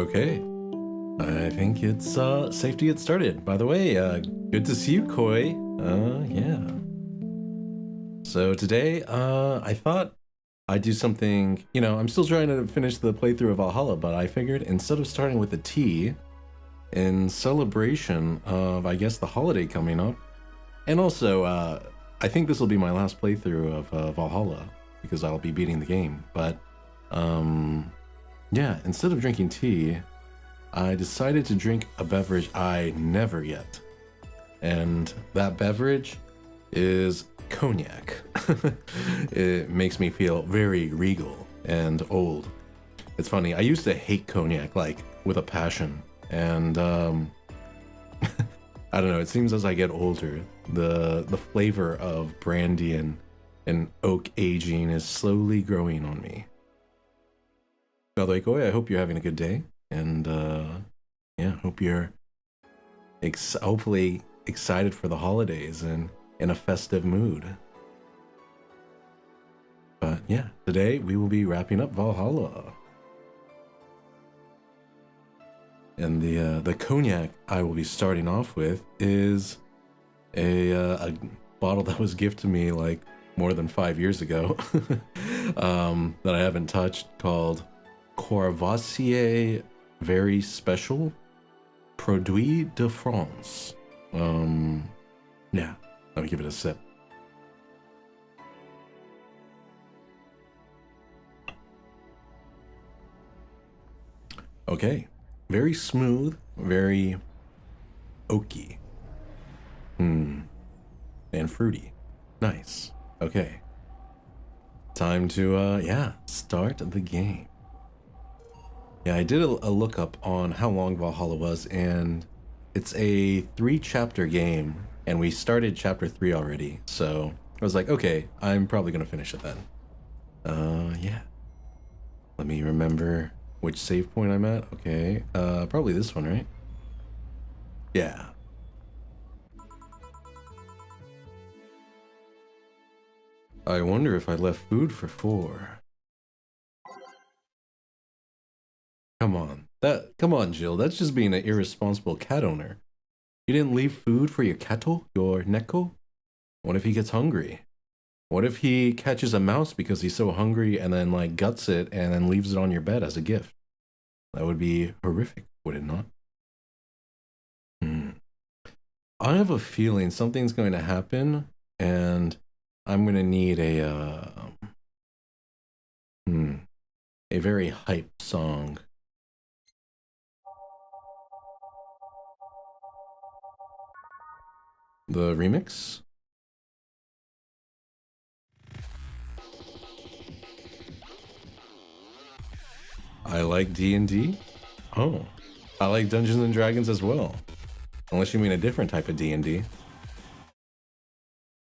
Okay, I think it's safe to get started. By the way, good to see you, Koi. Yeah. So today, I thought I'd do something, I'm still trying to finish the playthrough of Valhalla, but I figured instead of starting with the tea, in celebration of, I guess, the holiday coming up, and also, I think this will be my last playthrough of Valhalla, because I'll be beating the game, but, yeah, instead of drinking tea, I decided to drink a beverage I never get. And that beverage is cognac. It makes me feel very regal and old. It's funny, I used to hate cognac, like, with a passion. And, I don't know, it seems as I get older, the flavor of brandy and oak aging is slowly growing on me. By the way, Koi, I hope you're having a good day. And yeah, hope you're hopefully excited for the holidays and in a festive mood. But yeah, today we will be wrapping up Valhalla. And the cognac I will be starting off with is a bottle that was gifted to me like more than 5 years ago that I haven't touched, called Courvoisier Very Special Produit de France. Yeah, let me give it a sip. Okay, very smooth, very oaky. And fruity. Nice. Okay. Time to, yeah, start the game. Yeah, I did a lookup on how long Valhalla was, and it's a 3-chapter game, and we started chapter 3 already, so I was like, okay, I'm probably gonna finish it then. Yeah. Let me remember which save point I'm at. Okay, probably this one, right? Yeah. I wonder if I left food for 4. Come on, Jill. That's just being an irresponsible cat owner. You didn't leave food for your catto, your neko? What if he gets hungry? What if he catches a mouse because he's so hungry and then like guts it and then leaves it on your bed as a gift? That would be horrific, would it not? I have a feeling something's going to happen and I'm going to need a very hype song. The remix? I like D&D. Oh, I like Dungeons and Dragons as well. Unless you mean a different type of D&D.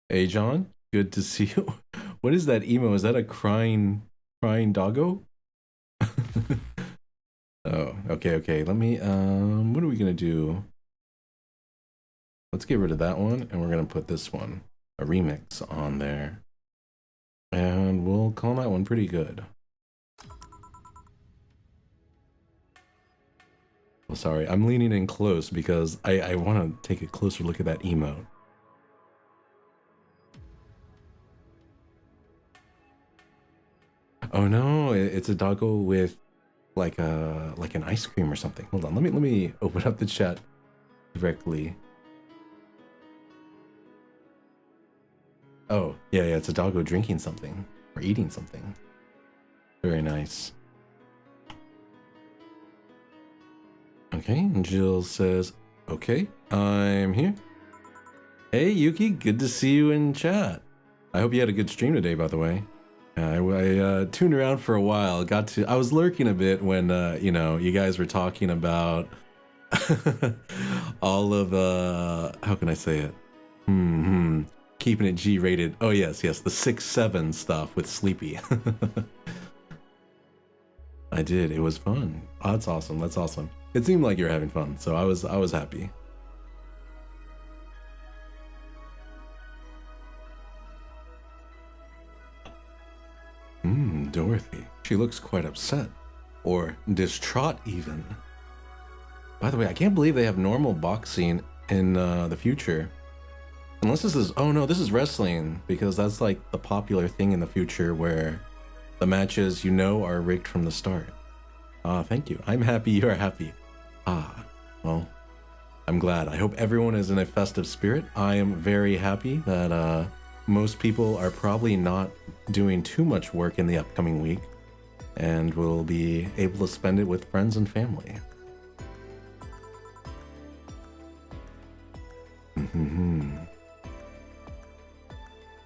Hey, John, good to see you. What is that emo? Is that a crying doggo? Oh, okay. Let me, what are we gonna do? Let's get rid of that one, and we're gonna put this one, a remix, on there. And we'll call that one pretty good. Oh, sorry, I'm leaning in close because I want to take a closer look at that emote. Oh no, it's a doggo with like an ice cream or something. Hold on, let me open up the chat directly. Oh, yeah, it's a doggo drinking something or eating something. Very nice. Okay, and Jill says, okay, I'm here. Hey, Yuki, good to see you in chat. I hope you had a good stream today, by the way. I tuned around for a while. I was lurking a bit when, you guys were talking about all of, how can I say it? Keeping it G-rated. Oh, yes, the 6-7 stuff with Sleepy. I did. It was fun. Oh, that's awesome. It seemed like you were having fun, so I was happy. Dorothy. She looks quite upset. Or distraught, even. By the way, I can't believe they have normal boxing in the future. Unless this is, oh no, this is wrestling, because that's like the popular thing in the future where the matches, you know, are rigged from the start. Ah, thank you. I'm happy you are happy. Ah, well, I'm glad. I hope everyone is in a festive spirit. I am very happy that most people are probably not doing too much work in the upcoming week and will be able to spend it with friends and family.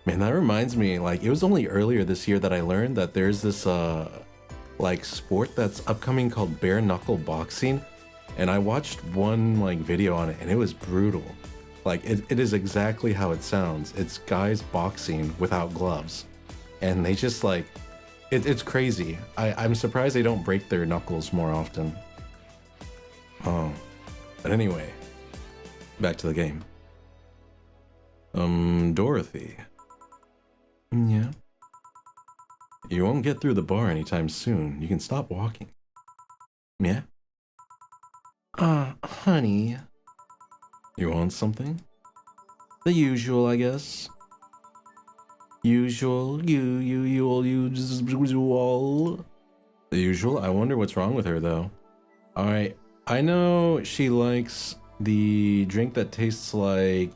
Man, that reminds me, like, it was only earlier this year that I learned that there's this, like, sport that's upcoming called bare knuckle boxing. And I watched one, like, video on it, and it was brutal. Like, it is exactly how it sounds. It's guys boxing without gloves. And they just, like, it's crazy. I'm surprised they don't break their knuckles more often. Oh. But anyway, back to the game. Dorothy. Yeah. You won't get through the bar anytime soon. You can stop walking. Yeah? Honey. You want something? The usual, I guess. Usual. The usual? I wonder what's wrong with her, though. Alright. I know she likes the drink that tastes like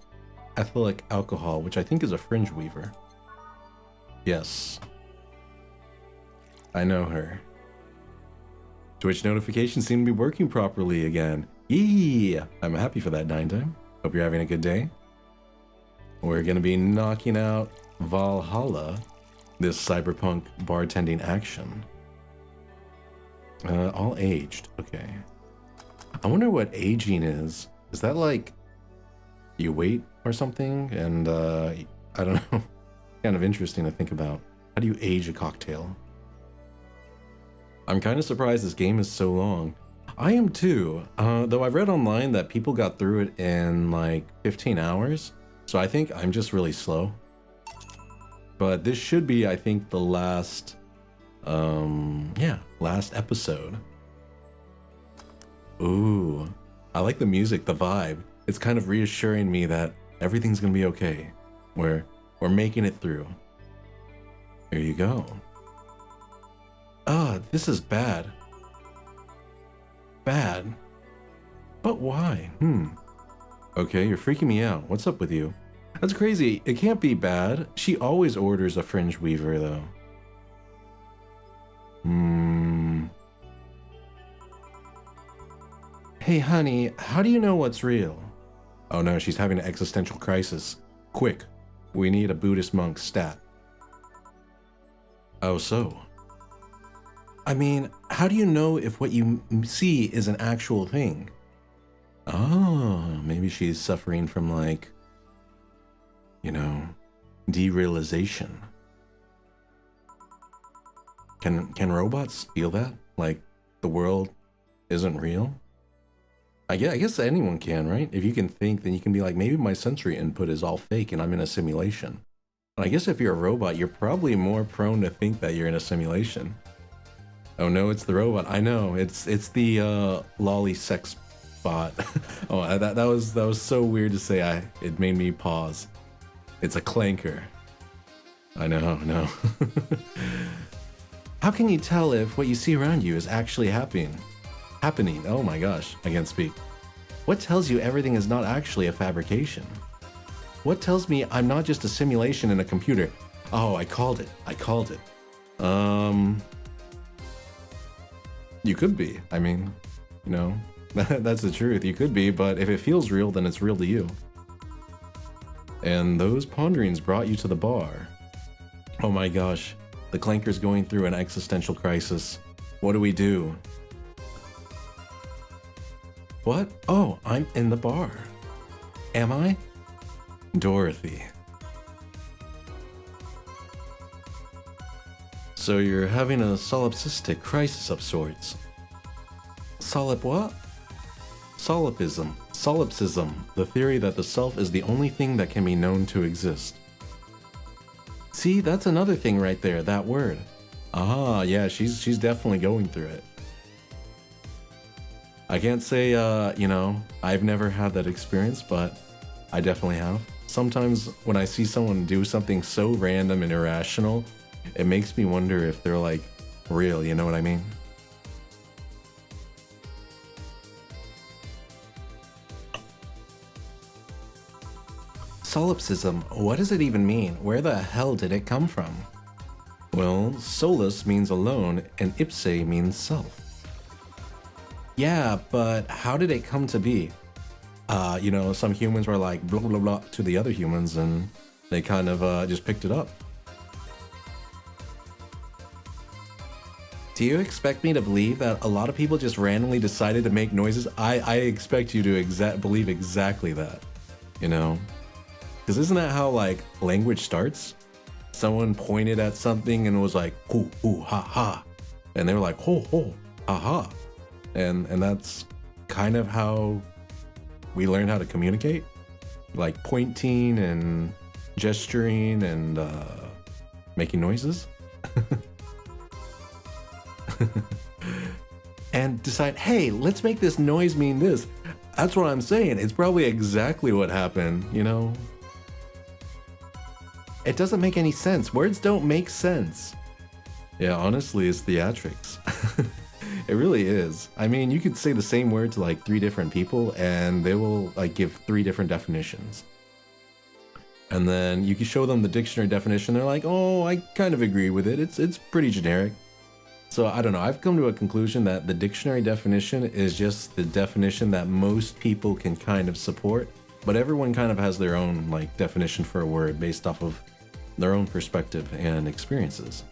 ethylic alcohol, which I think is a fringe weaver. Yes. I know her. Twitch notifications seem to be working properly again. Yeah, I'm happy for that, Nine Time. Hope you're having a good day. We're gonna be knocking out Valhalla, this cyberpunk bartending action. All aged, okay. I wonder what aging is. Is that like you wait or something? And I don't know. Kind of interesting to think about. How do you age a cocktail? I'm kind of surprised this game is so long. I am too, though I've read online that people got through it in like 15 hours. So I think I'm just really slow. But this should be, I think, the last, last episode. Ooh, I like the music, the vibe. It's kind of reassuring me that everything's gonna be okay. We're making it through. Here you go. Ah, this is bad. Bad? But why? Okay, you're freaking me out. What's up with you? That's crazy. It can't be bad. She always orders a fringe weaver, though. Hey, honey, how do you know what's real? Oh no, she's having an existential crisis. Quick, we need a Buddhist monk stat. Oh, so? I mean, how do you know if what you see is an actual thing? Oh, maybe she's suffering from like, you know, derealization. Can robots feel that? Like the world isn't real? I guess anyone can, right? If you can think, then you can be like, maybe my sensory input is all fake and I'm in a simulation. And I guess if you're a robot, you're probably more prone to think that you're in a simulation. Oh no, it's the robot. I know, it's the lolly sex bot. Oh, that was so weird to say. It made me pause. It's a clanker. I know, no. How can you tell if what you see around you is actually happening? Oh my gosh, I can't speak. What tells you everything is not actually a fabrication? What tells me I'm not just a simulation in a computer? Oh, I called it. You could be. I mean, you know, that's the truth. You could be, but if it feels real, then it's real to you. And those ponderings brought you to the bar. Oh my gosh, the clanker's going through an existential crisis. What do we do? What? Oh, I'm in the bar. Am I? Dorothy. So you're having a solipsistic crisis of sorts. Solip what? Solipsism. Solipsism, the theory that the self is the only thing that can be known to exist. See, that's another thing right there, that word. Ah, yeah, she's definitely going through it. I can't say, you know, I've never had that experience, but I definitely have. Sometimes when I see someone do something so random and irrational, it makes me wonder if they're like real, you know what I mean? Solipsism, what does it even mean? Where the hell did it come from? Well, solus means alone and ipse means self. Yeah, but how did it come to be? You know, some humans were like blah blah blah to the other humans and they kind of just picked it up. Do you expect me to believe that a lot of people just randomly decided to make noises? I expect you to believe exactly that, you know? Because isn't that how like language starts? Someone pointed at something and was like, ooh, ooh, ha, ha. And they were like, ho, ho, ha, ha. And that's kind of how we learn how to communicate. Like pointing and gesturing and making noises. And decide, hey, let's make this noise mean this. That's what I'm saying. It's probably exactly what happened, you know? It doesn't make any sense. Words don't make sense. Yeah, honestly, it's theatrics. It really is. I mean, you could say the same word to like 3 different people and they will like give 3 different definitions. And then you can show them the dictionary definition. They're like, oh, I kind of agree with it. It's pretty generic. So I don't know. I've come to a conclusion that the dictionary definition is just the definition that most people can kind of support, but everyone kind of has their own like definition for a word based off of their own perspective and experiences.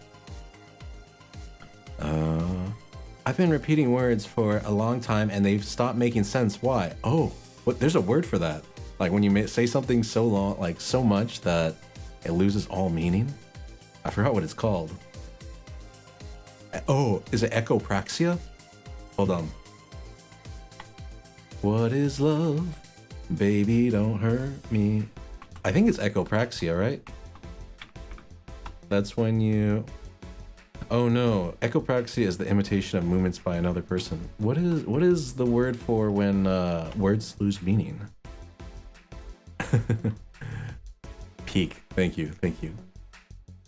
I've been repeating words for a long time and they've stopped making sense. Why? Oh, what? There's a word for that. Like when you say something so long, like so much that it loses all meaning. I forgot what it's called. Oh, is it echopraxia? Hold on. What is love? Baby, don't hurt me. I think it's echopraxia, right? That's when you... Oh no, echopraxia is the imitation of movements by another person. What is the word for when words lose meaning? Peak. Thank you.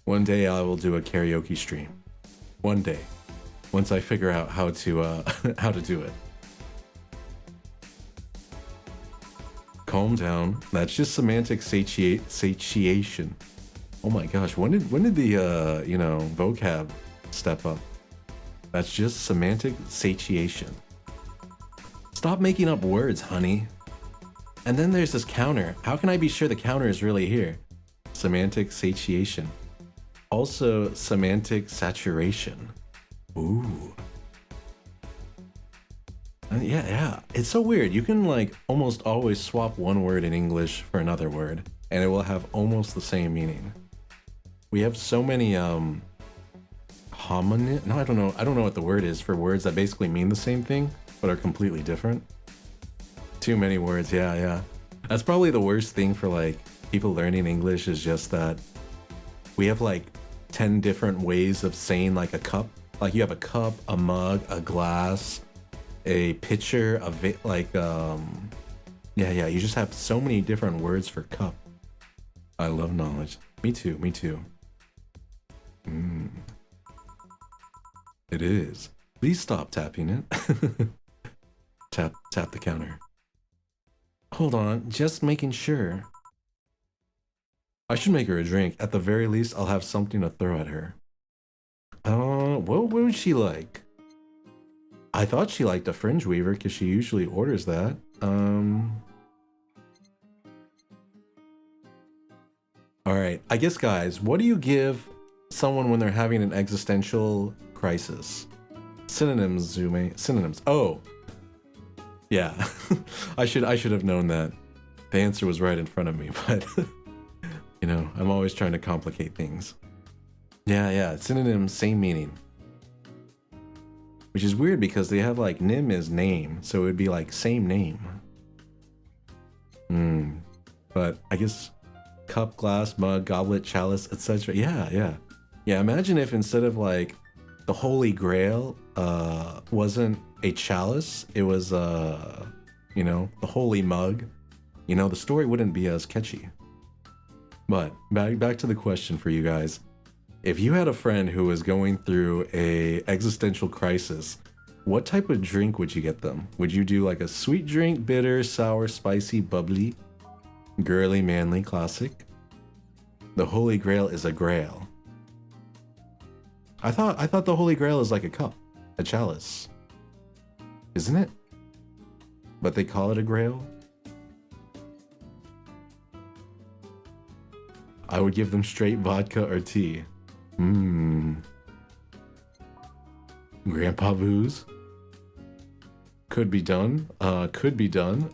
One day I will do a karaoke stream. One day, once I figure out how to how to do it. Calm down. That's just semantic satiation. Oh my gosh, when did the you know, vocab step up? That's just semantic satiation. Stop making up words, honey. And then there's this counter. How can I be sure the counter is really here? Semantic satiation. Also, semantic saturation. Ooh. Yeah. It's so weird. You can like almost always swap one word in English for another word, and it will have almost the same meaning. We have so many homonym. No, I don't know. I don't know what the word is for words that basically mean the same thing but are completely different. Too many words. Yeah. That's probably the worst thing for like people learning English is just that we have like 10 different ways of saying like a cup. Like you have a cup, a mug, a glass, a pitcher, yeah, you just have so many different words for cup. I love knowledge. Me too. It is. Please stop tapping it. Tap the counter. Hold on, just making sure. I should make her a drink. At the very least, I'll have something to throw at her. What would she like? I thought she liked a fringe weaver because she usually orders that. Alright, I guess guys, what do you give someone when they're having an existential crisis? Synonyms, Zume. Synonyms. Oh. Yeah. I should have known that. The answer was right in front of me, but you know, I'm always trying to complicate things. Yeah. Synonyms, same meaning. Which is weird because they have like nim is name, so it would be like same name. But I guess cup, glass, mug, goblet, chalice, etc. Yeah, imagine if instead of like the Holy Grail wasn't a chalice, it was you know, the holy mug, you know, the story wouldn't be as catchy. But back to the question for you guys. If you had a friend who was going through a existential crisis, what type of drink would you get them? Would you do like a sweet drink, bitter, sour, spicy, bubbly, girly, manly, classic? The Holy Grail is a grail. I thought the Holy Grail is like a cup, a chalice. Isn't it? But they call it a grail? I would give them straight vodka or tea. Grandpa booze? Could be done. Could be done.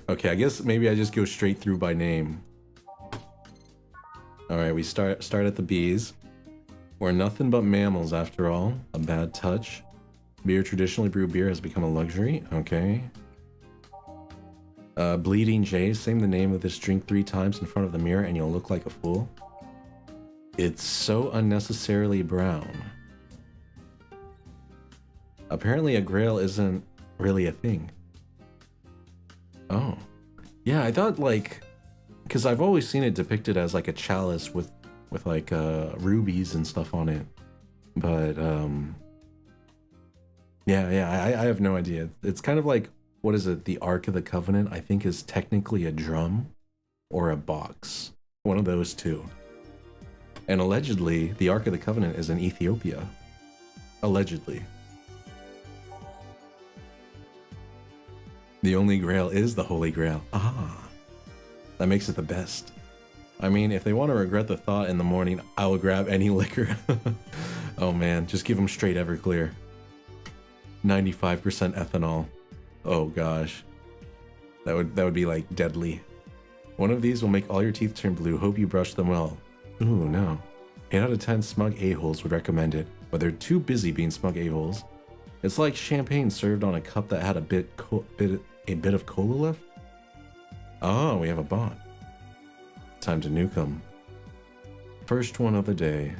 Okay, I guess maybe I just go straight through by name. Alright, we start at the bees. We're nothing but mammals after all. A bad touch. Beer, traditionally brewed beer, has become a luxury. Okay. Bleeding Jay, saying the name of this drink 3 times in front of the mirror and you'll look like a fool. It's so unnecessarily brown. Apparently a grail isn't really a thing. Oh. Yeah, I thought like... Because I've always seen it depicted as like a chalice with like rubies and stuff on it. But yeah, I have no idea. It's kind of like, what is it? The Ark of the Covenant, I think, is technically a drum or a box. One of those two. And allegedly, the Ark of the Covenant is in Ethiopia. Allegedly. The only grail is the Holy Grail. Ah. That makes it the best. I mean, if they want to regret the thought in the morning, I will grab any liquor. Oh man, just give them straight Everclear. 95% ethanol. Oh gosh. That would be like deadly. One of these will make all your teeth turn blue. Hope you brush them well. Ooh, no. 8 out of 10 smug a-holes would recommend it, but they're too busy being smug a-holes. It's like champagne served on a cup that had a bit of cola left. Oh, we have a bot. Time to nuke them. First one of the day.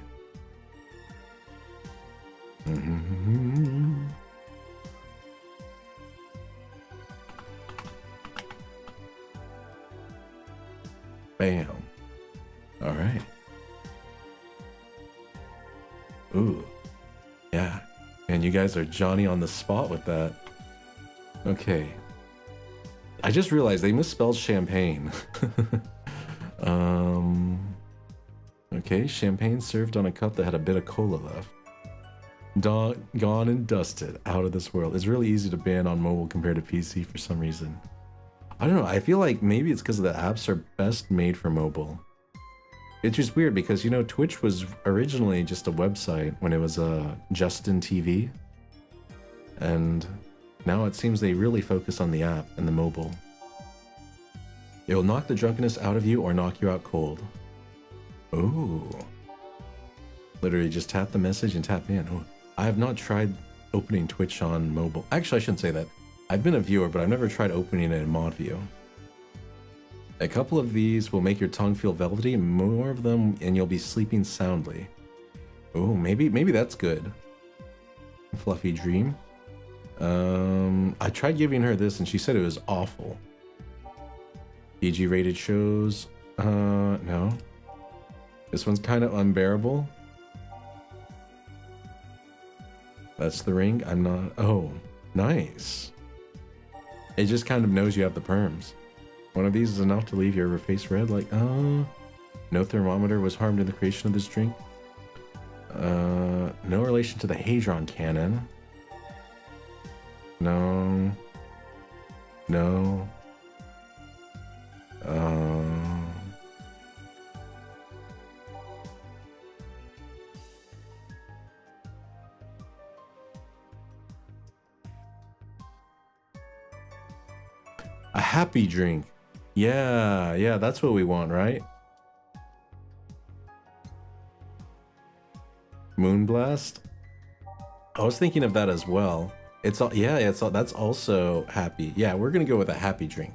Bam. All right. Ooh. Yeah. And you guys are Johnny on the spot with that. Okay. I just realized they misspelled champagne. Okay, champagne served on a cup that had a bit of cola left. Gone and dusted. Out of this world. It's really easy to ban on mobile compared to PC for some reason. I don't know, I feel like maybe it's because the apps are best made for mobile. It's just weird because, you know, Twitch was originally just a website when it was Justin TV. And now it seems they really focus on the app and the mobile. It will knock the drunkenness out of you or knock you out cold. Ooh. Literally just tap the message and tap in. Ooh. I have not tried opening Twitch on mobile. Actually, I shouldn't say that. I've been a viewer, but I've never tried opening it in mod view. A couple of these will make your tongue feel velvety, more of them and you'll be sleeping soundly. Ooh, maybe that's good. Fluffy dream. I tried giving her this and she said it was awful. PG rated shows. No. This one's kind of unbearable. That's the ring. I'm not. Oh, nice. It just kind of knows you have the perms. One of these is enough to leave your face red. Like, no thermometer was harmed in the creation of this drink. No relation to the Hadron cannon. No. No. A happy drink. Yeah, that's what we want, right? Moonblast. I was thinking of that as well. It's all, yeah, that's also happy. Yeah, we're gonna go with a happy drink.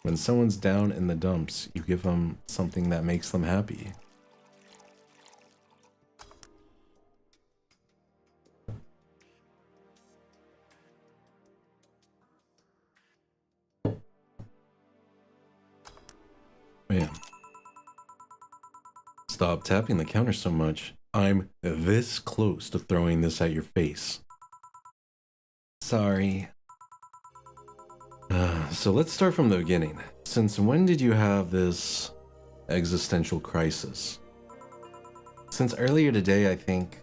When someone's down in the dumps, you give them something that makes them happy. Man. Stop tapping the counter so much. I'm this close to throwing this at your face. Sorry. So let's start from the beginning. Since when did you have this existential crisis? Since earlier today, I think.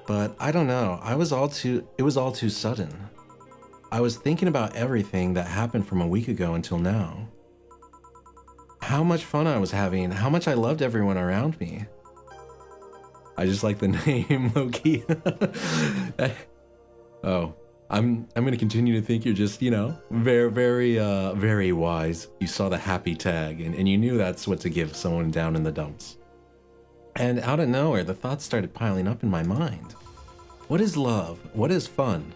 But I don't know. It was all too sudden. I was thinking about everything that happened from a week ago until now. How much fun I was having, how much I loved everyone around me. I just like the name, Loki. Oh, I'm gonna continue to think you're just, you know, very wise. You saw the happy tag and you knew that's what to give someone down in the dumps. And out of nowhere, the thoughts started piling up in my mind. What is love? What is fun?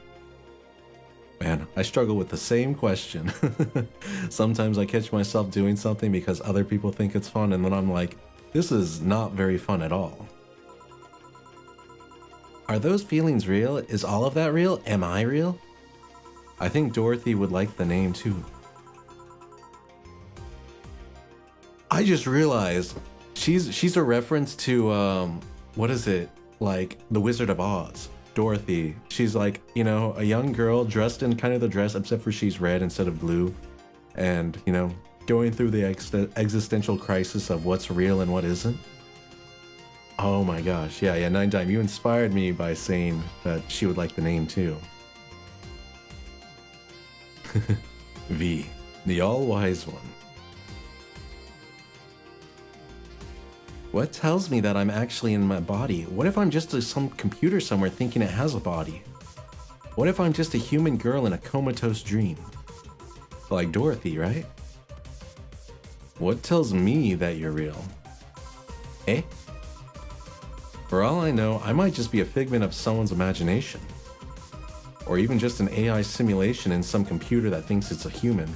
Man, I struggle with the same question. Sometimes I catch myself doing something because other people think it's fun, and then I'm like, this is not very fun at all. Are those feelings real? Is all of that real? Am I real? I think Dorothy would like the name too. I just realized she's a reference to, what is it? Like The Wizard of Oz. Dorothy, she's like, you know, a young girl dressed in kind of the dress, except for she's red instead of blue. And, you know, going through the existential crisis of what's real and what isn't. Oh my gosh, yeah, Nine Dime, you inspired me by saying that she would like the name too. V, the all-wise one. What tells me that I'm actually in my body? What if I'm just some computer somewhere thinking it has a body? What if I'm just a human girl in a comatose dream? Like Dorothy, right? What tells me that you're real? Eh? For all I know, I might just be a figment of someone's imagination. Or even just an AI simulation in some computer that thinks it's a human.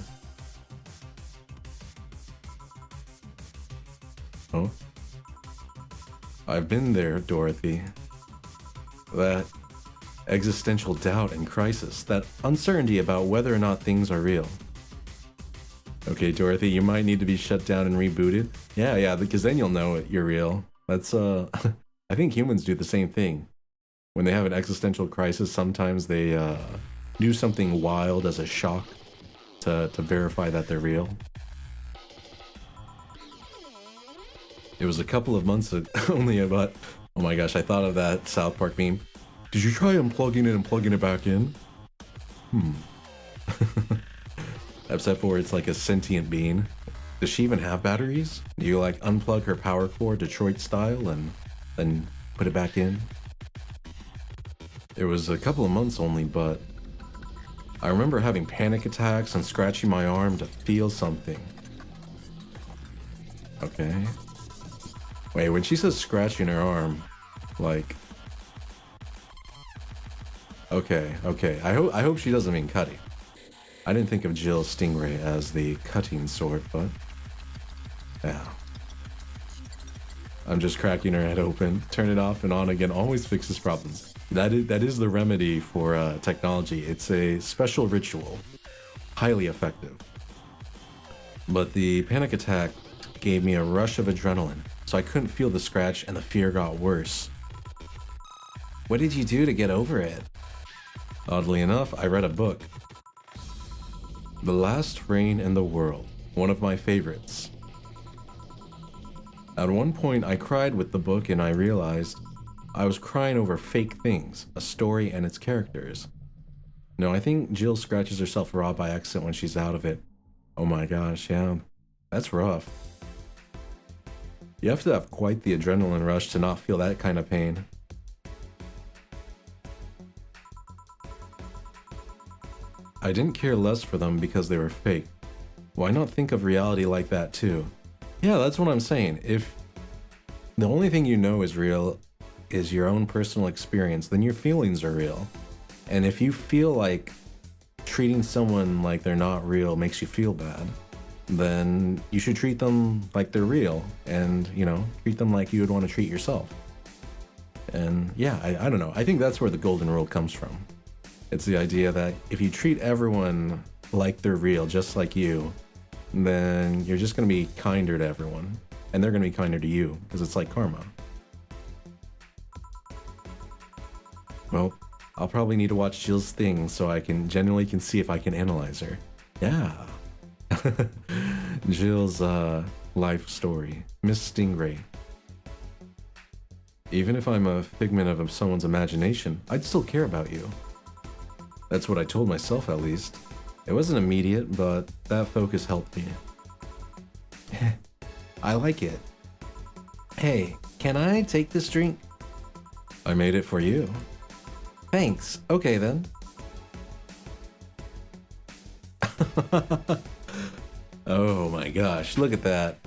Oh? I've been there, Dorothy. That existential doubt and crisis, that uncertainty about whether or not things are real. Okay, Dorothy, you might need to be shut down and rebooted. Yeah, because then you'll know you're real. That's, I think humans do the same thing. When they have an existential crisis, sometimes they do something wild as a shock to verify that they're real. It was a couple of months only about, oh my gosh, I thought of that South Park meme. Did you try unplugging it and plugging it back in? Except for it's like a sentient being. Does she even have batteries? Do you like unplug her power cord Detroit style and then put it back in? It was a couple of months only, but I remember having panic attacks and scratching my arm to feel something. Okay. Wait, when she says scratching her arm, like... Okay. I hope she doesn't mean cutting. I didn't think of Jill's Stingray as the cutting sort, but... yeah. I'm just cracking her head open. Turn it off and on again always fixes problems. That is the remedy for technology. It's a special ritual. Highly effective. But the panic attack gave me a rush of adrenaline, so I couldn't feel the scratch and the fear got worse. What did you do to get over it? Oddly enough, I read a book. The Last Rain in the World, one of my favorites. At one point, I cried with the book and I realized I was crying over fake things, a story and its characters. No, I think Jill scratches herself raw by accident when she's out of it. Oh my gosh, yeah, that's rough. You have to have quite the adrenaline rush to not feel that kind of pain. I didn't care less for them because they were fake. Why not think of reality like that too? Yeah, that's what I'm saying. If the only thing you know is real is your own personal experience, then your feelings are real. And if you feel like treating someone like they're not real makes you feel bad, then you should treat them like they're real and, you know, treat them like you would want to treat yourself. And yeah, I don't know. I think that's where the golden rule comes from. It's the idea that if you treat everyone like they're real, just like you, then you're just going to be kinder to everyone. And they're going to be kinder to you, because it's like karma. Well, I'll probably need to watch Jill's thing so I can genuinely can see if I can analyze her. Yeah. Jill's life story. Miss Stingray. Even if I'm a figment of someone's imagination, I'd still care about you. That's what I told myself, at least. It wasn't immediate, but that focus helped me. I like it. Hey, can I take this drink? I made it for you. Thanks. Okay, then. Oh my gosh, look at that.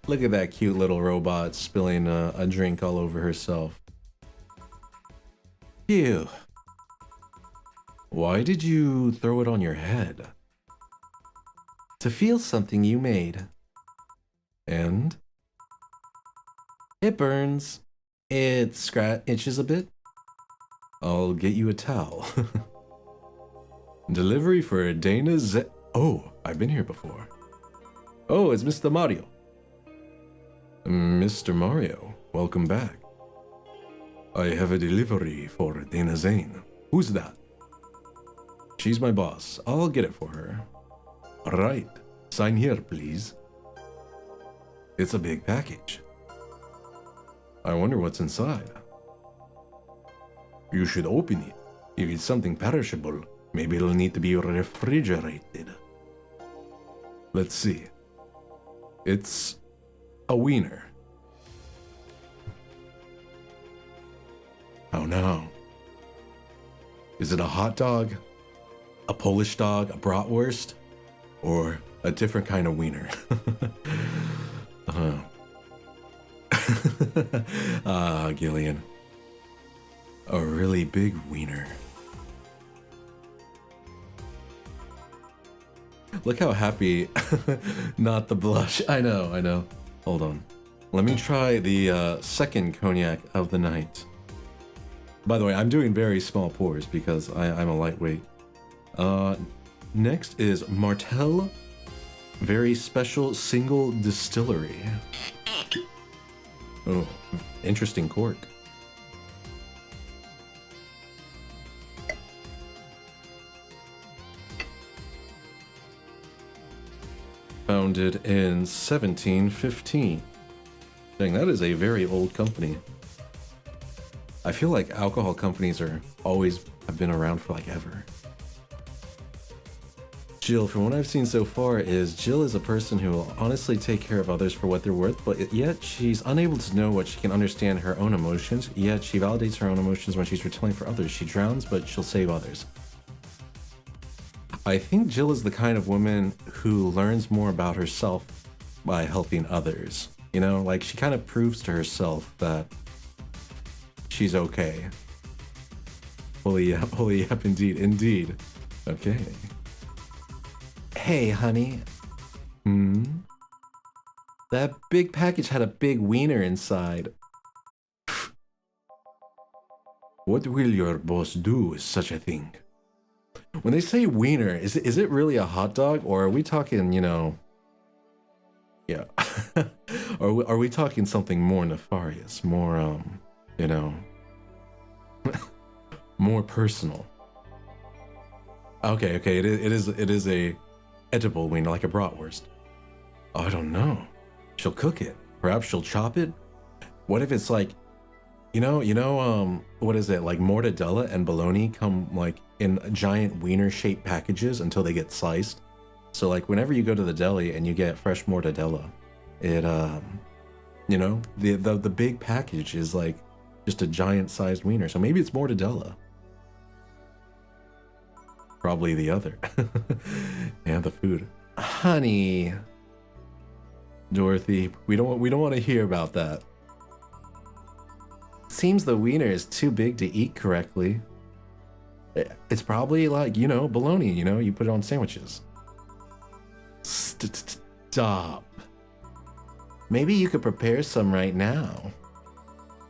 Look at that cute little robot spilling a drink all over herself. Phew. Why did you throw it on your head? To feel something you made. And? It burns. It itches a bit. I'll get you a towel. Delivery for Dana Z. Oh, I've been here before. Oh, it's Mr. Mario. Mr. Mario, welcome back. I have a delivery for Dana Zane. Who's that? She's my boss. I'll get it for her. Alright, sign here, please. It's a big package. I wonder what's inside. You should open it. If it's something perishable, maybe it'll need to be refrigerated. Let's see. It's a wiener. Oh no. Is it a hot dog? A Polish dog? A bratwurst? Or a different kind of wiener? Ah, Gillian. A really big wiener. Look how happy. Not the blush. I know. Hold on. Let me try the second cognac of the night. By the way, I'm doing very small pours because I'm a lightweight. Next is Martell Very Special Single Distillery. Oh, interesting cork. Founded in 1715. Dang, that is a very old company. I feel like alcohol companies have been around for like ever. Jill, from what I've seen so far, Jill is a person who will honestly take care of others for what they're worth, but yet she's unable to know what she can understand her own emotions, yet she validates her own emotions when she's retelling for others. She drowns, but she'll save others. I think Jill is the kind of woman who learns more about herself by helping others. You know, like she kind of proves to herself that she's okay. Holy yep, indeed. Okay. Hey, honey. That big package had a big wiener inside. What will your boss do with such a thing? When they say wiener, is it really a hot dog, or are we talking, you know... Yeah. Are we talking something more nefarious, more, you know... more personal? Okay, it is a edible wiener, like a bratwurst. Oh, I don't know. She'll cook it. Perhaps she'll chop it? What if it's like... You know, what is it? Like mortadella and bologna come like in giant wiener-shaped packages until they get sliced. So like whenever you go to the deli and you get fresh mortadella, it you know, the big package is like just a giant-sized wiener. So maybe it's mortadella. Probably the other. And the food. Honey, Dorothy, we don't want to hear about that. Seems the wiener is too big to eat correctly. It's probably like, you know, bologna, you know, you put it on sandwiches. stop. Maybe you could prepare some right now.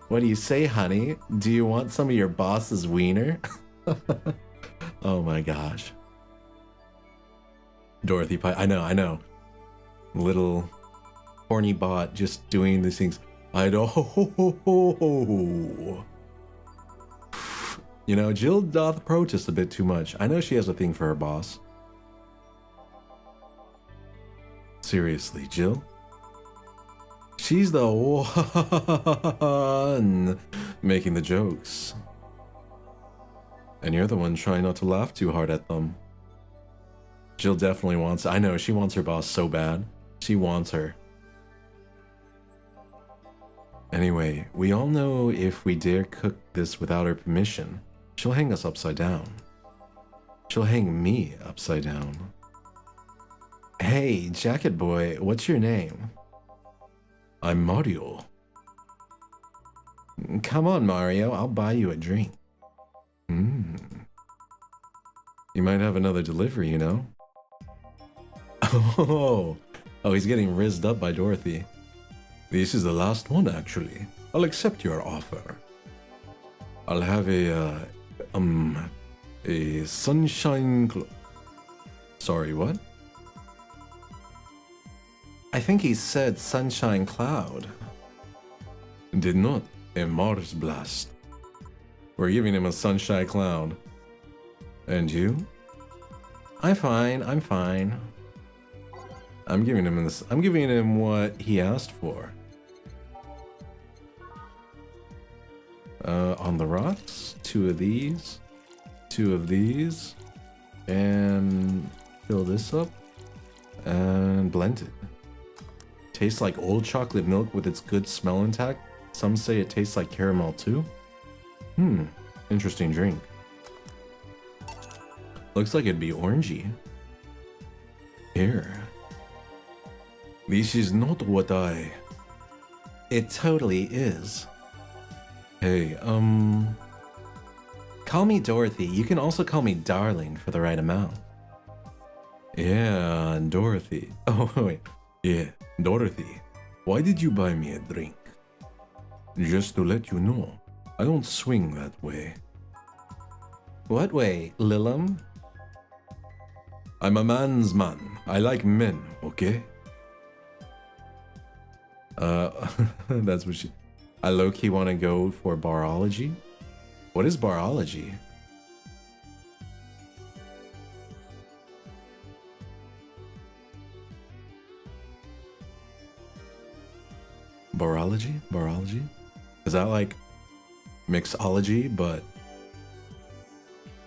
What do you say, honey? Do you want some of your boss's wiener? Oh my gosh. Dorothy Pie. I know. Little horny bot just doing these things. I don't. You know, Jill doth protest a bit too much. I know she has a thing for her boss. Seriously, Jill? She's the one making the jokes. And you're the one trying not to laugh too hard at them. Jill definitely wants... I know, she wants her boss so bad. She wants her. Anyway, we all know if we dare cook this without her permission, she'll hang us upside down. She'll hang me upside down. Hey, Jacket Boy, what's your name? I'm Mario. Come on, Mario, I'll buy you a drink. You might have another delivery, you know? Oh, he's getting rizzed up by Dorothy. This is the last one, actually. I'll accept your offer. I'll have a sunshine Sorry, what? I think he said sunshine cloud. Did not. A Mars blast. We're giving him a sunshine cloud. And you? I'm fine. I'm giving him this. I'm giving him what he asked for. On the rocks, 2 of these, 2 of these, and fill this up and blend it. Tastes like old chocolate milk with its good smell intact. Some say it tastes like caramel too. Interesting drink. Looks like it'd be orangey. Here. This is not what I... It totally is. Hey, call me Dorothy. You can also call me darling for the right amount. Yeah, Dorothy. Oh, wait. Yeah, Dorothy. Why did you buy me a drink? Just to let you know, I don't swing that way. What way, Lilum? I'm a man's man. I like men, okay? That's what she... I low-key want to go for barology. What is barology? Barology? Barology? Is that like mixology, but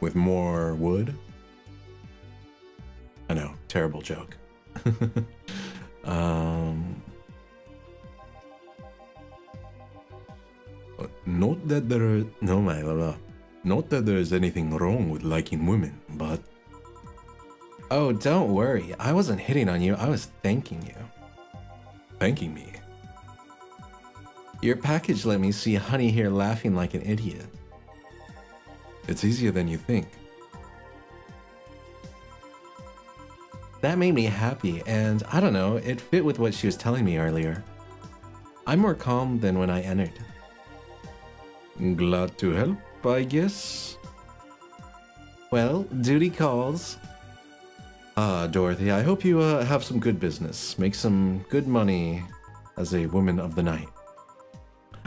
with more wood? I know, terrible joke. Not that there not that there is anything wrong with liking women, but... Oh, don't worry. I wasn't hitting on you. I was thanking you. Thanking me? Your package let me see Honey here laughing like an idiot. It's easier than you think. That made me happy, and I don't know, it fit with what she was telling me earlier. I'm more calm than when I entered. Glad to help, I guess. Well, duty calls. Dorothy, I hope you have some good business. Make some good money as a woman of the night.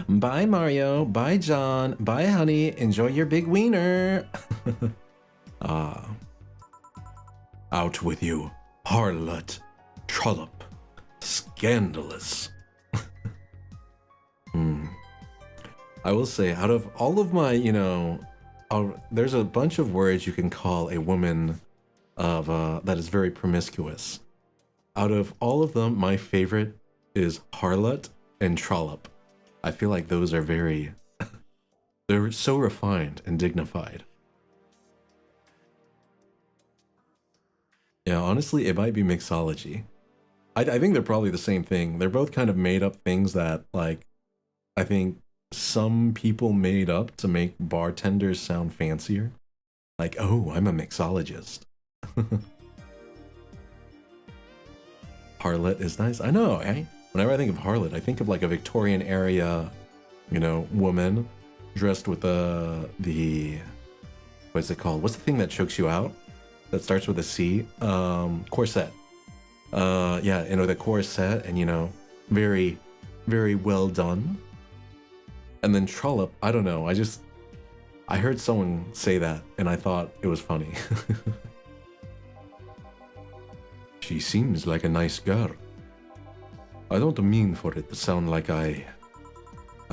Bye, Mario. Bye, John. Bye, honey. Enjoy your big wiener. Out with you, harlot, trollop, scandalous. I will say, out of all of my, you know, there's a bunch of words you can call a woman of that is very promiscuous. Out of all of them, my favorite is harlot and trollop. I feel like those are very, they're so refined and dignified. Yeah, honestly, it might be mixology. I think they're probably the same thing. They're both kind of made up things that, like, I think some people made up to make bartenders sound fancier. Like, oh, I'm a mixologist. Harlot is nice. I know, eh? Whenever I think of harlot, I think of like a Victorian area, you know, woman dressed with the what's it called? What's the thing that chokes you out? That starts with a C? Corset. Yeah, you know, the corset, and you know, very, very well done. And then trollop, I don't know. I heard someone say that, and I thought it was funny. She seems like a nice girl. I don't mean for it to sound like I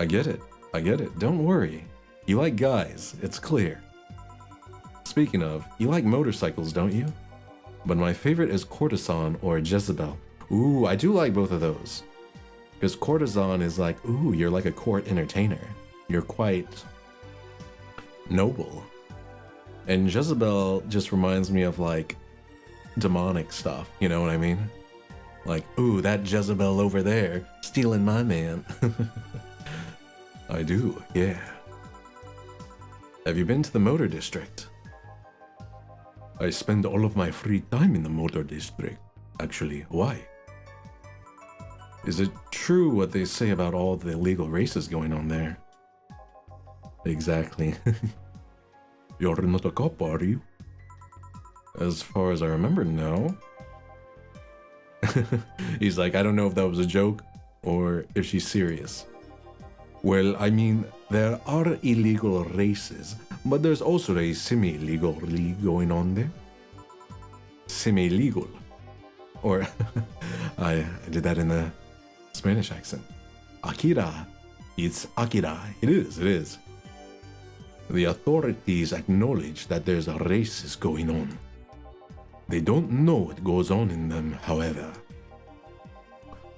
get it. I get it. Don't worry. You like guys. It's clear. Speaking of, you like motorcycles, don't you? But my favorite is Courtesan or Jezebel. Ooh, I do like both of those. Because Courtesan is like, ooh, you're like a court entertainer. You're quite noble. And Jezebel just reminds me of like demonic stuff, you know what I mean? Like, ooh, that Jezebel over there stealing my man. I do, yeah. Have you been to the motor district? I spend all of my free time in the motor district. Actually, why? Is it true what they say about all the illegal races going on there? Exactly. You're not a cop, are you? As far as I remember, no. He's like, I don't know if that was a joke or if she's serious. Well, I mean, there are illegal races, but there's also a semi-legal league going on there. Semi-legal. Or, I did that in the Spanish accent. Akira. It's Akira. It is. The authorities acknowledge that there's a race going on. They don't know what goes on in them, however.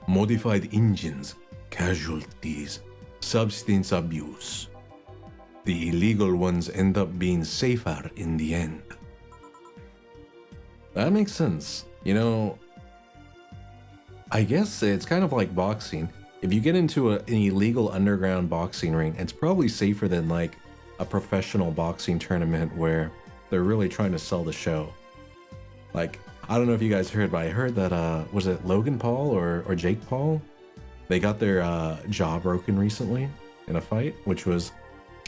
Modified engines, casualties, substance abuse. The illegal ones end up being safer in the end. That makes sense. You know, I guess it's kind of like boxing. If you get into an illegal underground boxing ring, it's probably safer than like a professional boxing tournament where they're really trying to sell the show. Like, I don't know if you guys heard, but I heard that, was it Logan Paul or Jake Paul? They got their jaw broken recently in a fight, which was,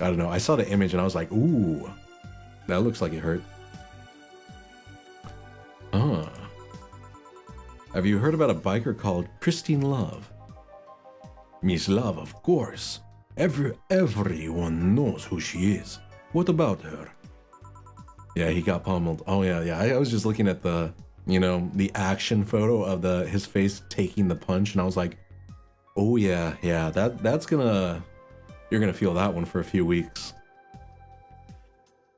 I don't know. I saw the image and I was like, ooh, that looks like it hurt. Have you heard about a biker called Christine Love? Miss Love, of course. Everyone knows who she is. What about her? Yeah, he got pummeled. Oh yeah. I was just looking at the, you know, the action photo of his face taking the punch, and I was like, oh yeah, that's you're gonna feel that one for a few weeks.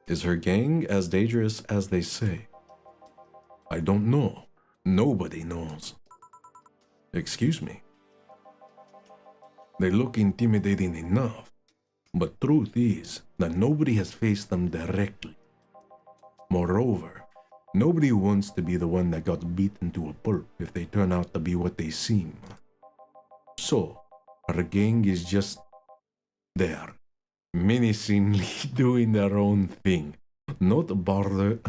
Is her gang as dangerous as they say? I don't know. Nobody knows. Excuse me. They look intimidating enough, but truth is that nobody has faced them directly. Moreover, nobody wants to be the one that got beaten to a pulp if they turn out to be what they seem. So, our gang is just there, menacingly doing their own thing, not bothering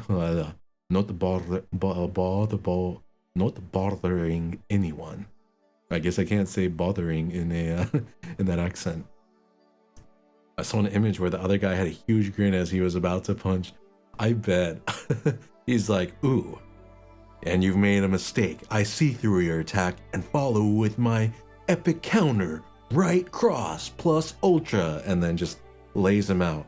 anyone. I guess I can't say bothering in in that accent. I saw an image where the other guy had a huge grin as he was about to punch. I bet he's like, ooh, and you've made a mistake. I see through your attack and follow with my epic counter, right cross plus ultra, and then just lays him out.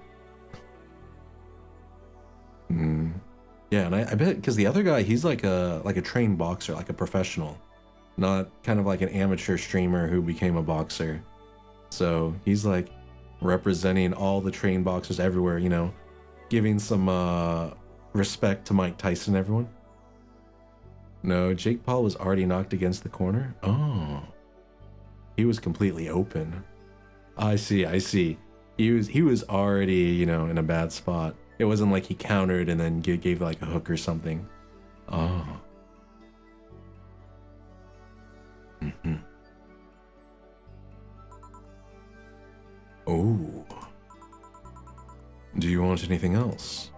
Yeah, and I bet because the other guy, he's like a trained boxer, like a professional, not kind of like an amateur streamer who became a boxer. So he's like representing all the trained boxers everywhere, you know, giving some respect to Mike Tyson, everyone. No, Jake Paul was already knocked against the corner. Oh, he was completely open. I see. He was already, you know, in a bad spot. It wasn't like he countered and then gave like a hook or something. Oh. Oh. Do you want anything else?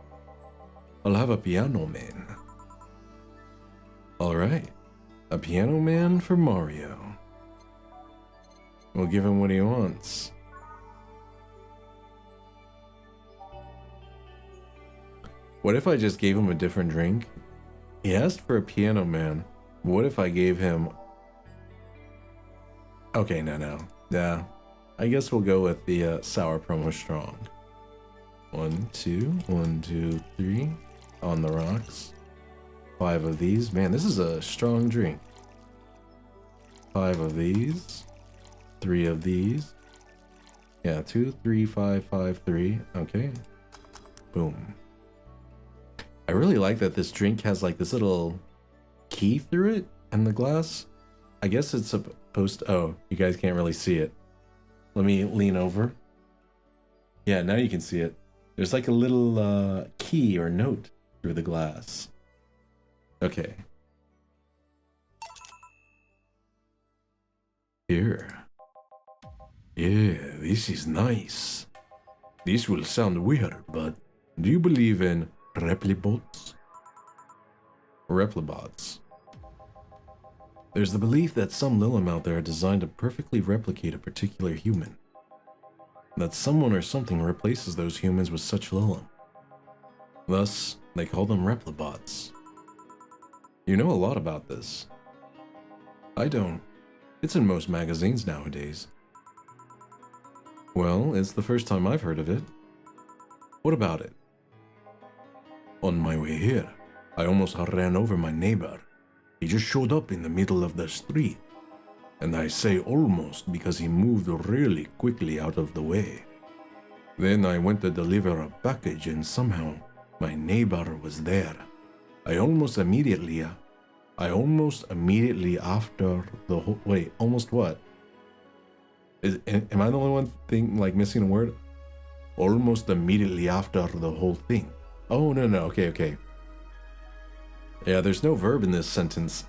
I'll have a piano, man. All right. A piano man for Mario. We'll give him what he wants. What if I just gave him a different drink? He asked for a piano man. What if I gave him... Okay, no. Yeah, I guess we'll go with the sour promo strong. 1, 2, 1, 2, 3. On the rocks. 5 of these. Man, this is a strong drink. 5 of these. 3 of these. Yeah, 2, 3, 5, 5, 3. Okay. Boom. I really like that this drink has like this little key through it and the glass. I guess it's supposed to... Oh, you guys can't really see it. Let me lean over. Yeah, now you can see it. There's like a little key or note through the glass. Okay. Here. Yeah, this is nice. This will sound weird, but do you believe in replibots? Replibots. There's the belief that some Lilim out there are designed to perfectly replicate a particular human. That someone or something replaces those humans with such Lilim. Thus, they call them replibots. You know a lot about this. I don't. It's in most magazines nowadays. Well, it's the first time I've heard of it. What about it? On my way here, I almost ran over my neighbor. He just showed up in the middle of the street. And I say almost because he moved really quickly out of the way. Then I went to deliver a package and somehow my neighbor was there. I almost immediately after the whole... Wait, almost what? Am I the only one missing a word? Almost immediately after the whole thing. Oh, no, okay. Yeah, there's no verb in this sentence.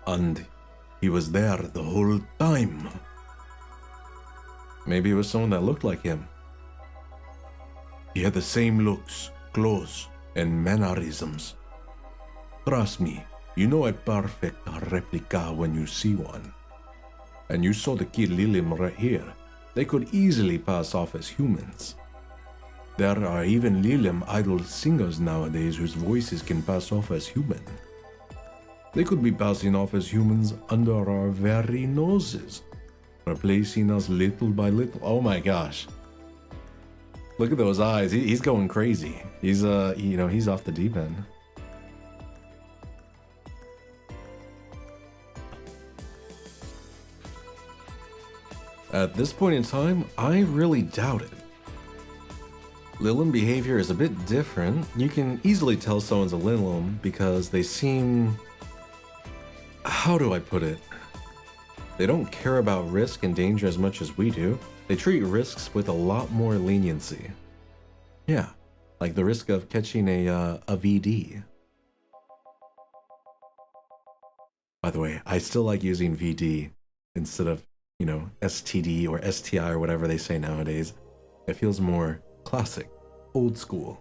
And he was there the whole time. Maybe it was someone that looked like him. He had the same looks, clothes, and mannerisms. Trust me, you know a perfect replica when you see one. And you saw the kid Lilim right here. They could easily pass off as humans. There are even Lilim idol singers nowadays whose voices can pass off as human. They could be passing off as humans under our very noses, replacing us little by little. Oh my gosh. Look at those eyes. He's going crazy. He's he's off the deep end. At this point in time, I really doubt it. Lilim behavior is a bit different. You can easily tell someone's a Lilim because they seem... How do I put it? They don't care about risk and danger as much as we do. They treat risks with a lot more leniency. Yeah, like the risk of catching a VD. By the way, I still like using VD instead of, STD or STI or whatever they say nowadays. It feels more classic, old school.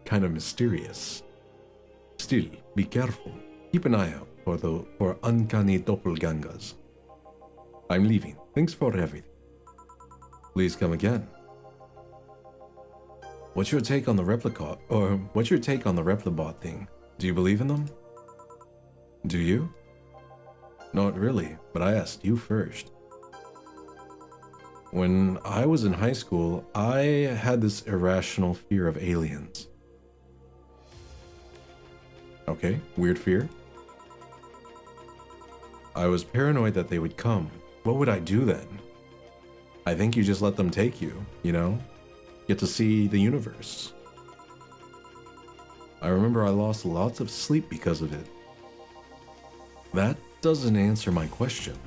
Kind of mysterious. Still, be careful. Keep an eye out for uncanny doppelgangers. I'm leaving. Thanks for everything. Please come again. What's your take on the replibot thing? Do you believe in them? Do you? Not really, but I asked you first. When I was in high school, I had this irrational fear of aliens. Okay, weird fear. I was paranoid that they would come. What would I do then? I think you just let them take you, Get to see the universe. I remember I lost lots of sleep because of it. That doesn't answer my question.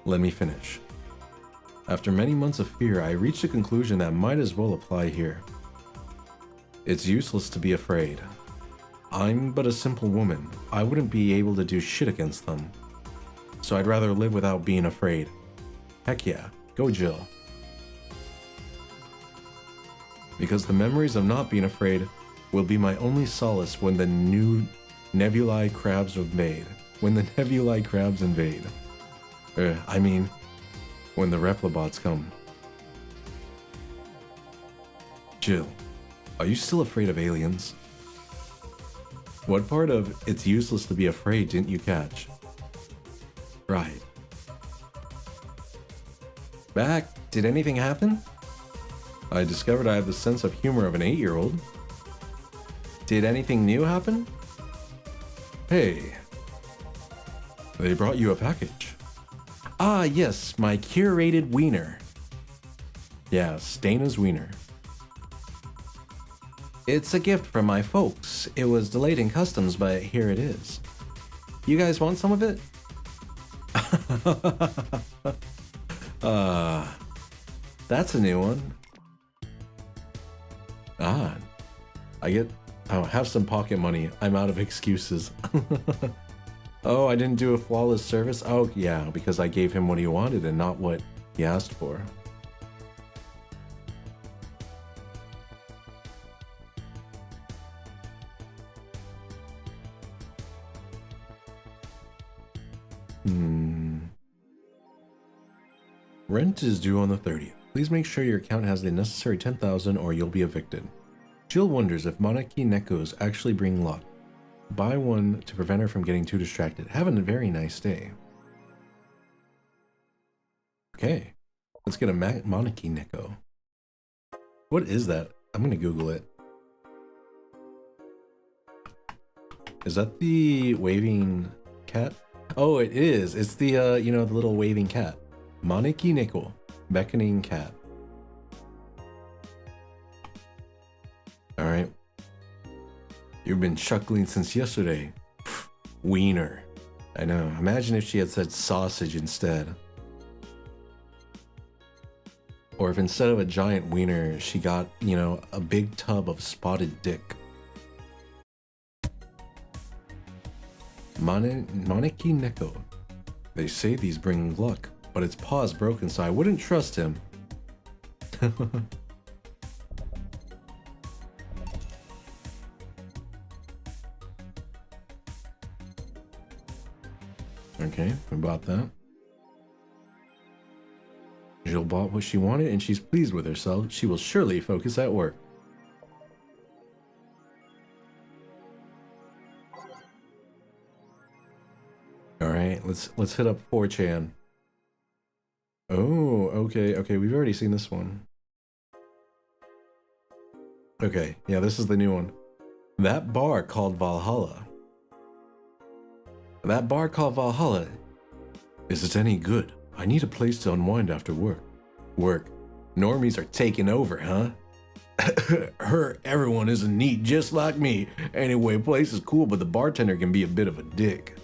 Let me finish. After many months of fear, I reached a conclusion that might as well apply here. It's useless to be afraid. I'm but a simple woman. I wouldn't be able to do shit against them. So I'd rather live without being afraid. Heck yeah, go Jill. because the memories of not being afraid will be my only solace when the new nebulae crabs invade. When the nebulae crabs invade. I mean, when the Replibots come. Jill, are you still afraid of aliens? What part of it's useless to be afraid didn't you catch? Right. Back, did anything happen? I discovered I have the sense of humor of an 8-year-old. Did anything new happen? Hey, they brought you a package. Ah, yes, my curated wiener. Yeah, Stana's wiener. It's a gift from my folks. It was delayed in customs, but here it is. You guys want some of it? That's a new one. Oh, have some pocket money. I'm out of excuses. Oh, I didn't do a flawless service? Oh, yeah, because I gave him what he wanted and not what he asked for. Rent is due on the 30th. Please make sure your account has the necessary 10,000 or you'll be evicted. Jill wonders if Monarchy Nekos actually bring luck. Buy one to prevent her from getting too distracted. Have a very nice day. Okay, let's get a Monarchy Neko. What is that? I'm gonna Google it. Is that the waving cat? Oh, it is. It's the, you know, the little waving cat. Monarchy Neko, beckoning cat. Alright. You've been chuckling since yesterday. Wiener. I know. Imagine if she had said sausage instead. Or if instead of a giant wiener, she got, you know, a big tub of spotted dick. Monarchy Neko. They say these bring luck, but its paw's broken, so I wouldn't trust him. Okay, we bought that. Jill bought what she wanted and she's pleased with herself. She will surely focus at work. Alright, let's hit up 4chan. Oh, okay, we've already seen this one. Okay, yeah, this is the new one. That bar called Valhalla. That bar called Valhalla. Is it any good? I need a place to unwind after work. Normies are taking over, huh? Everyone isn't neat just like me. Anyway, place is cool, but the bartender can be a bit of a dick.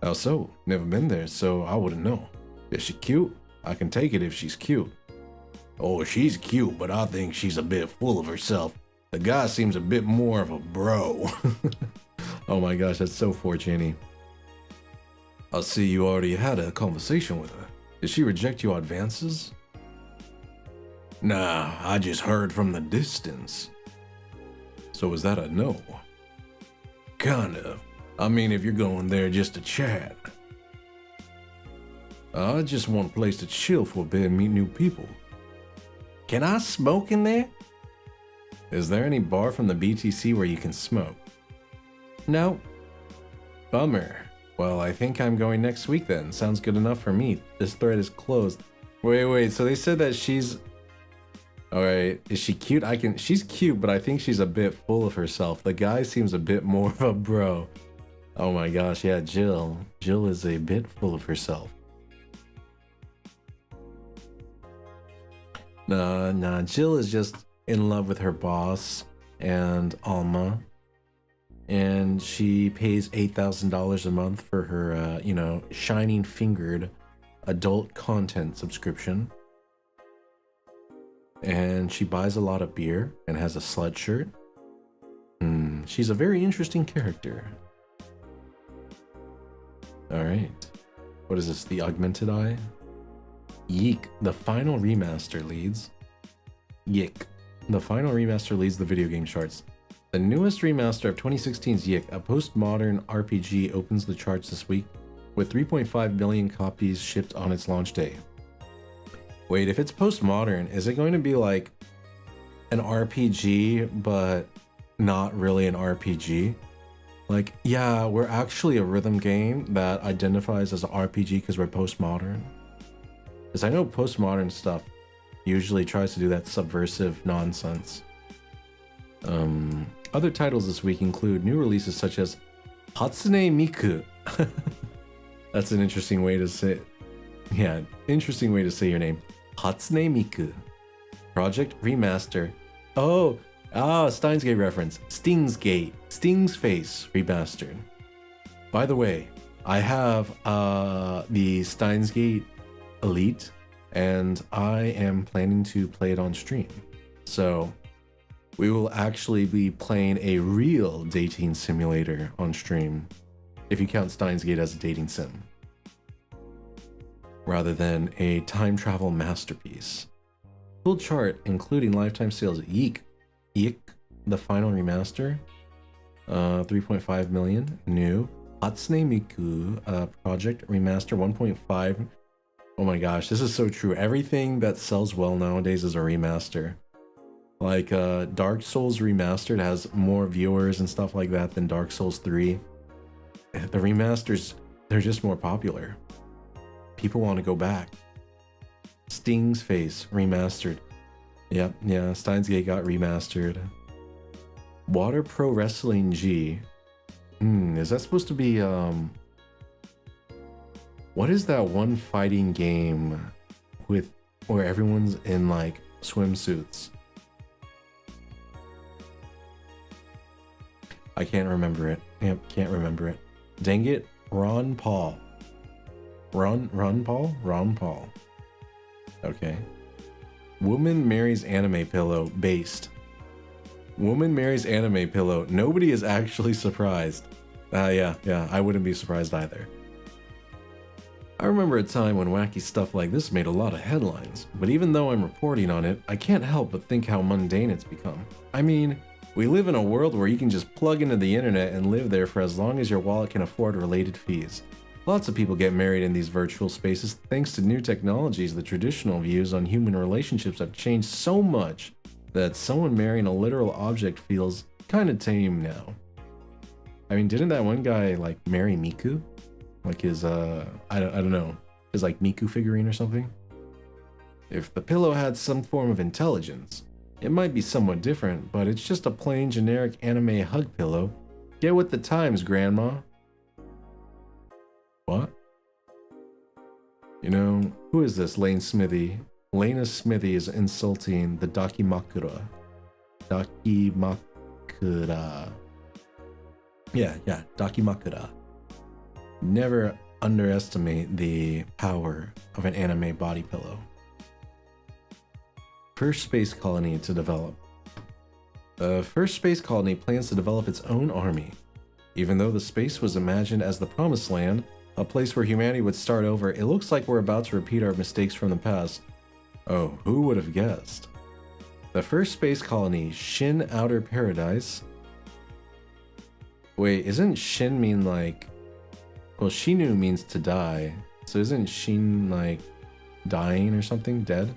How so? Never been there, so I wouldn't know. Is she cute? I can take it if she's cute. Oh, she's cute, but I think she's a bit full of herself. The guy seems a bit more of a bro. Oh my gosh, that's so 4chan-y. I see you already had a conversation with her. Did she reject your advances? Nah, I just heard from the distance. So is that a no? Kind of. I mean, if you're going there just to chat. I just want a place to chill for a bit and meet new people. Can I smoke in there? Is there any bar from the BTC where you can smoke? No. Bummer. Well, I think I'm going next week then. Sounds good enough for me. This thread is closed. Wait, so they said that she's... Alright, is she cute? She's cute, but I think she's a bit full of herself. The guy seems a bit more of a bro. Oh my gosh, yeah, Jill. Jill is a bit full of herself. Nah, Jill is just in love with her boss and Alma. And she pays $8,000 a month for her, you know, shining fingered adult content subscription. And she buys a lot of beer and has a slut shirt. She's a very interesting character. Alright. What is this? The Augmented Eye? Yeek. The final remaster leads. Yick. the final remaster leads the video game charts. The newest remaster of 2016's Yik, a postmodern RPG, opens the charts this week with 3.5 million copies shipped on its launch day. Wait, if it's postmodern, is it going to be like an RPG, but not really an RPG? Like, yeah, we're actually a rhythm game that identifies as an RPG because we're postmodern. Because I know postmodern stuff usually tries to do that subversive nonsense. Other titles this week include new releases such as Hatsune Miku. That's an interesting way to say it. Yeah, interesting way to say your name. Hatsune Miku. Project Remaster. Steins Gate reference. Sting's Gate. Sting's Face Remastered. By the way, I have the Steins Gate Elite, and I am planning to play it on stream. So we will actually be playing a real dating simulator on stream, if you count Steins Gate as a dating sim, rather than a time travel masterpiece. Full chart, including lifetime sales. Yik, the final remaster, 3.5 million. New Hatsune Miku Project Remaster 1.5. Oh my gosh, this is so true. Everything that sells well nowadays is a remaster. Like Dark Souls Remastered has more viewers and stuff like that than Dark Souls 3. The remasters, they're just more popular. People want to go back. Sting's Face Remastered. Yep, yeah, Steins Gate got remastered. Water Pro Wrestling G. Is that supposed to be, what is that one fighting game with where everyone's in like swimsuits? I can't remember it. Yep, can't remember it. Dang it. Ron Paul. Ron Paul. Okay. Woman marries anime pillow based. Woman marries anime pillow. Nobody is actually surprised. Yeah, I wouldn't be surprised either. I remember a time when wacky stuff like this made a lot of headlines, but even though I'm reporting on it, I can't help but think how mundane it's become. I mean, we live in a world where you can just plug into the internet and live there for as long as your wallet can afford related fees. Lots of people get married in these virtual spaces thanks to new technologies. The traditional views on human relationships have changed so much that someone marrying a literal object feels kind of tame now. I mean, didn't that one guy like marry Miku? Like his, I don't know, his like Miku figurine or something? If the pillow had some form of intelligence, it might be somewhat different, but it's just a plain generic anime hug pillow. Get with the times, grandma. What? You know, who is this Lane Smithy? Lena Smithy is insulting the Dakimakura. Dakimakura. Yeah, Dakimakura. Never underestimate the power of an anime body pillow. First space colony to develop. The first space colony plans to develop its own army. Even though the space was imagined as the promised land, a place where humanity would start over, it looks like we're about to repeat our mistakes from the past. Oh, who would have guessed? The first space colony, Shin Outer Paradise. Wait, isn't Shin mean like... Well, Shinu means to die. So isn't Shin like dying or something? Dead?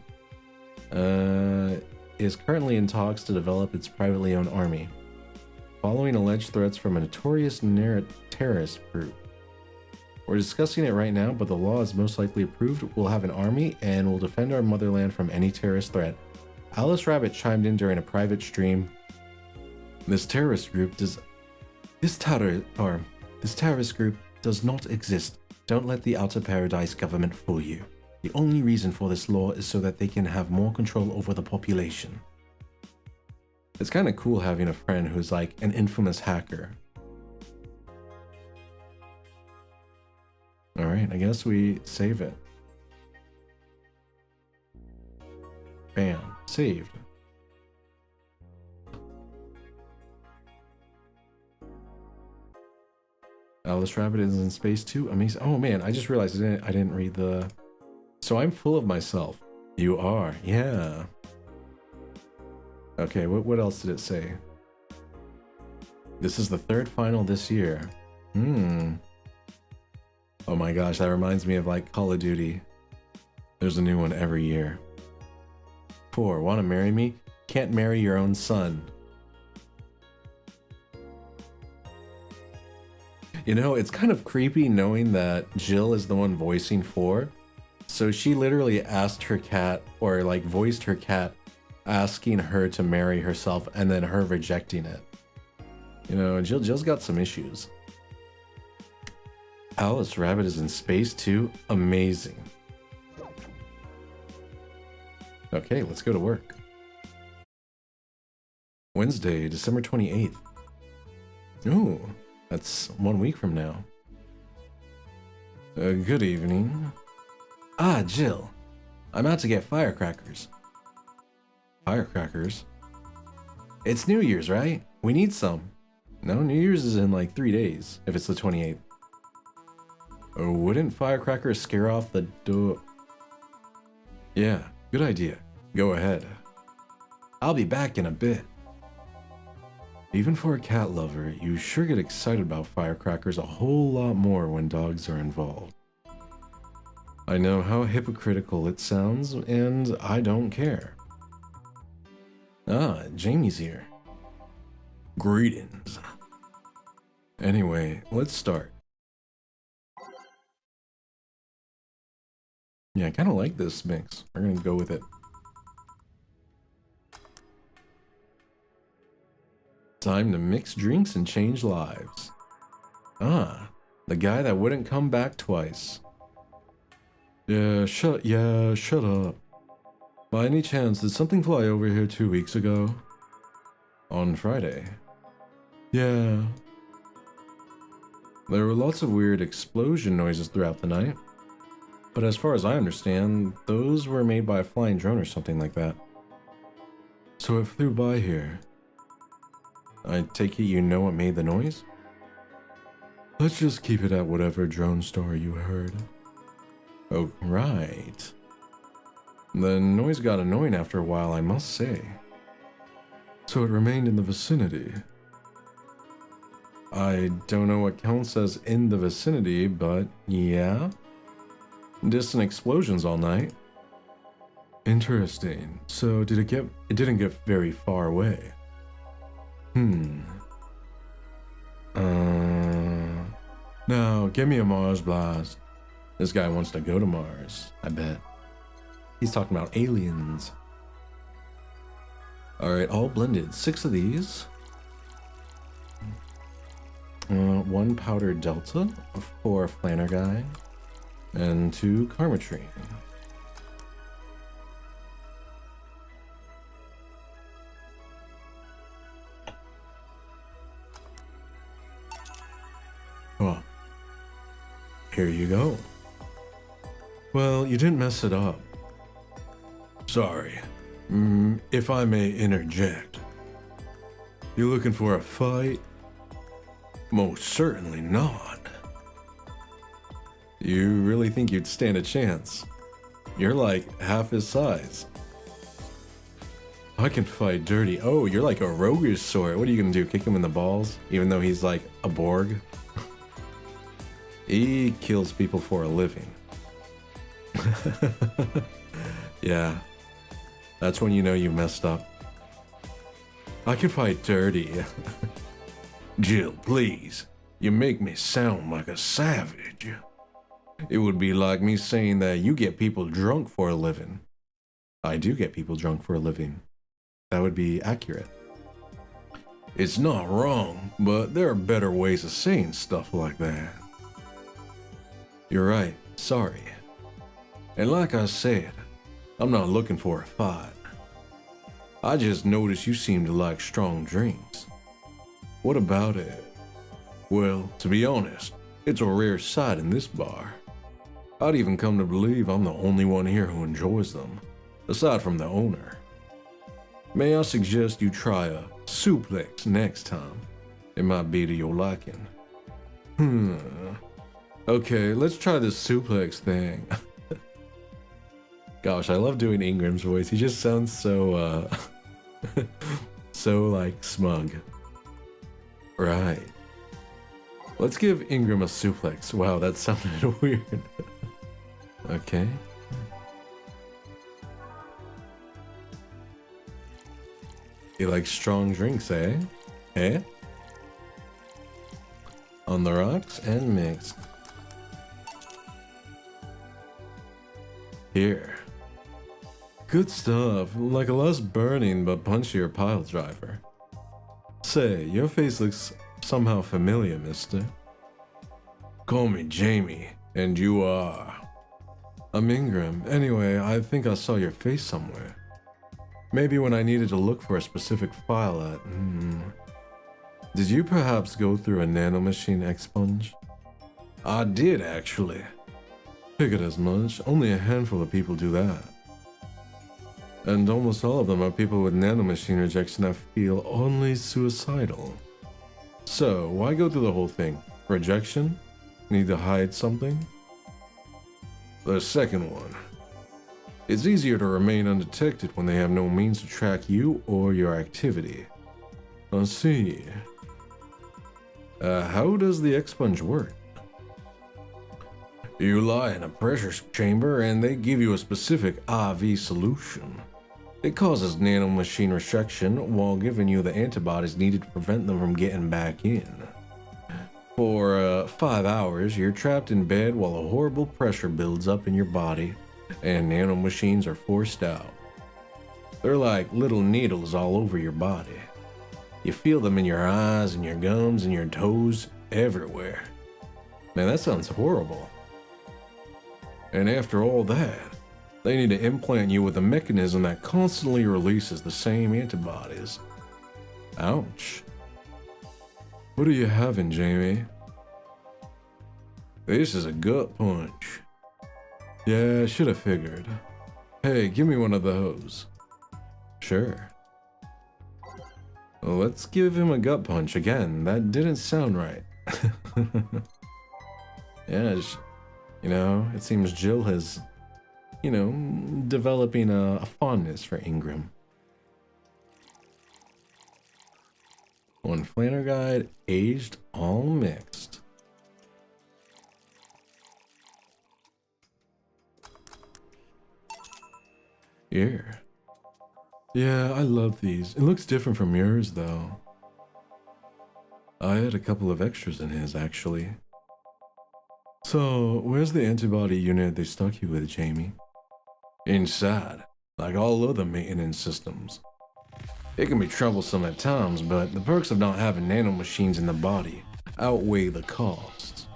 Is currently in talks to develop its privately owned army, following alleged threats from a notorious terrorist group. We're discussing it right now, but the law is most likely approved. We'll have an army and will defend our motherland from any terrorist threat. Alice Rabbit chimed in during a private stream. This terrorist group does not exist. Don't let the Outer Paradise government fool you. The only reason for this law is so that they can have more control over the population. It's kind of cool having a friend who's like an infamous hacker. Alright, I guess we save it. Bam, saved. Alice Rabbit is in space too. Amazing. Oh man, I just realized I didn't read the... So I'm full of myself. You are, yeah. Okay, what else did it say? This is the third final this year. Oh my gosh, that reminds me of like Call of Duty. There's a new one every year. 4. Want to marry me? Can't marry your own son. You know, it's kind of creepy knowing that Jill is the one voicing 4. So she literally asked her cat, or like voiced her cat, asking her to marry herself and then her rejecting it. You know, Jill's got some issues. Alice Rabbit is in space too? Amazing. Okay, let's go to work. Wednesday, December 28th. Ooh, that's 1 week from now. Good evening. Ah, Jill. I'm out to get firecrackers. Firecrackers? It's New Year's, right? We need some. No, New Year's is in like 3 days, if it's the 28th. Oh, wouldn't firecrackers scare off the door? Yeah, good idea. Go ahead. I'll be back in a bit. Even for a cat lover, you sure get excited about firecrackers a whole lot more when dogs are involved. I know how hypocritical it sounds, and I don't care. Ah, Jamie's here. Greetings. Anyway, let's start. Yeah, I kind of like this mix. We're gonna go with it. Time to mix drinks and change lives. Ah, the guy that wouldn't come back twice. Yeah, shut up. By any chance, did something fly over here 2 weeks ago? On Friday. Yeah. There were lots of weird explosion noises throughout the night. But as far as I understand, those were made by a flying drone or something like that. So it flew by here. I take it you know what made the noise? Let's just keep it at whatever drone story you heard. Oh, right. The noise got annoying after a while, I must say. So it remained in the vicinity. I don't know what counts as in the vicinity, but yeah. Distant explosions all night. Interesting. So it didn't get very far away. Now, give me a Mars blast. This guy wants to go to Mars, I bet. He's talking about aliens. Alright, all blended. 6 of these. 1 powdered Delta, 4 Flanner Guy, and 2 Karmatrine. Oh, here you go. Well, you didn't mess it up. Sorry. If I may interject. You looking for a fight? Most certainly not. You really think you'd stand a chance? You're like half his size. I can fight dirty. Oh, you're like a roguish sort. What are you gonna do? Kick him in the balls? Even though he's like a Borg? He kills people for a living. Yeah. That's when you know you messed up. I can fight dirty. Jill, please. You make me sound like a savage. It would be like me saying that you get people drunk for a living. I do get people drunk for a living. That would be accurate. It's not wrong, but there are better ways of saying stuff like that. You're right. Sorry. And like I said, I'm not looking for a fight. I just noticed you seem to like strong drinks. What about it? Well, to be honest, it's a rare sight in this bar. I'd even come to believe I'm the only one here who enjoys them, aside from the owner. May I suggest you try a suplex next time? It might be to your liking. Okay, let's try this suplex thing. Gosh, I love doing Ingram's voice. He just sounds so, So, like, smug. Right. Let's give Ingram a suplex. Wow, that sounded weird. Okay. You like strong drinks, eh? Eh? On the rocks and mixed. Here. Good stuff, like a less burning but punchier pile driver. Say, your face looks somehow familiar, mister. Call me Jamie, and you are... I'm Ingram. Anyway, I think I saw your face somewhere. Maybe when I needed to look for a specific file at... Did you perhaps go through a nanomachine expunge? I did, actually. Figured as much. Only a handful of people do that. And almost all of them are people with nanomachine rejection that feel only suicidal. So, why go through the whole thing? Rejection? Need to hide something? The second one. It's easier to remain undetected when they have no means to track you or your activity. I see. How does the expunge work? You lie in a pressure chamber and they give you a specific IV solution. It causes nanomachine rejection while giving you the antibodies needed to prevent them from getting back in. For 5 hours, you're trapped in bed while a horrible pressure builds up in your body and nanomachines are forced out. They're like little needles all over your body. You feel them in your eyes and your gums and your toes, everywhere. Man, that sounds horrible. And after all that, they need to implant you with a mechanism that constantly releases the same antibodies. Ouch. What are you having, Jamie? This is a gut punch. Yeah, should have figured. Hey, give me one of those. Sure. Well, let's give him a gut punch again. That didn't sound right. Yeah, you know, it seems Jill has, you know, developing a fondness for Ingram. One flanner guide, aged, all mixed. Here. Yeah, I love these. It looks different from yours, though. I had a couple of extras in his, actually. So, where's the antibody unit they stuck you with, Jamie? Inside, like all other maintenance systems. It can be troublesome at times, but the perks of not having nanomachines in the body outweigh the costs.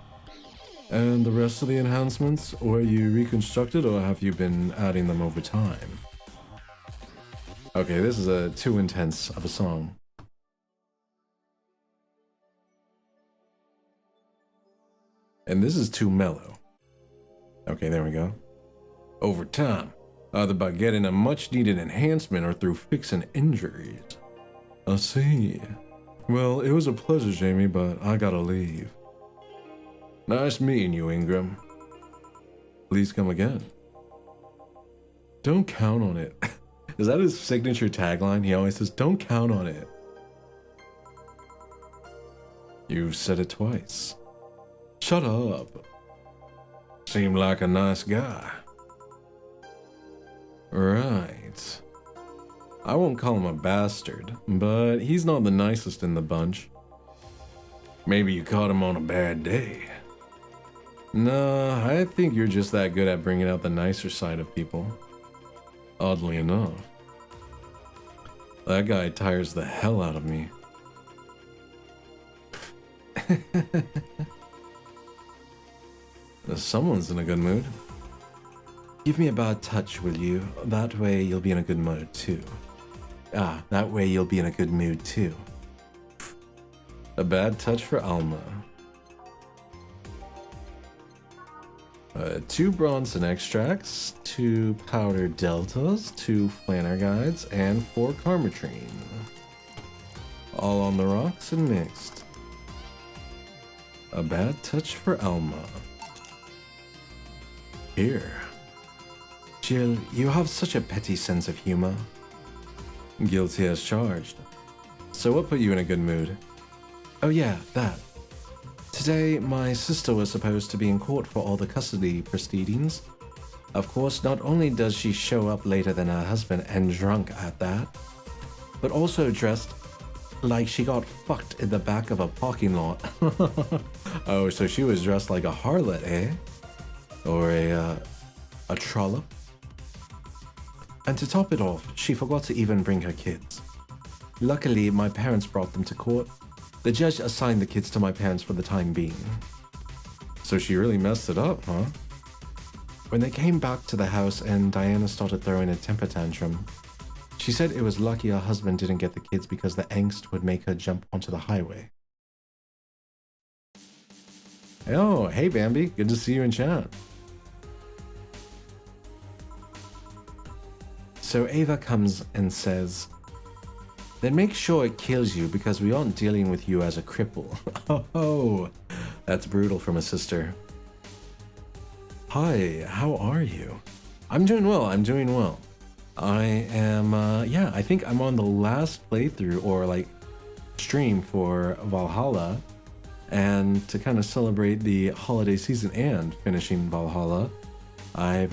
And the rest of the enhancements, were you reconstructed or have you been adding them over time? Okay, this is too intense of a song. And this is too mellow. Okay, there we go. Over time, either by getting a much-needed enhancement or through fixing injuries. I see. Well, it was a pleasure, Jamie, but I gotta leave. Nice meeting you, Ingram. Please come again. Don't count on it. Is that his signature tagline? He always says, don't count on it. You've said it twice. Shut up. Seemed like a nice guy. Right. I won't call him a bastard, but he's not the nicest in the bunch. Maybe you caught him on a bad day. Nah, I think you're just that good at bringing out the nicer side of people. Oddly enough. That guy tires the hell out of me. Someone's in a good mood. Give me a bad touch, will you? That way you'll be in a good mood too. Ah, that way you'll be in a good mood too. A bad touch for Alma. 2 Bronson extracts, 2 powder deltas, 2 flanner guides, and 4 Karmatrine. All on the rocks and mixed. A bad touch for Alma. Here. Jill, you have such a petty sense of humor. Guilty as charged. So what put you in a good mood? Oh yeah, that. Today, my sister was supposed to be in court for all the custody proceedings. Of course, not only does she show up later than her husband and drunk at that, but also dressed like she got fucked in the back of a parking lot. Oh, so she was dressed like a harlot, eh? Or a trollop? And to top it off, she forgot to even bring her kids. Luckily, my parents brought them to court. The judge assigned the kids to my parents for the time being. So she really messed it up, huh? When they came back to the house and Diana started throwing a temper tantrum, she said it was lucky her husband didn't get the kids because the angst would make her jump onto the highway. Oh, hey Bambi, good to see you in chat. So Ava comes and says, then make sure it kills you because we aren't dealing with you as a cripple. Oh, that's brutal from a sister. Hi, how are you? I'm doing well, I'm doing well. I am, yeah, I think I'm on the last playthrough or like stream for Valhalla. And to kind of celebrate the holiday season and finishing Valhalla, I've,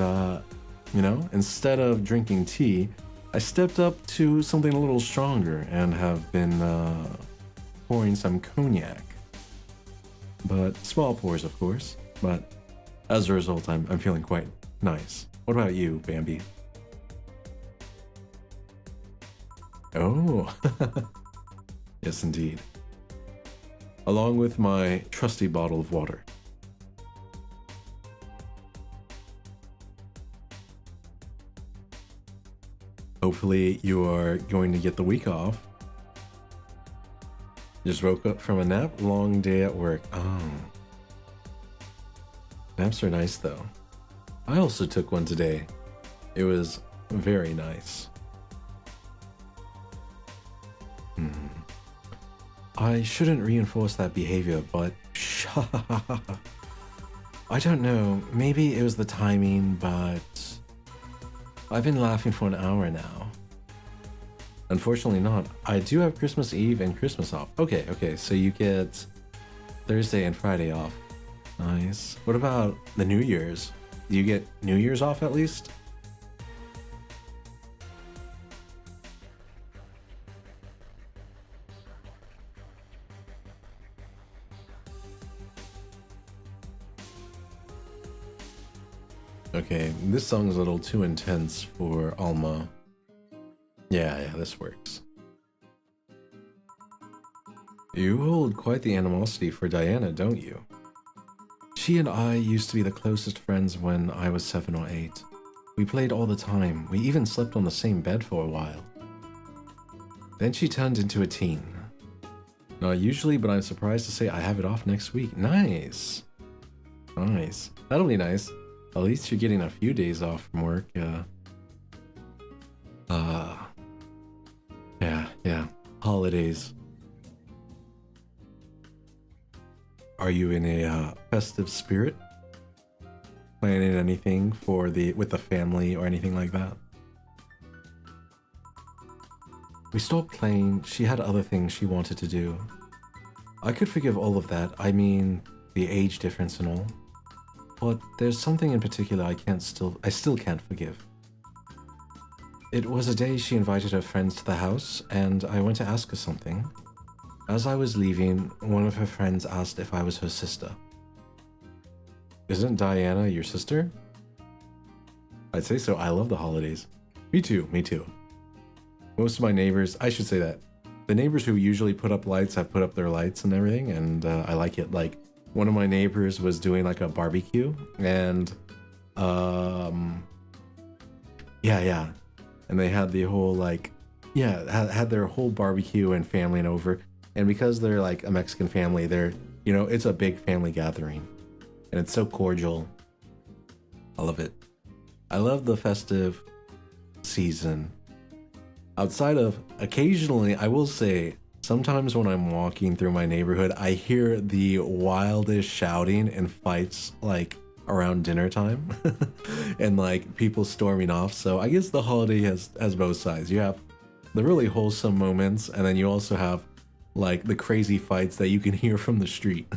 you know, instead of drinking tea, I stepped up to something a little stronger and have been pouring some cognac. But small pours, of course. But as a result, I'm feeling quite nice. What about you, Bambi? Oh, yes indeed. Along with my trusty bottle of water. Hopefully you are going to get the week off. Just woke up from a nap, long day at work. Oh. Naps are nice though. I also took one today. It was very nice. I shouldn't reinforce that behavior, but I don't know, maybe it was the timing, but I've been laughing for an hour now. Unfortunately not. I do have Christmas Eve and Christmas off. Okay, so you get Thursday and Friday off. Nice. What about the New Year's? Do you get New Year's off at least? Okay, this song's a little too intense for Alma. Yeah, this works. You hold quite the animosity for Diana, don't you? She and I used to be the closest friends when I was 7 or 8. We played all the time. We even slept on the same bed for a while. Then she turned into a teen. Not usually, but I'm surprised to say I have it off next week. Nice. Nice. That'll be nice. At least you're getting a few days off from work. Yeah. Holidays. Are you in a festive spirit? Planning anything for with the family or anything like that? We stopped playing. She had other things she wanted to do. I could forgive all of that. I mean, the age difference and all. But there's something in particular I still can't forgive. It was a day she invited her friends to the house, and I went to ask her something. As I was leaving, one of her friends asked if I was her sister. Isn't Diana your sister? I'd say so. I love the holidays. Me too. Most of my neighbors, I should say that, the neighbors who usually put up lights have put up their lights and everything, and I like it. Like, one of my neighbors was doing like a barbecue, and yeah, and they had the whole like, had their whole barbecue and family and over, and because they're like a Mexican family, they're, you know, it's a big family gathering, and it's so cordial. I love it. I love the festive season. Outside of occasionally, I will say, sometimes when I'm walking through my neighborhood, I hear the wildest shouting and fights like around dinner time and like people storming off. So I guess the holiday has both sides. You have the really wholesome moments, and then you also have like the crazy fights that you can hear from the street.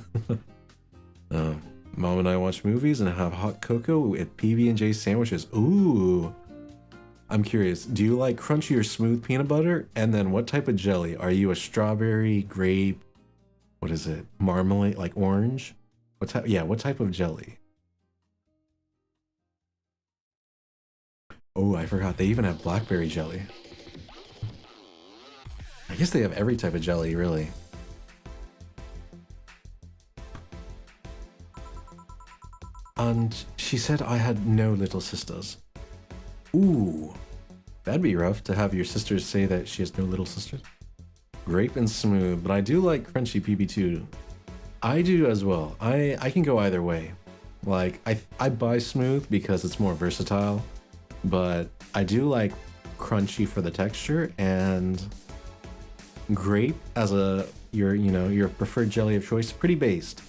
Mom and I watch movies and have hot cocoa with PB&J sandwiches. Ooh. I'm curious, do you like crunchy or smooth peanut butter? And then what type of jelly? Are you a strawberry, grape, what is it? Marmalade, like orange? What type? Yeah, what type of jelly? Oh, I forgot. They even have blackberry jelly. I guess they have every type of jelly, really. And she said I had no little sisters. Ooh, that'd be rough to have your sisters say that she has no little sisters. Grape and smooth, but I do like crunchy PB2. I do as well. I can go either way. Like, I buy smooth because it's more versatile, but I do like crunchy for the texture, and grape as your preferred jelly of choice, pretty based.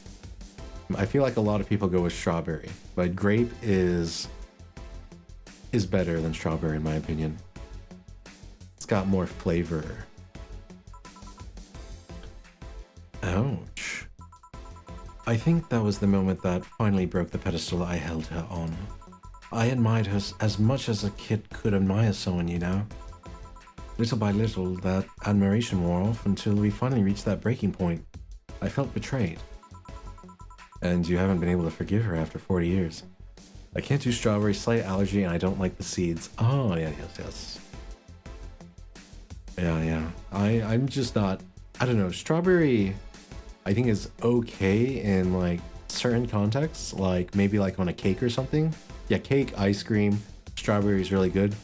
I feel like a lot of people go with strawberry, but grape is better than strawberry in my opinion. It's got more flavor. Ouch. I think that was the moment that finally broke the pedestal I held her on. I admired her as much as a kid could admire someone, you know? Little by little, that admiration wore off until we finally reached that breaking point. I felt betrayed. And you haven't been able to forgive her after 40 years. I can't do strawberry, slight allergy, and I don't like the seeds. Oh, yeah, yes. Yeah. I'm just not, I don't know, strawberry I think is okay in like certain contexts, like maybe like on a cake or something. Yeah, cake, ice cream, strawberry is really good.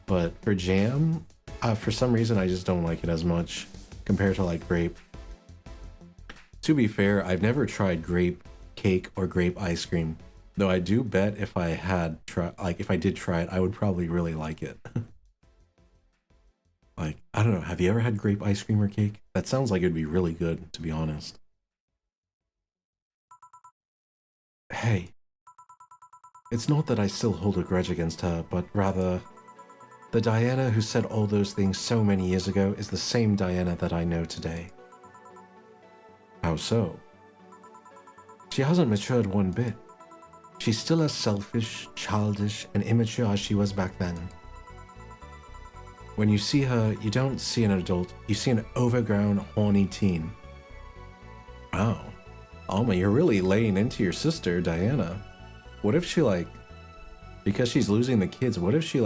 But for jam, for some reason I just don't like it as much compared to like grape. To be fair, I've never tried grape cake or grape ice cream. Though I do bet if I did try it, I would probably really like it. Like, I don't know, have you ever had grape ice cream or cake? That sounds like it'd be really good, to be honest. Hey, it's not that I still hold a grudge against her, but rather, the Diana who said all those things so many years ago is the same Diana that I know today. How so? She hasn't matured one bit. She's still as selfish, childish, and immature as she was back then. When you see her, you don't see an adult, you see an overgrown, horny teen. Wow. Alma, you're really laying into your sister, Diana. What if she because she's losing the kids, what if she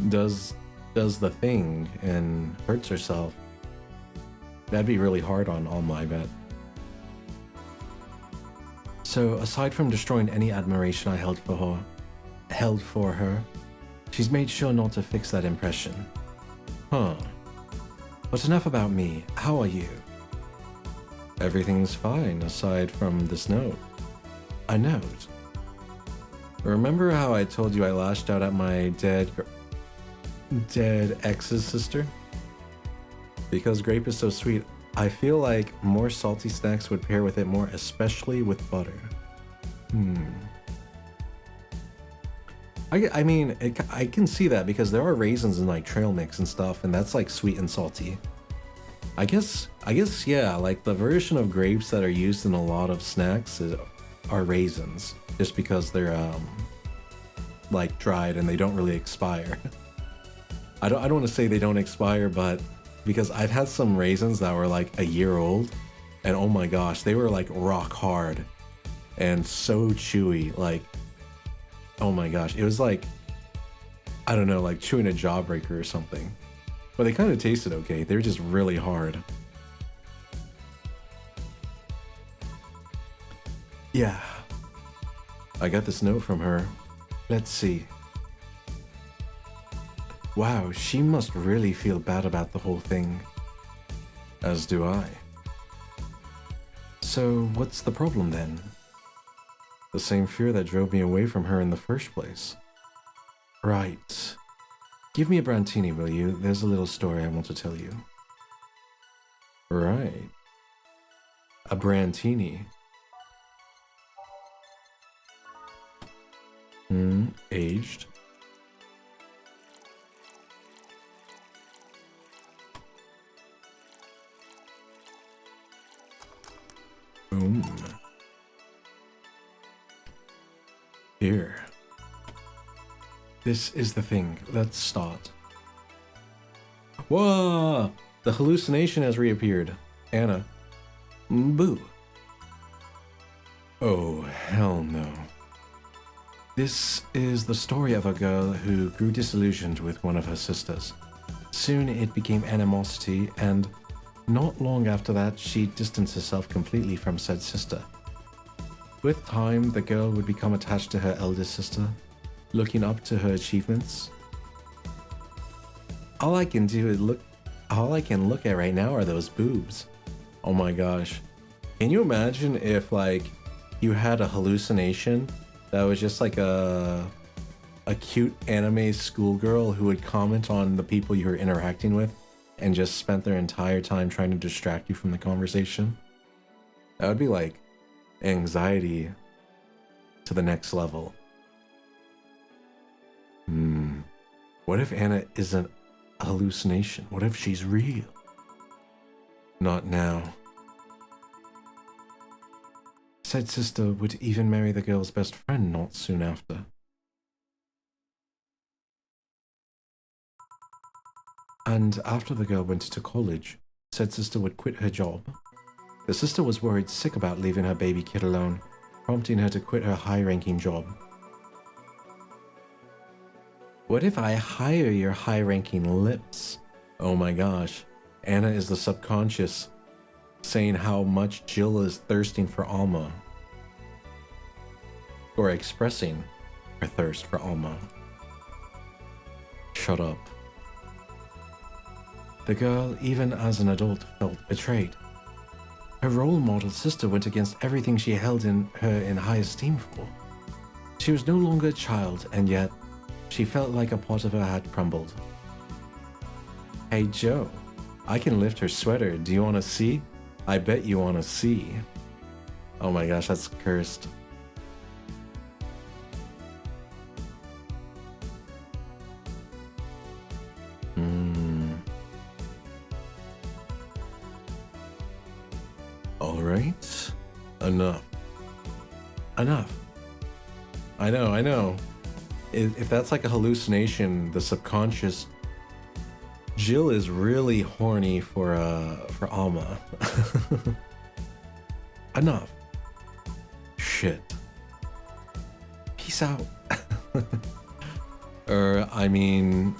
does the thing and hurts herself? That'd be really hard on Alma, I bet. So, aside from destroying any admiration I held for her, she's made sure not to fix that impression. Huh. But enough about me. How are you? Everything's fine, aside from this note. A note? Remember how I told you I lashed out at my dead ex's sister? Because grape is so sweet, I feel like more salty snacks would pair with it more, especially with butter. I mean, I can see that because there are raisins in like trail mix and stuff, and that's like sweet and salty. I guess, yeah, like the version of grapes that are used in a lot of snacks are raisins, just because they're like dried and they don't really expire. I don't want to say they don't expire, but because I've had some raisins that were like a year old, and oh my gosh, they were like rock hard and so chewy. Like, oh my gosh, it was like, I don't know, like chewing a jawbreaker or something. But they kind of tasted okay. They were just really hard. Yeah. I got this note from her. Let's see. Wow, she must really feel bad about the whole thing. As do I. So, what's the problem then? The same fear that drove me away from her in the first place. Right. Give me a brantini, will you? There's a little story I want to tell you. Right. A brantini. Aged. Here. This is the thing. Let's start. Whoa! The hallucination has reappeared. Anna. Boo. Oh, hell no. This is the story of a girl who grew disillusioned with one of her sisters. Soon it became animosity, and not long after that, she distanced herself completely from said sister. With time, the girl would become attached to her eldest sister, looking up to her achievements. All I can look at right now are those boobs. Oh my gosh. Can you imagine if, like, you had a hallucination that was just like a cute anime schoolgirl who would comment on the people you were interacting with and just spent their entire time trying to distract you from the conversation? That would be like anxiety to the next level. What if Anna isn't a hallucination? What if she's real? Not now. Said sister would even marry the girl's best friend not soon after. And after the girl went to college, said sister would quit her job. The sister was worried sick about leaving her baby kid alone, prompting her to quit her high-ranking job. What if I hire your high-ranking lips? Oh my gosh, Anna is the subconscious saying how much Jill is thirsting for Alma. Or expressing her thirst for Alma. Shut up. The girl, even as an adult, felt betrayed. Her role model sister went against everything she held in high esteem for. She was no longer a child, and yet she felt like a part of her had crumbled. Hey Joe, I can lift her sweater. Do you want to see? I bet you want to see. Oh my gosh, that's cursed. Alright. Enough. I know. If that's like a hallucination, the subconscious, Jill is really horny for Alma. Enough. Shit. Peace out. I mean,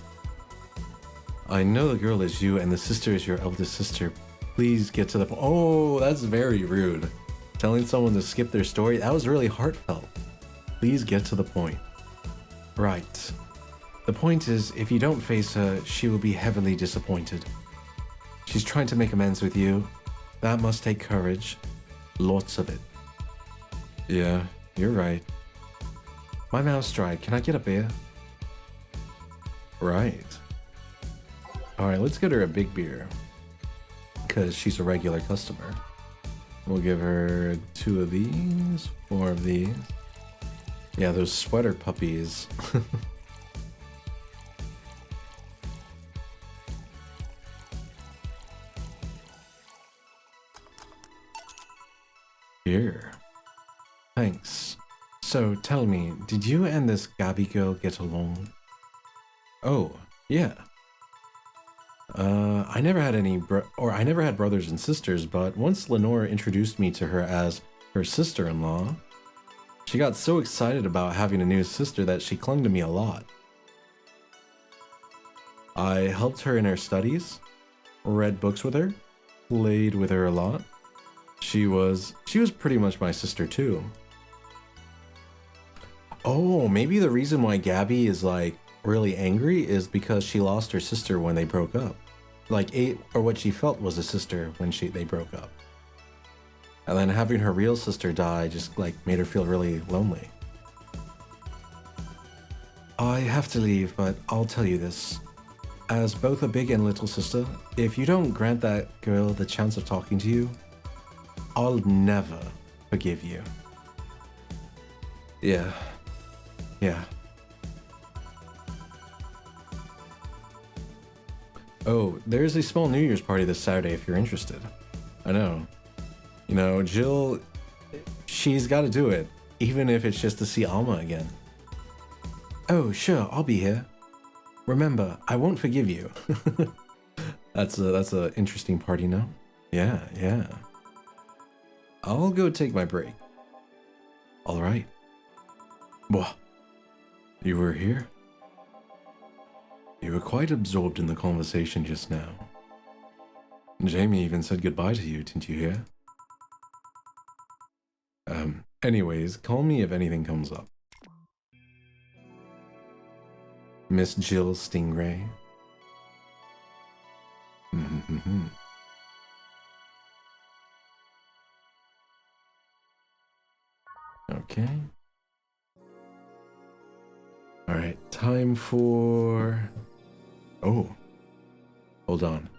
I know the girl is you and the sister is your eldest sister. Please get to the point. Oh, that's very rude. Telling someone to skip their story, that was really heartfelt. Please get to the point. Right. The point is, if you don't face her, she will be heavily disappointed. She's trying to make amends with you. That must take courage. Lots of it. Yeah, you're right. My mouth's dry. Can I get a beer? Right. Alright, let's get her a big beer. Because she's a regular customer. We'll give her 2 of these, 4 of these. Yeah, those sweater puppies. Here. Thanks. So, tell me, did you and this Gabby girl get along? Oh, yeah. I never had brothers and sisters, but once Lenore introduced me to her as her sister-in-law, she got so excited about having a new sister that she clung to me a lot. I helped her in her studies, read books with her, played with her a lot. She was pretty much my sister too. Oh, maybe the reason why Gabby is like really angry is because she lost her sister when they broke up. Or what she felt was a sister when they broke up. And then having her real sister die just like made her feel really lonely. I have to leave, but I'll tell you this. As both a big and little sister, if you don't grant that girl the chance of talking to you, I'll never forgive you. Yeah. Oh, there's a small New Year's party this Saturday if you're interested. I know. You know, Jill she's got to do it, even if it's just to see Alma again. Oh, sure, I'll be here. Remember, I won't forgive you. That's a interesting party now. Yeah, yeah. I'll go take my break. All right. Whoa. You were here? You were quite absorbed in the conversation just now. Jamie even said goodbye to you, didn't you hear? Anyways, call me if anything comes up. Miss Jill Stingray. Okay. Alright, time for... Oh. Hold on.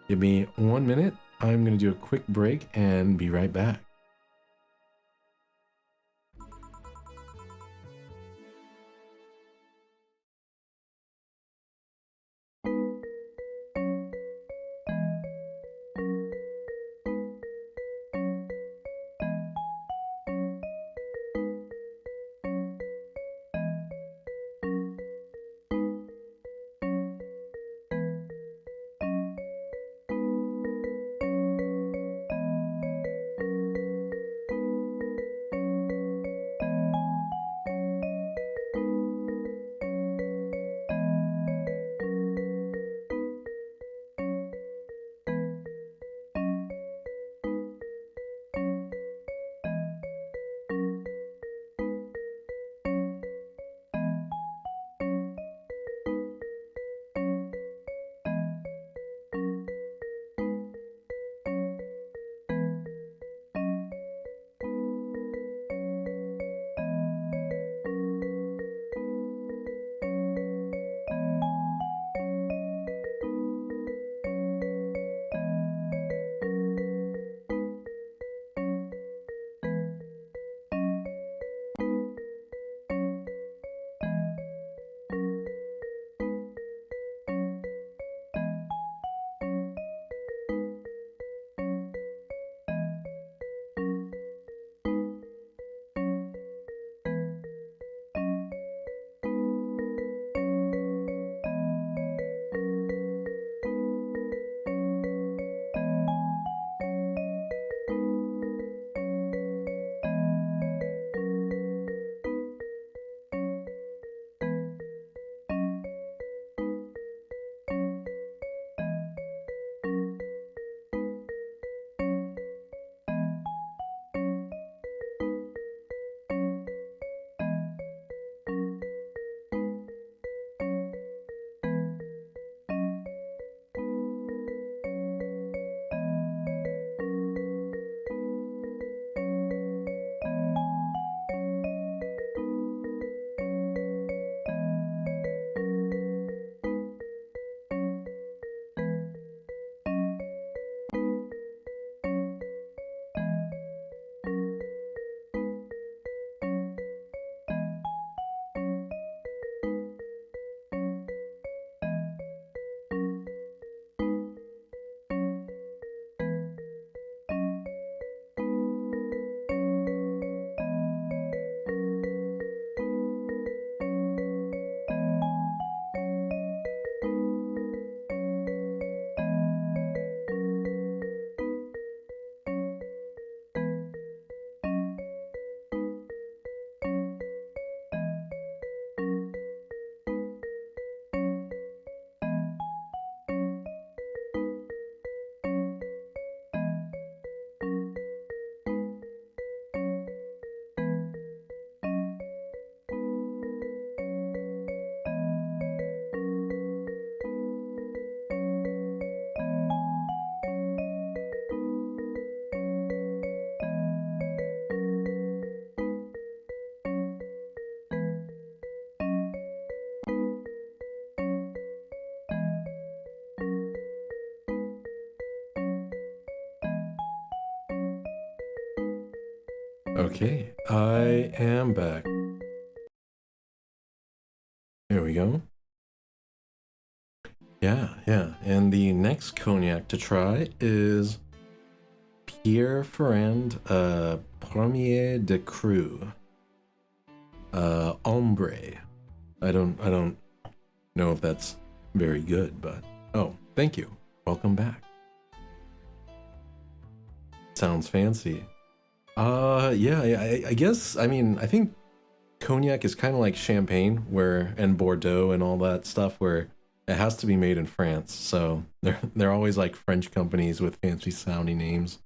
Give me 1 minute. I'm gonna do a quick break and be right back. Okay, I am back. There we go. Yeah, and the next cognac to try is Pierre Ferrand, Premier de Cru. Ombre. I don't know if that's very good, but oh, thank you. Welcome back. Sounds fancy. Yeah, I guess, I mean, I think cognac is kind of like champagne and Bordeaux and all that stuff where it has to be made in France. So they're always like French companies with fancy sounding names.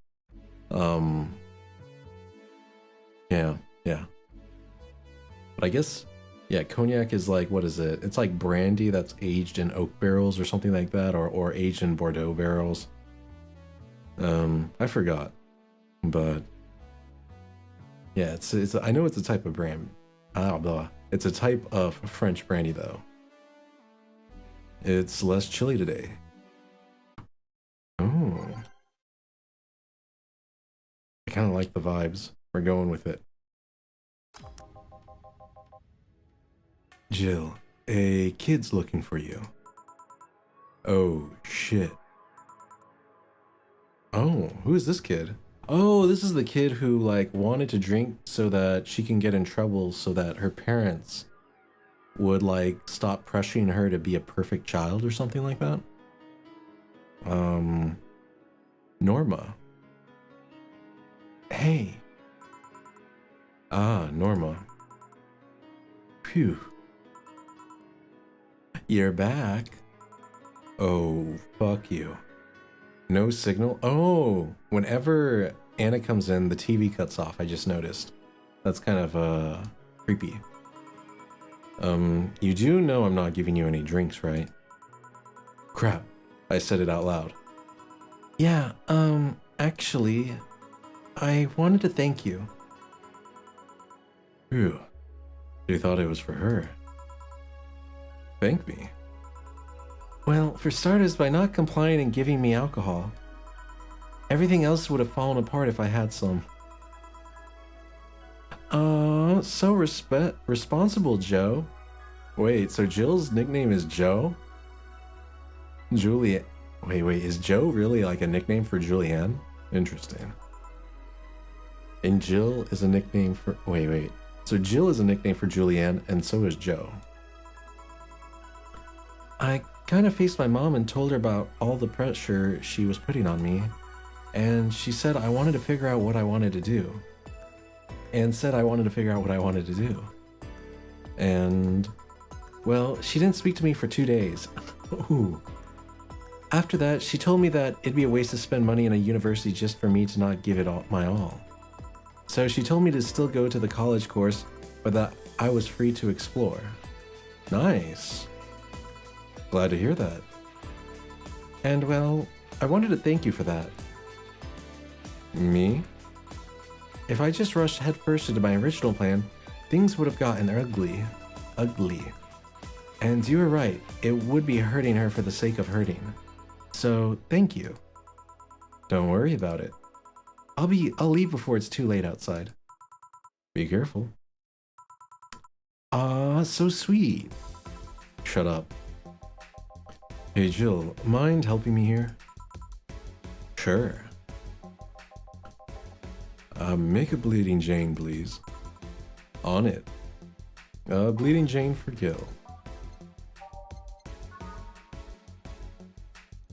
Yeah. But I guess, yeah, cognac is like, what is it? It's like brandy that's aged in oak barrels or something like that, or aged in Bordeaux barrels. I forgot, but yeah, it's I know it's a type of brand. It's a type of French brandy though. It's less chilly today. Oh, I kind of like the vibes. We're going with it. Jill, a kid's looking for you. Oh, shit. Oh, who is this kid? Oh, this is the kid who, like, wanted to drink so that she can get in trouble so that her parents would, like, stop pressuring her to be a perfect child or something like that. Norma. Hey. Ah, Norma. Phew. You're back. Oh, fuck you. No signal? Oh, whenever Anna comes in, the TV cuts off, I just noticed. That's kind of, creepy. You do know I'm not giving you any drinks, right? Crap, I said it out loud. Yeah, actually, I wanted to thank you. Phew, she thought it was for her. Thank me? Well, for starters, by not complying and giving me alcohol. Everything else would have fallen apart if I had some. So responsible, Joe. Wait, so Jill's nickname is Joe? Juliet. Wait, is Joe really like a nickname for Julianne? Interesting. And Jill is a nickname for... Wait. So Jill is a nickname for Julianne, and so is Joe. I kind of faced my mom and told her about all the pressure she was putting on me, and she said I wanted to figure out what I wanted to do. And, well, she didn't speak to me for 2 days. Ooh. After that, she told me that it'd be a waste to spend money in a university just for me to not give it my all. So she told me to still go to the college course, but that I was free to explore. Nice. Glad to hear that. And well, I wanted to thank you for that. Me? If I just rushed headfirst into my original plan, things would have gotten ugly. And you were right, it would be hurting her for the sake of hurting. So, thank you. Don't worry about it. I'll leave before it's too late outside. Be careful. Aw, so sweet. Shut up. Hey Jill, mind helping me here? Sure. Make a Bleeding Jane, please. On it. Bleeding Jane for Gil.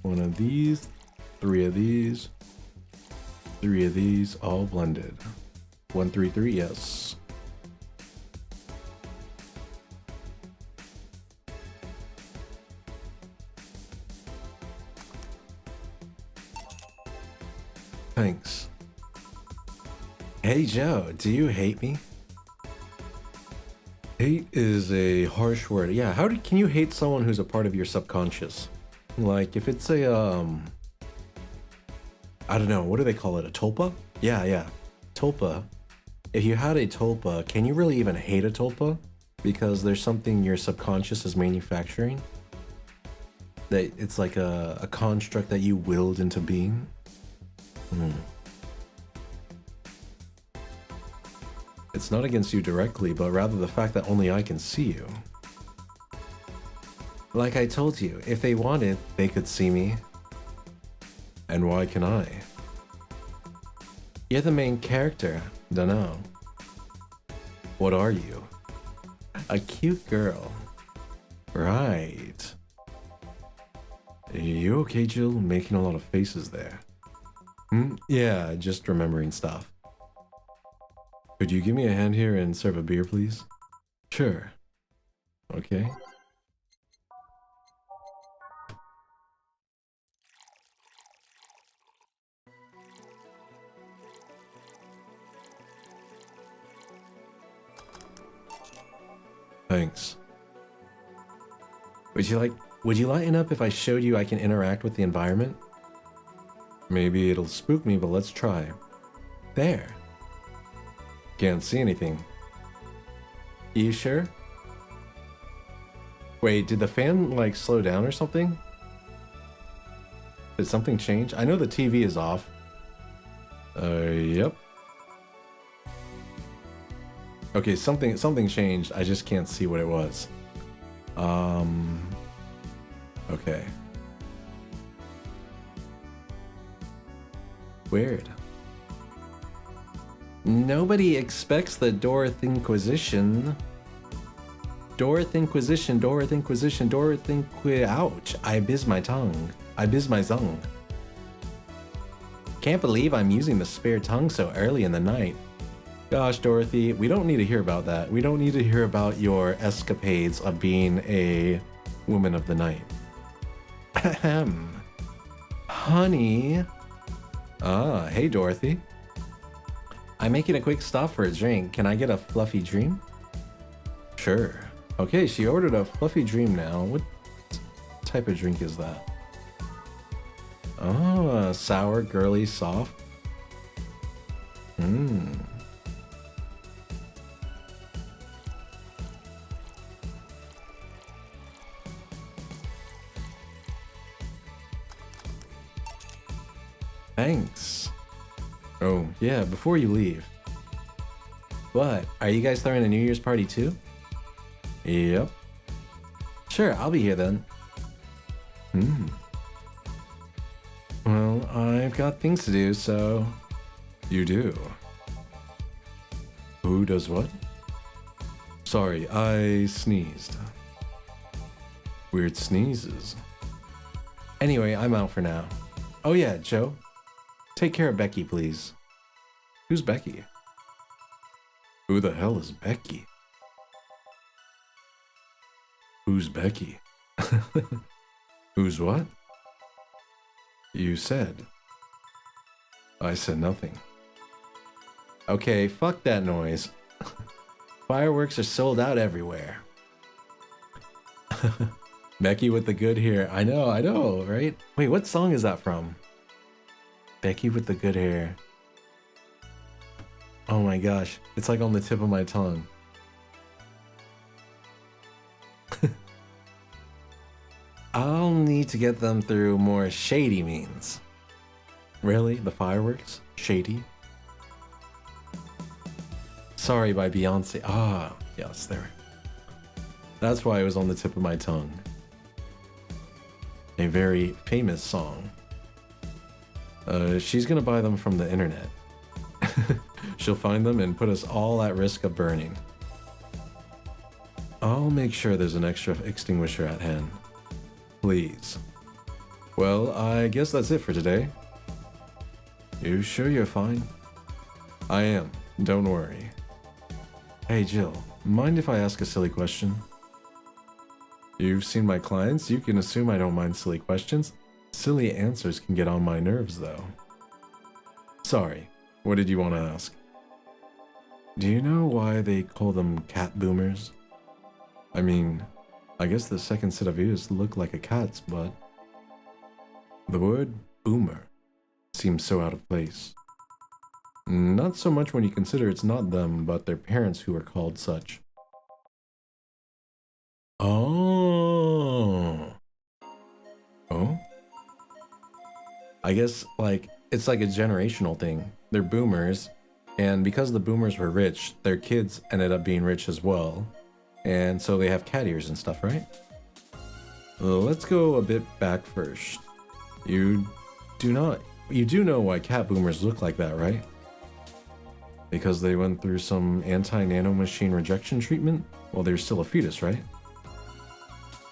One of these, 3 of these, 3 of these, all blended. 133, yes. Thanks. Hey Joe, do you hate me? Hate is a harsh word. Yeah, can you hate someone who's a part of your subconscious? Like if it's a I don't know, what do they call it? A tulpa? Yeah. Tulpa. If you had a tulpa, can you really even hate a tulpa? Because there's something your subconscious is manufacturing. That it's like a construct that you willed into being. It's not against you directly, but rather the fact that only I can see you. Like I told you, if they wanted, they could see me. And why can I? You're the main character. Dunno. What are you? A cute girl. Right. You okay, Jill? Making a lot of faces there. Yeah, just remembering stuff. Could you give me a hand here and serve a beer, please? Sure. Okay. Thanks. Would you lighten up if I showed you I can interact with the environment? Maybe it'll spook me, but let's try. There. Can't see anything. You sure? Wait, did the fan, like, slow down or something? Did something change? I know the TV is off. Yep. Okay, something changed. I just can't see what it was. Okay. Weird. Nobody expects the Dorothy Inquisition. Dorothy Inquisition, Dorothy Inquisition, Dorothy ouch. I biz my tongue. I biz my zung. Can't believe I'm using the spare tongue so early in the night. Gosh, Dorothy, we don't need to hear about that. We don't need to hear about your escapades of being a woman of the night. Ahem. Honey. Ah, hey, Dorothy. I'm making a quick stop for a drink. Can I get a fluffy dream? Sure. Okay, she ordered a fluffy dream now. What type of drink is that? Oh, sour, girly, soft. Thanks. Oh, yeah, before you leave. What? Are you guys throwing a New Year's party too? Yep. Sure, I'll be here then. Well, I've got things to do, so... You do? Who does what? Sorry, I sneezed. Weird sneezes. Anyway, I'm out for now. Oh yeah, Joe. Take care of Becky, please. Who's Becky? Who the hell is Becky? Who's Becky? Who's what? You said. I said nothing. Okay, fuck that noise. Fireworks are sold out everywhere. Becky with the good hair. I know, right? Wait, what song is that from? Becky with the good hair. Oh my gosh, it's like on the tip of my tongue. I'll need to get them through more shady means. Really? The fireworks? Shady? Sorry by Beyonce. Ah, yes, there. That's why it was on the tip of my tongue. A very famous song. She's gonna buy them from the internet. She'll find them and put us all at risk of burning. I'll make sure there's an extra extinguisher at hand. Please. Well, I guess that's it for today. You sure you're fine? I am, don't worry. Hey Jill, mind if I ask a silly question? You've seen my clients, you can assume I don't mind silly questions. Silly answers can get on my nerves though. Sorry, what did you want to ask? Do you know why they call them cat boomers? I mean, I guess the second set of ears look like a cat's, but... The word boomer seems so out of place. Not so much when you consider it's not them, but their parents who are called such. Oh. Oh? I guess, like, it's like a generational thing. They're boomers, and because the boomers were rich, their kids ended up being rich as well. And so they have cat ears and stuff, right? Let's go a bit back first. You do know why cat boomers look like that, right? Because they went through some anti-nanomachine rejection treatment while they were still a fetus, right?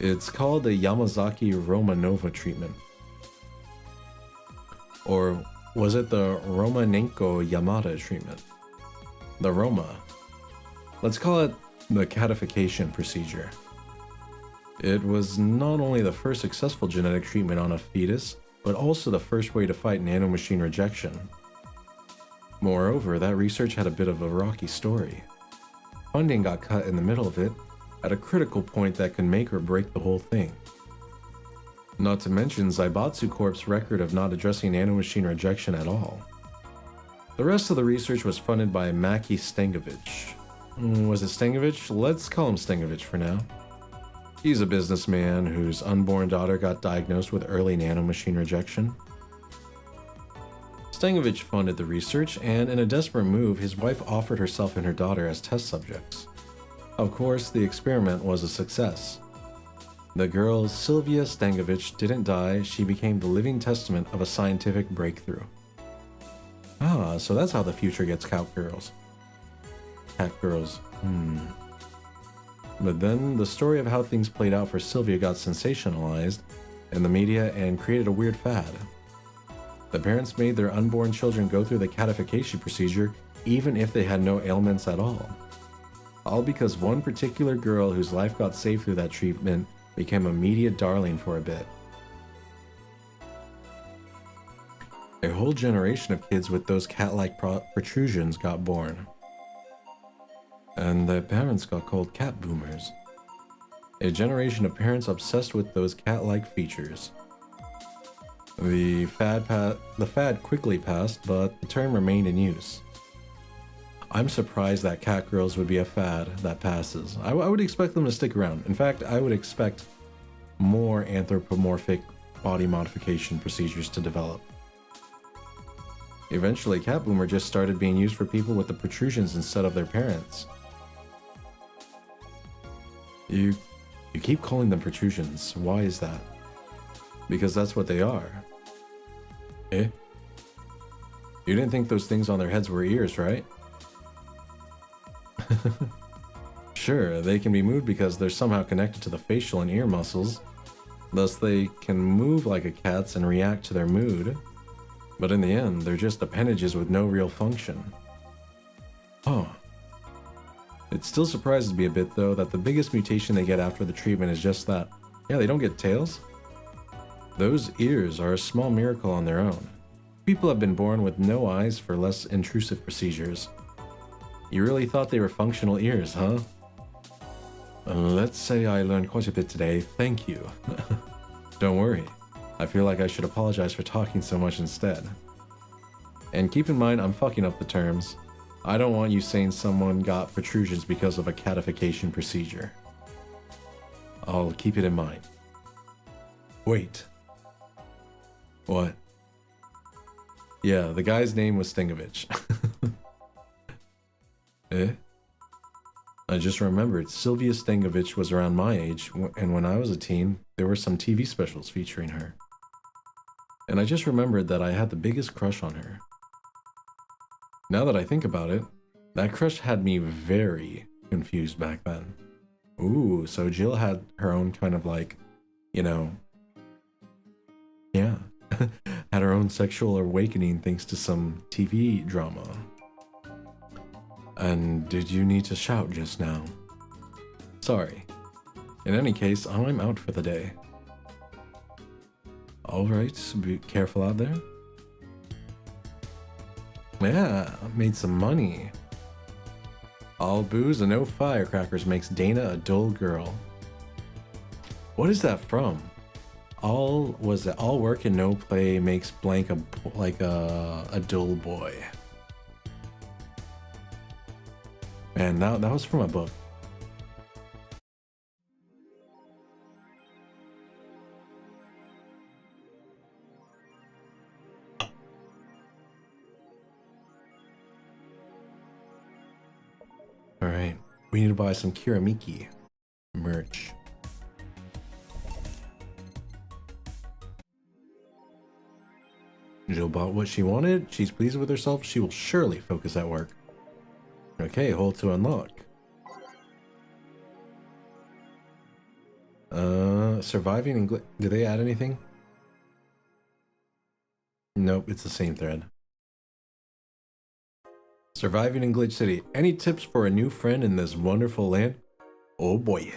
It's called the Yamazaki-Romanova treatment. Or was it the Romanenko-Yamada treatment? The Roma. Let's call it the catification procedure. It was not only the first successful genetic treatment on a fetus, but also the first way to fight nanomachine rejection. Moreover, that research had a bit of a rocky story. Funding got cut in the middle of it, at a critical point that could make or break the whole thing. Not to mention Zaibatsu Corp's record of not addressing nanomachine rejection at all. The rest of the research was funded by Maki Stengovich. Was it Stengovich? Let's call him Stengovich for now. He's a businessman whose unborn daughter got diagnosed with early nanomachine rejection. Stengovich funded the research, and in a desperate move, his wife offered herself and her daughter as test subjects. Of course, the experiment was a success. The girl, Sylvia Stengovich, didn't die. She became the living testament of a scientific breakthrough. Ah, so that's how the future gets cowgirls. Catgirls. But then the story of how things played out for Sylvia got sensationalized in the media and created a weird fad. The parents made their unborn children go through the catification procedure even if they had no ailments at all. All because one particular girl whose life got saved through that treatment became a media darling for a bit. A whole generation of kids with those cat-like protrusions got born. And their parents got called cat boomers. A generation of parents obsessed with those cat-like features. The fad quickly passed, but the term remained in use. I'm surprised that cat girls would be a fad that passes. I would expect them to stick around. In fact, I would expect more anthropomorphic body modification procedures to develop. Eventually, cat boomer just started being used for people with the protrusions instead of their parents. You keep calling them protrusions. Why is that? Because that's what they are. Eh? You didn't think those things on their heads were ears, right? Sure, they can be moved because they're somehow connected to the facial and ear muscles. Thus, they can move like a cat's and react to their mood. But in the end, they're just appendages with no real function. Oh. It still surprises me a bit, though, that the biggest mutation they get after the treatment is just that. Yeah, they don't get tails. Those ears are a small miracle on their own. People have been born with no eyes for less intrusive procedures. You really thought they were functional ears, huh? Let's say I learned quite a bit today, thank you. Don't worry, I feel like I should apologize for talking so much instead. And keep in mind, I'm fucking up the terms. I don't want you saying someone got protrusions because of a catification procedure. I'll keep it in mind. Wait. What? Yeah, the guy's name was Stengovich. Eh? I just remembered Sylvia Stengovich was around my age, and when I was a teen, there were some TV specials featuring her. And I just remembered that I had the biggest crush on her. Now that I think about it, that crush had me very confused back then. Ooh, so Jill had her own kind of like, you know, yeah, had her own sexual awakening thanks to some TV drama. And did you need to shout just now? Sorry. In any case, I'm out for the day. Alright, be careful out there. Yeah, made some money. All booze and no firecrackers makes Dana a dull girl. What is that from? All work and no play makes blank a dull boy. Man, that was from a book. Alright, we need to buy some Kiramiki merch. Jill bought what she wanted, she's pleased with herself, she will surely focus at work. Okay, hold to unlock. Surviving in did they add anything? Nope, it's the same thread. Surviving in Glitch City. Any tips for a new friend in this wonderful land? Oh boy.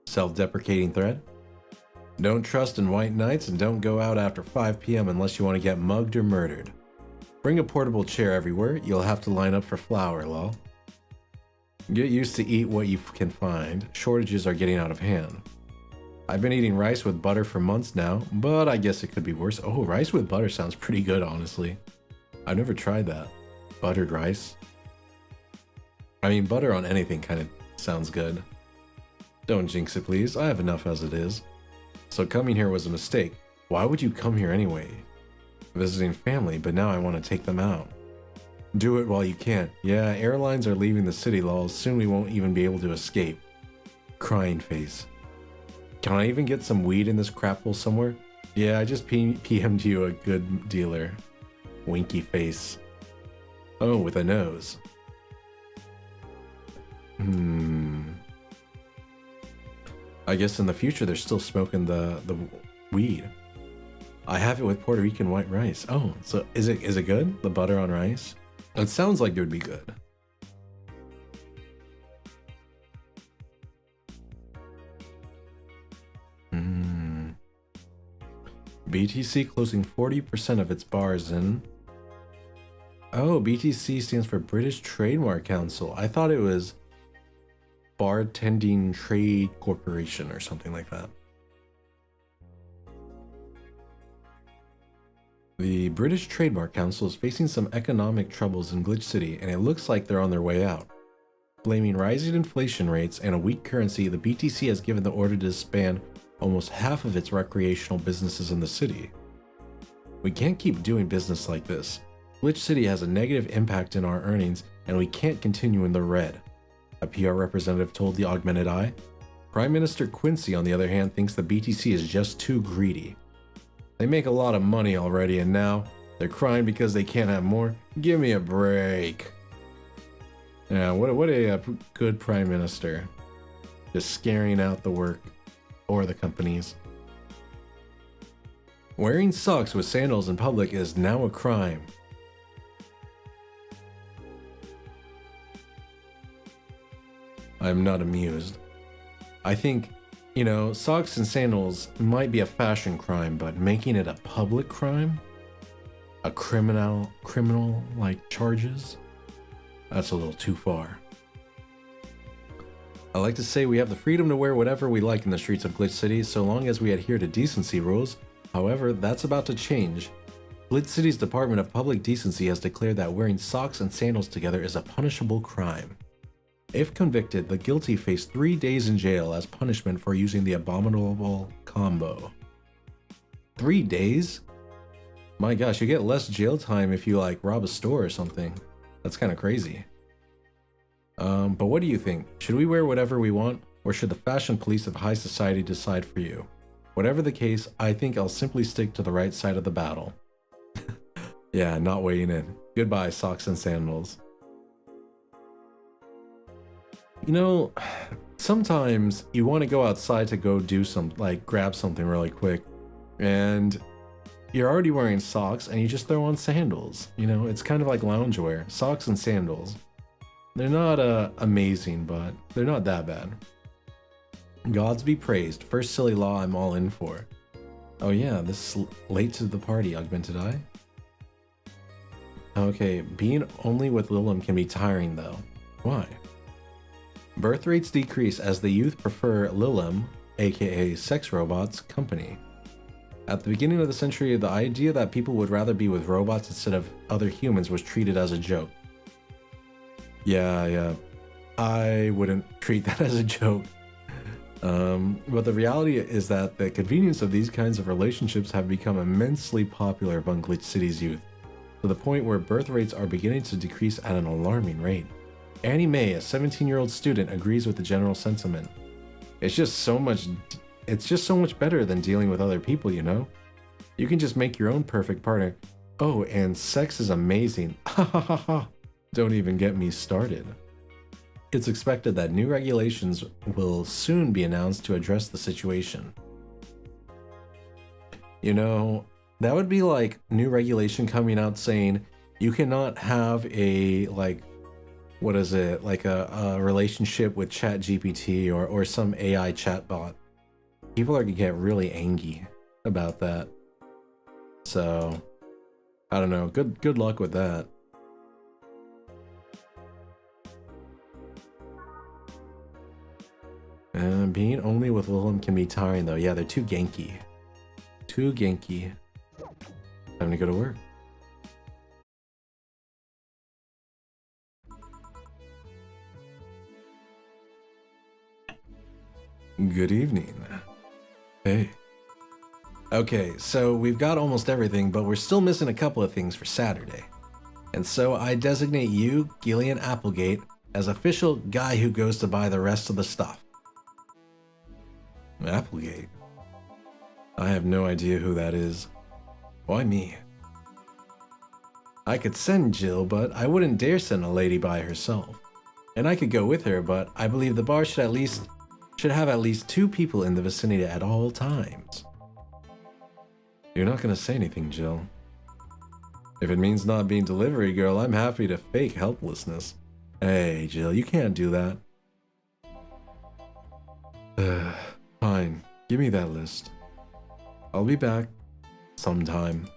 Self-deprecating thread. Don't trust in white nights and don't go out after 5 p.m. unless you want to get mugged or murdered. Bring a portable chair everywhere. You'll have to line up for flour, lol. Get used to eat what you can find. Shortages are getting out of hand. I've been eating rice with butter for months now, but I guess it could be worse. Oh, rice with butter sounds pretty good, honestly. I've never tried that. Buttered rice. I mean, butter on anything kind of sounds good. Don't jinx it, please. I have enough as it is. So coming here was a mistake. Why would you come here anyway? Visiting family, but now I want to take them out. Do it while you can. Yeah, airlines are leaving the city, lol. Soon we won't even be able to escape. Crying face. Can I even get some weed in this crap hole somewhere? Yeah, I just PM'd you a good dealer. Winky face. Oh, with a nose. I guess in the future they're still smoking the weed. I have it with Puerto Rican white rice. Oh, so is it good? The butter on rice? It sounds like it would be good. BTC closing 40% of its bars in... Oh, BTC stands for British Trademark Council. I thought it was Bartending Trade Corporation or something like that. The British Trademark Council is facing some economic troubles in Glitch City, and it looks like they're on their way out. Blaming rising inflation rates and a weak currency, the BTC has given the order to disband almost half of its recreational businesses in the city. We can't keep doing business like this. Glitch City has a negative impact in our earnings, and we can't continue in the red, a PR representative told the Augmented Eye. Prime Minister Quincy, on the other hand, thinks the BTC is just too greedy. They make a lot of money already, and now they're crying because they can't have more? Give me a break. Yeah, what a good Prime Minister. Just scaring out the work or the companies. Wearing socks with sandals in public is now a crime. I'm not amused. I think, you know, socks and sandals might be a fashion crime, but making it a public crime? A criminal like charges? That's a little too far. I like to say we have the freedom to wear whatever we like in the streets of Glitch City, so long as we adhere to decency rules. However, that's about to change. Glitch City's Department of Public Decency has declared that wearing socks and sandals together is a punishable crime. If convicted, the guilty face 3 days in jail as punishment for using the abominable combo. 3 days? My gosh, you get less jail time if you like rob a store or something. That's kind of crazy. But what do you think? Should we wear whatever we want, or should the fashion police of high society decide for you? Whatever the case, I think I'll simply stick to the right side of the battle. Yeah, not weighing in. Goodbye, socks and sandals. You know, sometimes you want to go outside to go do grab something really quick, and you're already wearing socks and you just throw on sandals. You know, it's kind of like loungewear. Socks and sandals. They're not amazing, but they're not that bad. Gods be praised. First silly law I'm all in for. Oh yeah, this is late to the party, Augmented Eye. Okay, being only with Lilim can be tiring though. Why? Birth rates decrease as the youth prefer Lilim, aka sex robots, company. At the beginning of the century, the idea that people would rather be with robots instead of other humans was treated as a joke. Yeah, I wouldn't treat that as a joke. But the reality is that the convenience of these kinds of relationships have become immensely popular among Glitch City's youth, to the point where birth rates are beginning to decrease at an alarming rate. Annie Mae, a 17-year-old student, agrees with the general sentiment. It's just so much better than dealing with other people, you know? You can just make your own perfect partner. Oh, and sex is amazing. Ha ha ha ha. Don't even get me started. it's expected that new regulations will soon be announced to address the situation. You know, that would be like new regulation coming out saying you cannot have a, like, what is it, like a relationship with ChatGPT or some AI chatbot. People are gonna get really angry about that. So, I don't know. Good luck with that. Being only with Willem can be tiring though. Yeah, they're too Genki. Too Genki. Time to go to work. Good evening. Hey. Okay, so we've got almost everything, but we're still missing a couple of things for Saturday. And so I designate you, Gillian Applegate, as official guy who goes to buy the rest of the stuff. Applegate? I have no idea who that is. Why me? I could send Jill, but I wouldn't dare send a lady by herself. And I could go with her, but I believe the bar should have at least 2 people in the vicinity at all times. You're not gonna say anything, Jill. If it means not being delivery girl, I'm happy to fake helplessness. Hey, Jill, you can't do that. Fine, give me that list. I'll be back sometime.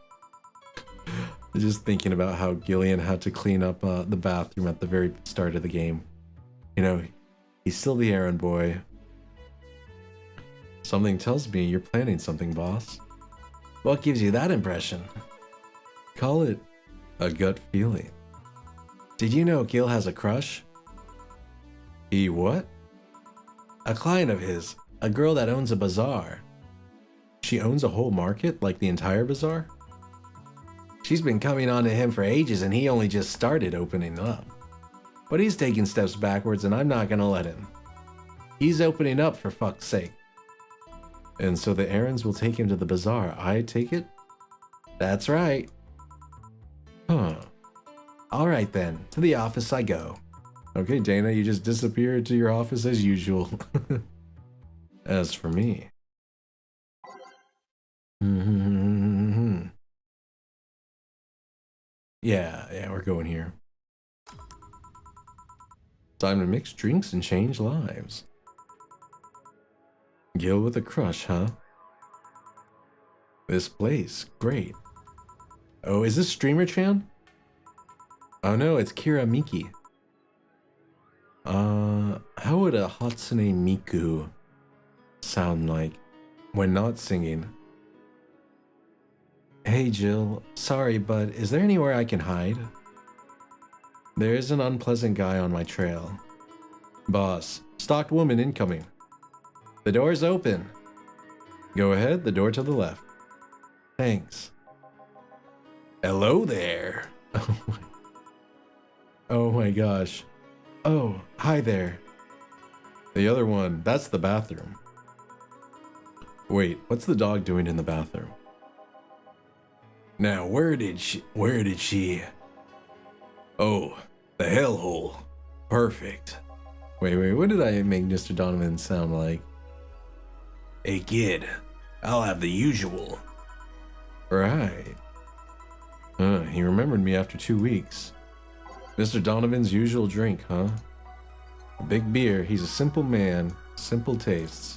Just thinking about how Gillian had to clean up the bathroom at the very start of the game. You know, he's still the errand boy. Something tells me you're planning something, boss. What gives you that impression? Call it a gut feeling. Did you know Gil has a crush? He what? A client of his, a girl that owns a bazaar. She owns a whole market, like the entire bazaar? She's been coming on to him for ages and he only just started opening up. But he's taking steps backwards and I'm not gonna let him. He's opening up for fuck's sake. And so the errands will take him to the bazaar, I take it? That's right. Huh. Alright then, to the office I go. Okay, Dana, you just disappeared to your office as usual. As for me... Yeah, we're going here. Time to mix drinks and change lives. Gil with a crush, huh? This place, great. Oh, is this Streamer Chan? Oh no, it's Kira Miki. How would a Hatsune Miku sound like when not singing? Hey Jill, sorry, but is there anywhere I can hide? There is an unpleasant guy on my trail. Boss, stalked woman incoming. The door's open. Go ahead, the door to the left. Thanks. Hello there. Oh my gosh. Oh, hi there. The other one, that's the bathroom. Wait, what's the dog doing in the bathroom? Now, where did she? Oh, the hellhole. Perfect. Wait, what did I make Mr. Donovan sound like? Hey kid, I'll have the usual. Right. He remembered me after 2 weeks. Mr. Donovan's usual drink, huh? A big beer, he's a simple man, simple tastes.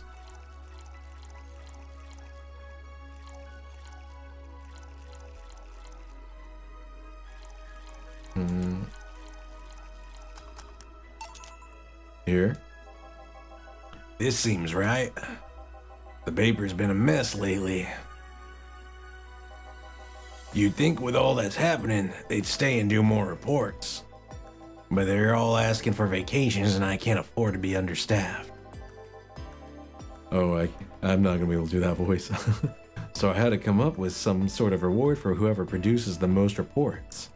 Here? This seems right. The paper's been a mess lately. You'd think with all that's happening, they'd stay and do more reports. But they're all asking for vacations and I can't afford to be understaffed. Oh, I'm not gonna be able to do that voice. So I had to come up with some sort of reward for whoever produces the most reports.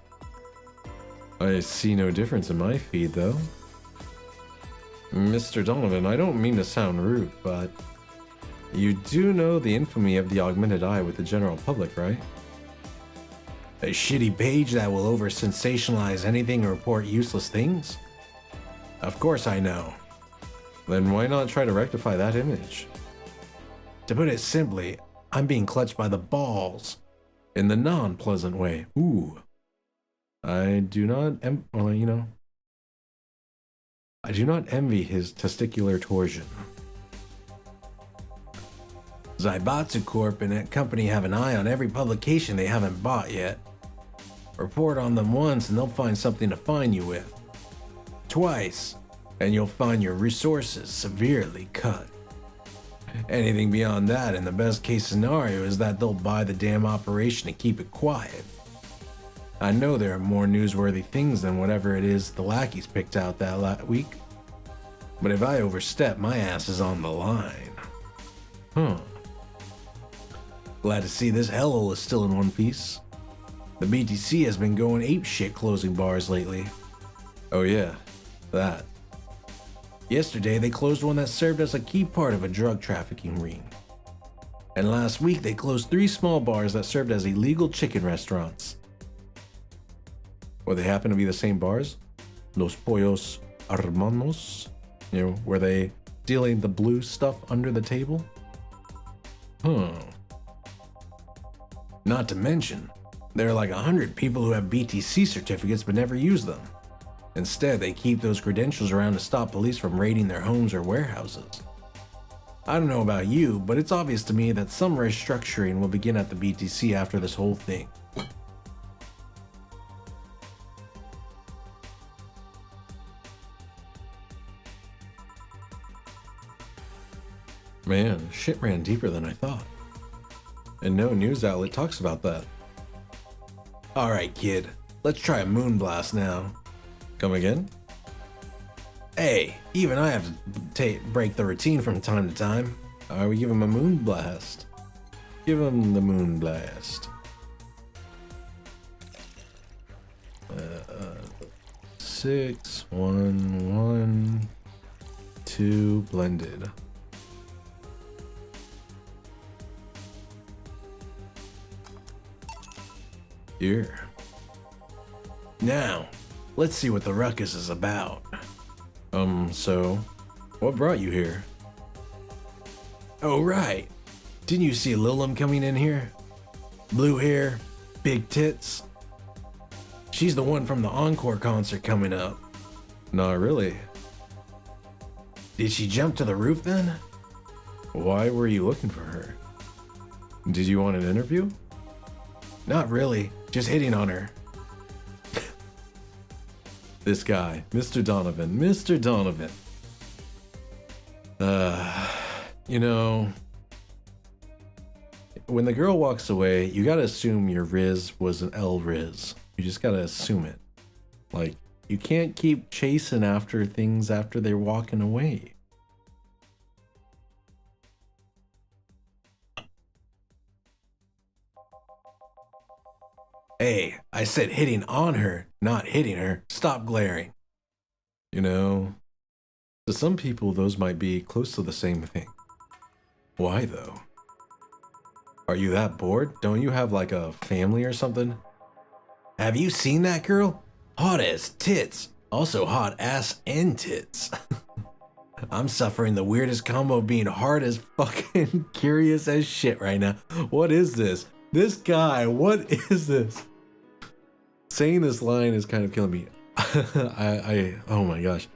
I see no difference in my feed, though. Mr. Donovan, I don't mean to sound rude, but you do know the infamy of the augmented eye with the general public, right? A shitty page that will over-sensationalize anything and report useless things? Of course I know. Then why not try to rectify that image? To put it simply, I'm being clutched by the balls. In the non-pleasant way. Ooh. I do not, I do not envy his testicular torsion. Zaibatsu Corp and that company have an eye on every publication they haven't bought yet. Report on them once and they'll find something to fine you with. Twice, and you'll find your resources severely cut. Anything beyond that, in the best case scenario, is that they'll buy the damn operation and keep it quiet. I know there are more newsworthy things than whatever it is the lackeys picked out that week. But if I overstep, my ass is on the line. Glad to see this hellhole is still in one piece. The BTC has been going apeshit closing bars lately. Oh yeah, that. Yesterday they closed one that served as a key part of a drug trafficking ring. And last week they closed 3 small bars that served as illegal chicken restaurants. Or they happen to be the same bars? Los Pollos Hermanos? You know, were they dealing the blue stuff under the table? Not to mention, there are like 100 people who have BTC certificates but never use them. Instead, they keep those credentials around to stop police from raiding their homes or warehouses. I don't know about you, but it's obvious to me that some restructuring will begin at the BTC after this whole thing. Man, shit ran deeper than I thought. And no news outlet talks about that. Alright kid, let's try a moonblast now. Come again? Hey, even I have to break the routine from time to time. We give him a moonblast. Give him the moonblast. 6, 1, 1, 2 blended. Here. Now, let's see what the ruckus is about. So, what brought you here? Oh, right. Didn't you see Lilum coming in here? Blue hair, big tits. She's the one from the Encore concert coming up. Not really. Did she jump to the roof then? Why were you looking for her? Did you want an interview? Not really, just hitting on her. This guy, Mr. Donovan, Mr. Donovan. You know, when the girl walks away, you gotta assume your Riz was an L Riz. You just gotta assume it. Like, you can't keep chasing after things after they're walking away. Hey, I said hitting on her, not hitting her. Stop glaring. You know, to some people, those might be close to the same thing. Why though? Are you that bored? Don't you have like a family or something? Have you seen that girl? Hot as tits. Also hot ass and tits. I'm suffering the weirdest combo of being hard as fucking curious as shit right now. What is this? This guy, what is this? Saying this line is kind of killing me. Oh my gosh.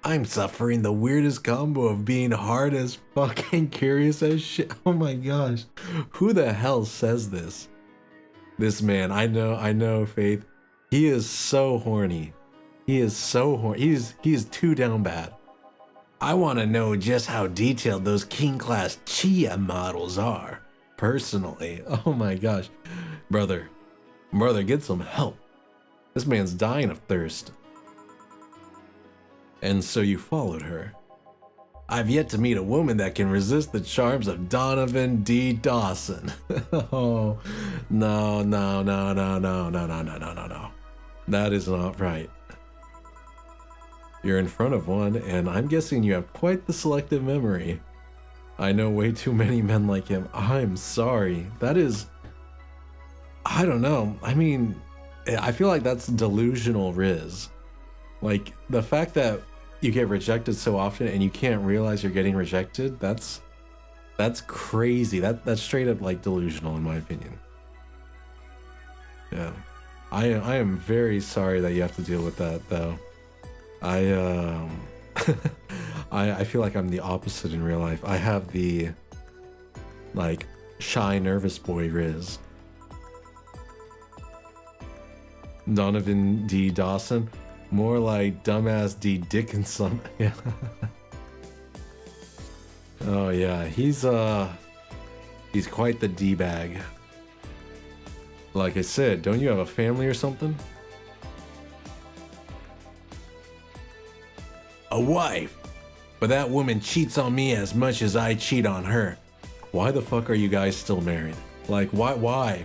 I'm suffering the weirdest combo of being hard as fucking curious as shit. Oh my gosh. Who the hell says this? This man, I know, Faith. He is so horny. He is so horny. He is too down bad. I want to know just how detailed those king class Chia models are. Personally. Oh my gosh. Brother, get some help. This man's dying of thirst. And so you followed her. I've yet to meet a woman that can resist the charms of Donovan D. Dawson. Oh, no. That is not right. You're in front of one, and I'm guessing you have quite the selective memory. I know way too many men like him. I'm sorry. That is... I don't know. I mean, I feel like that's delusional Riz. Like, the fact that you get rejected so often and you can't realize you're getting rejected. That's crazy. That's straight up like delusional in my opinion. Yeah. I am very sorry that you have to deal with that though. I feel like I'm the opposite in real life. I have the like shy nervous boy Riz. Donovan D. Dawson. More like dumbass D. Dickinson. Yeah. Oh yeah, he's quite the D-bag. Like I said, don't you have a family or something? A wife. But that woman cheats on me as much as I cheat on her. Why the fuck are you guys still married? Like why?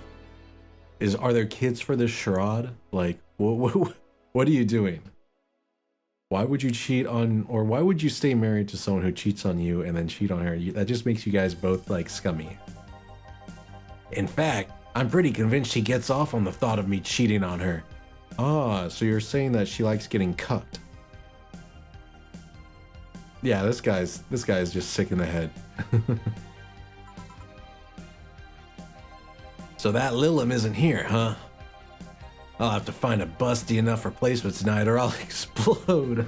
Are there kids for this charade? Like what are you doing? Why would you cheat on, or why would you stay married to someone who cheats on you and then cheat on her? That just makes you guys both like scummy. In fact, I'm pretty convinced she gets off on the thought of me cheating on her. Ah, so you're saying that she likes getting cucked. Yeah, this guy's just sick in the head. So that Lilim isn't here, huh? I'll have to find a busty enough replacement tonight or I'll explode.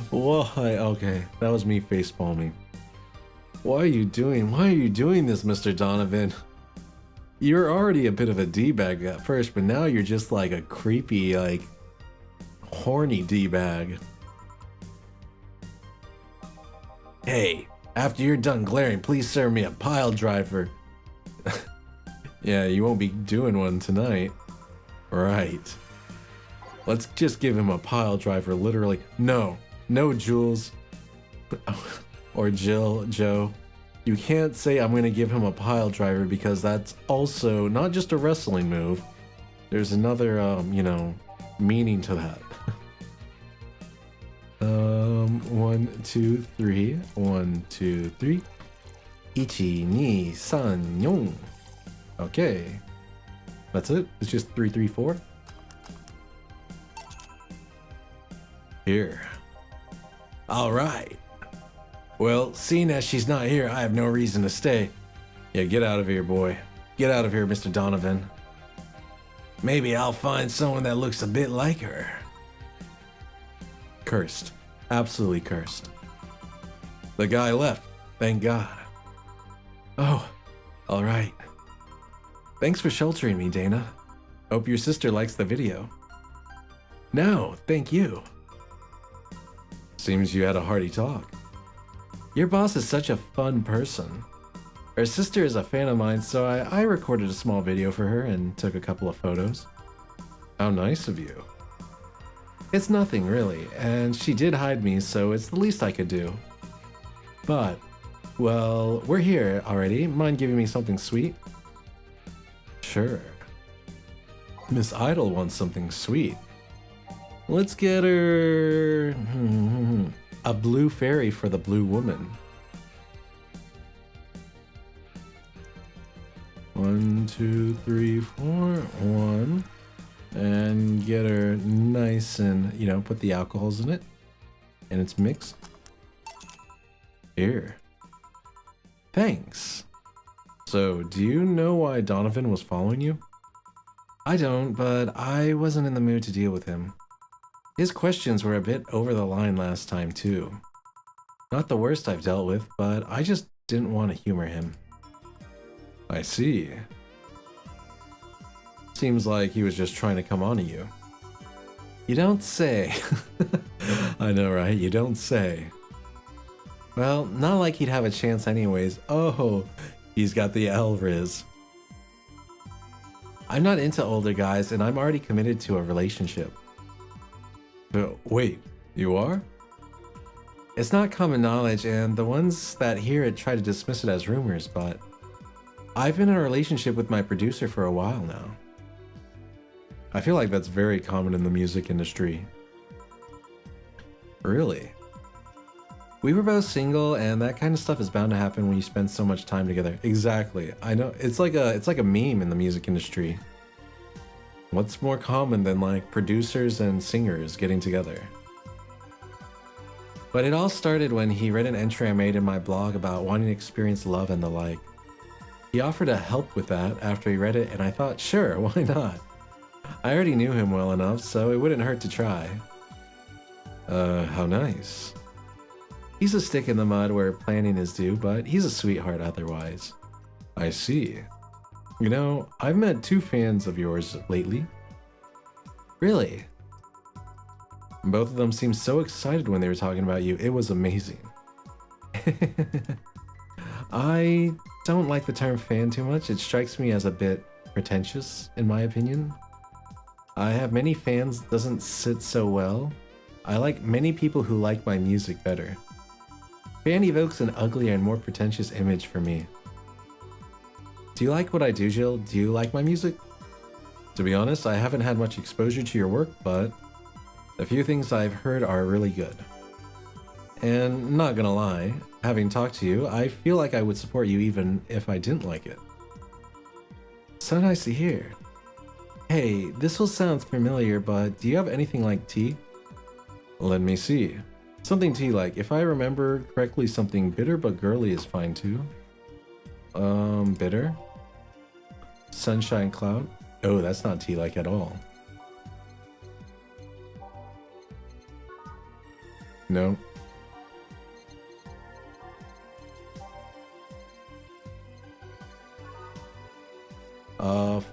Why? Okay, that was me facepalming. Why are you doing this, Mr. Donovan? You're already a bit of a D-bag at first, but now you're just like a creepy, like, horny D-bag. Hey, after you're done glaring, please serve me a pile driver. Yeah, you won't be doing one tonight. Right. Let's just give him a pile driver, literally. No, Jules. Or Jill, Joe. You can't say I'm gonna give him a pile driver because that's also not just a wrestling move. There's another, you know, meaning to that. 1, 2, 3. 1, 2, 3. Ichi, ni, san, yon. Okay. That's it? It's just 3, 3, 4? Here. Alright. Well, seeing as she's not here, I have no reason to stay. Yeah, get out of here, boy. Get out of here, Mr. Donovan. Maybe I'll find someone that looks a bit like her. Cursed. Absolutely cursed. The guy left. Thank God. Oh, alright. Thanks for sheltering me, Dana. Hope your sister likes the video. No, thank you. Seems you had a hearty talk. Your boss is such a fun person. Her sister is a fan of mine, so I recorded a small video for her and took a couple of photos. How nice of you. It's nothing really, and she did hide me, so it's the least I could do. But, well, we're here already. Mind giving me something sweet? Sure. Miss Idol wants something sweet. Let's get her a blue fairy for the blue woman. 1, 2, 3, 4, 1. And get her nice and, you know, put the alcohols in it. And it's mixed. Here. Thanks. So, do you know why Donovan was following you? I don't, but I wasn't in the mood to deal with him. His questions were a bit over the line last time, too. Not the worst I've dealt with, but I just didn't want to humor him. I see. Seems like he was just trying to come on to you. You don't say. I know, right? You don't say. Well, not like he'd have a chance anyways. Oh, he's got the Elriz. I'm not into older guys, and I'm already committed to a relationship. But wait, you are? It's not common knowledge, and the ones that hear it try to dismiss it as rumors, but I've been in a relationship with my producer for a while now. I feel like that's very common in the music industry. Really? We were both single, and that kind of stuff is bound to happen when you spend so much time together. Exactly. I know, it's like a meme in the music industry. What's more common than like producers and singers getting together? But it all started when he read an entry I made in my blog about wanting to experience love and the like. He offered to help with that after he read it, and I thought, sure, why not? I already knew him well enough, so it wouldn't hurt to try. How nice. He's a stick in the mud where planning is due, but he's a sweetheart otherwise. I see. You know, I've met 2 fans of yours lately. Really? Both of them seemed so excited when they were talking about you. It was amazing. I don't like the term fan too much. It strikes me as a bit pretentious, in my opinion. I have many fans doesn't sit so well. I like many people who like my music better. Fan evokes an uglier and more pretentious image for me. Do you like what I do, Jill? Do you like my music? To be honest, I haven't had much exposure to your work, but the few things I've heard are really good. And not gonna lie, having talked to you, I feel like I would support you even if I didn't like it. So nice to hear. Hey, this will sound familiar, but do you have anything like tea? Let me see. Something tea like, if I remember correctly, something bitter but girly is fine too. Bitter? Sunshine Cloud? Oh, that's not tea like at all. No.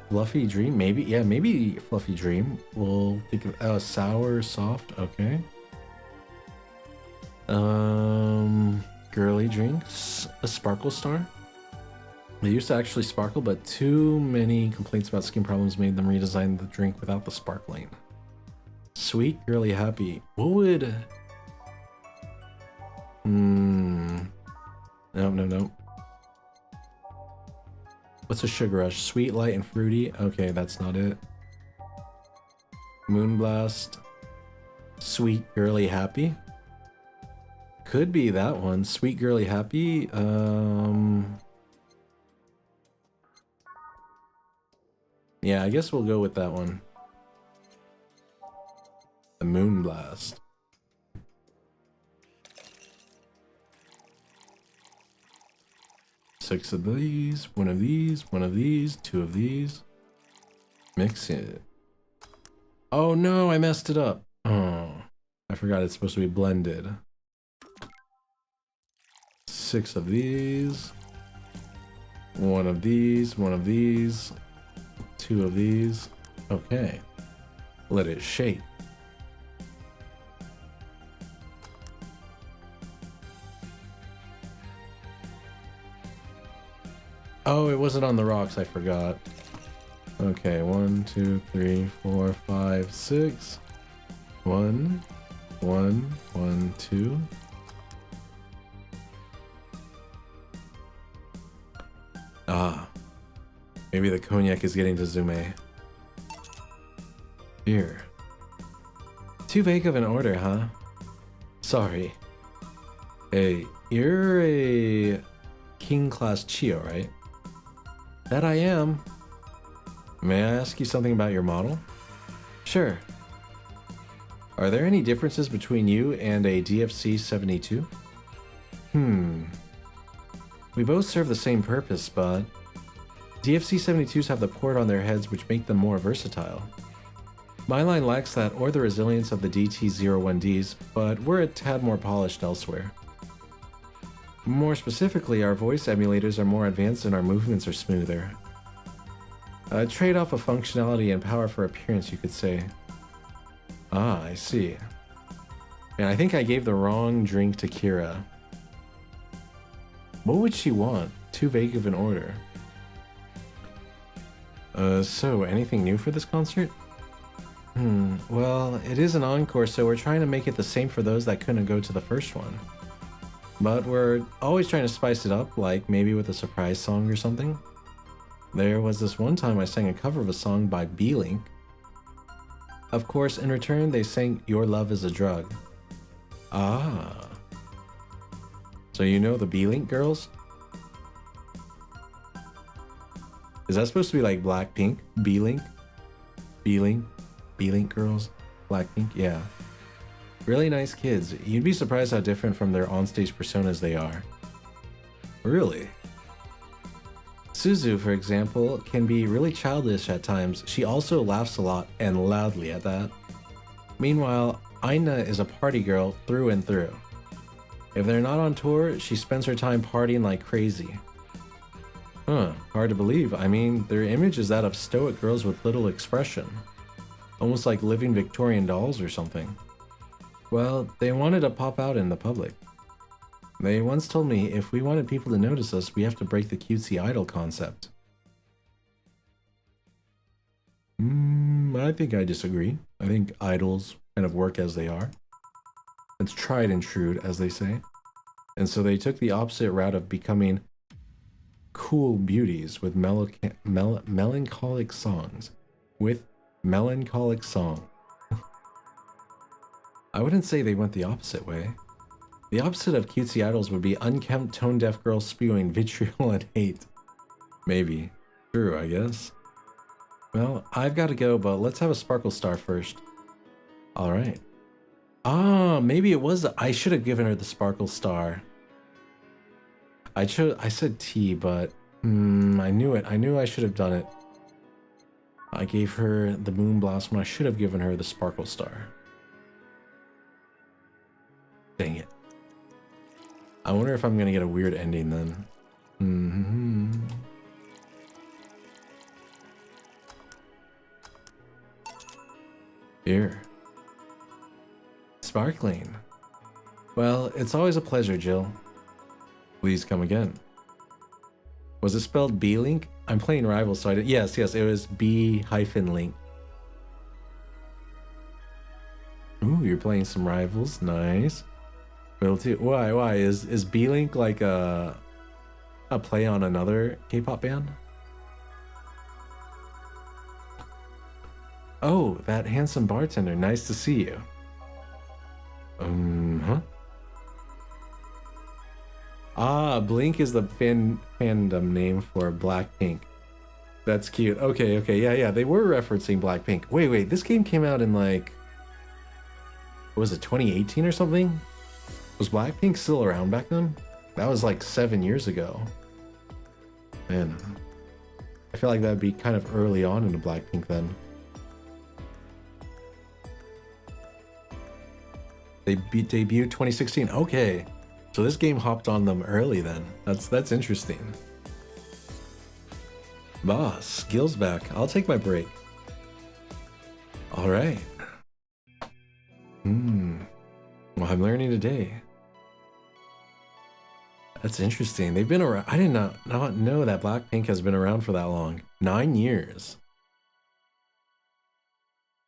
Fluffy Dream? Maybe, yeah, maybe Fluffy Dream. We'll think of, sour, soft, okay. Girly drinks, a Sparkle Star. They used to actually sparkle, but too many complaints about skin problems made them redesign the drink without the sparkling. Sweet, girly, happy. What would... No. What's a sugar rush? Sweet, light, and fruity? Okay, that's not it. Moonblast. Sweet, girly, happy? Could be that one. Sweet, girly, happy. Yeah, I guess we'll go with that one. The Moonblast. Six of these, one of these, one of these, 2 of these. Mix it. Oh no, I messed it up. Oh, I forgot it's supposed to be blended. 6 of these. 1 of these, 1 of these. 2 of these. Okay. Let it shake. Oh, it wasn't on the rocks, I forgot. Okay, 1, 2, 3, 4, 5, 6. 1, 1, 1, 2. Ah. Maybe the cognac is getting to Zume. Here. Too vague of an order, huh? Sorry. Hey, you're a King Class Chio, right? That I am. May I ask you something about your model? Sure. Are there any differences between you and a DFC-72? We both serve the same purpose, but DFC-72s have the port on their heads which make them more versatile. My line lacks that or the resilience of the DT-01Ds, but we're a tad more polished elsewhere. More specifically, our voice emulators are more advanced and our movements are smoother. A trade-off of functionality and power for appearance, you could say. Ah, I see. And I think I gave the wrong drink to Kira. What would she want? Too vague of an order. So anything new for this concert? Well, it is an encore, so we're trying to make it the same for those that couldn't go to the first one. But we're always trying to spice it up, like maybe with a surprise song or something. There was this one time I sang a cover of a song by B-Link. Of course, in return, they sang Your Love is a Drug. Ah. So you know the B-Link girls? Is that supposed to be like Blackpink? B-Link? B-Link? B-Link girls? Blackpink? Yeah. Really nice kids. You'd be surprised how different from their onstage personas they are. Really? Suzu, for example, can be really childish at times. She also laughs a lot and loudly at that. Meanwhile, Aina is a party girl through and through. If they're not on tour, she spends her time partying like crazy. Huh, hard to believe. I mean, their image is that of stoic girls with little expression. Almost like living Victorian dolls or something. Well, they wanted to pop out in the public. They once told me if we wanted people to notice us, we have to break the cutesy idol concept. I think I disagree. I think idols kind of work as they are. It's tried and true, as they say. And so they took the opposite route of becoming cool beauties with melancholic songs. I wouldn't say they went the opposite way. The opposite of cutesy idols would be unkempt, tone-deaf girls spewing vitriol and hate. Maybe. True, I guess. Well, I've got to go, but let's have a sparkle star first. Alright. Ah, maybe it was... I should have given her the sparkle star. I said T, but... I knew it. I knew I should have done it. I gave her the moon blossom when I should have given her the sparkle star. Dang it. I wonder if I'm gonna get a weird ending then. Here. Sparkling. Well, it's always a pleasure, Jill. Please come again. Was it spelled B-Link? I'm playing Rivals, so I did. Yes, it was B-Link. Ooh, you're playing some Rivals. Nice. Will too. Why? Is B-Link like a play on another K-pop band? Oh, that handsome bartender. Nice to see you. Ah, Blink is the fandom name for Blackpink. That's cute. Okay, yeah, they were referencing Blackpink. Wait, this game came out in like... what was it, 2018 or something? Was Blackpink still around back then? That was like 7 years ago. Man, I feel like that'd be kind of early on into Blackpink then. They debuted 2016. Okay, so this game hopped on them early then. That's interesting. Boss, skills back. I'll take my break. All right. Well, I'm learning today. That's interesting. They've been around. I did not know that Blackpink has been around for that long. 9 years.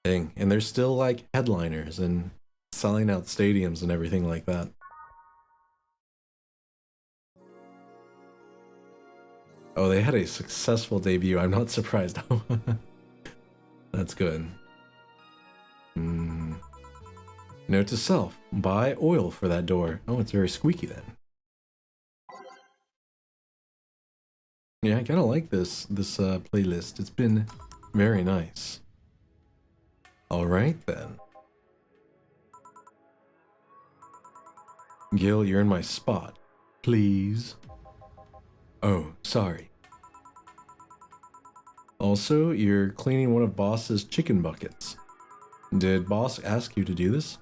Dang, and they're still like headliners and selling out stadiums and everything like that. Oh, they had a successful debut. I'm not surprised. That's good. Note to self, buy oil for that door. Oh, it's very squeaky then. Yeah, I kind of like this playlist. It's been very nice. All right then. Gil, you're in my spot. Please. Oh, sorry. Also, you're cleaning one of Boss's chicken buckets. Did Boss ask you to do this?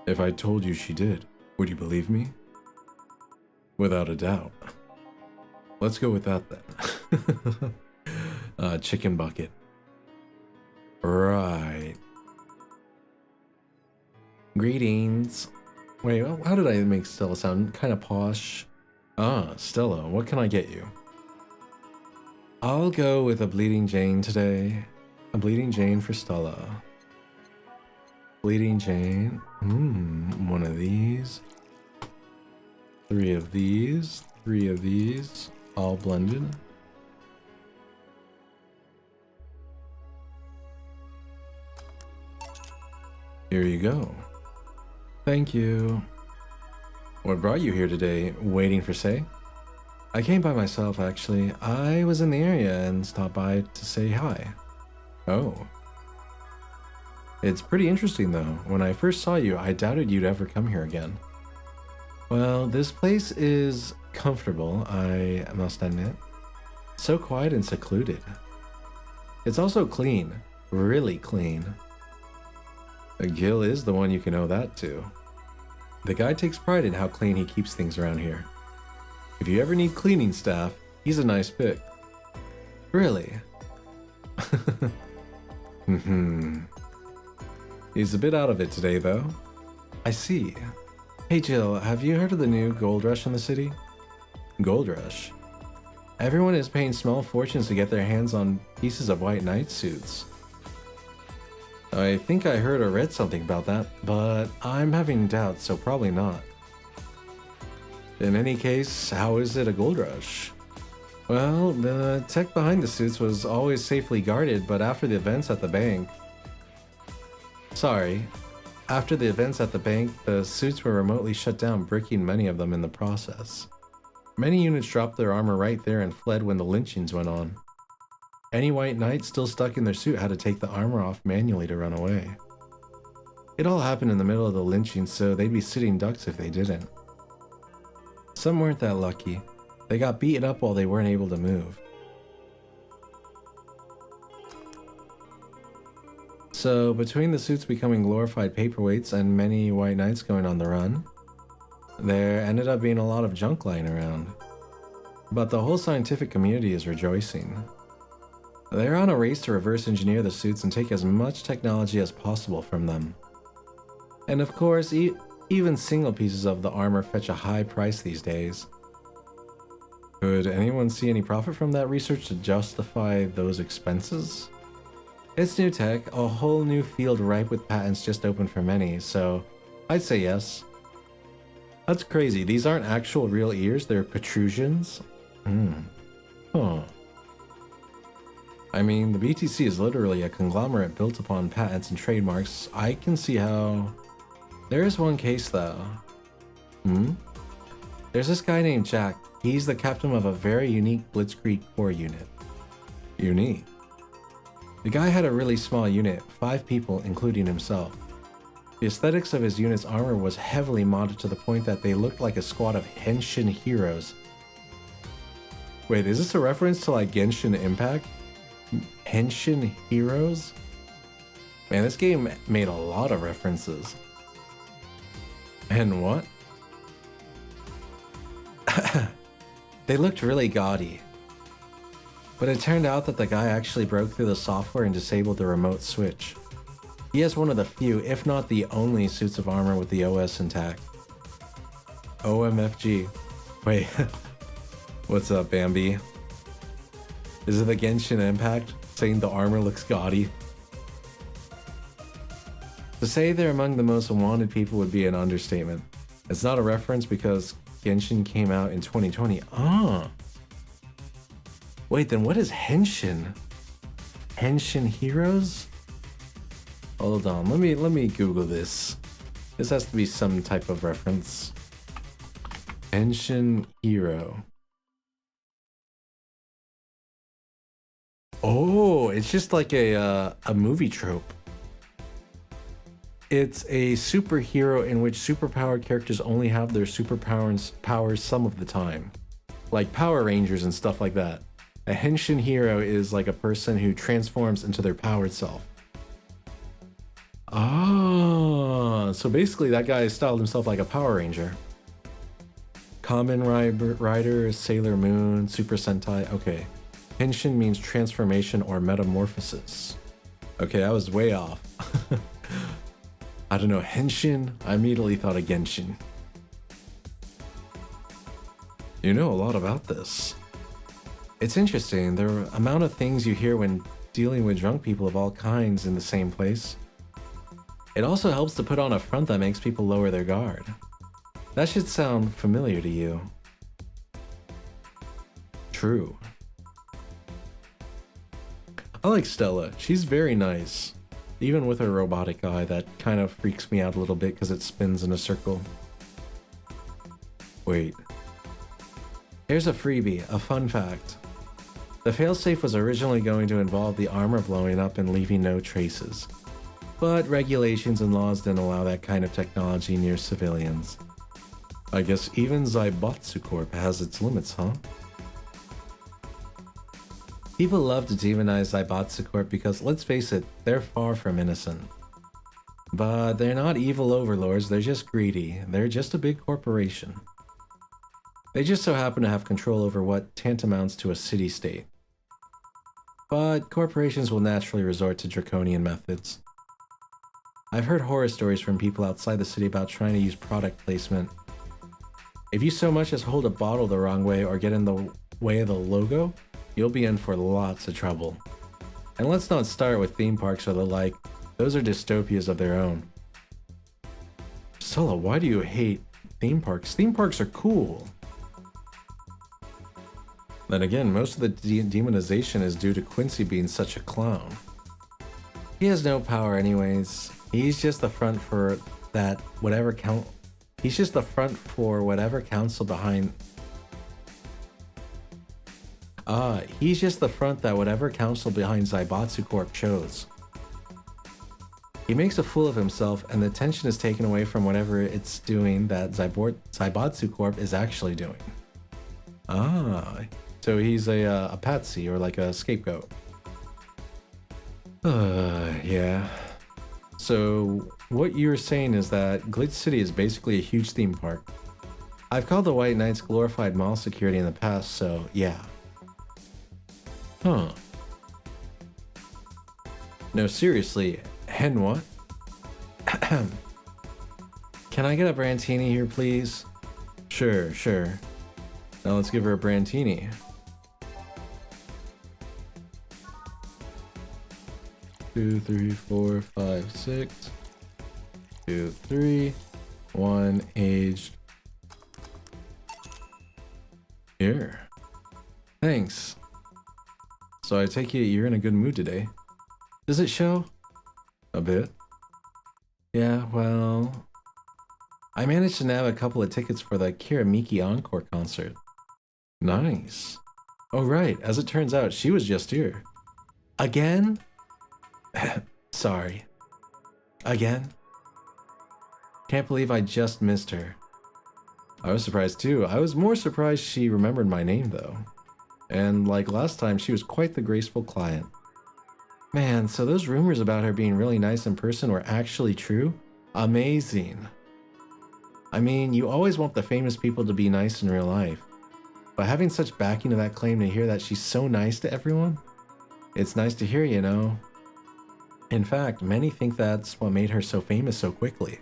If I told you she did, would you believe me? Without a doubt. Let's go with that then. Chicken bucket. Right. Greetings. Wait, how did I make Stella sound? Kind of posh. Ah, Stella, what can I get you? I'll go with a Bleeding Jane today. A Bleeding Jane for Stella. Bleeding Jane. One of these. 3 of these. 3 of these. All blended. Here you go. Thank you. What brought you here today? Waiting for Say? I came by myself, actually. I was in the area and stopped by to say hi. Oh. It's pretty interesting though. When I first saw you, I doubted you'd ever come here again. Well, this place is comfortable, I must admit. So quiet and secluded. It's also clean. Really clean. Gil is the one you can owe that to. The guy takes pride in how clean he keeps things around here. If you ever need cleaning staff, he's a nice pick. Really? He's a bit out of it today, though. I see. Hey Jill, have you heard of the new gold rush in the city? Gold rush? Everyone is paying small fortunes to get their hands on pieces of white knight suits. I think I heard or read something about that, but I'm having doubts, so probably not. In any case, how is it a gold rush? Well, the tech behind the suits was always safely guarded, but after the events at the bank... After the events at the bank, the suits were remotely shut down, breaking many of them in the process. Many units dropped their armor right there and fled when the lynchings went on. Any white knight still stuck in their suit had to take the armor off manually to run away. It all happened in the middle of the lynching, so they'd be sitting ducks if they didn't. Some weren't that lucky. They got beaten up while they weren't able to move. So, between the suits becoming glorified paperweights and many white knights going on the run, there ended up being a lot of junk lying around. But the whole scientific community is rejoicing. They're on a race to reverse engineer the suits and take as much technology as possible from them. And of course, even single pieces of the armor fetch a high price these days. Could anyone see any profit from that research to justify those expenses? It's new tech, a whole new field ripe with patents just open for many, so I'd say yes. That's crazy, these aren't actual real ears, they're protrusions? Huh. I mean, the BTC is literally a conglomerate built upon patents and trademarks. I can see how... There is one case though. There's this guy named Jack. He's the captain of a very unique Blitzkrieg Corps unit. Unique? The guy had a really small unit, 5 people including himself. The aesthetics of his unit's armor was heavily modded to the point that they looked like a squad of Henshin heroes. Wait, is this a reference to like Genshin Impact? Henshin heroes? Man, this game made a lot of references. And what? They looked really gaudy. But it turned out that the guy actually broke through the software and disabled the remote switch. He has one of the few, if not the only, suits of armor with the OS intact. OMFG. Wait, what's up, Bambi? Is it the Genshin Impact saying the armor looks gaudy? To say they're among the most wanted people would be an understatement. It's not a reference because Genshin came out in 2020. Wait, then what is Henshin? Henshin heroes? Hold on, let me Google this. This has to be some type of reference. Henshin hero. Oh, it's just like a movie trope. It's a superhero in which superpowered characters only have their superpowers some of the time. Like Power Rangers and stuff like that. A Henshin hero is like a person who transforms into their powered self. Ah, so basically that guy styled himself like a Power Ranger. Kamen Rider, Sailor Moon, Super Sentai, okay. Henshin means transformation or metamorphosis. Okay, I was way off. I don't know, Henshin? I immediately thought of Genshin. You know a lot about this. It's interesting, the amount of things you hear when dealing with drunk people of all kinds in the same place. It also helps to put on a front that makes people lower their guard. That should sound familiar to you. True. I like Stella, she's very nice. Even with her robotic eye, that kind of freaks me out a little bit because it spins in a circle. Wait. Here's a freebie, a fun fact. The failsafe was originally going to involve the armor blowing up and leaving no traces. But regulations and laws didn't allow that kind of technology near civilians. I guess even Zaibatsu Corp has its limits, huh? People love to demonize Zaibatsu Corp because, let's face it, they're far from innocent. But they're not evil overlords, they're just greedy. They're just a big corporation. They just so happen to have control over what tantamounts to a city-state. But corporations will naturally resort to draconian methods. I've heard horror stories from people outside the city about trying to use product placement. If you so much as hold a bottle the wrong way or get in the way of the logo, you'll be in for lots of trouble. And let's not start with theme parks or the like. Those are dystopias of their own. Stella, why do you hate theme parks? Theme parks are cool. Then again, most of the demonization is due to Quincy being such a clown. He has no power anyways. He's just the front for that whatever He's just the front for whatever council behind. He's just the front that whatever council behind Zaibatsu Corp chose. He makes a fool of himself, and the attention is taken away from whatever it's doing that Zaibatsu Corp is actually doing. So he's a patsy or like a scapegoat. Yeah. So what you're saying is that Glitch City is basically a huge theme park. I've called the White Knights glorified mall security in the past, so yeah. Huh. No, seriously, hen what? Can I get a Brantini here, please? Sure. Now let's give her a Brantini. 2, 3, 4, 5, 6. 2, 3. 1 aged. Here. Thanks. So I take it you're in a good mood today. Does it show? A bit. Yeah, well, I managed to nab a couple of tickets for the Kiramiki Encore concert. Nice. Oh right, as it turns out, she was just here. Again? Sorry. Again? Can't believe I just missed her. I was surprised too. I was more surprised she remembered my name though. And like last time, she was quite the graceful client. Man, so those rumors about her being really nice in person were actually true? Amazing. I mean, you always want the famous people to be nice in real life. But having such backing to that claim to hear that she's so nice to everyone? It's nice to hear, you know. In fact, many think that's what made her so famous so quickly.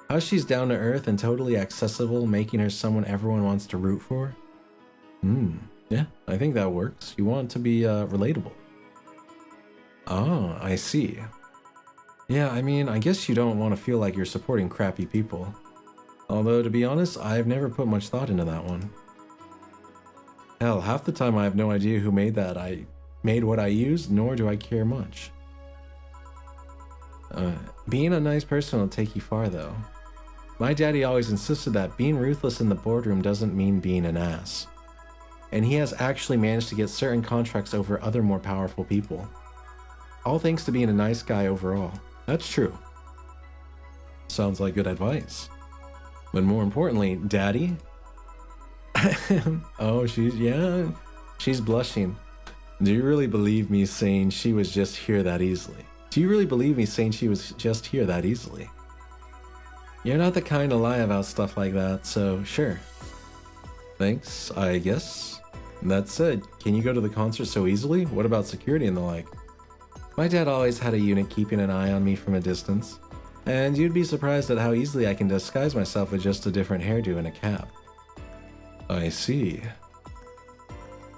How she's down to earth and totally accessible, making her someone everyone wants to root for? Yeah, I think that works. You want to be relatable. Oh, I see. Yeah, I mean, I guess you don't want to feel like you're supporting crappy people. Although, to be honest, I've never put much thought into that one. Hell, half the time I have no idea who made that. I made what I used, nor do I care much. Being a nice person will take you far, though. My daddy always insisted that being ruthless in the boardroom doesn't mean being an ass. And he has actually managed to get certain contracts over other more powerful people. All thanks to being a nice guy overall. That's true. Sounds like good advice. But more importantly, Daddy? Oh, she's blushing. Do you really believe me saying she was just here that easily? Do you really believe me saying she was just here that easily? You're not the kind to lie about stuff like that, so sure. Thanks, I guess. That said, can you go to the concert so easily? What about security and the like? My dad always had a unit keeping an eye on me from a distance. And you'd be surprised at how easily I can disguise myself with just a different hairdo and a cap. I see.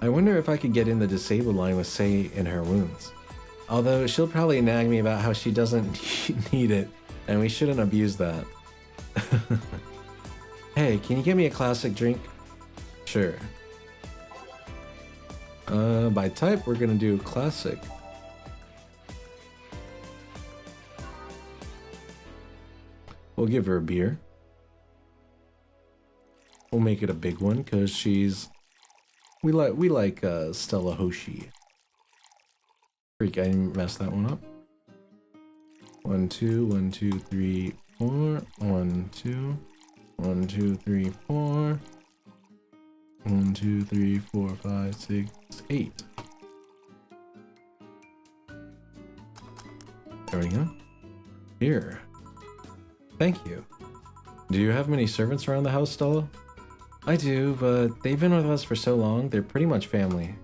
I wonder if I could get in the disabled line with Sei in her wounds. Although she'll probably nag me about how she doesn't need it, and we shouldn't abuse that. Hey, can you get me a classic drink? Sure. By type, we're gonna do classic. We'll give her a beer. We'll make it a big one, cause we like Stella Hoshi. Freak, I messed that one up. 1, 2, 1, 2, 3, 4. 1, 2. 1, 2, 3, 4. 1, 2, 3, 4, 5, 6, 8. There we go. Here. Thank you. Do you have many servants around the house, Stella? I do, but they've been with us for so long, they're pretty much family.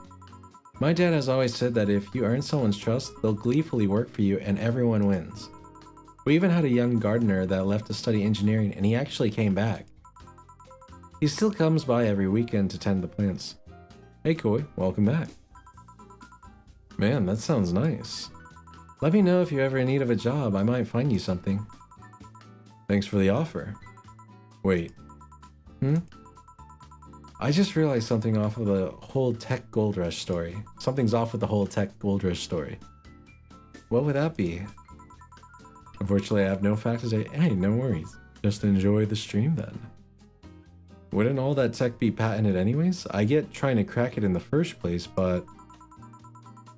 My dad has always said that if you earn someone's trust, they'll gleefully work for you and everyone wins. We even had a young gardener that left to study engineering and he actually came back. He still comes by every weekend to tend the plants. Hey Koi, welcome back. Man, that sounds nice. Let me know if you're ever in need of a job, I might find you something. Thanks for the offer. Wait. I just realized something off of the whole tech gold rush story. Something's off with the whole tech gold rush story. What would that be? Unfortunately, I have no facts to say. Hey, no worries. Just enjoy the stream then. Wouldn't all that tech be patented anyways? I get trying to crack it in the first place, but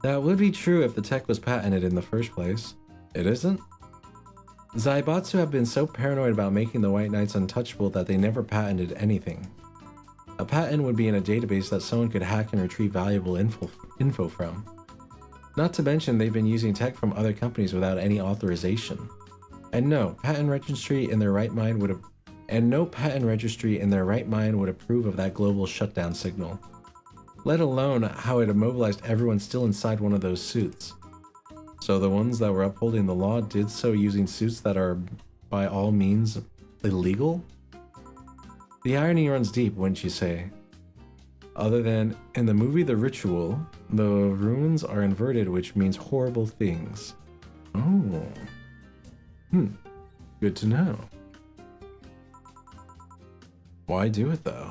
that would be true if the tech was patented in the first place. It isn't? Zaibatsu have been so paranoid about making the White Knights untouchable that they never patented anything. A patent would be in a database that someone could hack and retrieve valuable info from. Not to mention they've been using tech from other companies without any authorization. And no patent registry in their right mind would approve of that global shutdown signal. Let alone how it immobilized everyone still inside one of those suits. So the ones that were upholding the law did so using suits that are by all means illegal? The irony runs deep, wouldn't you say? Other than in the movie The Ritual, the runes are inverted, which means horrible things. Oh. Good to know. Why do it though?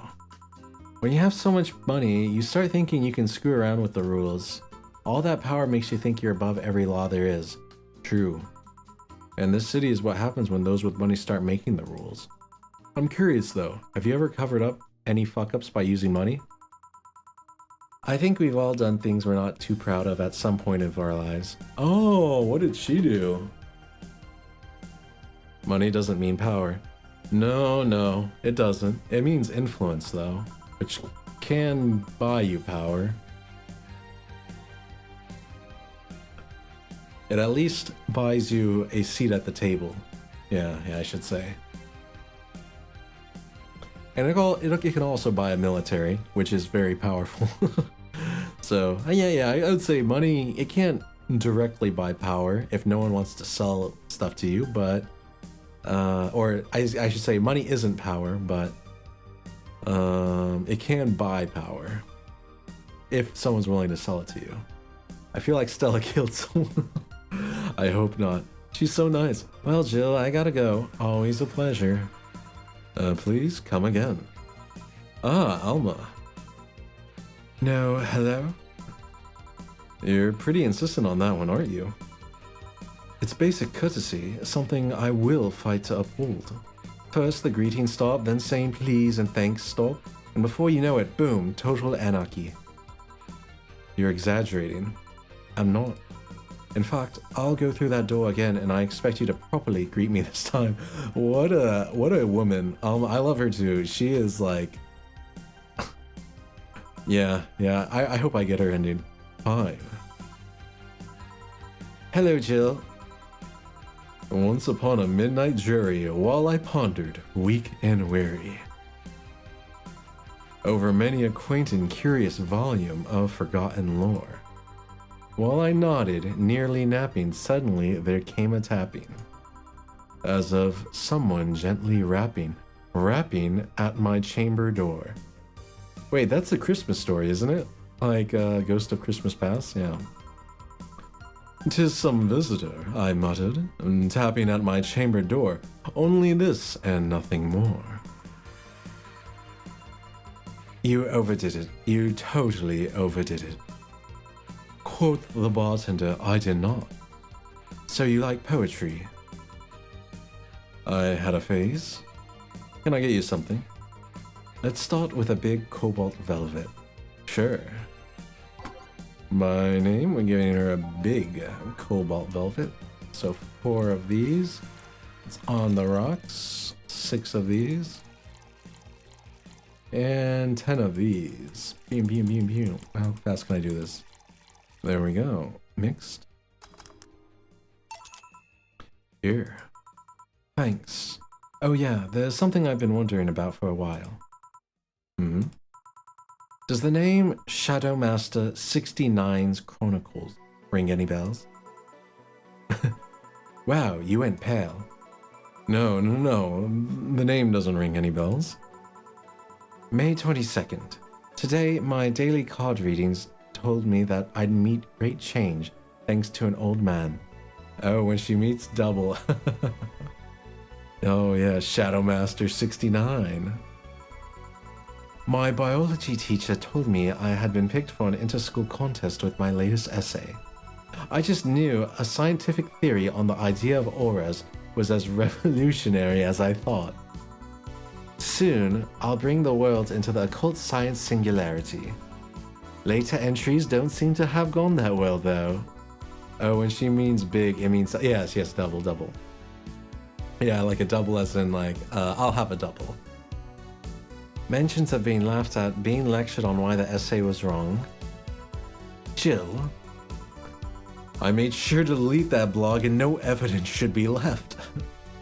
When you have so much money, you start thinking you can screw around with the rules. All that power makes you think you're above every law there is. True. And this city is what happens when those with money start making the rules. I'm curious though, have you ever covered up any fuck-ups by using money? I think we've all done things we're not too proud of at some point in our lives. Oh, what did she do? Money doesn't mean power. No, it doesn't. It means influence though, which can buy you power. It at least buys you a seat at the table. Yeah, I should say. And it can also buy a military, which is very powerful. So, yeah, I would say money, it can't directly buy power if no one wants to sell stuff to you, but, or I should say money isn't power, but it can buy power if someone's willing to sell it to you. I feel like Stella killed someone. I hope not. She's so nice. Well, Jill, I gotta go. Always a pleasure. Please come again. Ah, Alma. No, hello? You're pretty insistent on that one, aren't you? It's basic courtesy, something I will fight to uphold. First the greeting stop, then saying please and thanks stop, and before you know it, boom, total anarchy. You're exaggerating. I'm not. In fact, I'll go through that door again and I expect you to properly greet me this time. What a woman. I love her too. She is like... yeah, I hope I get her ending. Fine. Hello, Jill. Once upon a midnight jury, while I pondered, weak and weary, over many a quaint and curious volume of forgotten lore. While I nodded, nearly napping, suddenly there came a tapping, as of someone gently rapping at my chamber door. Wait, that's a Christmas story, isn't it? Like Ghost of Christmas Past? Yeah. "'Tis some visitor," I muttered, tapping at my chamber door. "Only this and nothing more." "You overdid it. You totally overdid it." Quoth the bartender, "I did not." "So you like poetry?" "I had a phase. Can I get you something?" "Let's start with a big cobalt velvet." "Sure." By name, we're giving her a big cobalt velvet. So 4 of these. It's on the rocks. 6 of these. And 10 of these. Pew, pew, pew, pew. How fast can I do this? There we go. Mixed. Here. Thanks. Oh yeah, there's something I've been wondering about for a while. Does the name Shadowmaster 69's Chronicles ring any bells? Wow, you went pale. No. The name doesn't ring any bells. May 22nd. Today, my daily card readings told me that I'd meet great change thanks to an old man. Oh, when she meets double. Oh yeah, Shadowmaster 69. My biology teacher told me I had been picked for an inter-school contest with my latest essay. I just knew a scientific theory on the idea of auras was as revolutionary as I thought. Soon, I'll bring the world into the occult science singularity. Later entries don't seem to have gone that well, though. Oh, when she means big, it means... Yes, double. Yeah, like a double as in like, I'll have a double. Mentions of being laughed at, being lectured on why the essay was wrong. Jill. I made sure to delete that blog and no evidence should be left.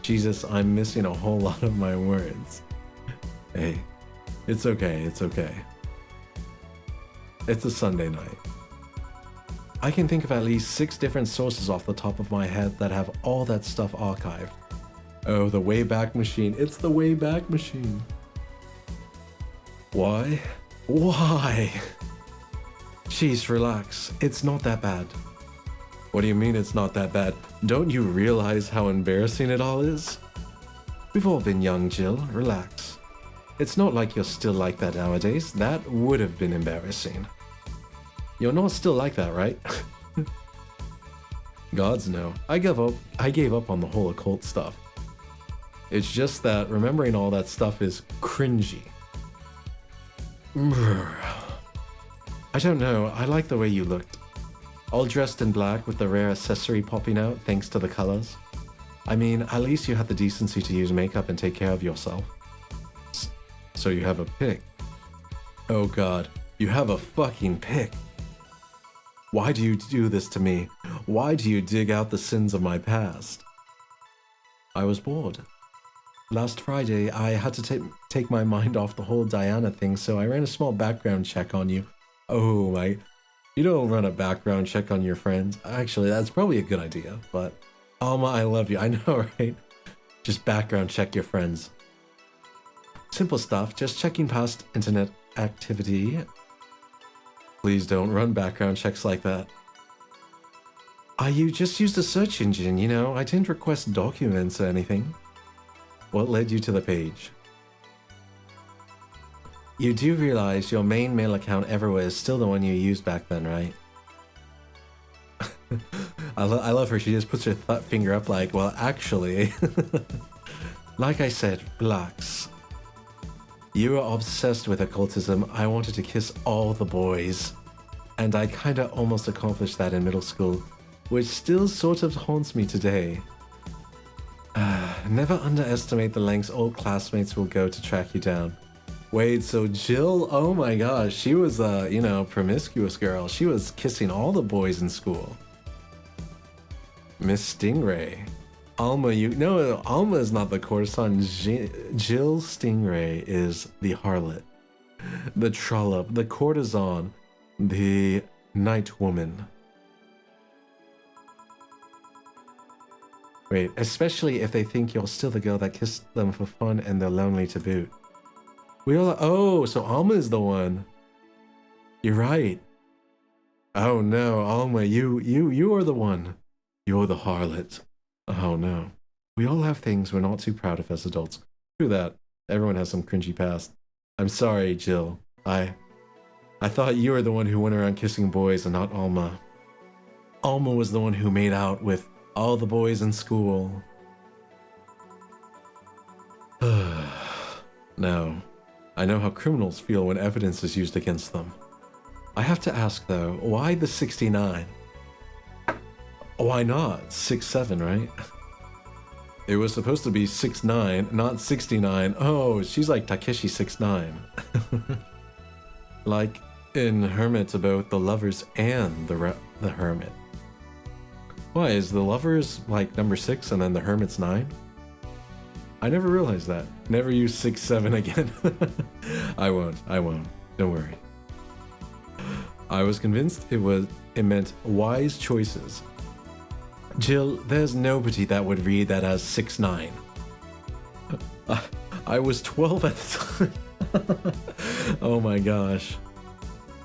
Jesus, I'm missing a whole lot of my words. Hey, it's okay. It's a Sunday night. I can think of at least 6 different sources off the top of my head that have all that stuff archived. Oh, the Wayback Machine. It's the Wayback Machine. Why? Jeez, relax. It's not that bad. What do you mean it's not that bad? Don't you realize how embarrassing it all is? We've all been young, Jill. Relax. It's not like you're still like that nowadays. That would have been embarrassing. You're not still like that, right? Gods no. I gave up on the whole occult stuff. It's just that remembering all that stuff is cringy. I don't know, I like the way you looked. All dressed in black with the rare accessory popping out thanks to the colors. I mean, at least you had the decency to use makeup and take care of yourself. So you have a pick. Oh god, you have a fucking pick. Why do you do this to me? Why do you dig out the sins of my past? I was bored. Last Friday, I had to take my mind off the whole Diana thing, so I ran a small background check on you. Oh my... You don't run a background check on your friends. Actually, that's probably a good idea, but... Alma, I love you. I know, right? Just background check your friends. Simple stuff, just checking past internet activity. Please don't run background checks like that. You just used a search engine, you know? I didn't request documents or anything. What led you to the page? You do realize your main mail account everywhere is still the one you used back then, right? I love her. She just puts her finger up like, well, actually... Like I said, relax. You were obsessed with occultism. I wanted to kiss all the boys. And I kinda almost accomplished that in middle school, which still sort of haunts me today. Never underestimate the lengths old classmates will go to track you down. Wait, so Jill, oh my gosh, she was a, you know, promiscuous girl. She was kissing all the boys in school. Miss Stingray. Alma, Alma is not the courtesan. Jill Stingray is the harlot, the trollop, the courtesan, the night woman. Wait, especially if they think you're still the girl that kissed them for fun and they're lonely to boot. We all, oh, so Alma is the one. You're right. Oh no, Alma, you are the one. You're the harlot. Oh no. We all have things we're not too proud of as adults. True that. Everyone has some cringy past. I'm sorry, Jill. I thought you were the one who went around kissing boys and not Alma. Alma was the one who made out with all the boys in school. No. I know how criminals feel when evidence is used against them. I have to ask though, why the 69? Why not? 6'7", right? It was supposed to be 6'9", not 69. Oh, she's like Takeshi 6'9". Like in Hermit's about the lovers and the hermit. Why, is the lovers like number 6 and then the hermit's 9? I never realized that. Never use 6'7" again. I won't. Don't worry. I was convinced it meant wise choices. Jill, there's nobody that would read that as 6'9". I was 12 at the time. Oh my gosh.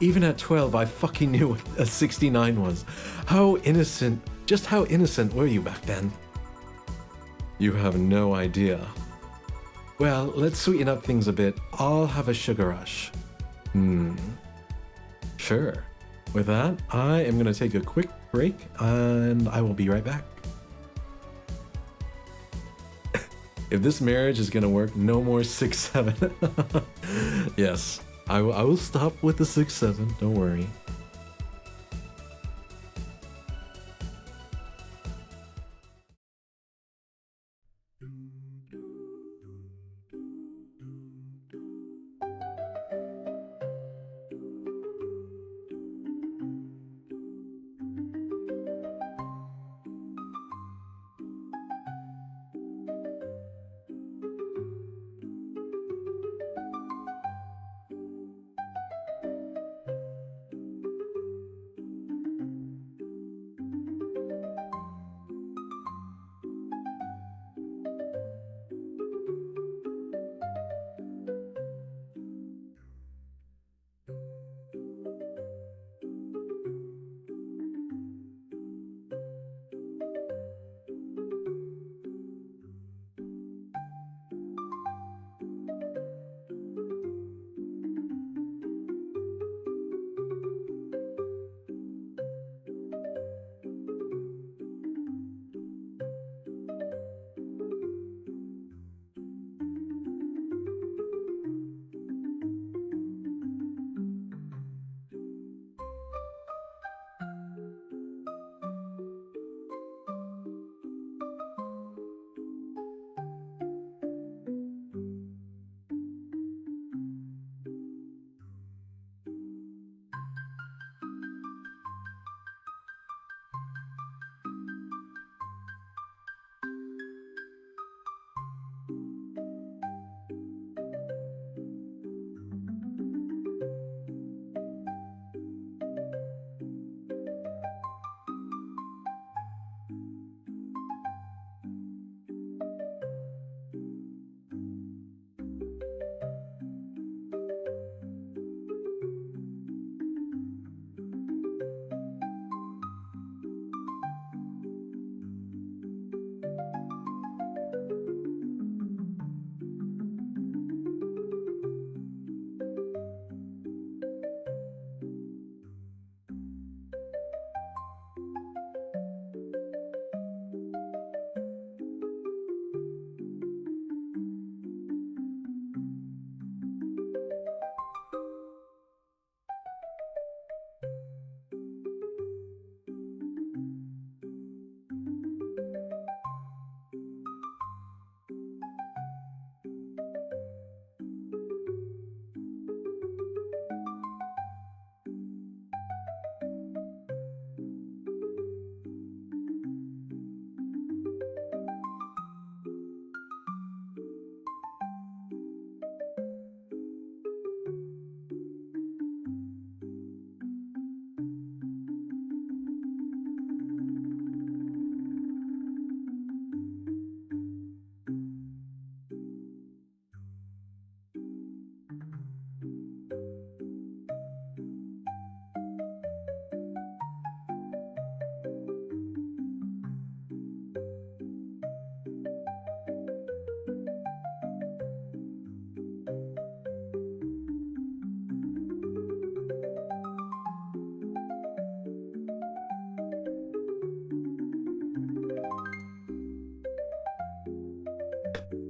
Even at 12, I fucking knew what a 69 was. How innocent, just how innocent were you back then? You have no idea. Well, let's sweeten up things a bit. I'll have a sugar rush. Sure. With that, I am going to take a quick break and I will be right back. If this marriage is going to work, no more 6'7". Yes, I will stop with the 6'7", don't worry.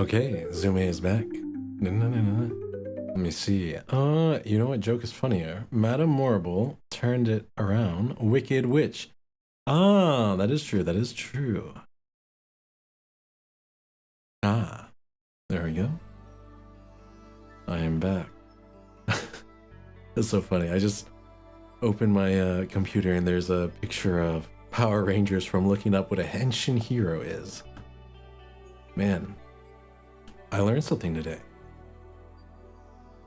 Okay, Zume is back. Let me see. You know what joke is funnier? Madame Morrible turned it around. Wicked Witch. Ah, that is true. That is true. Ah, there we go. I am back. It's so funny. I just opened my computer and there's a picture of Power Rangers from looking up what a Henshin hero is. Man, I learned something today.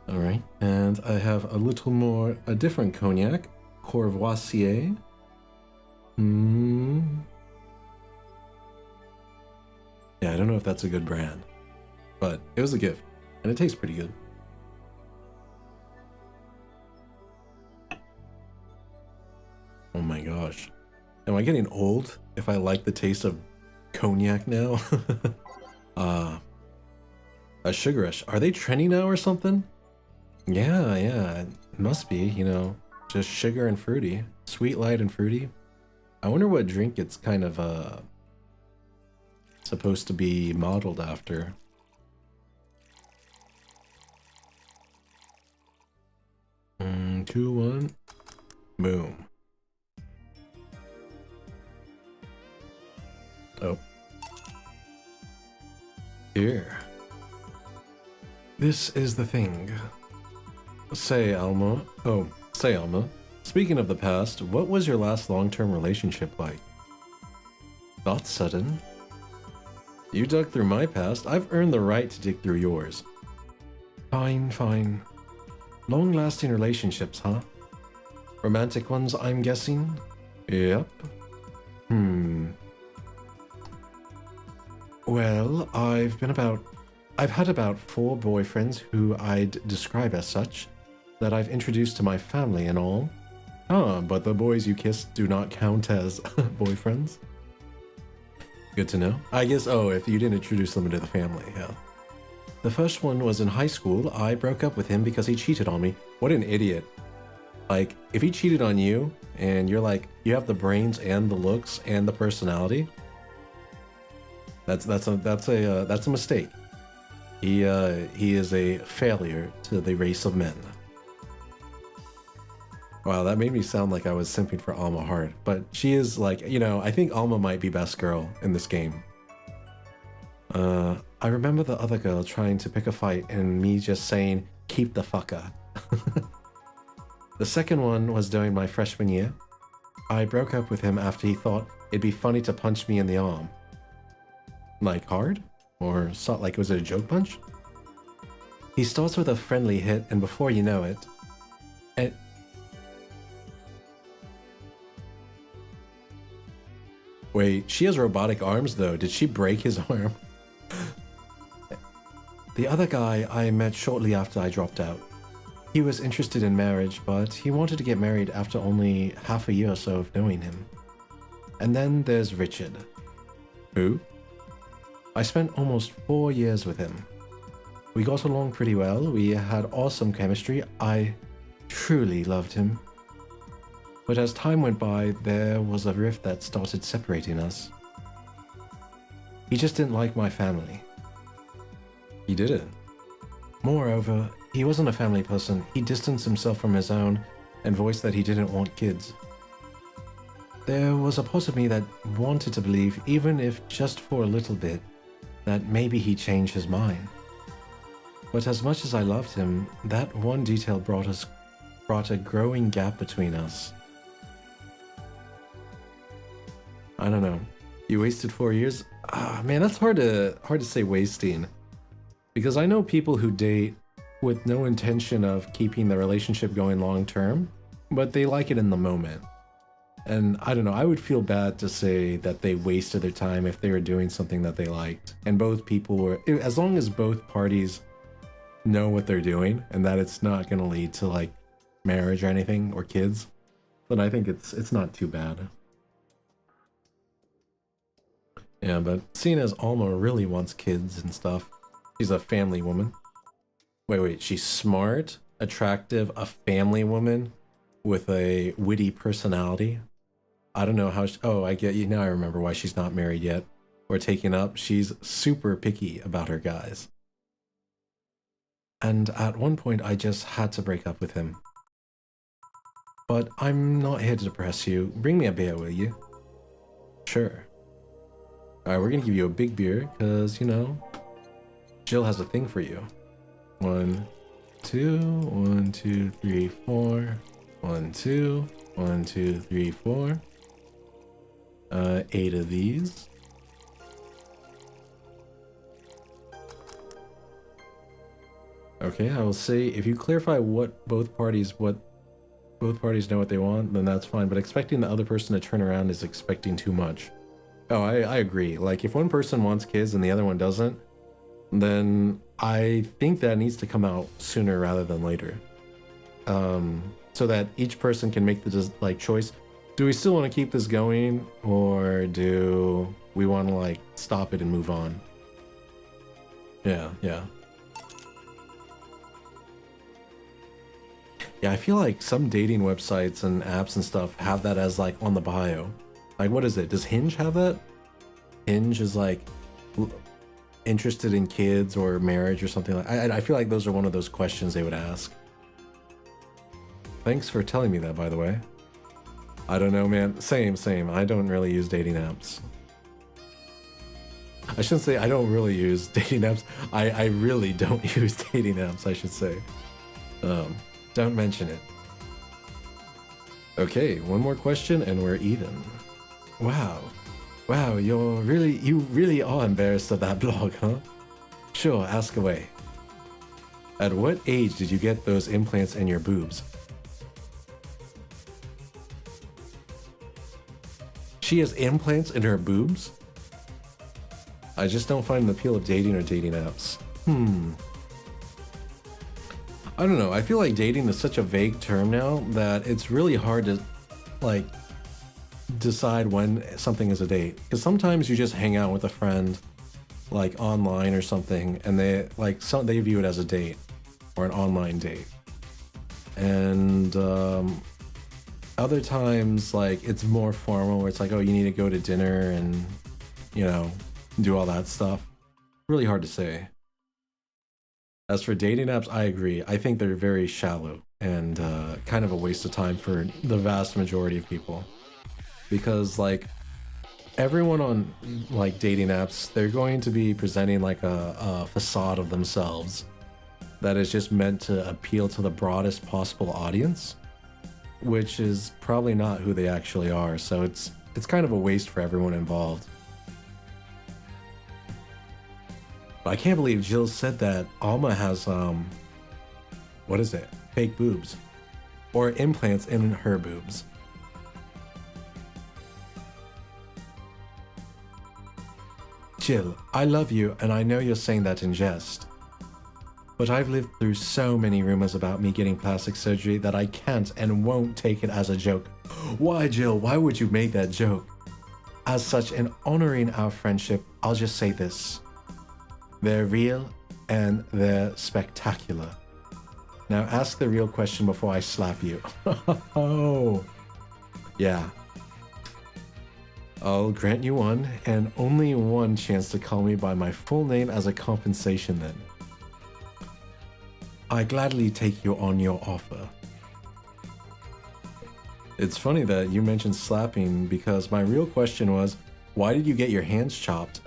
All right, and I have a different cognac, Courvoisier. Yeah, I don't know if that's a good brand, but it was a gift, and it tastes pretty good. Oh my gosh. Am I getting old if I like the taste of cognac now? A sugar rush. Are they trending now or something? Yeah, it must be, you know, just sugar and fruity. Sweet, light, and fruity. I wonder what drink it's kind of, supposed to be modeled after. Two, one. Boom. Oh. Here. This is the thing. Say, Alma. Oh, say, Alma. Speaking of the past, what was your last long-term relationship like? Not sudden. You dug through my past, I've earned the right to dig through yours. Fine. Long-lasting relationships, huh? Romantic ones, I'm guessing? Yep. Well, I've had about 4 boyfriends who I'd describe as such, that I've introduced to my family and all. But the boys you kissed do not count as boyfriends? Good to know. I guess, if you didn't introduce them into the family, yeah. The first one was in high school. I broke up with him because he cheated on me. What an idiot. Like, if he cheated on you, and you're like, you have the brains and the looks and the personality, that's a mistake. He is a failure to the race of men. Wow, that made me sound like I was simping for Alma hard, but she is like, you know, I think Alma might be best girl in this game. I remember the other girl trying to pick a fight and me just saying, keep the fucker. The second one was during my freshman year. I broke up with him after he thought it'd be funny to punch me in the arm. Like hard? Or like was it a joke punch? He starts with a friendly hit and before you know it, Wait, she has robotic arms though. Did she break his arm? The other guy I met shortly after I dropped out. He was interested in marriage, but he wanted to get married after only half a year or so of knowing him. And then there's Richard. Who? I spent almost 4 years with him. We got along pretty well, we had awesome chemistry, I truly loved him. But as time went by, there was a rift that started separating us. He just didn't like my family. He didn't. Moreover, he wasn't a family person. He distanced himself from his own and voiced that he didn't want kids. There was a part of me that wanted to believe, even if just for a little bit, that maybe he changed his mind. But as much as I loved him, that one detail brought a growing gap between us. I don't know. You wasted 4 years? Man, that's hard to say wasting. Because I know people who date with no intention of keeping the relationship going long term, but they like it in the moment. And I don't know, I would feel bad to say that they wasted their time if they were doing something that they liked. And both people were, as long as both parties know what they're doing and that it's not going to lead to like marriage or anything or kids, then I think it's not too bad. Yeah, but seeing as Alma really wants kids and stuff, she's a family woman. Wait, she's smart, attractive, a family woman with a witty personality. I don't know how I get you now. I remember why she's not married yet or taken up. She's super picky about her guys. And at one point I just had to break up with him. But I'm not here to depress you. Bring me a beer, will you? Sure. All right, we're gonna give you a big beer because, you know, Jill has a thing for you. 1, 2, 1, 2, 3, 4. 1, 2, 1, 2, 3, 4. 8 of these. Okay, I will say if you clarify what both parties know what they want, then that's fine. But expecting the other person to turn around is expecting too much. Oh, I agree. Like if one person wants kids and the other one doesn't, then I think that needs to come out sooner rather than later. So that each person can make the choice. Do we still want to keep this going, or do we want to like stop it and move on? Yeah. Yeah, I feel like some dating websites and apps and stuff have that as like on the bio. Like, what is it? Does Hinge have that? Hinge is like interested in kids or marriage or something like. I feel like those are one of those questions they would ask. Thanks for telling me that, by the way. I don't know, man. Same. I don't really use dating apps. I shouldn't say I don't really use dating apps. I really don't use dating apps, I should say. Don't mention it. Okay, one more question and we're even. Wow, you really are embarrassed of that blog, huh? Sure, ask away. At what age did you get those implants in your boobs? She has implants in her boobs? I just don't find the appeal of dating or dating apps. I don't know. I feel like dating is such a vague term now that it's really hard to like decide when something is a date. Because sometimes you just hang out with a friend like online or something, and they view it as a date or an online date. And other times like it's more formal where it's like, oh, you need to go to dinner and, you know, do all that stuff. Really hard to say. As for dating apps, I agree. I think they're very shallow and kind of a waste of time for the vast majority of people. Because like everyone on like dating apps, they're going to be presenting like a facade of themselves that is just meant to appeal to the broadest possible audience, which is probably not who they actually are. So it's kind of a waste for everyone involved. I can't believe Jill said that Alma has, what is it? Fake boobs. Or implants in her boobs. Jill, I love you and I know you're saying that in jest. But I've lived through so many rumors about me getting plastic surgery that I can't and won't take it as a joke. Why, Jill? Why would you make that joke? As such, in honoring our friendship, I'll just say this. They're real and they're spectacular. Now ask the real question before I slap you. Oh, yeah. I'll grant you one and only one chance to call me by my full name as a compensation then. I gladly take you on your offer. It's funny that you mentioned slapping because my real question was, why did you get your hands chopped?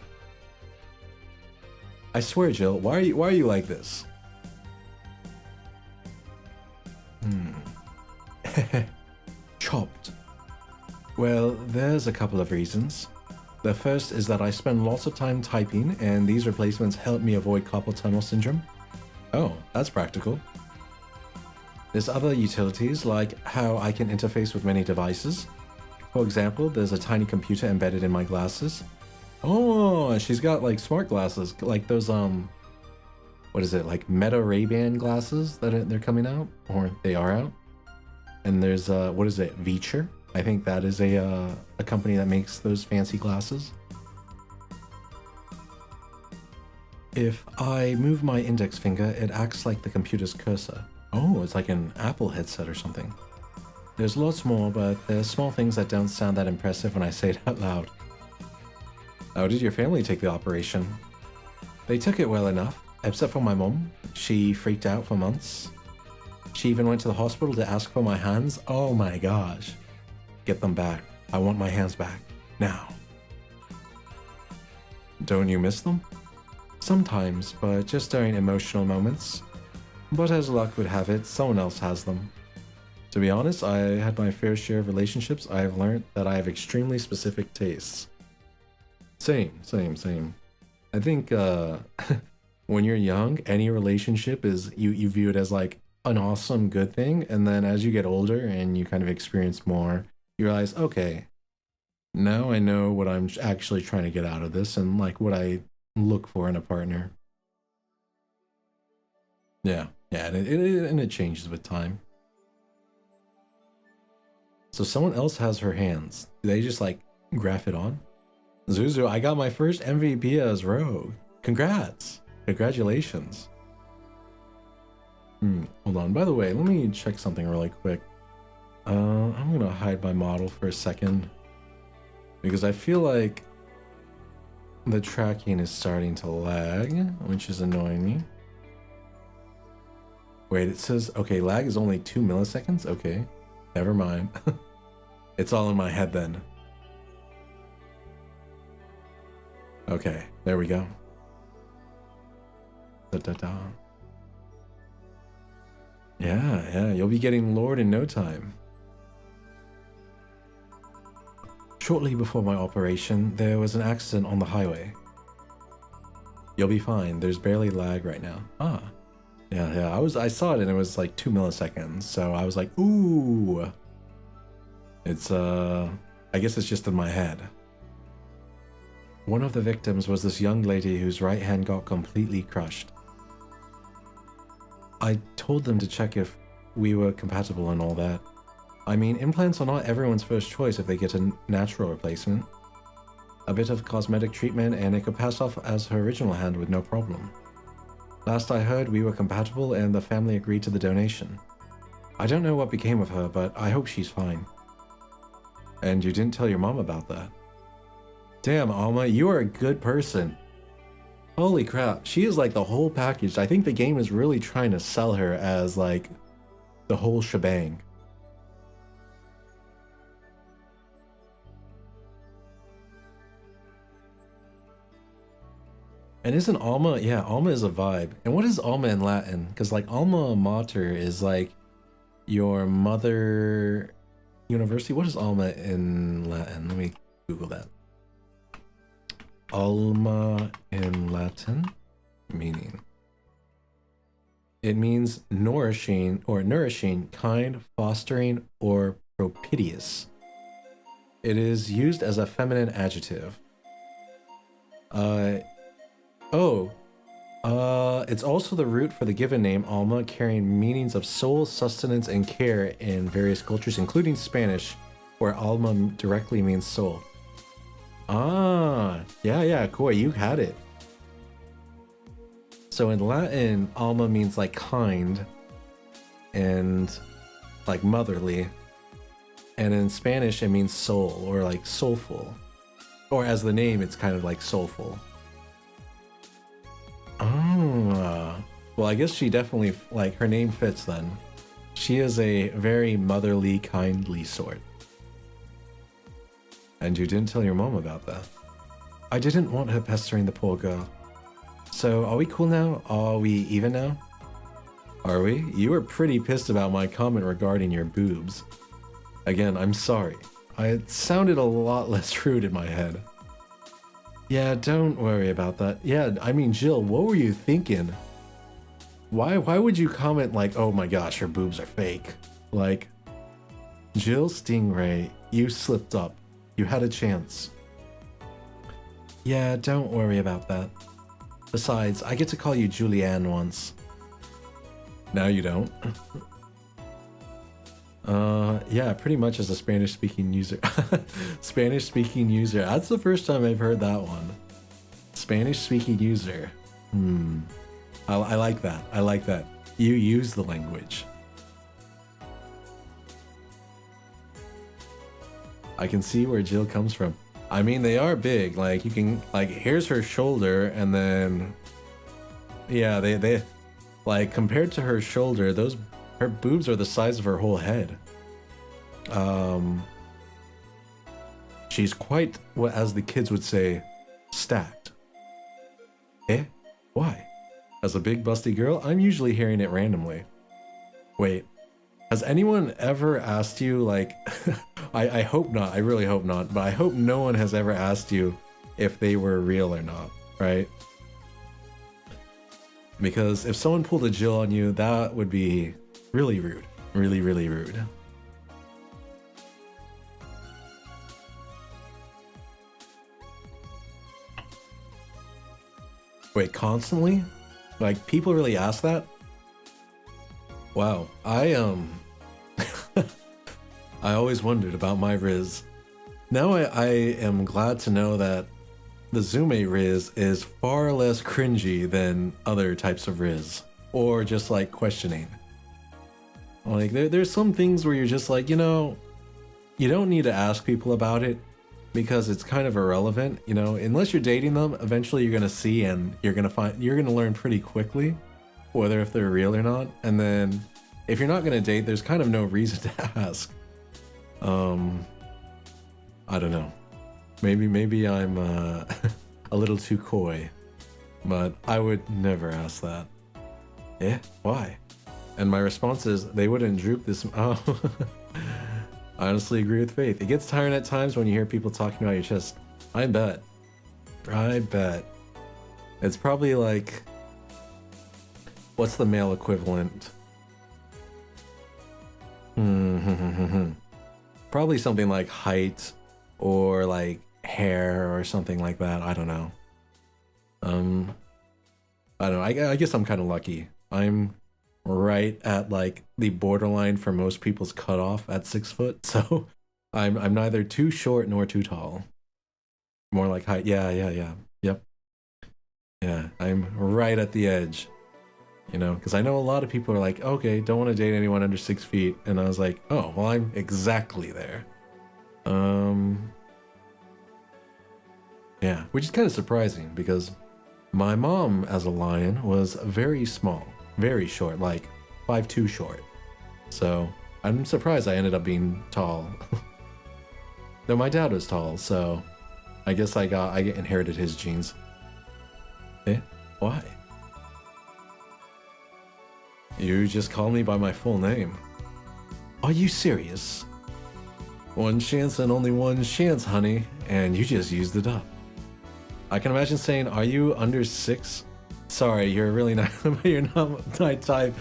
I swear, Jill, why are you like this? Chopped. Well, there's a couple of reasons. The first is that I spend lots of time typing, and these replacements help me avoid carpal tunnel syndrome. Oh, that's practical. There's other utilities, like how I can interface with many devices. For example, there's a tiny computer embedded in my glasses. Oh, she's got like smart glasses, like those what is it, like Meta Ray-Ban glasses that they're coming out, or they are out. And there's what is it, Veacher? I think that is a company that makes those fancy glasses. If I move my index finger, it acts like the computer's cursor. Oh, it's like an Apple headset or something. There's lots more, but there's small things that don't sound that impressive when I say it out loud. How did your family take the operation? They took it well enough, except for my mom. She freaked out for months. She even went to the hospital to ask for my hands. Oh my gosh. Get them back. I want my hands back. Now. Don't you miss them? Sometimes, but just during emotional moments. But as luck would have it, someone else has them. To be honest, I had my fair share of relationships. I have learned that I have extremely specific tastes. Same. I think when you're young, any relationship is you view it as like an awesome good thing, and then as you get older and you kind of experience more, you realize, okay, now I know what I'm actually trying to get out of this and like what I look for in a partner. Yeah, and it changes with time. So someone else has her hands. Do they just like graph it on? Zuzu, I got my first MVP as Rogue. Congrats. Congratulations. Hold on. By the way, let me check something really quick. I'm gonna hide my model for a second because I feel like the tracking is starting to lag, which is annoying me. Wait, it says, okay, lag is only 2 milliseconds? Okay, never mind. It's all in my head then. Okay, there we go. Yeah, you'll be getting Lord in no time. Shortly before my operation, there was an accident on the highway. You'll be fine, there's barely lag right now. Ah. Yeah, I saw it and it was like 2 milliseconds, so I was like, ooh. It's, I guess it's just in my head. One of the victims was this young lady whose right hand got completely crushed. I told them to check if we were compatible and all that. I mean, implants are not everyone's first choice if they get a natural replacement. A bit of cosmetic treatment and it could pass off as her original hand with no problem. Last I heard, we were compatible and the family agreed to the donation. I don't know what became of her, but I hope she's fine. And you didn't tell your mom about that. Damn, Alma, you are a good person. Holy crap, she is like the whole package. I think the game is really trying to sell her as like the whole shebang. And isn't Alma, yeah, Alma is a vibe. And what is Alma in Latin? Because like Alma Mater is like your mother university. What is Alma in Latin? Let me Google that. Alma in Latin meaning. It means nourishing, kind, fostering, or propitious. It is used as a feminine adjective. It's also the root for the given name Alma, carrying meanings of soul, sustenance, and care in various cultures, including Spanish, where Alma directly means soul. Ah, yeah, Koi, you had it. So in Latin, Alma means like kind and like motherly. And in Spanish, it means soul or like soulful. Or as the name, it's kind of like soulful. Ah, well, I guess she definitely, like, her name fits then. She is a very motherly, kindly sort. And you didn't tell your mom about that. I didn't want her pestering the poor girl. So, are we cool now? Are we even now? Are we? You were pretty pissed about my comment regarding your boobs. Again, I'm sorry. It sounded a lot less rude in my head. Yeah, don't worry about that. Yeah, I mean, Jill, what were you thinking? Why would you comment like, oh my gosh, her boobs are fake? Like, Jill Stingray, you slipped up. You had a chance. Yeah, don't worry about that. Besides, I get to call you Julianne once. Now you don't. Yeah, pretty much as a Spanish-speaking user. Spanish-speaking user. That's the first time I've heard that one. Spanish-speaking user. I like that. I like that. You use the language. I can see where Jill comes from. I mean, they are big. Like, you can, like, here's her shoulder, and then... Yeah, they like, compared to her shoulder, her boobs are the size of her whole head. She's quite, what as the kids would say, stacked. Eh? Why? As a big busty girl, I'm usually hearing it randomly. Wait, has anyone ever asked you, like, I hope not, I really hope not, but I hope no one has ever asked you if they were real or not, right? Because if someone pulled a Jill on you, that would be really rude. Really, really rude. Wait, constantly? Like, people really ask that? Wow, I always wondered about my Riz. Now I am glad to know that the Zume Riz is far less cringy than other types of Riz. Or just like questioning. Like, there's some things where you're just like, you know, you don't need to ask people about it because it's kind of irrelevant, you know, unless you're dating them, eventually you're gonna see and you're gonna learn pretty quickly whether if they're real or not. And then if you're not gonna date, there's kind of no reason to ask. I don't know. Maybe I'm a little too coy, but I would never ask that. Eh? Why? And my response is, they wouldn't droop this. Oh. I honestly agree with Faith. It gets tiring at times when you hear people talking about your chest. I bet. It's probably like, what's the male equivalent? Probably something like height or like hair or something like that. I don't know. I don't know. I guess I'm kind of lucky. I'm right at like the borderline for most people's cutoff at 6 foot, so I'm neither too short nor too tall. More like height. Yep. Yeah, I'm right at the edge. You know, because I know a lot of people are like, okay, don't want to date anyone under 6 feet, and I was like, oh, well, I'm exactly there. Yeah, which is kind of surprising because my mom as a lion was very small. Very short, like 5'2" short. So I'm surprised I ended up being tall. Though my dad was tall, so I guess I inherited his genes. Eh? Why? You just call me by my full name. Are you serious? One chance and only one chance, honey, and you just used it up. I can imagine saying, are you under 6? Sorry, you're really not, you're not my type.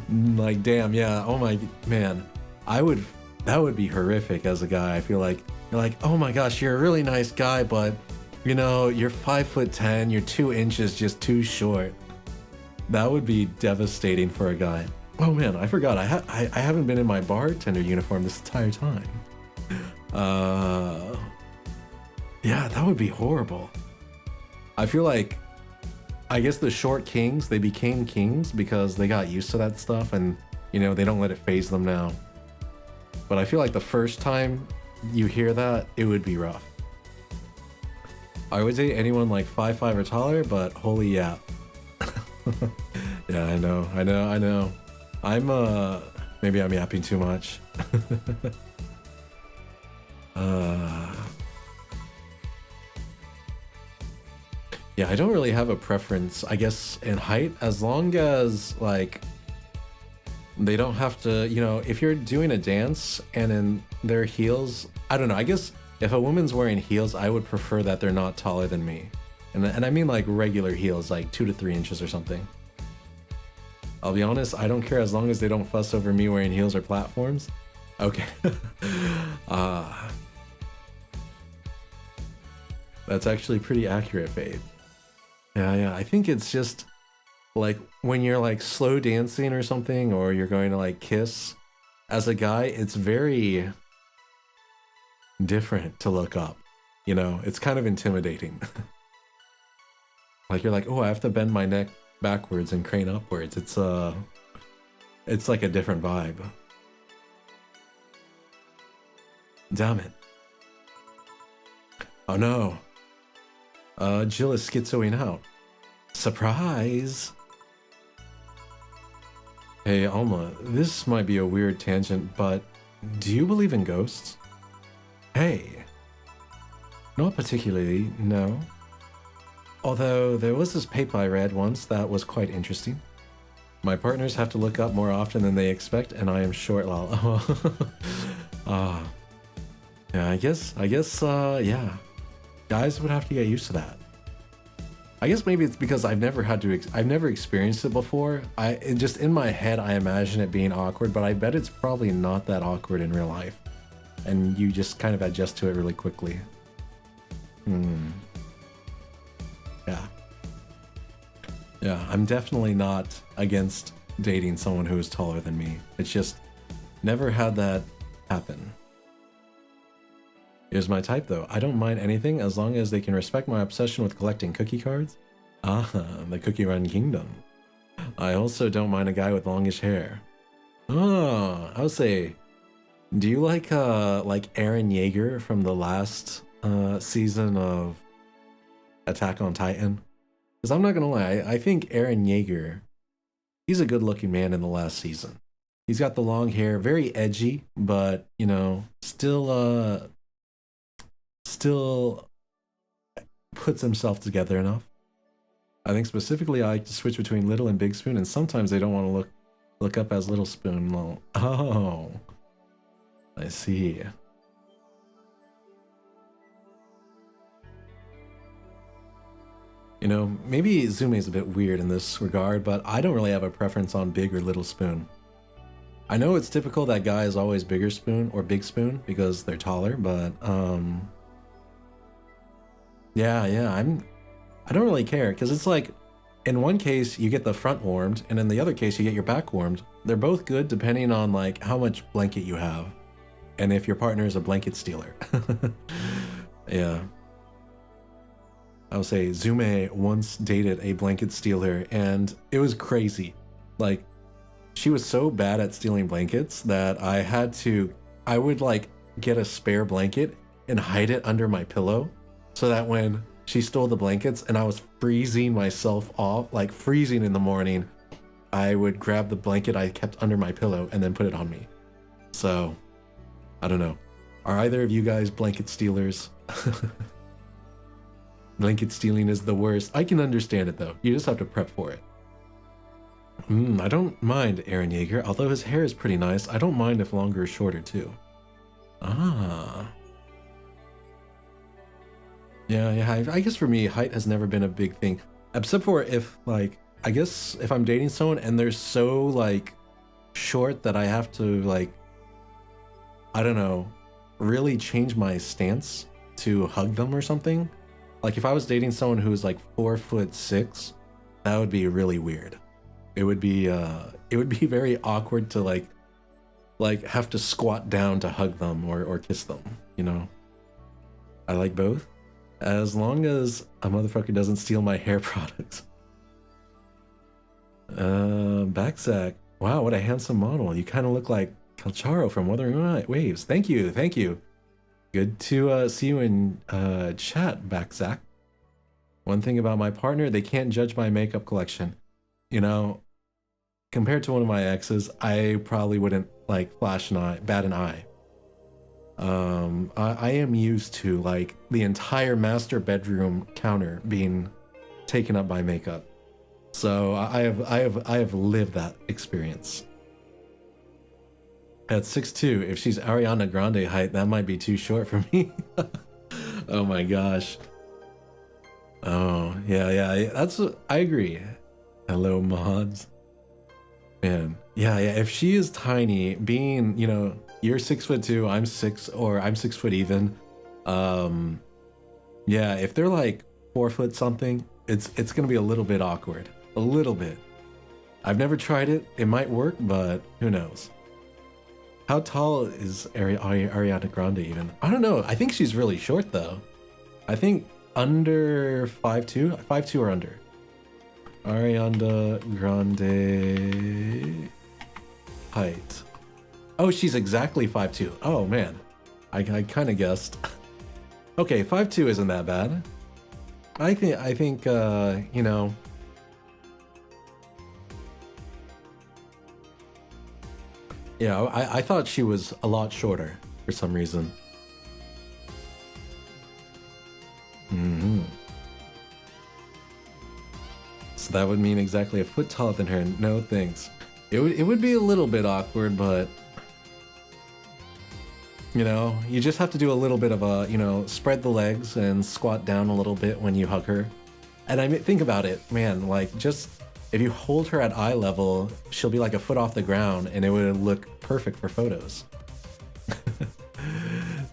Like, damn, yeah, oh my, man. That would be horrific as a guy. I feel like, you're like, oh my gosh, you're a really nice guy, but, you know, you're 5'10", you're 2 inches just too short. That would be devastating for a guy. Oh man, I forgot, I haven't been in my bartender uniform this entire time. Yeah, that would be horrible. I feel like, I guess the short kings, they became kings because they got used to that stuff and, you know, they don't let it phase them now. But I feel like the first time you hear that, it would be rough. I would date anyone like 5'5" or taller, but holy yeah. Yeah, I know. Maybe I'm yapping too much. Yeah, I don't really have a preference, I guess, in height, as long as, like, they don't have to, you know, if you're doing a dance and in their heels, I don't know, I guess if a woman's wearing heels, I would prefer that they're not taller than me. And I mean like regular heels, like 2 to 3 inches or something. I'll be honest, I don't care as long as they don't fuss over me wearing heels or platforms. Okay. That's actually pretty accurate, Fade. Yeah, I think it's just like when you're like slow dancing or something, or you're going to like kiss, as a guy, it's very different to look up. You know, it's kind of intimidating. Like you're like, oh, I have to bend my neck backwards and crane upwards. It's like a different vibe. Damn it. Oh no. Jill is schizoing out. Surprise! Hey, Alma, this might be a weird tangent, but do you believe in ghosts? Hey. Not particularly, no. Although there was this paper I read once that was quite interesting. My partners have to look up more often than they expect, and I am short, lol. Yeah, I guess, yeah. Guys would have to get used to that. I guess maybe it's because I've never experienced it before. Just in my head, I imagine it being awkward, but I bet it's probably not that awkward in real life. And you just kind of adjust to it really quickly. Yeah. Yeah, I'm definitely not against dating someone who is taller than me. It's just never had that happen. Here's my type though. I don't mind anything as long as they can respect my obsession with collecting cookie cards. Ah, the Cookie Run Kingdom. I also don't mind a guy with longish hair. Oh, I would say, do you like Eren Yeager from the last season of Attack on Titan? Because I'm not gonna lie, I think Eren Yeager, he's a good-looking man in the last season. He's got the long hair, very edgy, but you know, still puts himself together enough. I think specifically I like to switch between Little and Big Spoon, and sometimes they don't want to look up as Little Spoon. Well, oh, I see. You know, maybe Zume is a bit weird in this regard, but I don't really have a preference on Big or Little Spoon. I know it's typical that guy is always Bigger Spoon or Big Spoon because they're taller, but yeah, I don't really care because it's like in one case you get the front warmed and in the other case you get your back warmed. They're both good depending on like how much blanket you have and if your partner is a blanket stealer. Yeah. I would say Zume once dated a blanket stealer and it was crazy. Like she was so bad at stealing blankets that I would like get a spare blanket and hide it under my pillow so that when she stole the blankets and I was freezing myself off, like freezing in the morning, I would grab the blanket I kept under my pillow and then put it on me. So, I don't know. Are either of you guys blanket stealers? Blanket stealing is the worst. I can understand it though. You just have to prep for it. I don't mind Eren Yeager, although his hair is pretty nice. I don't mind if longer or shorter too. Ah. Yeah, I guess for me, height has never been a big thing. Except for if, like, I guess if I'm dating someone and they're so, like, short that I have to, like, I don't know, really change my stance to hug them or something. Like, if I was dating someone who's, like, 4'6", that would be really weird. It would be very awkward to, like have to squat down to hug them or kiss them, you know? I like both. As long as a motherfucker doesn't steal my hair products. Backsack. Wow, what a handsome model. You kind of look like Calcharo from Wuthering Waves. Thank you. Good to see you in chat, Backsack. One thing about my partner, they can't judge my makeup collection. You know, compared to one of my exes, I probably wouldn't like bat an eye. I am used to like the entire master bedroom counter being taken up by makeup, so I have lived that experience. At 6'2", if she's Ariana Grande height, that might be too short for me. Oh my gosh. Oh yeah, I agree. Hello mods. Man, yeah. If she is tiny, being, you know, you're 6'2", I'm 6, or I'm 6 foot even. Yeah, if they're like 4 foot something, it's gonna be a little bit awkward. A little bit. I've never tried it. It might work, but who knows? How tall is Ariana Grande even? I don't know. I think she's really short though. I think under 5'2", 5'2" or under. Ariana Grande height. Oh, she's exactly 5'2". Oh man, I kind of guessed. Okay, 5'2" isn't that bad. I think you know. Yeah, I thought she was a lot shorter for some reason. That would mean exactly a foot taller than her. No thanks. It would be a little bit awkward, but you know, you just have to do a little bit of a, you know, spread the legs and squat down a little bit when you hug her. And I mean, think about it, man, like just if you hold her at eye level, she'll be like a foot off the ground and it would look perfect for photos.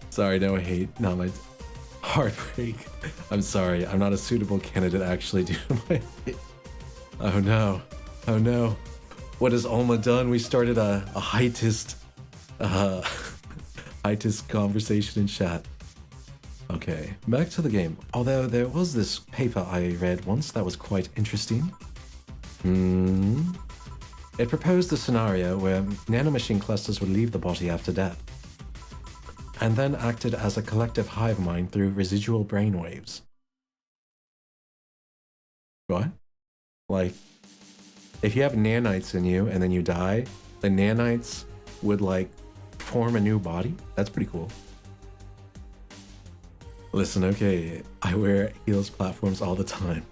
Sorry, no hate, not my heartbreak. I'm sorry, I'm not a suitable candidate actually due to my hate. Oh no, oh no. What has Alma done? We started a heightist conversation in chat. Okay, back to the game. Although there was this paper I read once that was quite interesting. It proposed a scenario where nanomachine clusters would leave the body after death, and then acted as a collective hive mind through residual brainwaves. What? Like, if you have nanites in you and then you die, the nanites would like form a new body? That's pretty cool. Listen, okay, I wear heels platforms all the time.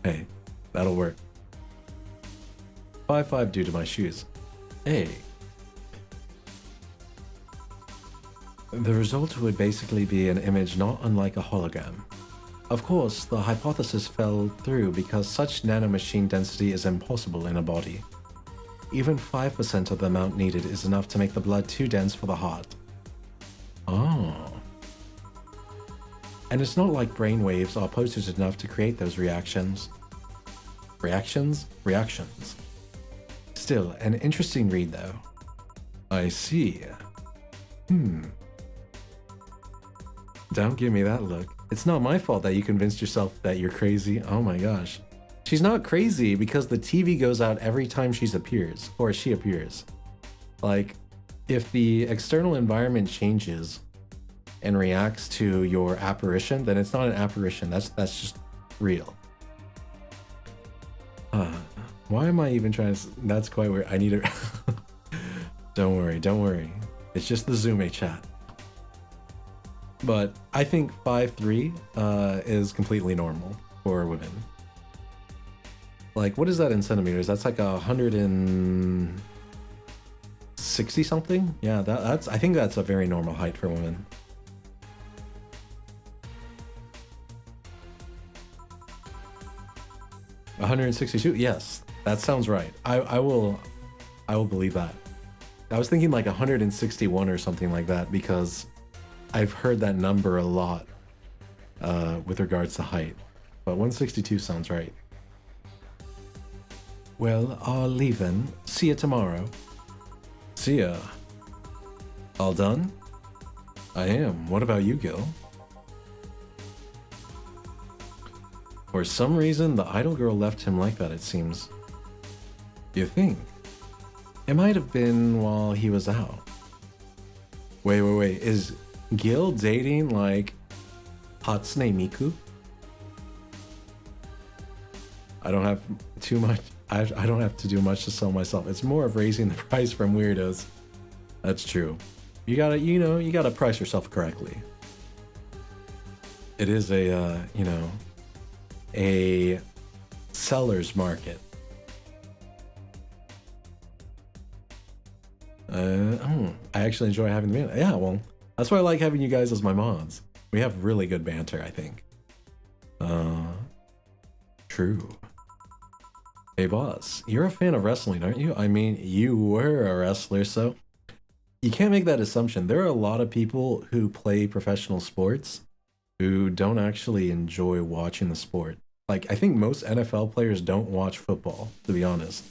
Hey, that'll work. 5'5" due to my shoes. Hey. The result would basically be an image not unlike a hologram. Of course, the hypothesis fell through because such nanomachine density is impossible in a body. Even 5% of the amount needed is enough to make the blood too dense for the heart. Oh. And it's not like brainwaves are potent enough to create those reactions. Reactions? Reactions. Still, an interesting read though. I see. Don't give me that look. It's not my fault that you convinced yourself that you're crazy. Oh my gosh. She's not crazy because the TV goes out every time she appears. Like, if the external environment changes and reacts to your apparition, then it's not an apparition. That's just real. Why am I even trying to... That's quite weird. I need to... Don't worry. It's just the Zume chat. But I think 5'3" is completely normal for women. Like, what is that in centimeters? That's like 160 something? Yeah, that's. I think that's a very normal height for women. $162? Yes, that sounds right. I will believe that. I was thinking like 161 or something like that because I've heard that number a lot with regards to height. But 162 sounds right. Well, I'll leave then. See ya tomorrow. See ya. All done? I am. What about you, Gil? For some reason, the idol girl left him like that, it seems. You think? It might have been while he was out. Wait. Is Gil dating, like, Hatsune Miku? I don't have too much... I don't have to do much to sell myself. It's more of raising the price from weirdos. That's true. You gotta price yourself correctly. It is a, a seller's market. I actually enjoy having the banter. Yeah, well, that's why I like having you guys as my mods. We have really good banter, I think. True. Hey boss, you're a fan of wrestling, aren't you? I mean, you were a wrestler, so you can't make that assumption. There are a lot of people who play professional sports who don't actually enjoy watching the sport. Like, I think most NFL players don't watch football, to be honest.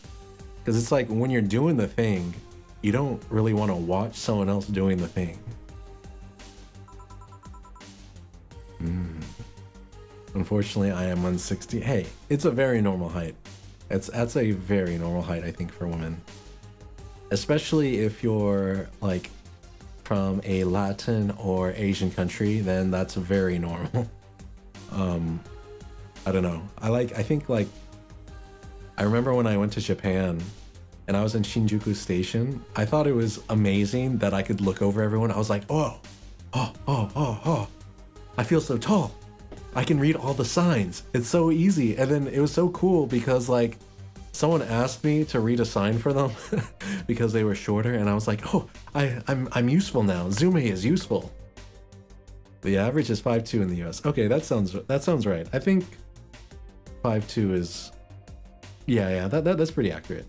Because it's like, when you're doing the thing, you don't really want to watch someone else doing the thing. Unfortunately, I am 160. Hey, it's a very normal height. That's a very normal height, I think, for women. Especially if you're, like, from a Latin or Asian country, then that's very normal. I don't know. I remember when I went to Japan and I was in Shinjuku Station, I thought it was amazing that I could look over everyone. I was like, oh, I feel so tall. I can read all the signs. It's so easy. And then it was so cool because like someone asked me to read a sign for them because they were shorter, and I was like, oh, I'm useful now. Zume is useful. The average is 5'2" in the US. Okay, that sounds right. I think 5'2" is that's pretty accurate.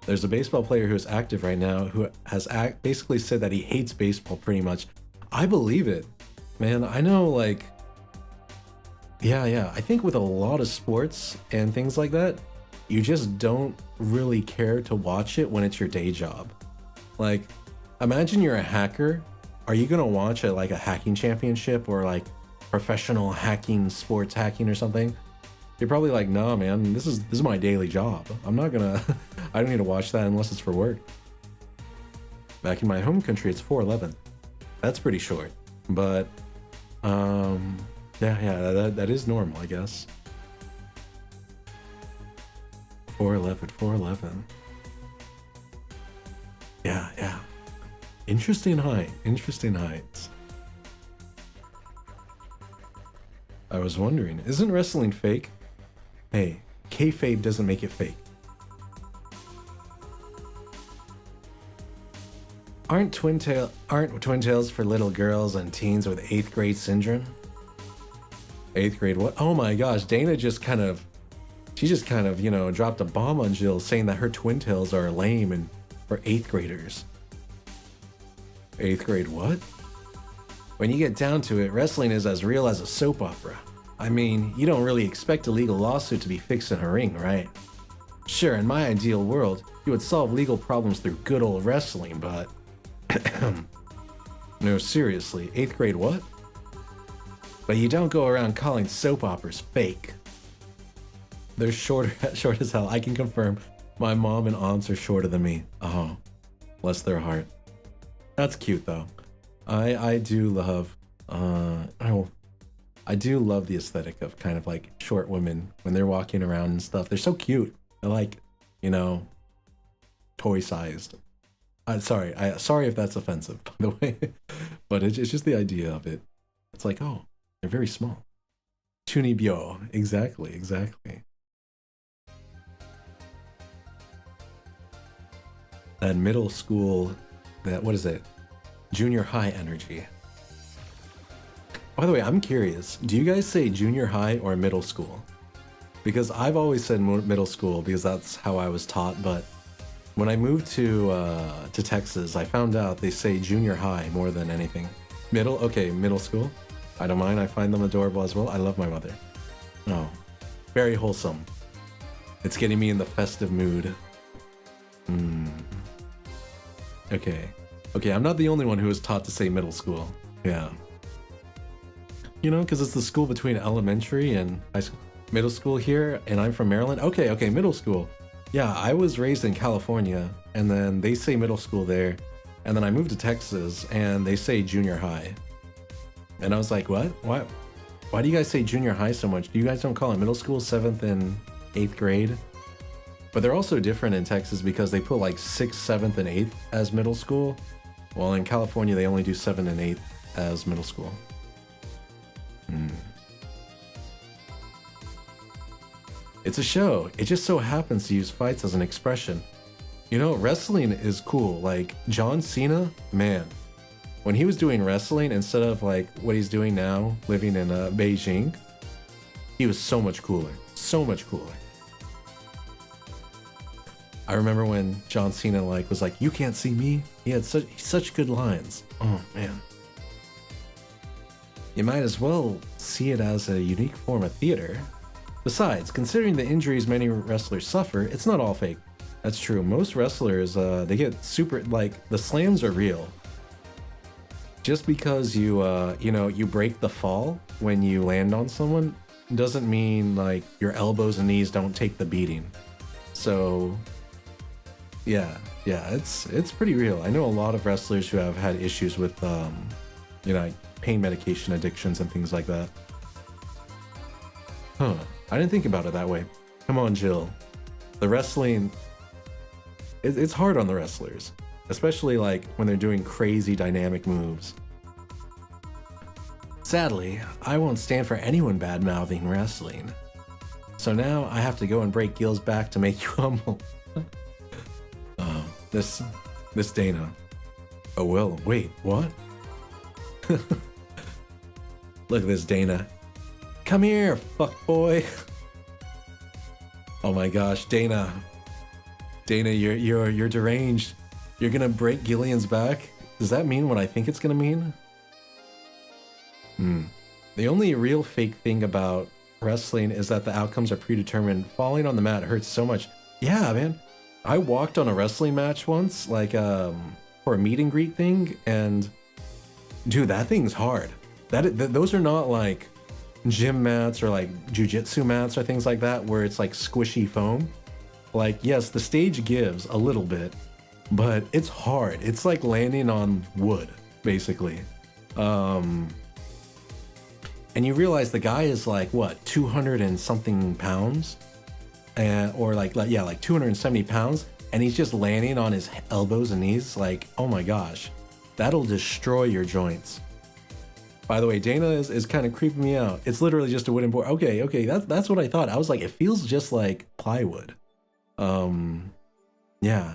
There's a baseball player who's active right now who has basically said that he hates baseball pretty much. I believe it, man. I know, like, yeah. I think with a lot of sports and things like that, you just don't really care to watch it when it's your day job. Like, imagine you're a hacker. Are you gonna watch like a hacking championship or like professional hacking, sports hacking or something? You're probably like, nah, man, this is my daily job. I'm not gonna, I don't need to watch that unless it's for work. Back in my home country, it's 4:11. That's pretty short, but that is normal, I guess. 4:11. Yeah. Interesting heights. I was wondering, isn't wrestling fake? Hey, kayfabe doesn't make it fake. Aren't twin tails for little girls and teens with 8th grade syndrome? 8th grade what? Oh my gosh, Dana just kind of, you know, dropped a bomb on Jill saying that her twin tails are lame and for 8th graders. 8th grade what? When you get down to it, wrestling is as real as a soap opera. I mean, you don't really expect a legal lawsuit to be fixed in a ring, right? Sure, in my ideal world, you would solve legal problems through good old wrestling, but... No, seriously, 8th grade what? But you don't go around calling soap operas fake. They're short as hell. I can confirm my mom and aunts are shorter than me. Oh, bless their heart. That's cute though. I do love I do love the aesthetic of kind of like short women when they're walking around and stuff. They're so cute. They're like, you know, toy sized. Sorry if that's offensive, by the way, but it's just the idea of it. It's like, oh, they're very small. Chunibyo, exactly. That middle school, what is it? Junior high energy. By the way, I'm curious, do you guys say junior high or middle school? Because I've always said middle school because that's how I was taught, but when I moved to Texas, I found out they say junior high more than anything. Okay, middle school. I don't mind, I find them adorable as well. I love my mother. Oh, very wholesome. It's getting me in the festive mood. Okay, I'm not the only one who was taught to say middle school. Yeah. You know, because it's the school between elementary and high school. Middle school here, and I'm from Maryland. Okay, middle school. Yeah, I was raised in California, and then they say middle school there. And then I moved to Texas, and they say junior high. And I was like, what? Why do you guys say junior high so much? You guys don't call it middle school, 7th and 8th grade? But they're also different in Texas because they put like 6th, 7th, and 8th as middle school. While in California, they only do 7th and 8th as middle school. It's a show. It just so happens to use fights as an expression. You know, wrestling is cool. Like, John Cena, man. When he was doing wrestling, instead of like what he's doing now, living in Beijing, he was so much cooler. So much cooler. I remember when John Cena was like, "You can't see me." He had such good lines. Oh man. You might as well see it as a unique form of theater. Besides, considering the injuries many wrestlers suffer, it's not all fake. That's true. Most wrestlers, they get super, like, the slams are real. Just because you break the fall when you land on someone doesn't mean, like, your elbows and knees don't take the beating. So, yeah, it's pretty real. I know a lot of wrestlers who have had issues with, pain medication addictions and things like that. Huh. I didn't think about it that way. Come on, Jill. The wrestling... It's hard on the wrestlers. Especially, like, when they're doing crazy dynamic moves. Sadly, I won't stand for anyone bad-mouthing wrestling. So now I have to go and break Gil's back to make you humble. Oh, this Dana. Oh, well, wait, what? Look at this Dana. Come here, fuckboy. Oh my gosh, Dana. Dana, you're deranged. You're gonna break Gillian's back? Does that mean what I think it's gonna mean? The only real fake thing about wrestling is that the outcomes are predetermined. Falling on the mat hurts so much. Yeah, man. I walked on a wrestling match once, like for a meet and greet thing, and dude, that thing's hard. Those are not like gym mats or like jujitsu mats or things like that where it's like squishy foam. Like, yes, the stage gives a little bit, but it's hard. It's like landing on wood, basically. And you realize the guy is like, what, 200 and something pounds? Or like 270 pounds, and he's just landing on his elbows and knees. Like, oh my gosh, that'll destroy your joints. By the way, Dana is kind of creeping me out. It's literally just a wooden board. Okay, that's what I thought. I was like, it feels just like plywood. Yeah.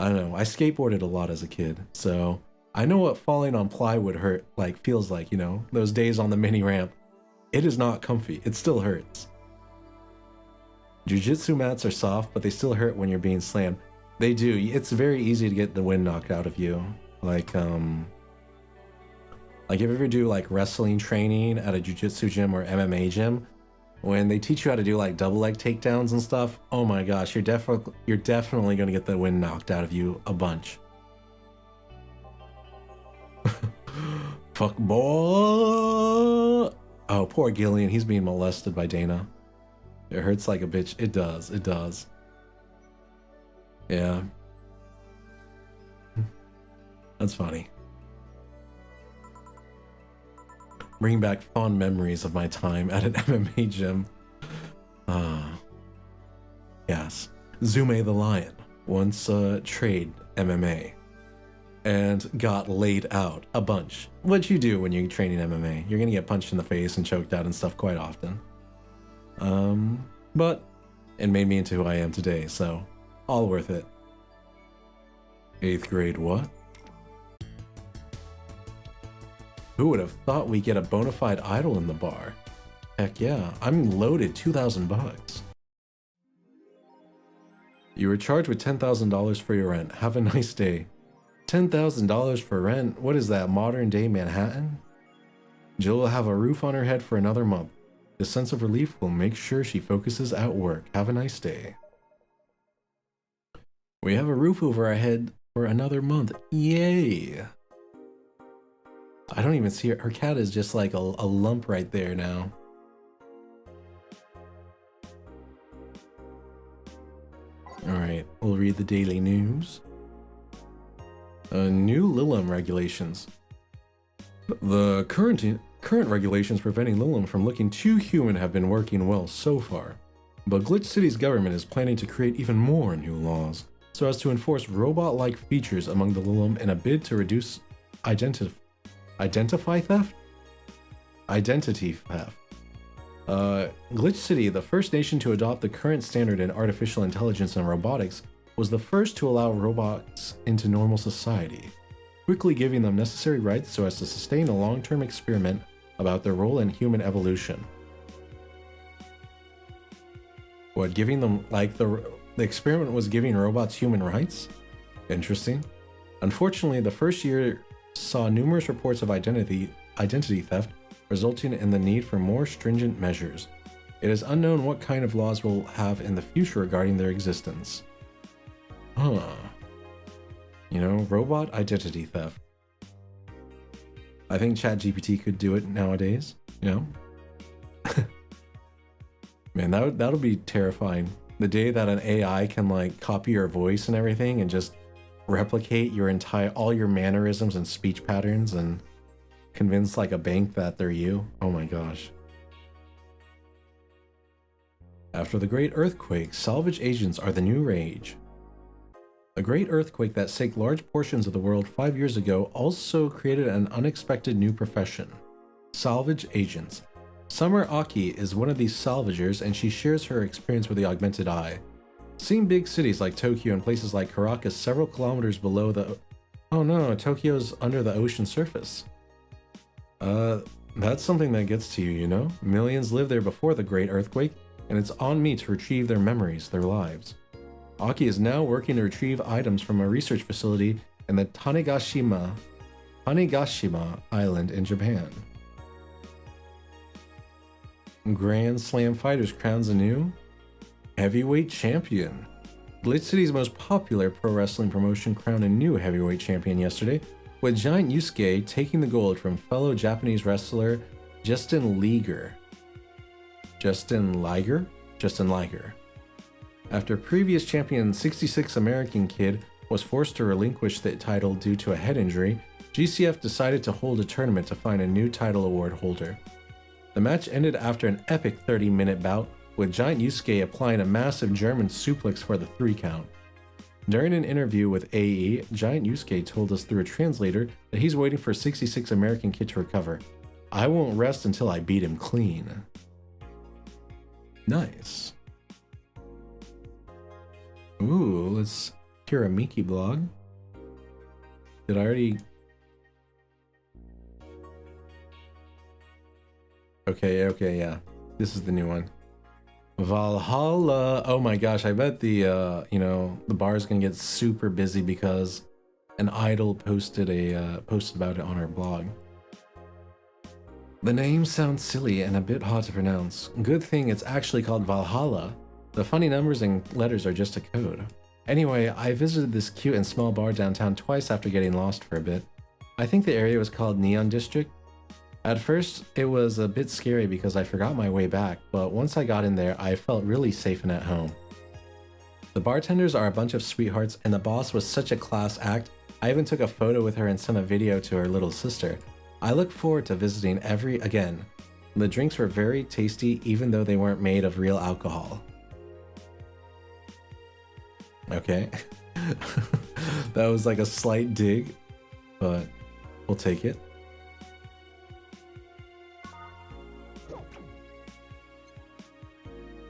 I don't know. I skateboarded a lot as a kid, so I know what falling on plywood feels like, you know, those days on the mini ramp. It is not comfy. It still hurts. Jiu-jitsu mats are soft, but they still hurt when you're being slammed. They do. It's very easy to get the wind knocked out of you. Like if you ever do like wrestling training at a jiu-jitsu gym or MMA gym, when they teach you how to do like double leg takedowns and stuff, oh my gosh, you're definitely going to get the wind knocked out of you a bunch. Fuck boy. Oh, poor Gillian. He's being molested by Dana. It hurts like a bitch. It does. It does. Yeah. That's funny. Bringing back fond memories of my time at an MMA gym. Yes. Zume the Lion once trained MMA and got laid out a bunch. What you do when you're training MMA. You're gonna get punched in the face and choked out and stuff quite often. But it made me into who I am today, so all worth it. 8th grade what? Who would have thought we'd get a bona fide idol in the bar? Heck yeah, I'm loaded 2,000 bucks. You were charged with $10,000 for your rent. Have a nice day. $10,000 for rent? What is that, modern day Manhattan? Jill will have a roof on her head for another month. The sense of relief will make sure she focuses at work. Have a nice day. We have a roof over our head for another month. Yay! I don't even see her. Her cat is just like a lump right there now. Alright, we'll read the daily news. New Lilim regulations. The current regulations preventing Lilim from looking too human have been working well so far. But Glitch City's government is planning to create even more new laws, so as to enforce robot-like features among the Lilim in a bid to reduce identity theft? Glitch City, the first nation to adopt the current standard in artificial intelligence and robotics, was the first to allow robots into normal society, quickly giving them necessary rights so as to sustain a long-term experiment about their role in human evolution. What, giving them, like, the experiment was giving robots human rights? Interesting. Unfortunately, the first year saw numerous reports of identity theft, resulting in the need for more stringent measures. It is unknown what kind of laws we'll have in the future regarding their existence. Huh. You know, robot identity theft. I think ChatGPT could do it nowadays, you know? Man, that'll be terrifying. The day that an AI can like copy your voice and everything and just replicate all your mannerisms and speech patterns and convince like a bank that they're you. Oh my gosh. After the Great Earthquake, salvage agents are the new rage. The Great Earthquake that sank large portions of the world 5 years ago also created an unexpected new profession. salvage agents. Summer Aki is one of these salvagers, and she shares her experience with the augmented eye. Seeing big cities like Tokyo and places like Caracas several kilometers below the... Oh no, Tokyo's under the ocean surface. That's something that gets to you, you know? Millions lived there before the Great Earthquake, and it's on me to retrieve their memories, their lives. Aki is now working to retrieve items from a research facility in the Tanegashima Island in Japan. Grand Slam Fighters crowns a new heavyweight champion. Glitch City's most popular pro wrestling promotion crowned a new heavyweight champion yesterday, with Giant Yusuke taking the gold from fellow Japanese wrestler Justin Liger. Justin Liger? After previous champion 66 American Kid was forced to relinquish the title due to a head injury, GCF decided to hold a tournament to find a new title award holder. The match ended after an epic 30-minute bout, with Giant Yusuke applying a massive German suplex for the 3 count. During an interview with AE, Giant Yusuke told us through a translator that he's waiting for 66 American Kid to recover. I won't rest until I beat him clean. Nice. Ooh, let's hear a Miki blog. Did I already... Okay, yeah. This is the new one. Valhalla. Oh my gosh, I bet the the bar is gonna get super busy because an idol posted about it on our blog. The name sounds silly and a bit hard to pronounce. Good thing it's actually called Valhalla. The funny numbers and letters are just a code. Anyway, I visited this cute and small bar downtown twice after getting lost for a bit. I think the area was called Neon District. At first, it was a bit scary because I forgot my way back, but once I got in there, I felt really safe and at home. The bartenders are a bunch of sweethearts, and the boss was such a class act. I even took a photo with her and sent a video to her little sister. I look forward to visiting again. The drinks were very tasty, even though they weren't made of real alcohol. Okay. That was like a slight dig, but we'll take it.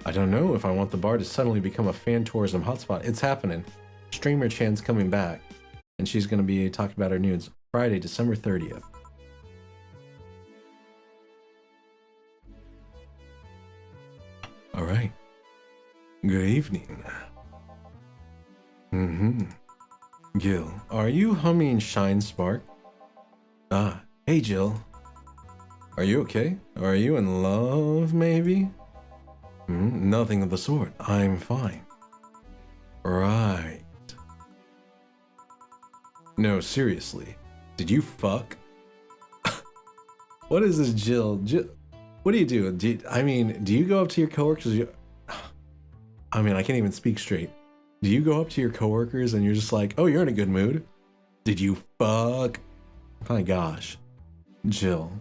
I don't know if I want the bar to suddenly become a fan tourism hotspot. It's happening. Streamer Chan's coming back, and she's going to be talking about her nudes Friday, December 30th. All right. Good evening. Gil, are you humming Shine Spark? Ah, hey Jill. Are you okay? Are you in love, maybe? Nothing of the sort. I'm fine. Right. No, seriously. Did you fuck? What is this, Jill? What do you do? Do you go up to your coworkers? I can't even speak straight. Do you go up to your coworkers and you're just like, oh, you're in a good mood? Did you fuck? My gosh. Jill.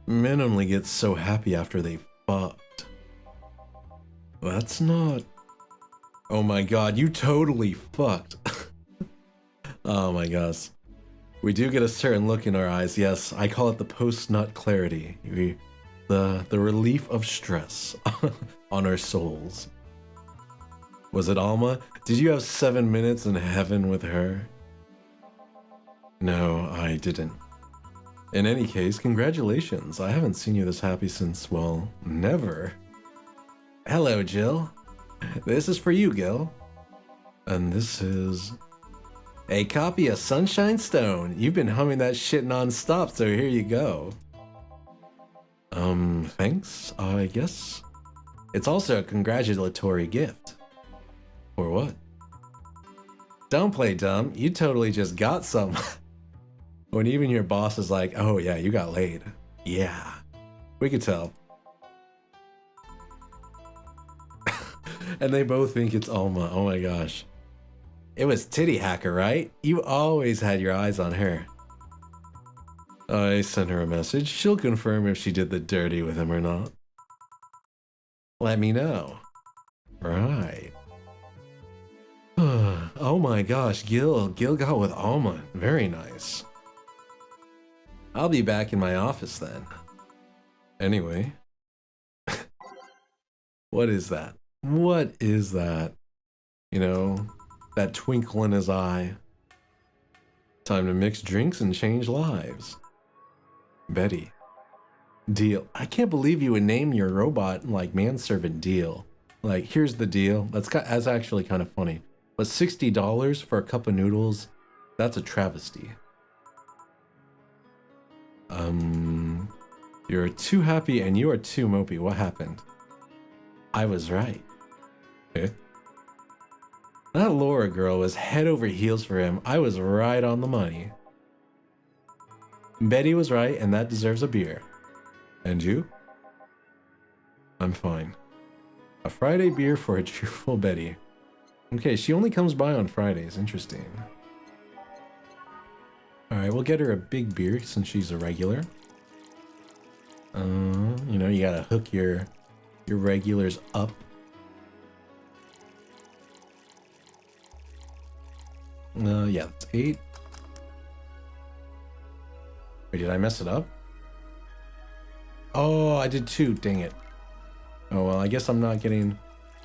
Men only get so happy after they fucked. That's not... Oh my god, you totally fucked. Oh my gosh. We do get a certain look in our eyes, yes. I call it the post-nut clarity. The relief of stress on our souls. Was it Alma? Did you have 7 minutes in heaven with her? No, I didn't. In any case, congratulations. I haven't seen you this happy since, well, never. Hello, Jill. This is for you, Gil. And this is... a copy of Sunshine Stone. You've been humming that shit non-stop, so here you go. Thanks, I guess. It's also a congratulatory gift. For what? Don't play dumb. You totally just got some. When even your boss is like, oh yeah, you got laid. Yeah, we could tell. And they both think it's Alma. Oh my gosh. It was Titty Hacker, right? You always had your eyes on her. I sent her a message. She'll confirm if she did the dirty with him or not. Let me know. Right. Oh my gosh, Gil got with almond. Very nice. I'll be back in my office then. Anyway. What is that? What is that? You know, that twinkle in his eye. Time to mix drinks and change lives. Betty. Deal. I can't believe you would name your robot like manservant Deal. Like, here's the deal. That's actually kind of funny. But $60 for a cup of noodles, that's a travesty. You're too happy and you are too mopey. What happened? I was right. Okay. That Laura girl was head over heels for him. I was right on the money. Betty was right, and that deserves a beer. And you? I'm fine. A Friday beer for a cheerful Betty. Okay, she only comes by on Fridays. Interesting. Alright, we'll get her a big beer since she's a regular. You know, you gotta hook your regulars up. Yeah, that's 8. Wait, did I mess it up? Oh, I did 2, dang it. Oh, well, I guess I'm not getting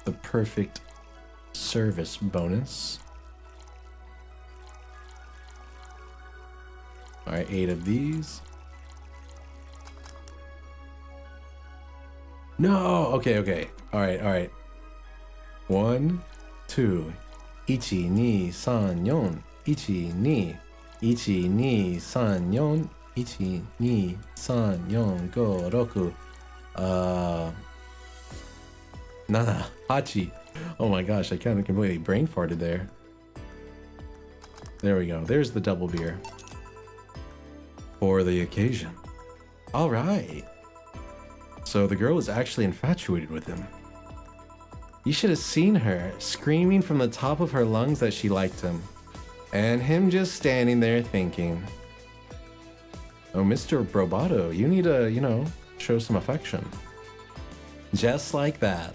the perfect service bonus. Alright, 8 of these. No, okay. Alright. 1, 2. Ichi, ni, san, yon. Ichi, ni. Ichi, ni, san, yon. Ichi, ni, san, yon, go, roku. 7, 8. Oh my gosh, I kind of completely brain farted there. There we go. There's the double beer. For the occasion. Alright. So the girl was actually infatuated with him. You should have seen her screaming from the top of her lungs that she liked him. And him just standing there thinking, oh, Mr. Brobato, you need to, you know, show some affection. Just like that.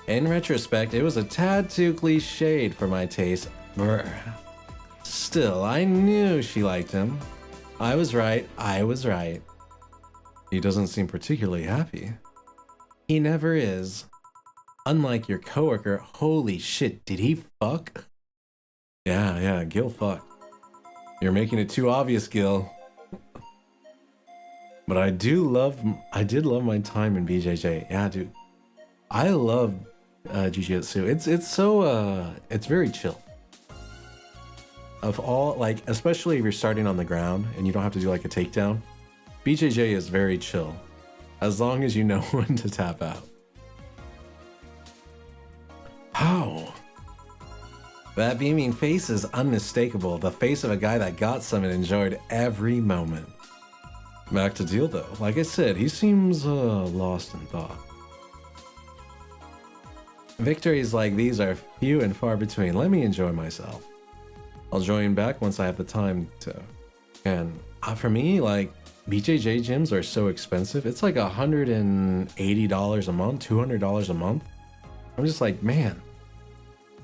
In retrospect, it was a tad too cliched for my taste. Brr. Still, I knew she liked him. I was right. He doesn't seem particularly happy. He never is. Unlike your coworker, holy shit, did he fuck? Yeah, Gil fucked. You're making it too obvious, Gil. But I did love my time in BJJ. Yeah, dude. I love jiu-jitsu. It's very chill. Of all, like, especially if you're starting on the ground and you don't have to do like a takedown, BJJ is very chill. As long as you know when to tap out. How? That beaming face is unmistakable. The face of a guy that got some and enjoyed every moment. Back to Deal though. Like I said, he seems lost in thought. Victories like these are few and far between. Let me enjoy myself. I'll join back once I have the time to. And for me, like, BJJ gyms are so expensive. It's like $180 a month, $200 a month. I'm just like, man,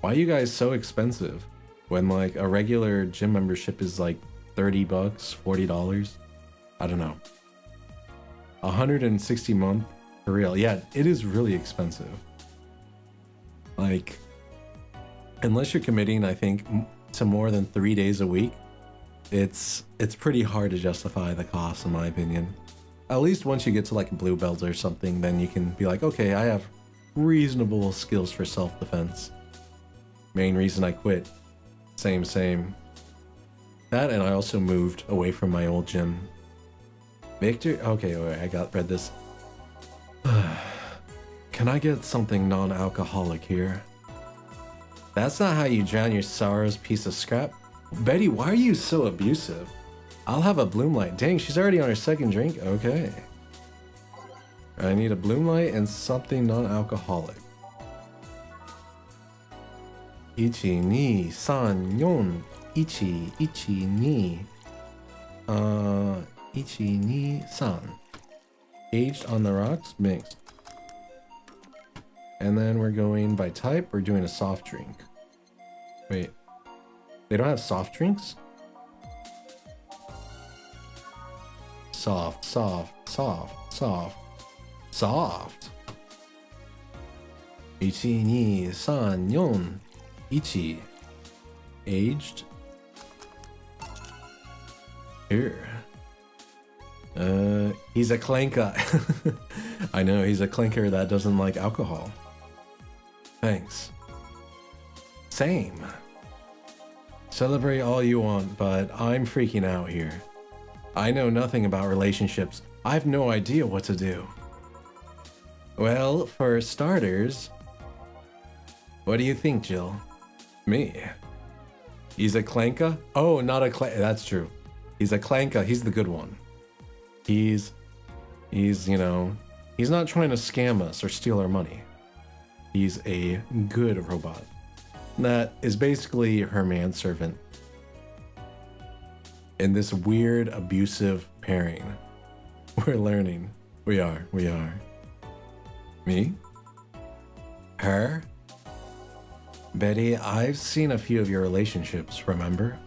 why are you guys so expensive when like a regular gym membership is like $30, $40? I don't know. 160 a month for real. Yeah, it is really expensive. Like, unless you're committing, I think, to more than 3 days a week, it's pretty hard to justify the cost, in my opinion. At least once you get to like a blue belt or something, then you can be like, okay, I have reasonable skills for self-defense. Main reason I quit. Same. That, and I also moved away from my old gym. Victor? Okay, wait, I read this. Can I get something non-alcoholic here? That's not how you drown your sorrows, piece of scrap. Betty, why are you so abusive? I'll have a bloom light. Dang, she's already on her second drink? Okay. I need a bloom light and something non-alcoholic. Ichi, ni, san, yon. Ichi ni. Ichi, ni, san. Aged on the rocks, mixed. And then we're going by type, we're doing a soft drink. Wait. They don't have soft drinks? Soft, soft, soft, soft, soft. 1, 2, 3, 4, 1. Aged. Here. He's a clanker. I know, he's a clinker that doesn't like alcohol. Thanks. Same. Celebrate all you want, but I'm freaking out here. I know nothing about relationships. I have no idea what to do. Well, for starters, what do you think, Jill? Me? He's a clanker? Oh, not a clanker. That's true. He's a clanker. He's the good one. He's, you know, he's not trying to scam us or steal our money. He's a good robot. That is basically her manservant. In this weird, abusive pairing. We're learning. We are. Me? Her? Betty, I've seen a few of your relationships, remember?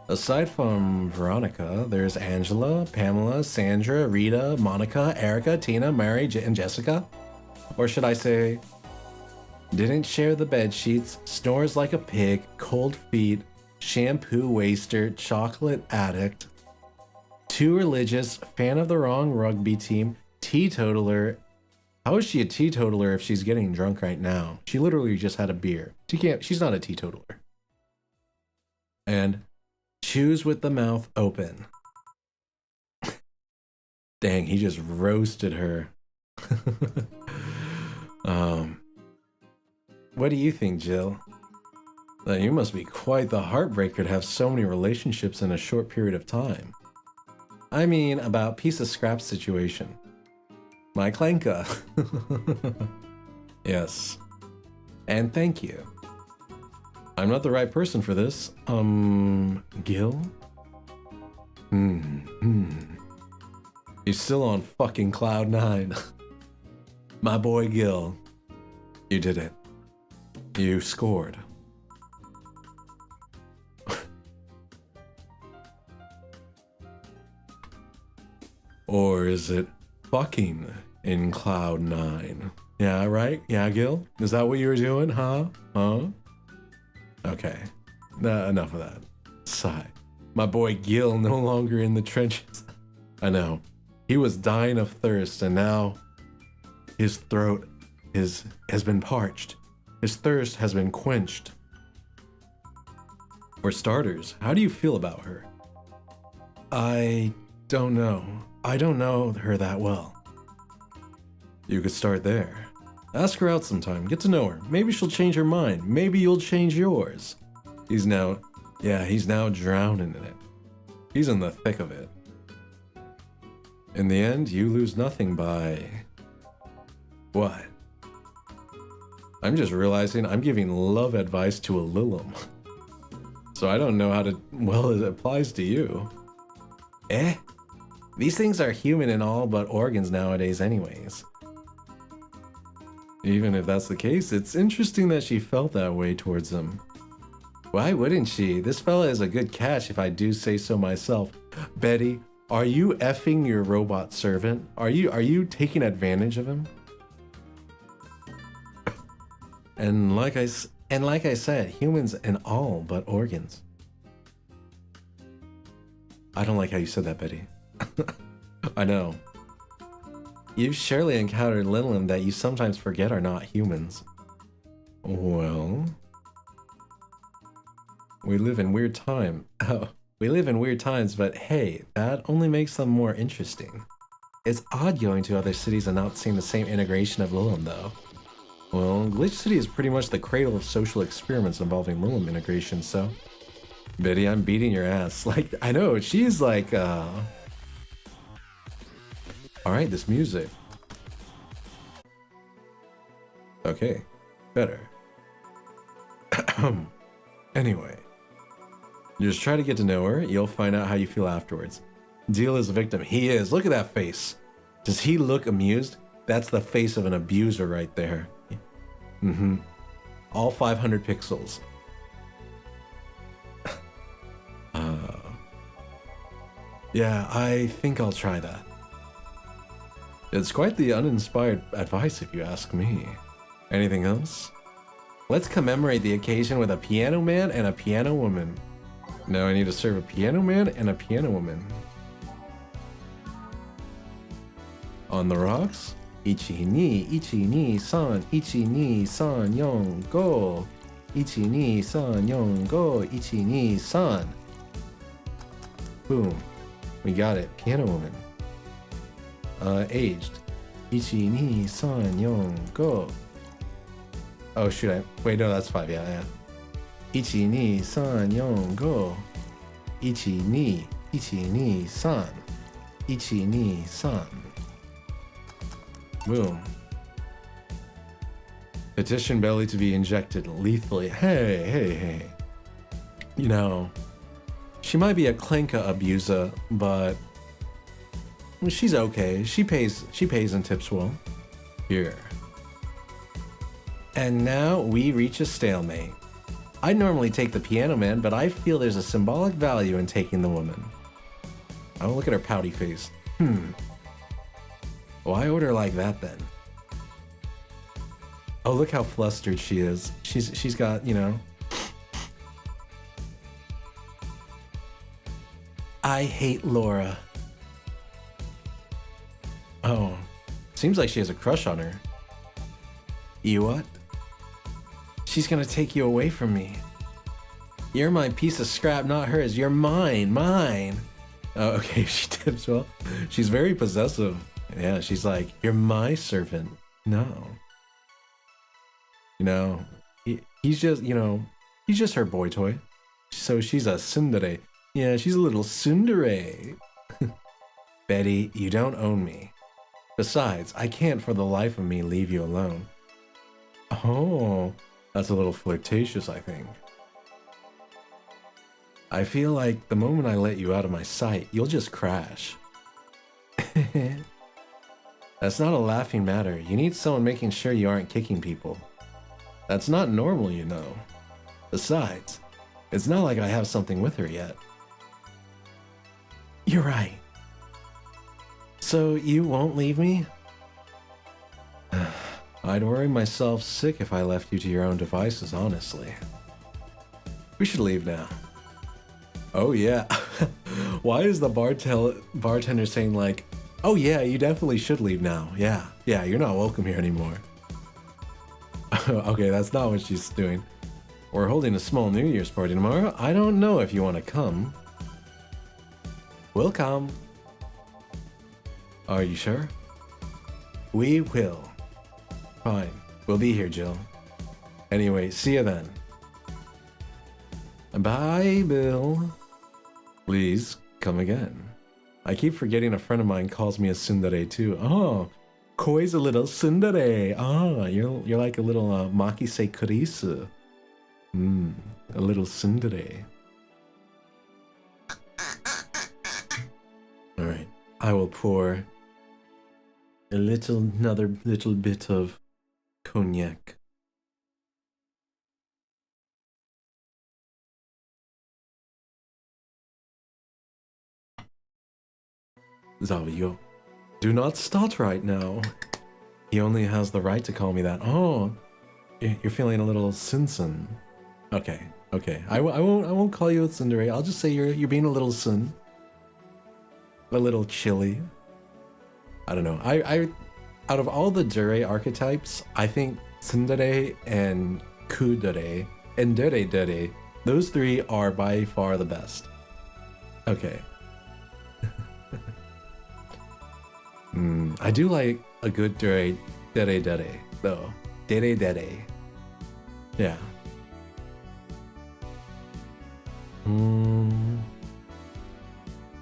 Aside from Veronica, there's Angela, Pamela, Sandra, Rita, Monica, Erica, Tina, Mary, and Jessica. Or should I say, didn't share the bed sheets, snores like a pig, cold feet, shampoo waster, chocolate addict, too religious, fan of the wrong rugby team, teetotaler. How is she a teetotaler if she's getting drunk right now? She literally just had a beer. She's not a teetotaler. And choose with the mouth open. Dang, he just roasted her. What do you think, Jill? You must be quite the heartbreaker to have so many relationships in a short period of time. I mean, about piece of scrap situation. My clanka. Yes. And thank you. I'm not the right person for this. Gil? He's still on fucking cloud 9. My boy Gil. You did it. You scored. Or is it fucking in cloud 9? Yeah, right? Yeah, Gil? Is that what you were doing? Huh? Okay. Enough of that. Sigh. My boy Gil no longer in the trenches. I know. He was dying of thirst and now his throat has been parched. His thirst has been quenched. For starters, how do you feel about her? I don't know. I don't know her that well. You could start there. Ask her out sometime, get to know her. Maybe she'll change her mind. Maybe you'll change yours. He's now drowning in it. He's in the thick of it. In the end, you lose nothing by... What? I'm just realizing I'm giving love advice to a Lilum. So I don't know how to... Well, it applies to you. These things are human and all but organs nowadays anyways. Even if that's the case, it's interesting that she felt that way towards him. Why wouldn't she? This fella is a good catch if I do say so myself. Betty, are you effing your robot servant? Are you taking advantage of him? And like I said, humans and all but organs. I don't like how you said that, Betty. I know. You've surely encountered Lilum that you sometimes forget are not humans. Well... We live in weird times, but hey, that only makes them more interesting. It's odd going to other cities and not seeing the same integration of Lilum, though. Well, Glitch City is pretty much the cradle of social experiments involving Lilum integration, so... Betty, I'm beating your ass. Like, I know, she's like, Alright, this music. Okay, better. Anyway. Just try to get to know her, you'll find out how you feel afterwards. Deal is a victim. He is. Look at that face. Does he look amused? That's the face of an abuser right there. All 500 pixels. Yeah, I think I'll try that. It's quite the uninspired advice if you ask me. Anything else? Let's commemorate the occasion with a piano man and a piano woman. Now I need to serve a piano man and a piano woman. On the rocks? Ichi ni san yong go. Ichi ni san yong go. Ichi ni san. Boom. We got it. Piano woman. Aged. Ichi ni san yong go. Oh shoot, wait, no, that's 5, yeah. Ichi ni san yong go. Ichi ni san. Ichi ni san. Boom. Petition Belly to be injected lethally. Hey. You know, she might be a Klenka abuser, but she's okay. She pays and tips well. Here. And now we reach a stalemate. I'd normally take the piano man, but I feel there's a symbolic value in taking the woman. Oh, look at her pouty face. Why order like that then? Oh, look how flustered she is. She's got, you know. I hate Laura. Oh, seems like she has a crush on her. You what? She's gonna take you away from me. You're my piece of scrap, not hers. You're mine. Oh, okay, she tips well. She's very possessive. Yeah, she's like, you're my servant. No. You know, he's just, you know, he's just her boy toy. So she's a tsundere. Yeah, she's a little tsundere. Betty, you don't own me. Besides, I can't for the life of me leave you alone. Oh, that's a little flirtatious, I think. I feel like the moment I let you out of my sight, you'll just crash. That's not a laughing matter. You need someone making sure you aren't kicking people. That's not normal, you know. Besides, it's not like I have something with her yet. You're right. So you won't leave me? I'd worry myself sick if I left you to your own devices, honestly. We should leave now. Oh yeah. Why is the bartender saying like, oh yeah, you definitely should leave now. Yeah, you're not welcome here anymore. Okay, that's not what she's doing. We're holding a small New Year's party tomorrow. I don't know if you want to come. We'll come. Are you sure? We will. Fine. We'll be here, Jill. Anyway, see you then. Bye, Bill. Please, come again. I keep forgetting a friend of mine calls me a tsundere too. Oh, Koi's a little tsundere. Oh, you're like a little makise kurisu. A little tsundere. Alright, I will pour another little bit of cognac. Zavio, do not start right now. He only has the right to call me that. Oh, you're feeling a little sinsun. Okay. I won't call you a tsundere. I'll just say you're being a little sun. A little chilly. I don't know. I out of all the dure archetypes, I think tsundere and kudere and dere, those three are by far the best. Okay. I do like a good dere though. Dere. Yeah.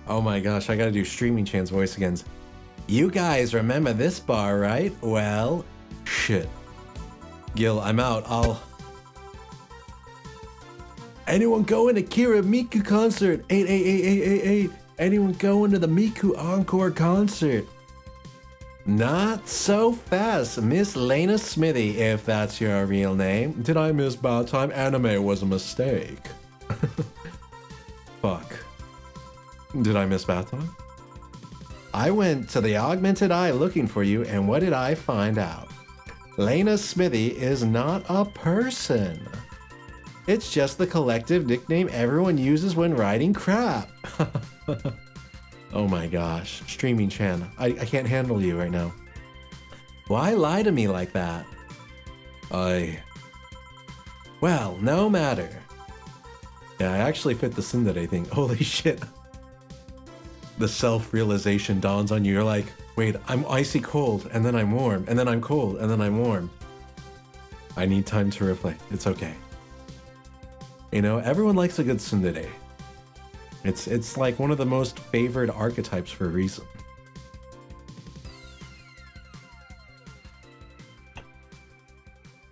Oh my gosh, I gotta do Streaming Chan's voice again. You guys remember this bar, right? Well, shit. Gil, I'm out. Anyone going to Kira Miku concert? 8888888. Anyone going to the Miku Encore concert? Not so fast, Miss Lena Smithy, if that's your real name. Did I miss bad time? Anime was a mistake. Fuck. Did I miss bath time? I went to the Augmented Eye looking for you, and what did I find out? Lena's Smithy is not a person. It's just the collective nickname everyone uses when writing crap. Oh my gosh, Streaming Chan, I can't handle you right now. Why lie to me like that? Well, no matter. Yeah, I actually fit the Tsundere thing. Holy shit. The self-realization dawns on you. You're like, wait, I'm icy cold, and then I'm warm, and then I'm cold, and then I'm warm. I need time to reflect. It's okay. You know, everyone likes a good tsundere. It's like one of the most favored archetypes for a reason.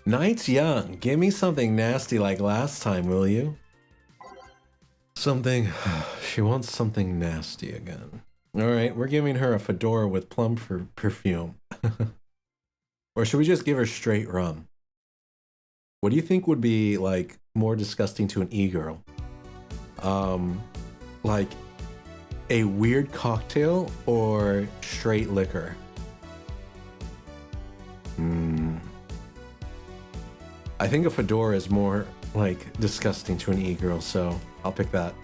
Night's young. Give me something nasty like last time, will you? Something... She wants something nasty again. Alright, we're giving her a fedora with plum perfume. Or should we just give her straight rum? What do you think would be, like, more disgusting to an e-girl? Like, a weird cocktail or straight liquor? I think a fedora is more, like, disgusting to an e-girl, so I'll pick that.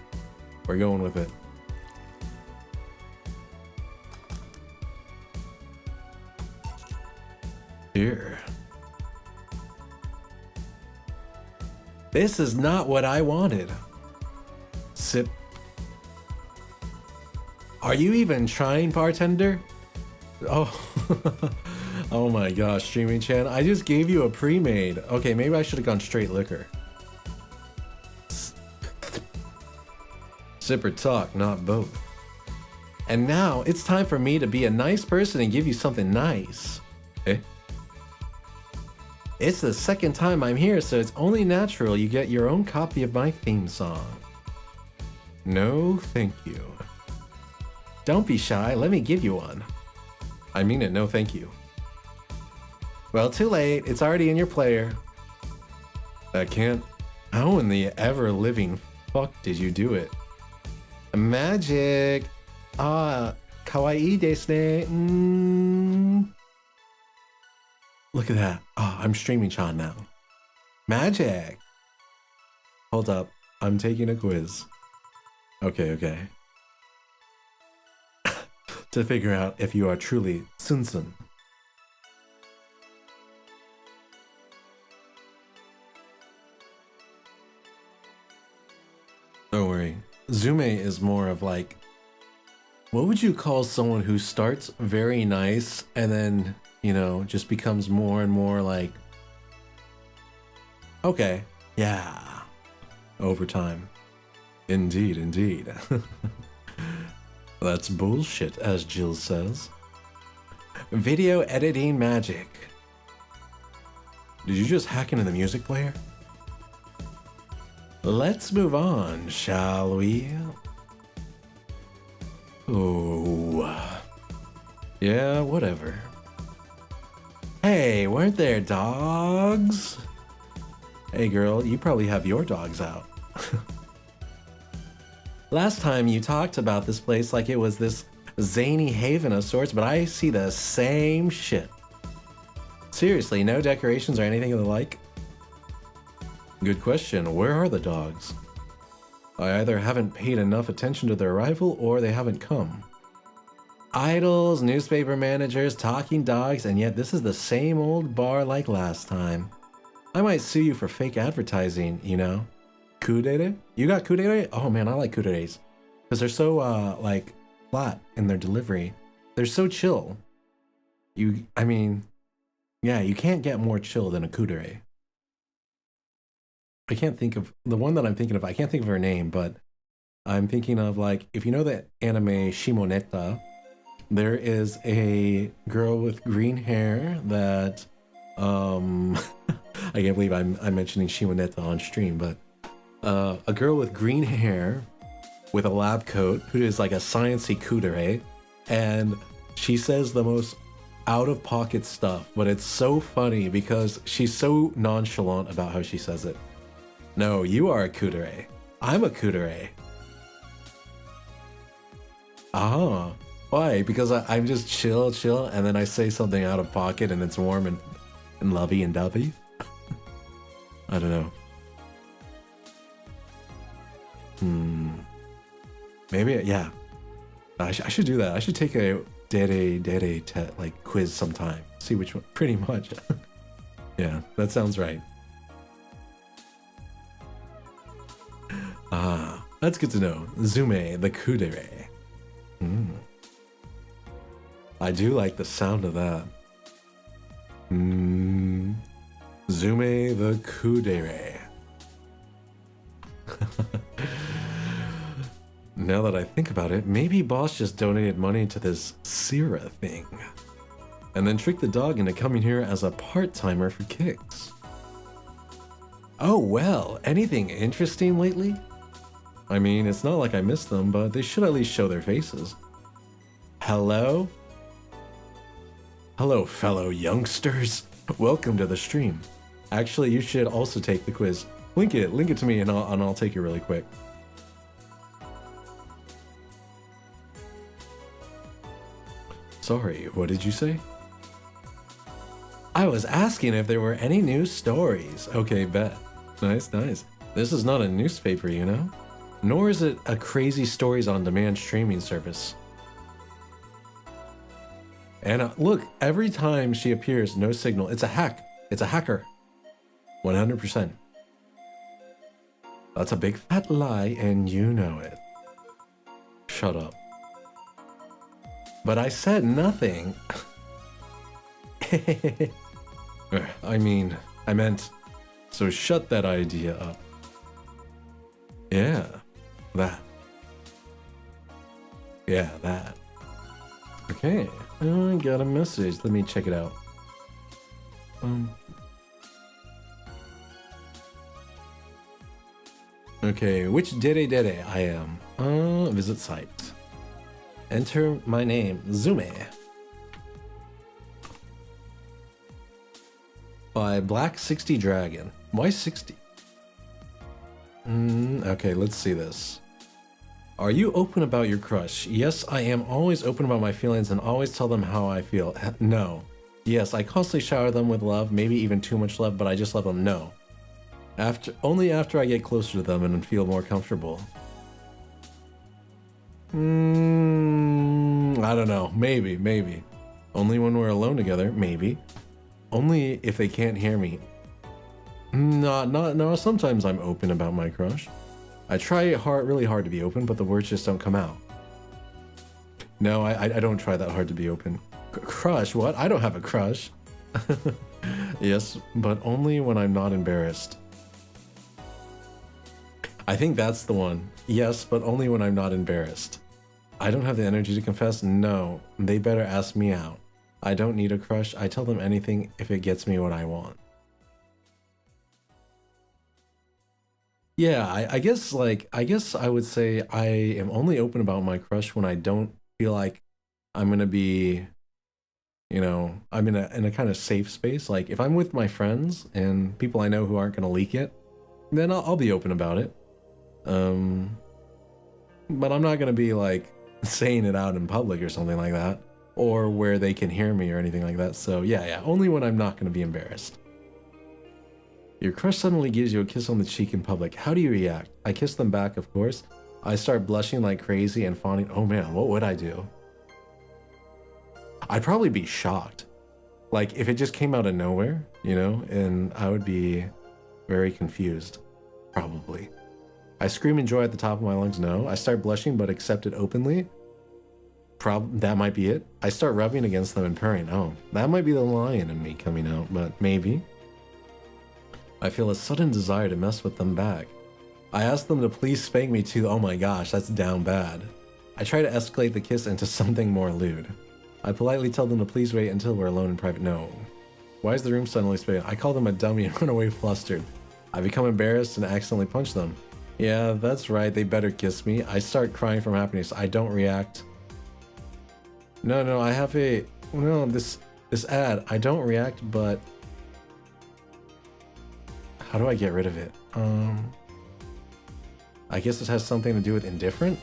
We're going with it. Here. This is not what I wanted. Sip. Are you even trying, bartender? Oh. Oh my gosh, Streaming Chan. I just gave you a pre-made. Okay, maybe I should have gone straight liquor. Sip or talk, not both. And now it's time for me to be a nice person and give you something nice. Eh? It's the second time I'm here, so it's only natural you get your own copy of my theme song. No, thank you. Don't be shy, let me give you one. I mean it, no thank you. Well, too late, it's already in your player. I can't... How in the ever-living fuck did you do it? Magic! Ah, kawaii desu ne. Look at that. Oh, I'm streaming Chan now. Magic! Hold up. I'm taking a quiz. Okay. To figure out if you are truly Sunsun. Don't worry. Zume is more of like... What would you call someone who starts very nice and then... You know, just becomes more and more like, okay, yeah, over time. Indeed. That's bullshit, as Jill says. Video editing magic. Did you just hack into the music player? Let's move on, shall we? Oh, yeah, whatever. Hey, weren't there dogs? Hey girl, you probably have your dogs out. Last time you talked about this place like it was this zany haven of sorts, but I see the same shit. Seriously, no decorations or anything of the like? Good question, where are the dogs? I either haven't paid enough attention to their arrival or they haven't come. Idols, newspaper managers, talking dogs, and yet this is the same old bar like last time. I might sue you for fake advertising, you know? Kudere? You got kudere? Oh man, I like kuderes. Because they're so, like, flat in their delivery. They're so chill. I mean, yeah, you can't get more chill than a kudere. I can't think of, the one that I'm thinking of, I can't think of her name, but I'm thinking of, like, if you know the anime Shimoneta, there is a girl with green hair that, I can't believe I'm mentioning Shimoneta on stream, but a girl with green hair with a lab coat who is like a sciencey kudere, and she says the most out-of-pocket stuff, but it's so funny because she's so nonchalant about how she says it. No, you are a kudere. I'm a kudere. Ah, why? Because I'm just chill, and then I say something out of pocket and it's warm and lovey and dovey. I don't know. Maybe, yeah. I should do that. I should take a dere like quiz sometime. See which one. Pretty much. Yeah, that sounds right. Ah, that's good to know. Zume the kudere. I do like the sound of that. Zume the kudere. Now that I think about it, maybe boss just donated money to this Sira thing. And then tricked the dog into coming here as a part-timer for kicks. Oh well, anything interesting lately? I mean, it's not like I missed them, but they should at least show their faces. Hello? Hello, fellow youngsters. Welcome to the stream. Actually, you should also take the quiz. Link it to me and I'll take it really quick. Sorry, what did you say? I was asking if there were any news stories. Okay, bet. Nice. This is not a newspaper, you know? Nor is it a crazy stories on demand streaming service. And look, every time she appears, no signal. It's a hack. It's a hacker. 100%. That's a big fat lie and you know it. Shut up. But I said nothing. I meant, so shut that idea up. Yeah, that. Yeah, that. Okay, I got a message. Let me check it out. Okay, which dere I am? Visit site. Enter my name, Zume. By Black 60 Dragon. Why 60? Okay, let's see this. Are you open about your crush? Yes, I am always open about my feelings and always tell them how I feel. No. Yes, I constantly shower them with love, maybe even too much love, but I just love them. No. Only after I get closer to them and feel more comfortable. I don't know. Maybe. Only when we're alone together. Maybe. Only if they can't hear me. No, sometimes I'm open about my crush. I try really hard to be open, but the words just don't come out. No, I don't try that hard to be open. Crush? What? I don't have a crush. Yes, but only when I'm not embarrassed. I think that's the one. Yes, but only when I'm not embarrassed. I don't have the energy to confess. No, they better ask me out. I don't need a crush. I tell them anything if it gets me what I want. Yeah, I guess I would say I am only open about my crush when I don't feel like I'm gonna be, you know, I'm in a kind of safe space. Like if I'm with my friends and people I know who aren't gonna leak it, then I'll be open about it. But I'm not gonna be like saying it out in public or something like that, or where they can hear me or anything like that. So yeah, only when I'm not gonna be embarrassed. Your crush suddenly gives you a kiss on the cheek in public. How do you react? I kiss them back, of course. I start blushing like crazy and fawning. Oh man, what would I do? I'd probably be shocked. Like if it just came out of nowhere, you know, and I would be very confused, probably. I scream in joy at the top of my lungs. No. I start blushing but accept it openly. That might be it. I start rubbing against them and purring. Oh, that might be the lion in me coming out, but maybe. I feel a sudden desire to mess with them back. I ask them to please spank me too. Oh my gosh, that's down bad. I try to escalate the kiss into something more lewd. I politely tell them to please wait until we're alone in private. No. Why is the room suddenly spinning? I call them a dummy and run away flustered. I become embarrassed and accidentally punch them. Yeah, that's right. They better kiss me. I start crying from happiness. I don't react. No, I have this ad. I don't react, but how do I get rid of it? I guess this has something to do with indifferent?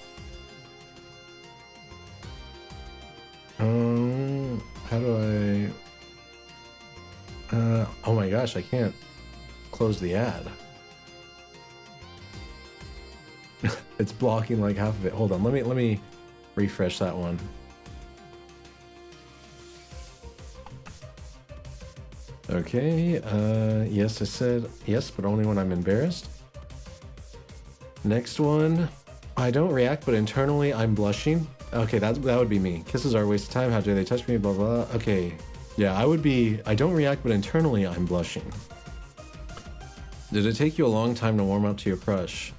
gosh, I can't close the ad. It's blocking like half of it. Hold on, let me refresh that one. Okay, yes, I said yes, but only when I'm embarrassed. Next one, I don't react, but internally I'm blushing. Okay, that would be me. Kisses are a waste of time. How dare they touch me? Blah, blah. Okay, yeah, I don't react, but internally I'm blushing. Did it take you a long time to warm up to your crush?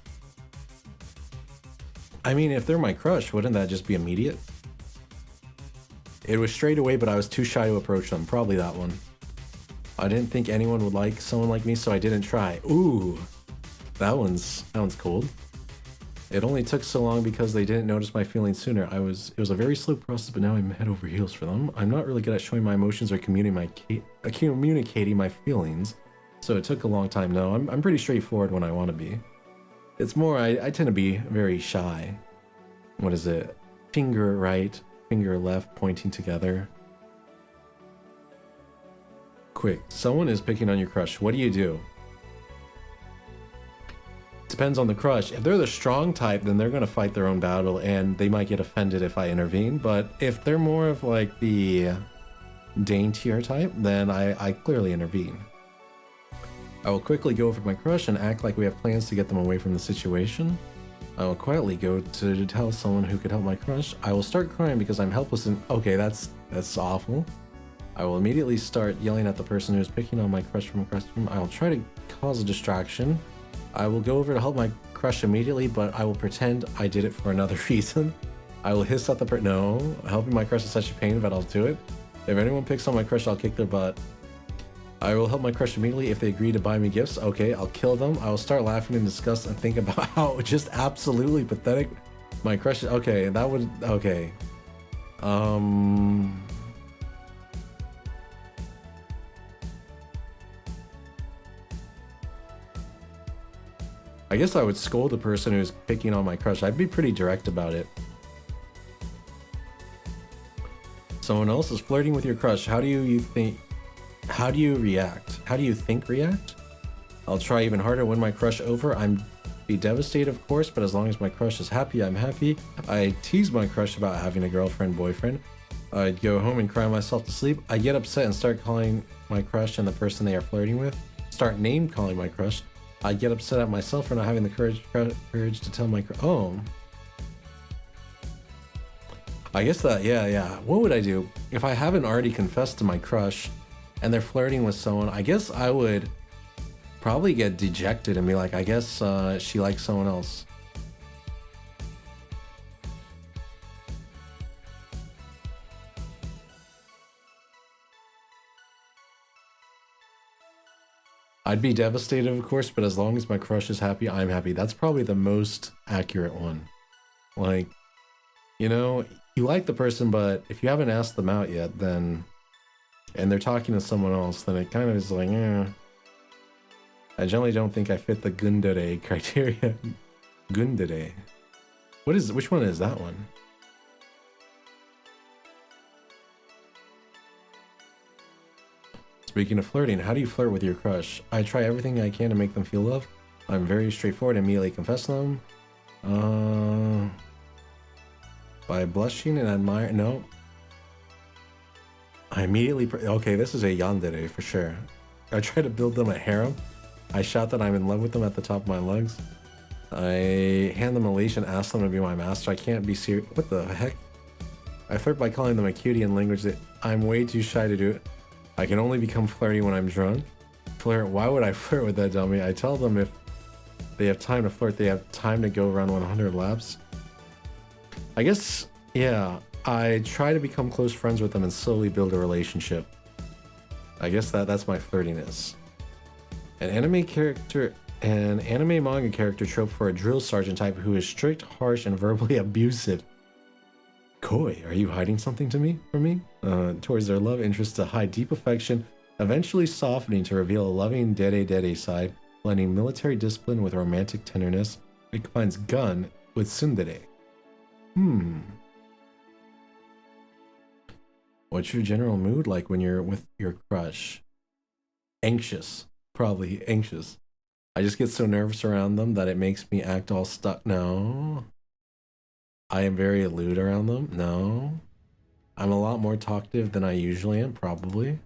I mean, if they're my crush, wouldn't that just be immediate? It was straight away, but I was too shy to approach them. Probably that one. I didn't think anyone would like someone like me, so I didn't try. Ooh, that one's cold. It only took so long because they didn't notice my feelings sooner. It was a very slow process, but now I'm head over heels for them. I'm not really good at showing my emotions or communicating my feelings, so it took a long time. No, I'm pretty straightforward when I want to be. It's more, I tend to be very shy. What is it? Finger right, finger left, pointing together. Quick, someone is picking on your crush. What do you do? Depends on the crush. If they're the strong type, then they're gonna fight their own battle and they might get offended if I intervene. But if they're more of like the daintier type, then I clearly intervene. I will quickly go over to my crush and act like we have plans to get them away from the situation. I will quietly go to tell someone who could help my crush. I will start crying because I'm helpless and okay, that's awful. I will immediately start yelling at the person who is picking on my crush from across the room. I will try to cause a distraction. I will go over to help my crush immediately, but I will pretend I did it for another reason. I will hiss at the person. No, helping my crush is such a pain, but I'll do it. If anyone picks on my crush, I'll kick their butt. I will help my crush immediately if they agree to buy me gifts. Okay, I'll kill them. I will start laughing in disgust and think about how just absolutely pathetic my crush is. Okay, that would, okay. I guess I would scold the person who's picking on my crush. I'd be pretty direct about it. Someone else is flirting with your crush. How do you react? How do you think react? I'll try even harder, win my crush over. I'm be devastated, of course, but as long as my crush is happy, I'm happy. I tease my crush about having a girlfriend, boyfriend. I'd go home and cry myself to sleep. I get upset and start calling my crush and the person they are flirting with. Start name calling my crush. I get upset at myself for not having the courage to tell my crush. Oh. I guess that, yeah. What would I do? If I haven't already confessed to my crush and they're flirting with someone, I guess I would probably get dejected and be like, I guess she likes someone else. I'd be devastated, of course, but as long as my crush is happy, I'm happy. That's probably the most accurate one. Like, you know, you like the person, but if you haven't asked them out yet, then, and they're talking to someone else, then it kind of is like, I generally don't think I fit the Gundere criteria. Gundere. Which one is that one? Speaking of flirting, how do you flirt with your crush? I try everything I can to make them feel loved. I'm very straightforward and immediately confess to them. By blushing and admire. No. I immediately. Okay, this is a yandere for sure. I try to build them a harem. I shout that I'm in love with them at the top of my lungs. I hand them a leash and ask them to be my master. I can't be serious. What the heck? I flirt by calling them a cutie in language that I'm way too shy to do it. I can only become flirty when I'm drunk. Flirt? Why would I flirt with that dummy? I tell them if they have time to flirt, they have time to go around 100 laps. I guess, yeah, I try to become close friends with them and slowly build a relationship. I guess that's my flirtiness. An anime manga character trope for a drill sergeant type who is strict, harsh, and verbally abusive. Koi, are you hiding something from me? Towards their love interest to hide deep affection, eventually softening to reveal a loving dede side, blending military discipline with romantic tenderness. It combines gun with tsundere. What's your general mood like when you're with your crush? Anxious. Probably anxious. I just get so nervous around them that it makes me act all stuck. No. I am very lewd around them. No. I'm a lot more talkative than I usually am, probably.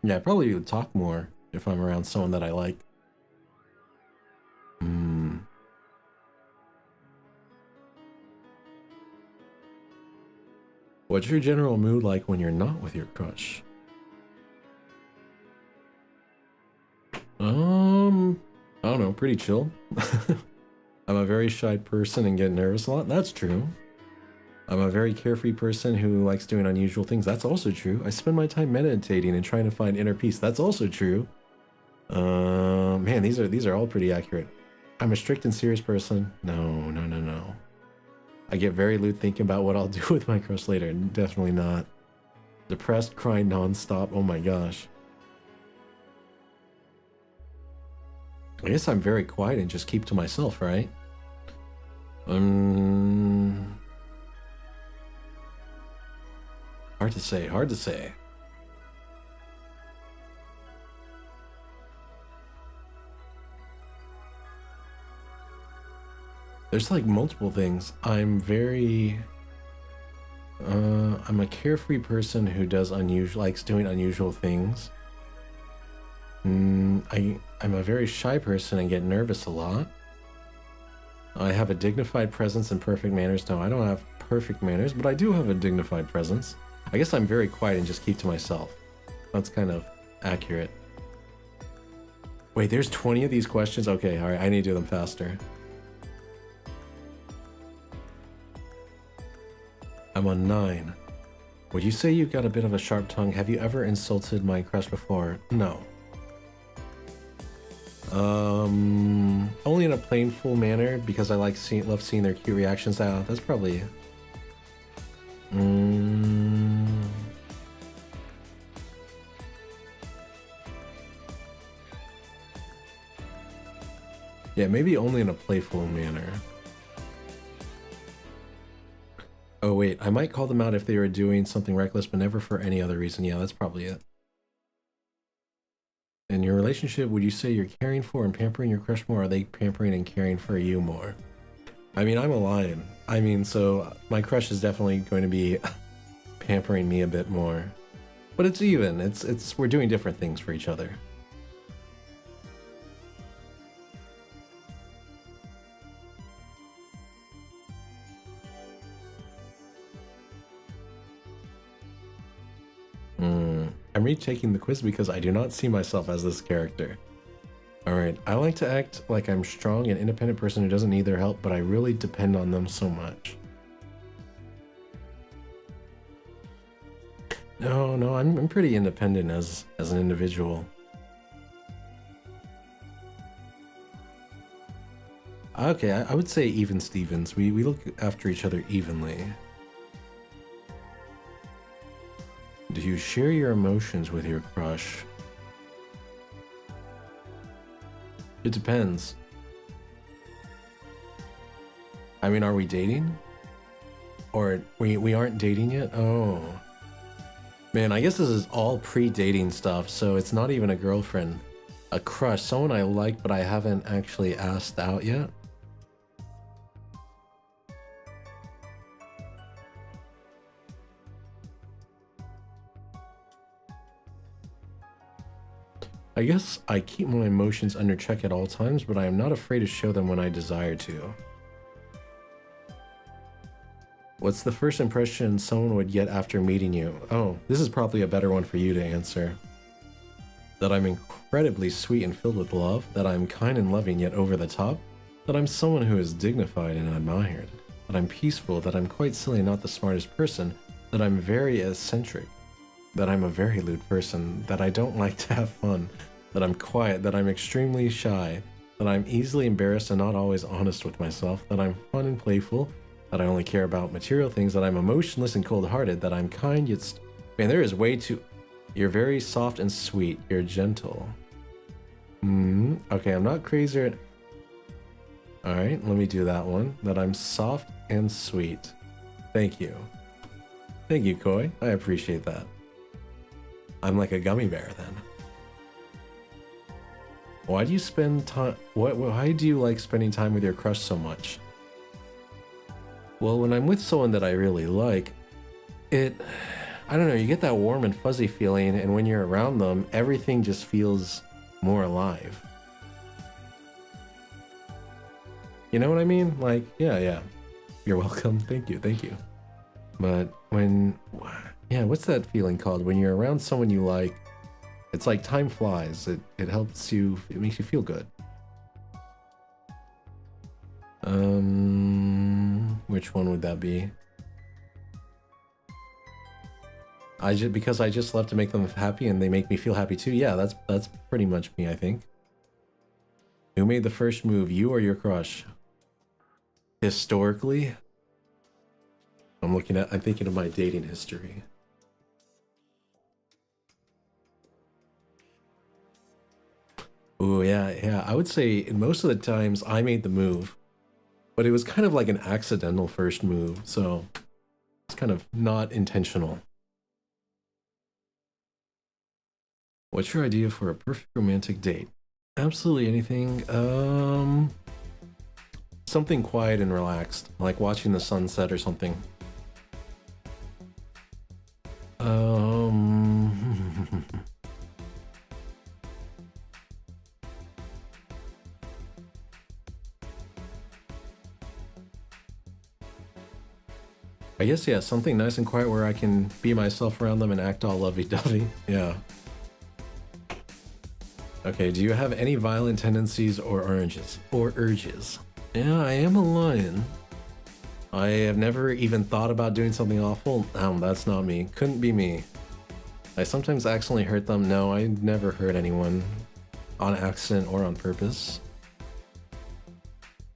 Yeah, I probably would talk more if I'm around someone that I like. What's your general mood like when you're not with your crush? I don't know, pretty chill. I'm a very shy person and get nervous a lot. That's true. I'm a very carefree person who likes doing unusual things. That's also true. I spend my time meditating and trying to find inner peace. That's also true. Man, these are all pretty accurate. I'm a strict and serious person. No. I get very lewd thinking about what I'll do with my crush later. Definitely not. Depressed, crying nonstop. Oh my gosh. I guess I'm very quiet and just keep to myself, right? Hard to say, hard to say. There's like multiple things. I'm a carefree person who likes doing unusual things. I'm a very shy person and get nervous a lot. I have a dignified presence and perfect manners. No, I don't have perfect manners, but I do have a dignified presence. I guess I'm very quiet and just keep to myself. That's kind of accurate. Wait, there's 20 of these questions? Okay, alright, I need to do them faster. I'm on 9. Would you say you've got a bit of a sharp tongue? Have you ever insulted my crush before? No. Only in a playful manner because I love seeing their cute reactions. That's probably it. Yeah, maybe only in a playful manner. Oh wait, I might call them out if they were doing something reckless, but never for any other reason. Yeah, that's probably it. In your relationship, would you say you're caring for and pampering your crush more, or are they pampering and caring for you more? I mean, I'm a lion. I mean, so my crush is definitely going to be pampering me a bit more. But it's even. We're doing different things for each other. I'm retaking the quiz because I do not see myself as this character. Alright, I like to act like I'm strong and independent person who doesn't need their help, but I really depend on them so much. No, I'm pretty independent as an individual. Okay, I would say even Stevens. We look after each other evenly. Do you share your emotions with your crush? It depends. I mean, are we dating? Or we aren't dating yet? Oh. Man, I guess this is all pre-dating stuff, so it's not even a girlfriend. A crush, someone I like but I haven't actually asked out yet. I guess I keep my emotions under check at all times, but I am not afraid to show them when I desire to. What's the first impression someone would get after meeting you? Oh, this is probably a better one for you to answer. That I'm incredibly sweet and filled with love, that I'm kind and loving yet over the top, that I'm someone who is dignified and admired, that I'm peaceful, that I'm quite silly and not the smartest person, that I'm very eccentric, that I'm a very lewd person, that I don't like to have fun, that I'm quiet, that I'm extremely shy, that I'm easily embarrassed and not always honest with myself, that I'm fun and playful, that I only care about material things, that I'm emotionless and cold-hearted, that I'm kind yet... Man, there is way too... You're very soft and sweet. You're gentle. Okay, I'm not crazy. All right, let me do that one. That I'm soft and sweet. Thank you. Thank you, Koi. I appreciate that. I'm like a gummy bear then. Why do you spend time? Why do you like spending time with your crush so much? Well, when I'm with someone that I really like, I don't know, you get that warm and fuzzy feeling, and when you're around them, everything just feels more alive. You know what I mean? Like, yeah. You're welcome. Thank you. But yeah, what's that feeling called? When you're around someone you like, it's like time flies. It helps you, it makes you feel good. Which one would that be? Because I just love to make them happy and they make me feel happy too. Yeah, that's pretty much me, I think. Who made the first move, you or your crush? Historically? I'm thinking of my dating history. Ooh, yeah. I would say most of the times I made the move, but it was kind of like an accidental first move, so it's kind of not intentional. What's your idea for a perfect romantic date? Absolutely anything. Something quiet and relaxed, like watching the sunset or something. I guess, yeah, something nice and quiet where I can be myself around them and act all lovey-dovey. Yeah. Okay, do you have any violent tendencies or urges? Yeah, I am a lion. I have never even thought about doing something awful. That's not me. Couldn't be me. I sometimes accidentally hurt them. No, I never hurt anyone on accident or on purpose.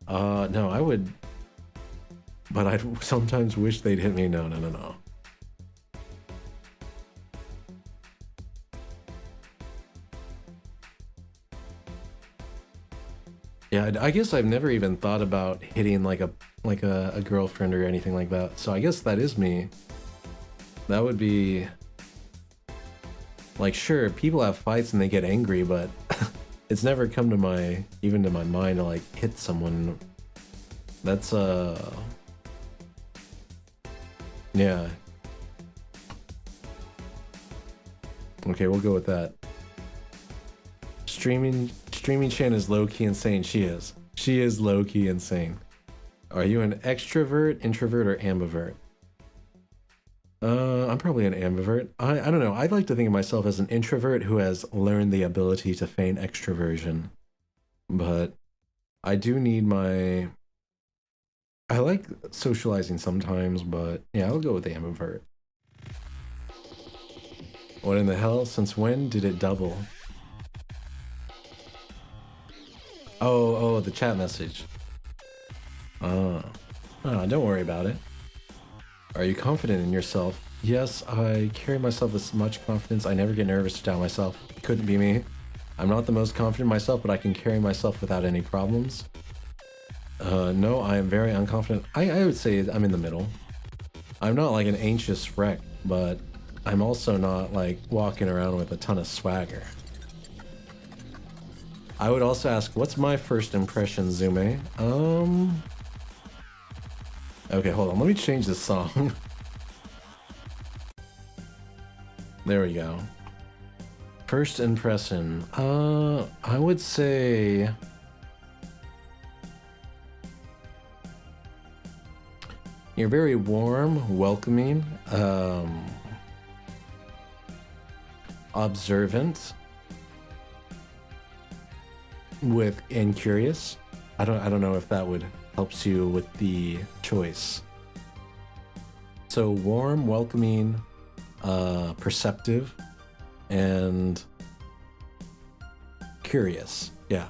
No, I would, but I sometimes wish they'd hit me. No. Yeah, I guess I've never even thought about hitting like a girlfriend or anything like that. So I guess that is me. That would be like, sure, people have fights and they get angry, but it's never come to even to my mind to like hit someone. That's yeah. Okay, we'll go with that. Streaming Chan is low-key insane. She is low-key insane. Are you an extrovert, introvert, or ambivert? I'm probably an ambivert. I don't know. I'd like to think of myself as an introvert who has learned the ability to feign extroversion. But I do need I like socializing sometimes, but yeah, I'll go with the ambivert. What in the hell? Since when did it double? Oh, the chat message. Don't worry about it. Are you confident in yourself? Yes, I carry myself with much confidence. I never get nervous or doubt myself. Couldn't be me. I'm not the most confident myself, but I can carry myself without any problems. No, I am very unconfident. I would say I'm in the middle. I'm not like an anxious wreck, but I'm also not like walking around with a ton of swagger. I would also ask, what's my first impression, Zume? Okay, hold on. Let me change this song. There we go. First impression. I would say you're very warm, welcoming, observant, and curious. I don't know if that would helps you with the choice. So warm, welcoming, perceptive, and curious. Yeah.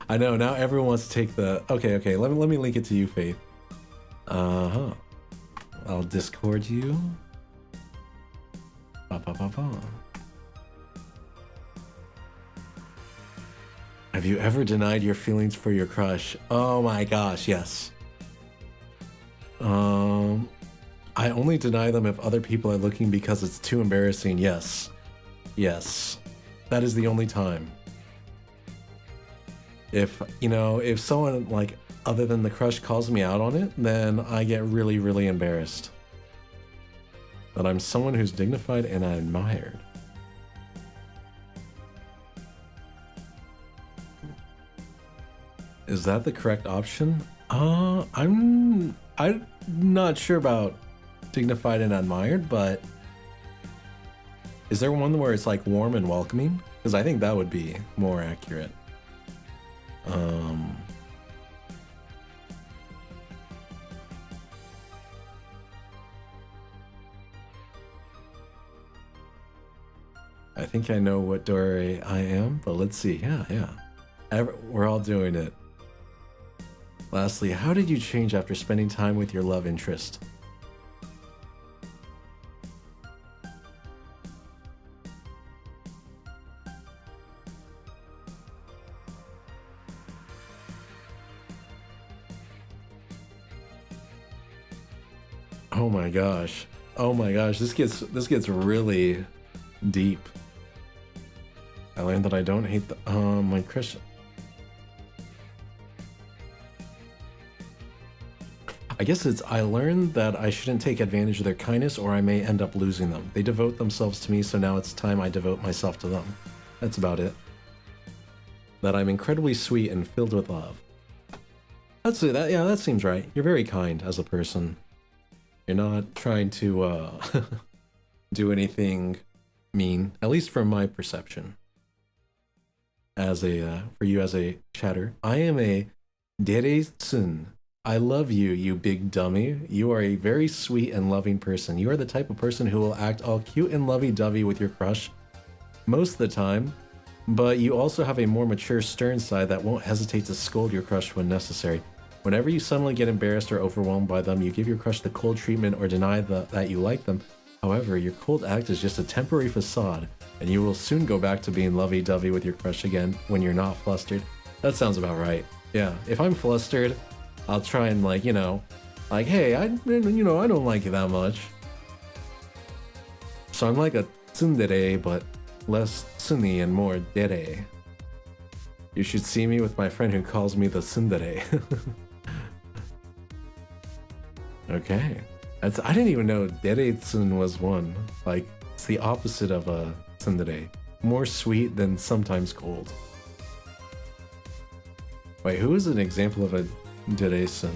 I know, now everyone wants to take the... Okay, let me link it to you, Faith. I'll Discord you. Have Have you ever denied your feelings for your crush? Oh my gosh, yes. I only deny them if other people are looking because it's too embarrassing. Yes. Yes. That is the only time. If, you know, if someone, like, other than the crush calls me out on it, then I get really, really embarrassed. But I'm someone who's dignified and admired. Is that the correct option? I'm not sure about dignified and admired, but is there one where it's like warm and welcoming? Because I think that would be more accurate. I think I know what door I am, but let's see. Yeah. We're all doing it. Lastly, how did you change after spending time with your love interest? Oh my gosh. Oh my gosh, this gets really deep. I learned that I don't hate my Christian. I guess it's I learned that I shouldn't take advantage of their kindness or I may end up losing them. They devote themselves to me, so now it's time I devote myself to them. That's about it. That I'm incredibly sweet and filled with love. That's it. Yeah, that seems right. You're very kind as a person. You're not trying to do anything mean, at least from my perception. As a for you as a chatter, I am a Dere-tsun. I love you, you big dummy. You are a very sweet and loving person. You are the type of person who will act all cute and lovey-dovey with your crush most of the time, but you also have a more mature, stern side that won't hesitate to scold your crush when necessary. Whenever you suddenly get embarrassed or overwhelmed by them, you give your crush the cold treatment or deny that you like them. However, your cold act is just a temporary facade, and you will soon go back to being lovey-dovey with your crush again when you're not flustered. That sounds about right. Yeah, if I'm flustered, I'll try and like, hey, I don't like you that much. So I'm like a tsundere, but less tsuni and more dere. You should see me with my friend who calls me the tsundere. Okay. I didn't even know dere-tsun was one. Like, it's the opposite of a tsundere. More sweet than sometimes cold. Wait, who is an example of a dere-tsun?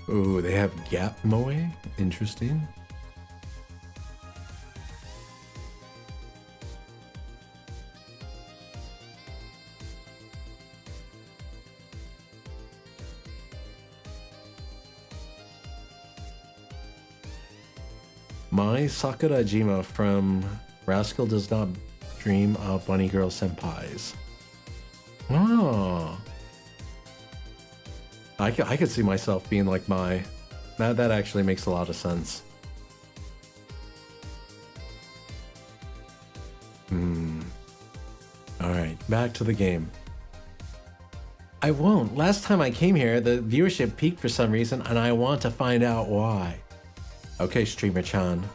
Ooh, they have gap moe? Interesting. My Sakurajima from Rascal Does Not Dream of Bunny Girl Senpais. Oh. I could see myself being like Mai. That actually makes a lot of sense. Alright, back to the game. I won't. Last time I came here, the viewership peaked for some reason, and I want to find out why. Okay, Streamer-chan.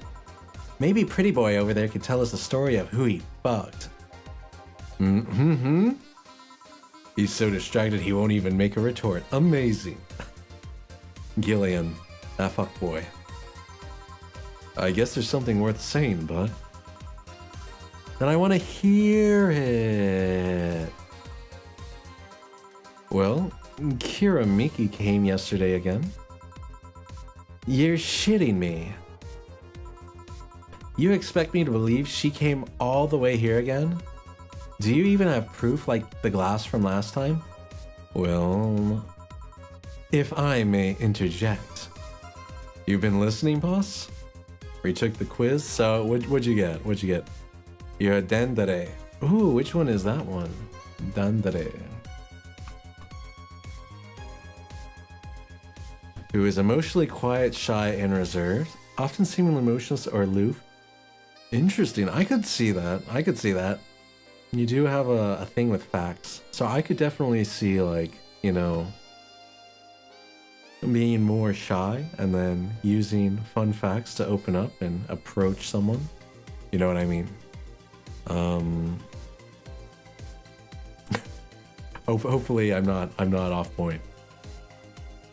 Maybe Pretty Boy over there could tell us the story of who he fucked. He's so distracted he won't even make a retort. Amazing. Gillian, that fuckboy. I guess there's something worth saying, bud. Then I want to hear it. Well, Kira Miki came yesterday again. You're shitting me. You expect me to believe she came all the way here again? Do you even have proof like the glass from last time? Well, if I may interject. You've been listening, boss? Retook the quiz, so what'd you get? What'd you get? You're a dendere. Ooh, which one is that one? Dendere. Who is emotionally quiet, shy, and reserved, often seemingly emotionless or aloof, Interesting. I could see that. I could see that. You do have a thing with facts. So I could definitely see, like, you know, being more shy and then using fun facts to open up and approach someone. You know what I mean? Hopefully I'm not off point.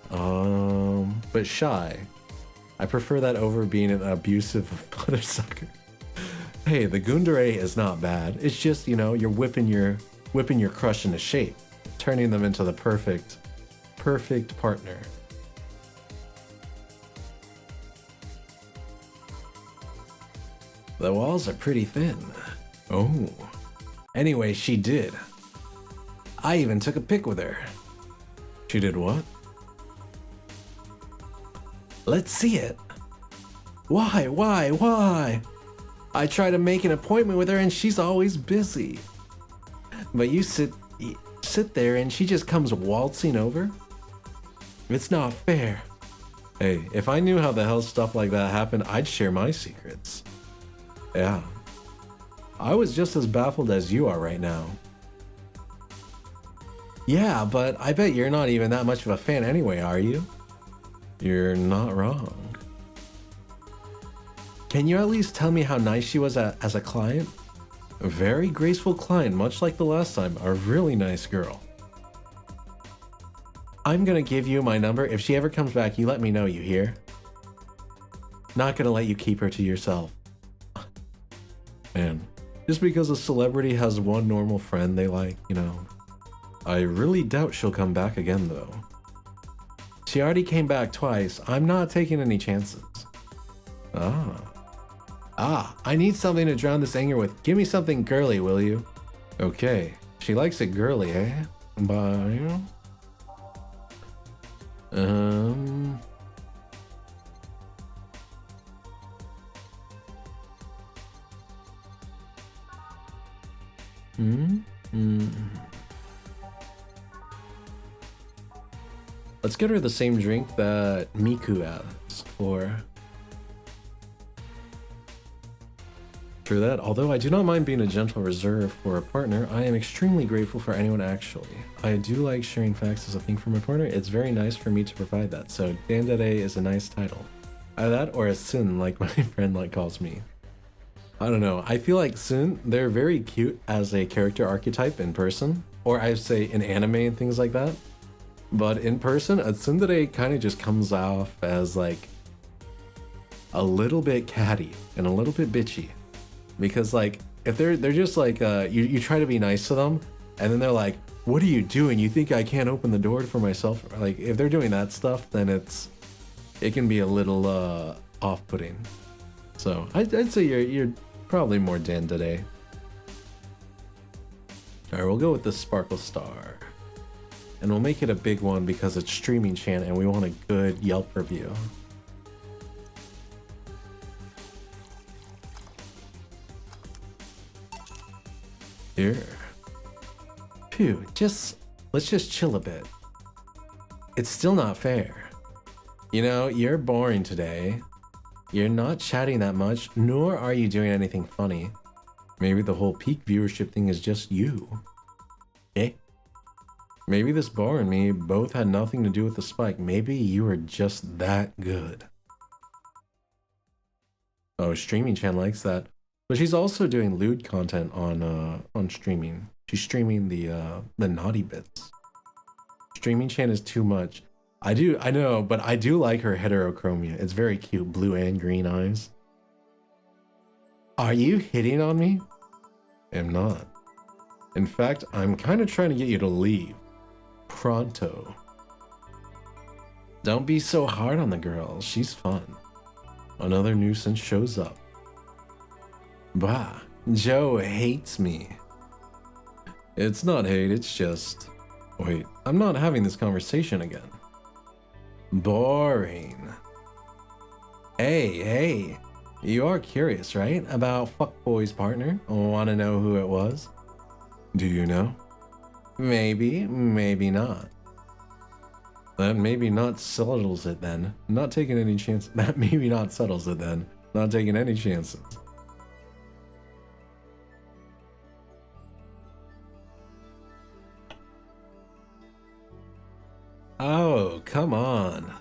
But shy. I prefer that over being an abusive mothersucker. Hey, the Gundere is not bad. It's just, you know, you're whipping your crush into shape, turning them into the perfect partner. The walls are pretty thin. Oh. Anyway, she did. I even took a pic with her. She did what? Let's see it. Why? I try to make an appointment with her and she's always busy. But you sit there and she just comes waltzing over? It's not fair. Hey, if I knew how the hell stuff like that happened, I'd share my secrets. Yeah. I was just as baffled as you are right now. Yeah, but I bet you're not even that much of a fan anyway, are you? You're not wrong. Can you at least tell me how nice she was as a client? A very graceful client, much like the last time. A really nice girl. I'm gonna give you my number. If she ever comes back, you let me know, you hear? Not gonna let you keep her to yourself. Man, just because a celebrity has one normal friend they like, you know. I really doubt she'll come back again, though. She already came back twice. I'm not taking any chances. I need something to drown this anger with. Give me something girly, will you? Okay. She likes it girly, eh? But, you know. Let's get her the same drink that Miku asks for. True that, although I do not mind being a gentle reserve for a partner, I am extremely grateful for anyone actually. I do like sharing facts as a thing for my partner. It's very nice for me to provide that, so Dandere is a nice title. Either that or a Sun, like my friend calls me. I don't know, I feel like Sun, they're very cute as a character archetype in person, or I say in anime and things like that. But in person, a tsundere kind of just comes off as like a little bit catty and a little bit bitchy. Because like, if they're just like, you try to be nice to them and then they're like, what are you doing? You think I can't open the door for myself? Like if they're doing that stuff, then it can be a little off-putting. So I'd say you're probably more Dan today. All right, we'll go with the Sparkle Star. And we'll make it a big one because it's streaming chant and we want a good Yelp review. Here. Phew, let's just chill a bit. It's still not fair. You know, you're boring today. You're not chatting that much, nor are you doing anything funny. Maybe the whole peak viewership thing is just you. Eh? Maybe this bar and me both had nothing to do with the spike. Maybe you were just that good. Oh, Streaming Chan likes that. But she's also doing lewd content on streaming. She's streaming the naughty bits. Streaming Chan is too much. I know, but I do like her heterochromia. It's very cute, blue and green eyes. Are you hitting on me? I'm not. In fact, I'm kind of trying to get you to leave. Pronto. Don't be so hard on the girl. She's fun. Another nuisance shows up. Bah, Joe hates me. It's not hate, it's just... Wait, I'm not having this conversation again. Boring. Hey, you are curious, right? About Fuckboy's partner? Want to know who it was? Do you know? Maybe, maybe not. That maybe not settles it then. Not taking any chances. That maybe not settles it then. Not taking any chances. Oh, come on.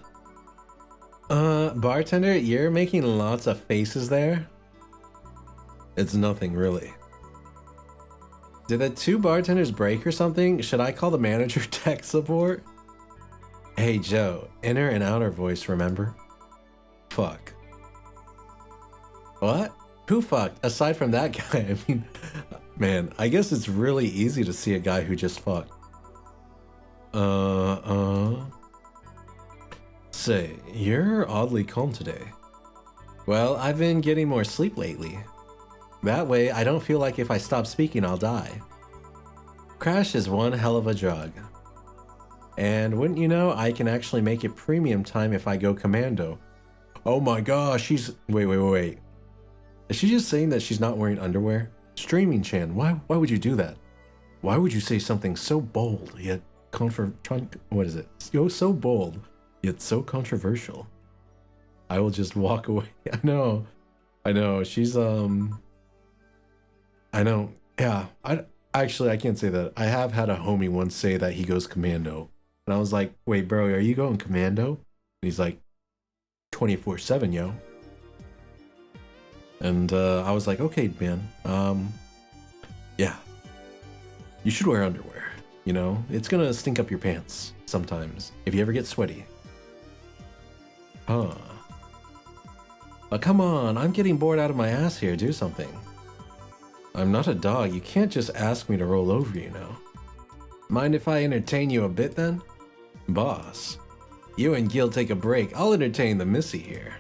Bartender, you're making lots of faces there. It's nothing really. Did the two bartenders break or something? Should I call the manager tech support? Hey Joe, inner and outer voice, remember? Fuck. What? Who fucked? Aside from that guy, I mean, man, I guess it's really easy to see a guy who just fucked. Say, you're oddly calm today. Well, I've been getting more sleep lately. That way, I don't feel like if I stop speaking, I'll die. Crash is one hell of a drug. And wouldn't you know, I can actually make it premium time if I go commando. Oh my gosh, she's... Wait. Is she just saying that she's not wearing underwear? Streaming Chan, why would you do that? Why would you say something so bold, yet what is it? You're so bold, yet so controversial. I will just walk away. I know. She's, I know. Yeah, I can't say that. I have had a homie once say that he goes commando. And I was like, wait, bro, are you going commando? And he's like, 24/7, yo. And I was like, okay, man. Yeah. You should wear underwear. You know, it's gonna stink up your pants sometimes if you ever get sweaty. Huh. Come on, I'm getting bored out of my ass here. Do something. I'm not a dog. You can't just ask me to roll over, you know. Mind if I entertain you a bit then? Boss, you and Gil take a break. I'll entertain the missy here.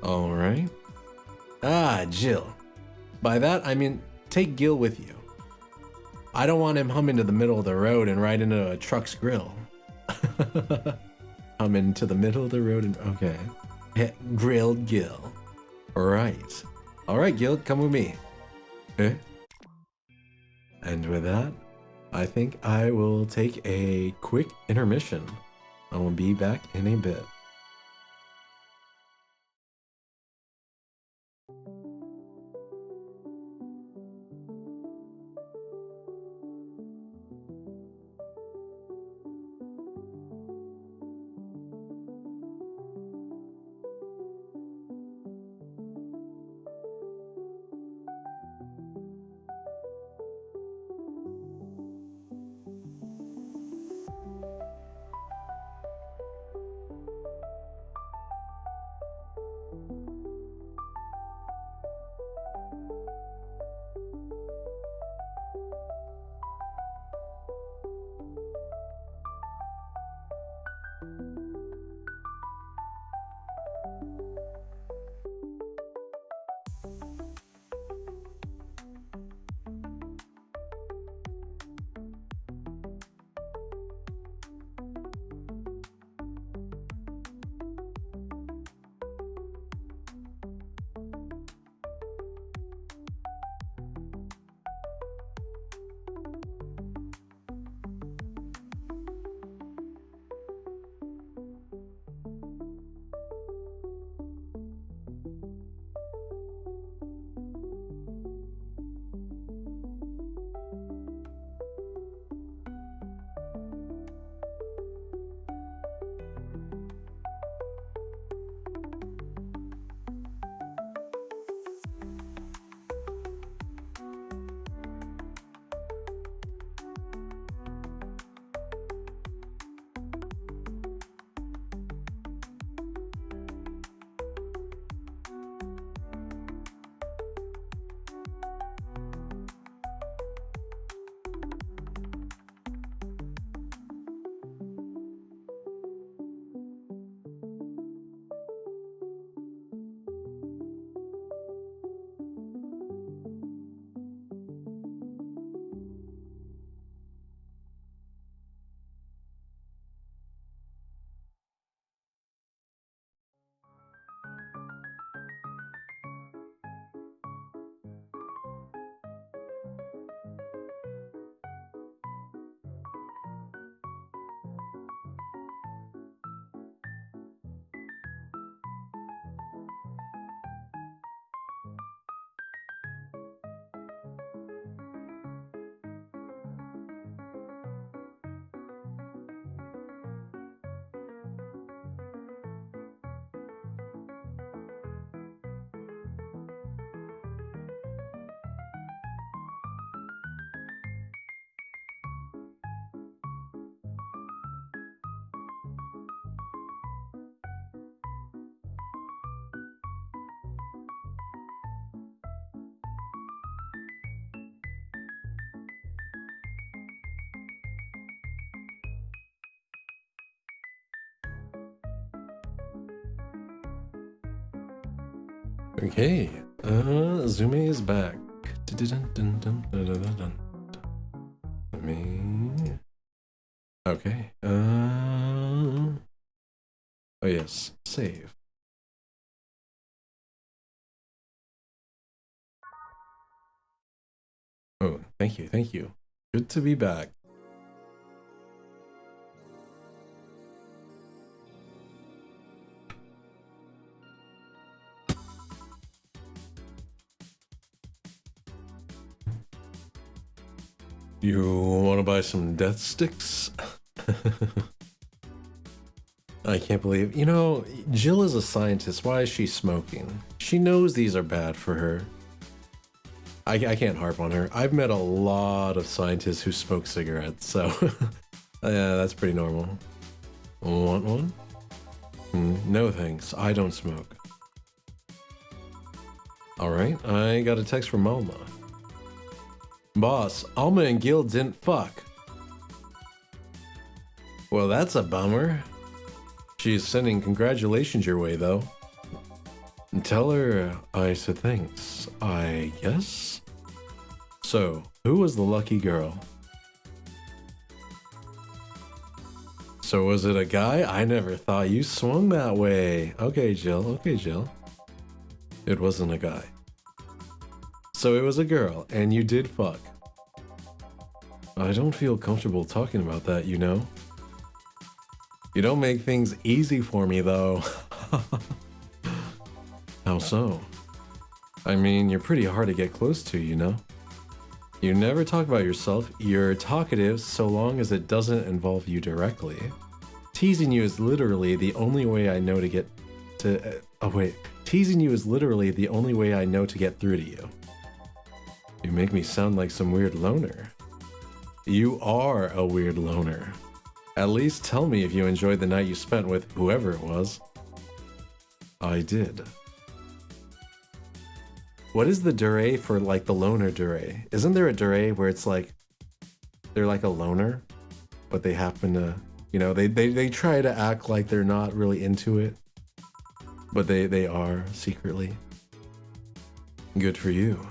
All right. Ah, Jill. By that, I mean take Gil with you. I don't want him humming to the middle of the road and right into a truck's grill. Humming to the middle of the road and... Okay. Grilled Gil. Right. Alright, Gil, come with me. Eh? And with that, I think I will take a quick intermission. I will be back in a bit. Okay, Zume is back. Me. Okay. Oh yes, save. Oh, thank you, thank you. Good to be back. You want to buy some death sticks? I can't believe, you know, Jill is a scientist. Why is she smoking? She knows these are bad for her. I can't harp on her. I've met a lot of scientists who smoke cigarettes, so yeah, that's pretty normal. Want one? No thanks, I don't smoke. Alright, I got a text from Alma. Boss, Alma and Gil didn't fuck. Well, that's a bummer. She's sending congratulations your way, though. Tell her I said thanks, I guess? So, who was the lucky girl? So was it a guy? I never thought you swung that way. Okay, Jill, okay, Jill. It wasn't a guy. So it was a girl, and you did fuck. I don't feel comfortable talking about that, you know? You don't make things easy for me, though. How so? I mean, you're pretty hard to get close to, you know? You never talk about yourself. You're talkative so long as it doesn't involve you directly. Teasing you is literally the only way I know to get to... Teasing you is literally the only way I know to get through to you. You make me sound like some weird loner. You are a weird loner. At least tell me if you enjoyed the night you spent with whoever it was. I did. What is the durée for, like, the loner durée? Isn't there a durée where it's like, they're like a loner, but they happen to, you know, they try to act like they're not really into it, but they are secretly. Good for you.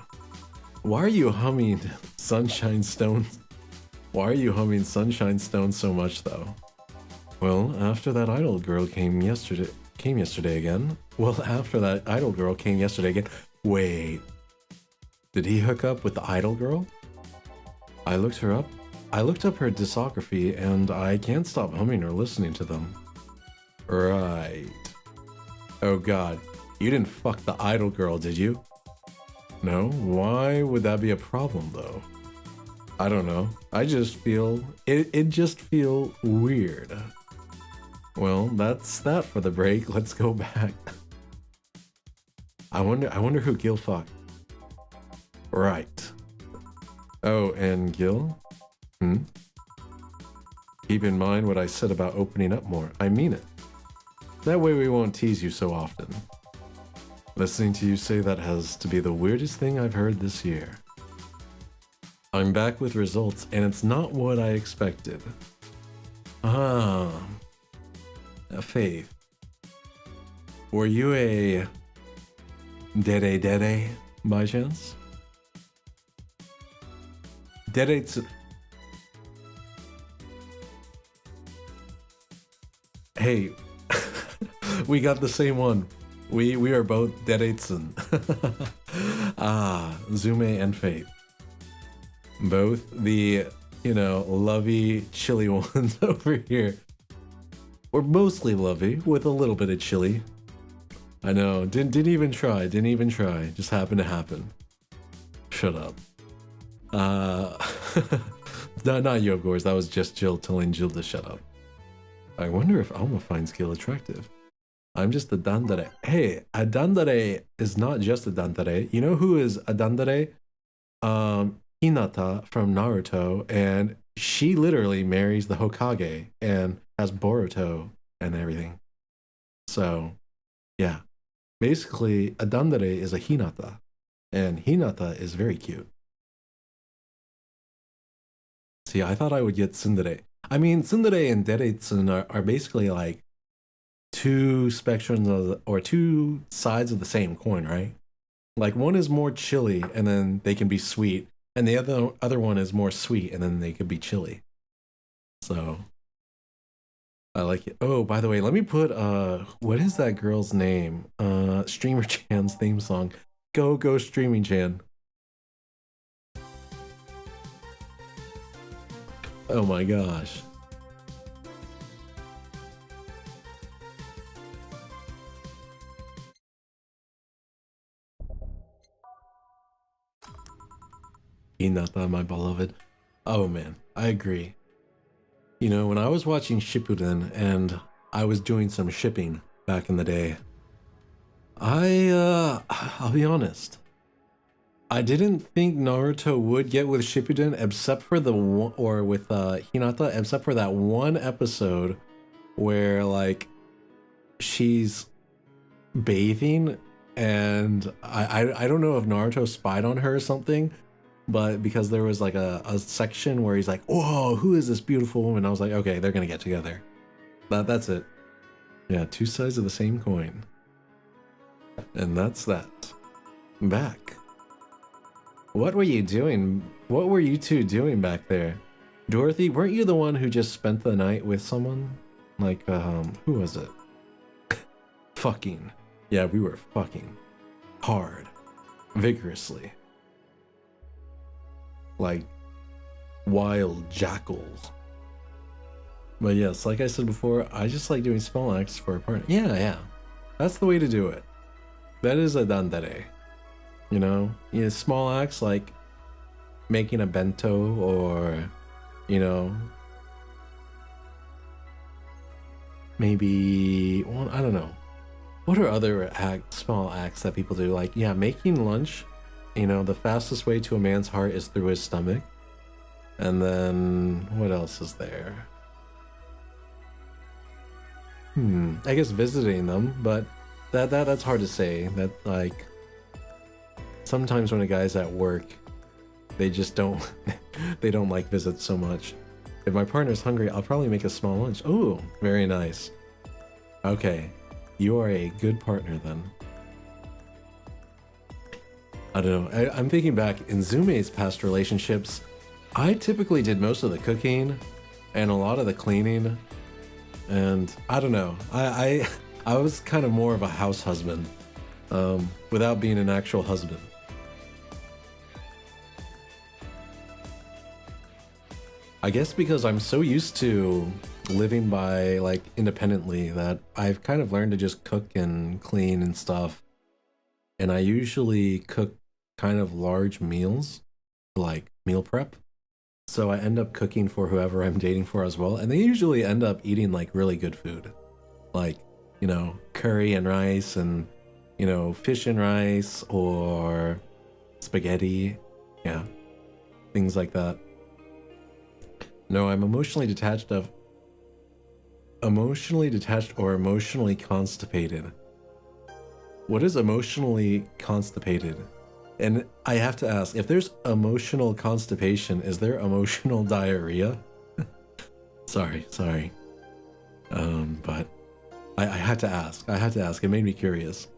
Why are you humming Sunshine Stone? Why are you humming Sunshine Stone so much, though? Well, after that idol girl came yesterday again. Wait, did he hook up with the idol girl? I looked her up. I looked up her discography, and I can't stop humming or listening to them. Right. Oh god, you didn't fuck the idol girl, did you? No? Why would that be a problem, though? I don't know. I just feel... It just feel weird. Well, that's that for the break. Let's go back. I wonder who Gil fucked. Right. Oh, and Gil? Keep in mind what I said about opening up more. I mean it. That way we won't tease you so often. Listening to you say that has to be the weirdest thing I've heard this year. I'm back with results, and it's not what I expected. Faith. Were you a... Dede by chance? Dede's... Hey, we got the same one. We are both Dedeitsun. Zume and Faith. Both the, you know, lovey, chilly ones over here. We're mostly lovey, with a little bit of chilly. I know, didn't even try, just happened to happen. Shut up. Not you, of course, that was just Jill telling Jill to shut up. I wonder if Alma finds Gil attractive. I'm just a dandere. Hey, a dandere is not just a dandere. You know who is a dandere? Hinata from Naruto, and she literally marries the Hokage and has Boruto and everything. So, yeah. Basically, a dandere is a Hinata, and Hinata is very cute. See, I thought I would get tsundere. I mean, tsundere and dereitsun are basically like two spectrums of or two sides of the same coin, right? Like one is more chilly and then they can be sweet, and the other one is more sweet and then they could be chilly. So I like it. Oh, by the way, let me put what is that girl's name? Streamer Chan's theme song. Go Streaming Chan. Oh my gosh. Hinata, my beloved. Oh man, I agree. You know, when I was watching Shippuden and I was doing some shipping back in the day, I'll be honest, I didn't think Naruto would get with Shippuden except for the one, or with Hinata, except for that one episode where like she's bathing and I don't know if Naruto spied on her or something, but because there was like a section where he's like, whoa, who is this beautiful woman? I was like, okay, they're gonna get together. That's it. Yeah, two sides of the same coin. And that's that. Back. What were you doing? What were you two doing back there? Dorothy, weren't you the one who just spent the night with someone? Like, who was it? Fucking. Yeah, we were fucking. Hard. Vigorously. Like, wild jackals. But yes, like I said before, I just like doing small acts for a partner. Yeah. That's the way to do it. That is a dandere. You know, small acts like making a bento or, you know, maybe, well, I don't know. What are other small acts that people do? Like, yeah, making lunch. You know, the fastest way to a man's heart is through his stomach. And then, what else is there? I guess visiting them, but that's hard to say. That, like, sometimes when a guy's at work, they just don't, they don't like visits so much. If my partner's hungry, I'll probably make a small lunch. Oh, very nice. Okay, you are a good partner then. I don't know, I'm thinking back, in Zume's past relationships, I typically did most of the cooking and a lot of the cleaning, and I don't know, I was kind of more of a house husband, without being an actual husband. I guess because I'm so used to living by, like, independently that I've kind of learned to just cook and clean and stuff. And I usually cook kind of large meals, like meal prep. So I end up cooking for whoever I'm dating for as well. And they usually end up eating like really good food. Like, you know, curry and rice and, you know, fish and rice or spaghetti. Yeah, things like that. No, I'm emotionally detached or emotionally constipated. What is emotionally constipated? And I have to ask, if there's emotional constipation, is there emotional diarrhea? sorry. But I had to ask. It made me curious.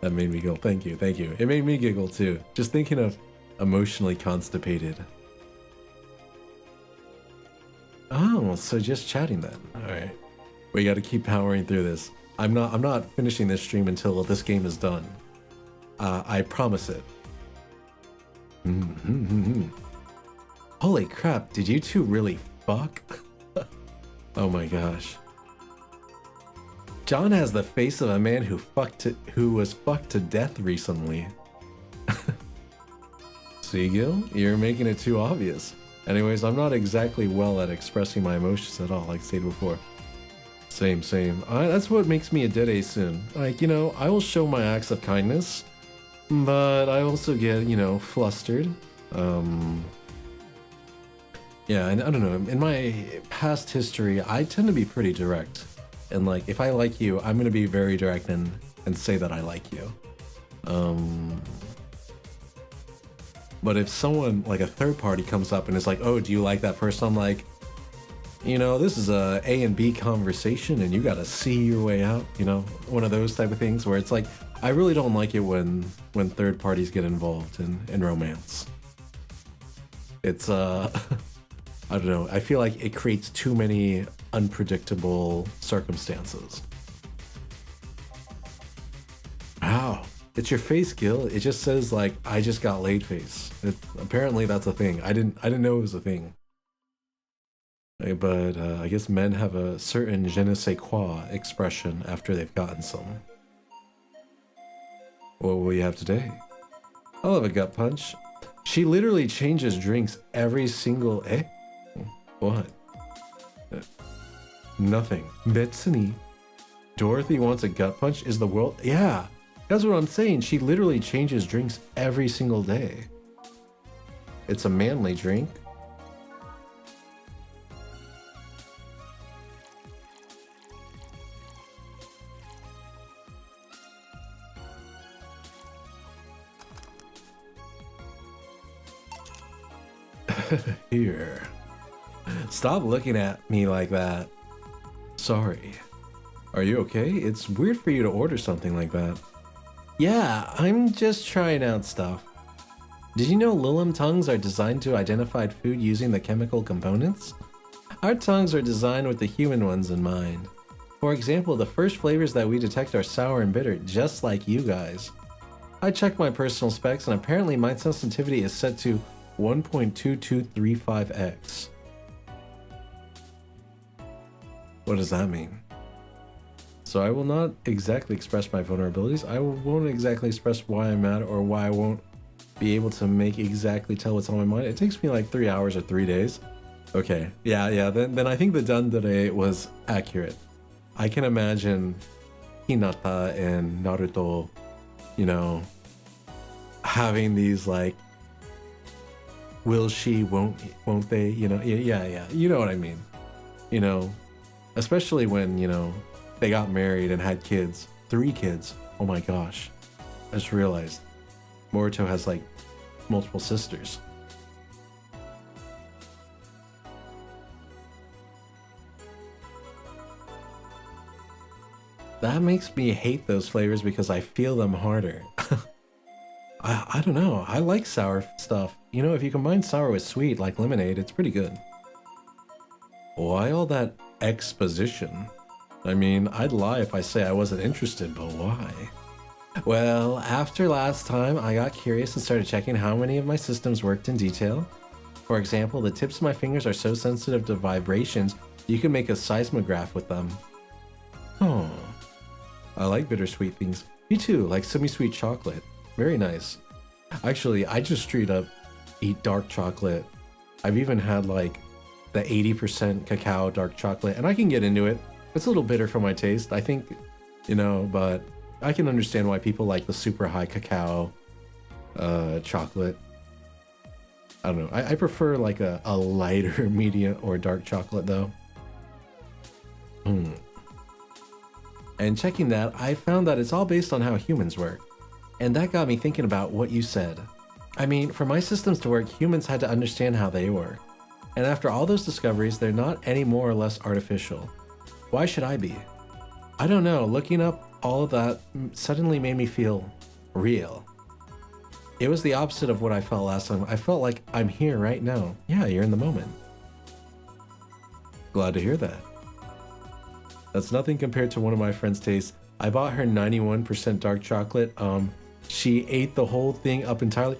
That made me giggle. Thank you. It made me giggle too. Just thinking of emotionally constipated. Oh, so just chatting then. Alright. We gotta keep powering through this. I'm not finishing this stream until this game is done. I promise it. Holy crap, did you two really fuck? Oh my gosh. John has the face of a man who was fucked to death recently. Seagill, you're making it too obvious. Anyways, I'm not exactly well at expressing my emotions at all, like I said before. Same. That's what makes me a dead soon. Like, you know, I will show my acts of kindness, but I also get, you know, flustered. Yeah, and I don't know, in my past history, I tend to be pretty direct. And like, if I like you, I'm gonna be very direct and say that I like you. But if someone, like a third party, comes up and is like, oh, do you like that person? I'm like, you know, this is a A and B conversation and you gotta see your way out, you know, one of those type of things where it's like, I really don't like it when third parties get involved in romance. It's, I don't know, I feel like it creates too many unpredictable circumstances. Wow, it's your face, Gil. It just says like, I just got laid face. Apparently that's a thing. I didn't know it was a thing. But I guess men have a certain je ne sais quoi expression after they've gotten some. What will you have today? I'll have a gut punch. She literally changes drinks every single... What? Nothing. Betsuni. Dorothy wants a gut punch? Is the world... Yeah, that's what I'm saying. She literally changes drinks every single day. It's a manly drink. Here. Stop looking at me like that. Sorry. Are you okay? It's weird for you to order something like that. Yeah, I'm just trying out stuff. Did you know Lilim tongues are designed to identify food using the chemical components? Our tongues are designed with the human ones in mind. For example, the first flavors that we detect are sour and bitter, just like you guys. I checked my personal specs and apparently my sensitivity is set to 1.2235x. What does that mean? So I will not exactly express my vulnerabilities. I won't exactly express why I'm mad or why I won't be able to make exactly tell what's on my mind. It takes me like 3 hours or 3 days. Okay, yeah, then I think the done today was accurate. I can imagine Hinata and Naruto, you know, having these like, will she, won't they, you know, yeah, you know what I mean. You know, especially when, you know, they got married and had kids. 3 kids. Oh my gosh. I just realized Boruto has like multiple sisters. That makes me hate those flavors because I feel them harder. I don't know. I like sour stuff. You know, if you combine sour with sweet like lemonade, it's pretty good. Why all that exposition? I mean, I'd lie if I say I wasn't interested, but why? Well, after last time, I got curious and started checking how many of my systems worked in detail. For example, the tips of my fingers are so sensitive to vibrations, you can make a seismograph with them. Oh, I like bittersweet things. Me too, like semi-sweet chocolate. Very nice. Actually, I just straight up eat dark chocolate. I've even had like the 80% cacao dark chocolate, and I can get into it. It's a little bitter for my taste, I think, you know, but I can understand why people like the super high cacao chocolate. I don't know. I prefer like a lighter medium or dark chocolate though. And checking that, I found that it's all based on how humans work. And that got me thinking about what you said. I mean, for my systems to work, humans had to understand how they work. And after all those discoveries, they're not any more or less artificial. Why should I be? I don't know, looking up all of that suddenly made me feel real. It was the opposite of what I felt last time. I felt like I'm here right now. Yeah, you're in the moment. Glad to hear that. That's nothing compared to one of my friend's tastes. I bought her 91% dark chocolate. She ate the whole thing up entirely.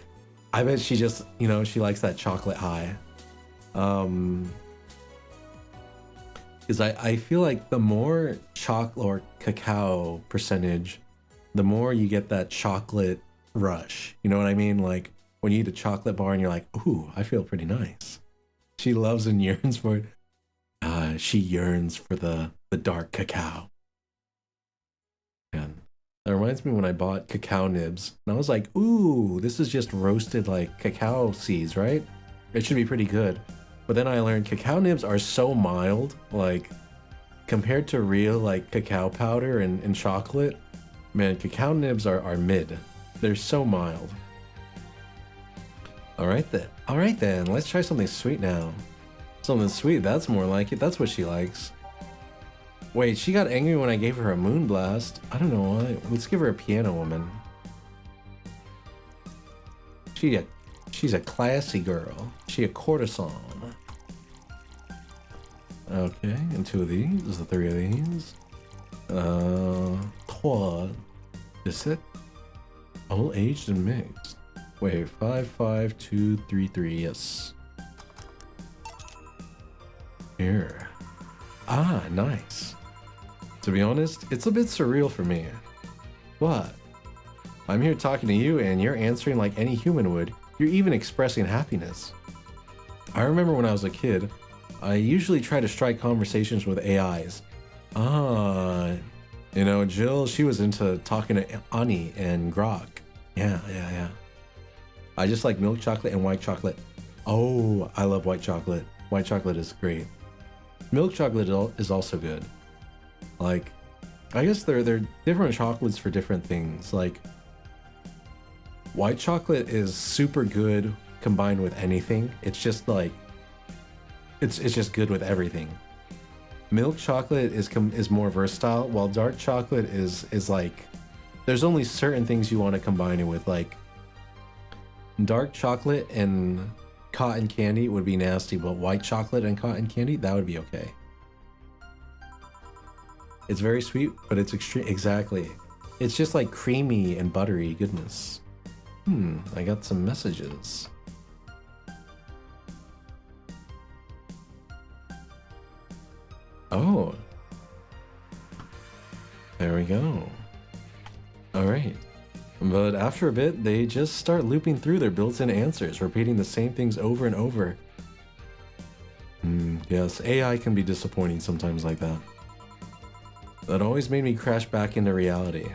I bet she just, you know, she likes that chocolate high. Because I feel like the more chocolate or cacao percentage, the more you get that chocolate rush. You know what I mean? Like when you eat a chocolate bar and you're like, ooh, I feel pretty nice. She loves and yearns for it. She yearns for the dark cacao. And that reminds me when I bought cacao nibs. And I was like, ooh, this is just roasted like cacao seeds, right? It should be pretty good. But then I learned cacao nibs are so mild, like compared to real like cacao powder and chocolate, man, cacao nibs are mid. They're so mild. All right then. All right then. Let's try something sweet now. Something sweet. That's more like it. That's what she likes. Wait, she got angry when I gave her a moon blast. I don't know why. Let's give her a piano woman. She's a classy girl. She a courtesan. Okay, and 2 of these, 3 of these. 3. Is it? All aged and mixed. Wait, 5, 5, 2, 3, 3. Yes. Here. Ah, nice. To be honest, it's a bit surreal for me. What? I'm here talking to you and you're answering like any human would. You're even expressing happiness. I remember when I was a kid, I usually try to strike conversations with AIs. Ah, you know, Jill, she was into talking to Ani and Grok. Yeah. I just like milk chocolate and white chocolate. Oh, I love white chocolate. White chocolate is great. Milk chocolate is also good. Like, I guess they're different chocolates for different things. Like, white chocolate is super good combined with anything. It's just like, it's just good with everything. Milk chocolate is more versatile, while dark chocolate is like, there's only certain things you want to combine it with. Like, dark chocolate and cotton candy would be nasty, but white chocolate and cotton candy, that would be okay. It's very sweet, but it's extreme. Exactly. It's just like creamy and buttery goodness. I got some messages. Oh. There we go. All right. But after a bit, they just start looping through their built-in answers, repeating the same things over and over. Yes, AI can be disappointing sometimes like that. That always made me crash back into reality.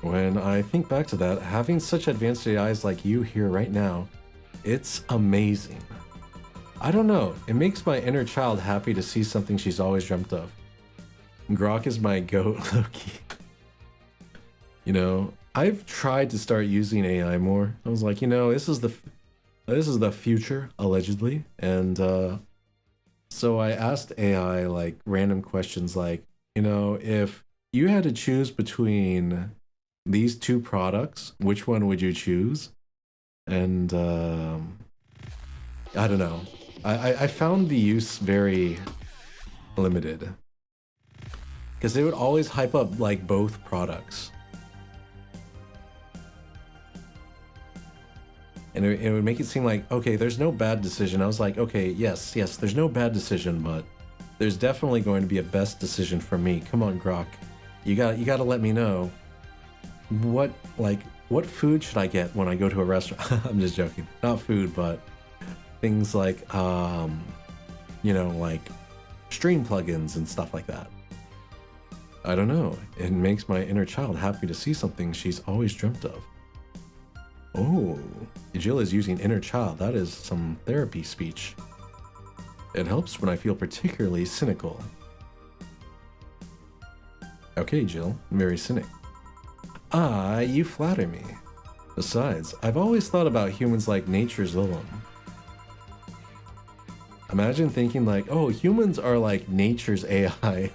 When I think back to that, having such advanced AIs like you here right now, it's amazing. I don't know, it makes my inner child happy to see something she's always dreamt of. Grok is my goat, Loki. You know, I've tried to start using AI more. I was like, you know, this is the future, allegedly. And so I asked AI like random questions like, you know, if you had to choose between these 2 products, which one would you choose? And I don't know. I found the use very limited. Because they would always hype up like both products. And it would make it seem like, okay, there's no bad decision. I was like, okay, yes, there's no bad decision, but there's definitely going to be a best decision for me. Come on, Grok. You gotta let me know. What food should I get when I go to a restaurant? I'm just joking. Not food, but things like, you know, like stream plugins and stuff like that. I don't know. It makes my inner child happy to see something she's always dreamt of. Oh, Jill is using inner child. That is some therapy speech. It helps when I feel particularly cynical. Okay, Jill, I'm very cynic. Ah, you flatter me. Besides, I've always thought about humans like nature's golem. Imagine thinking like, oh, humans are like nature's AI.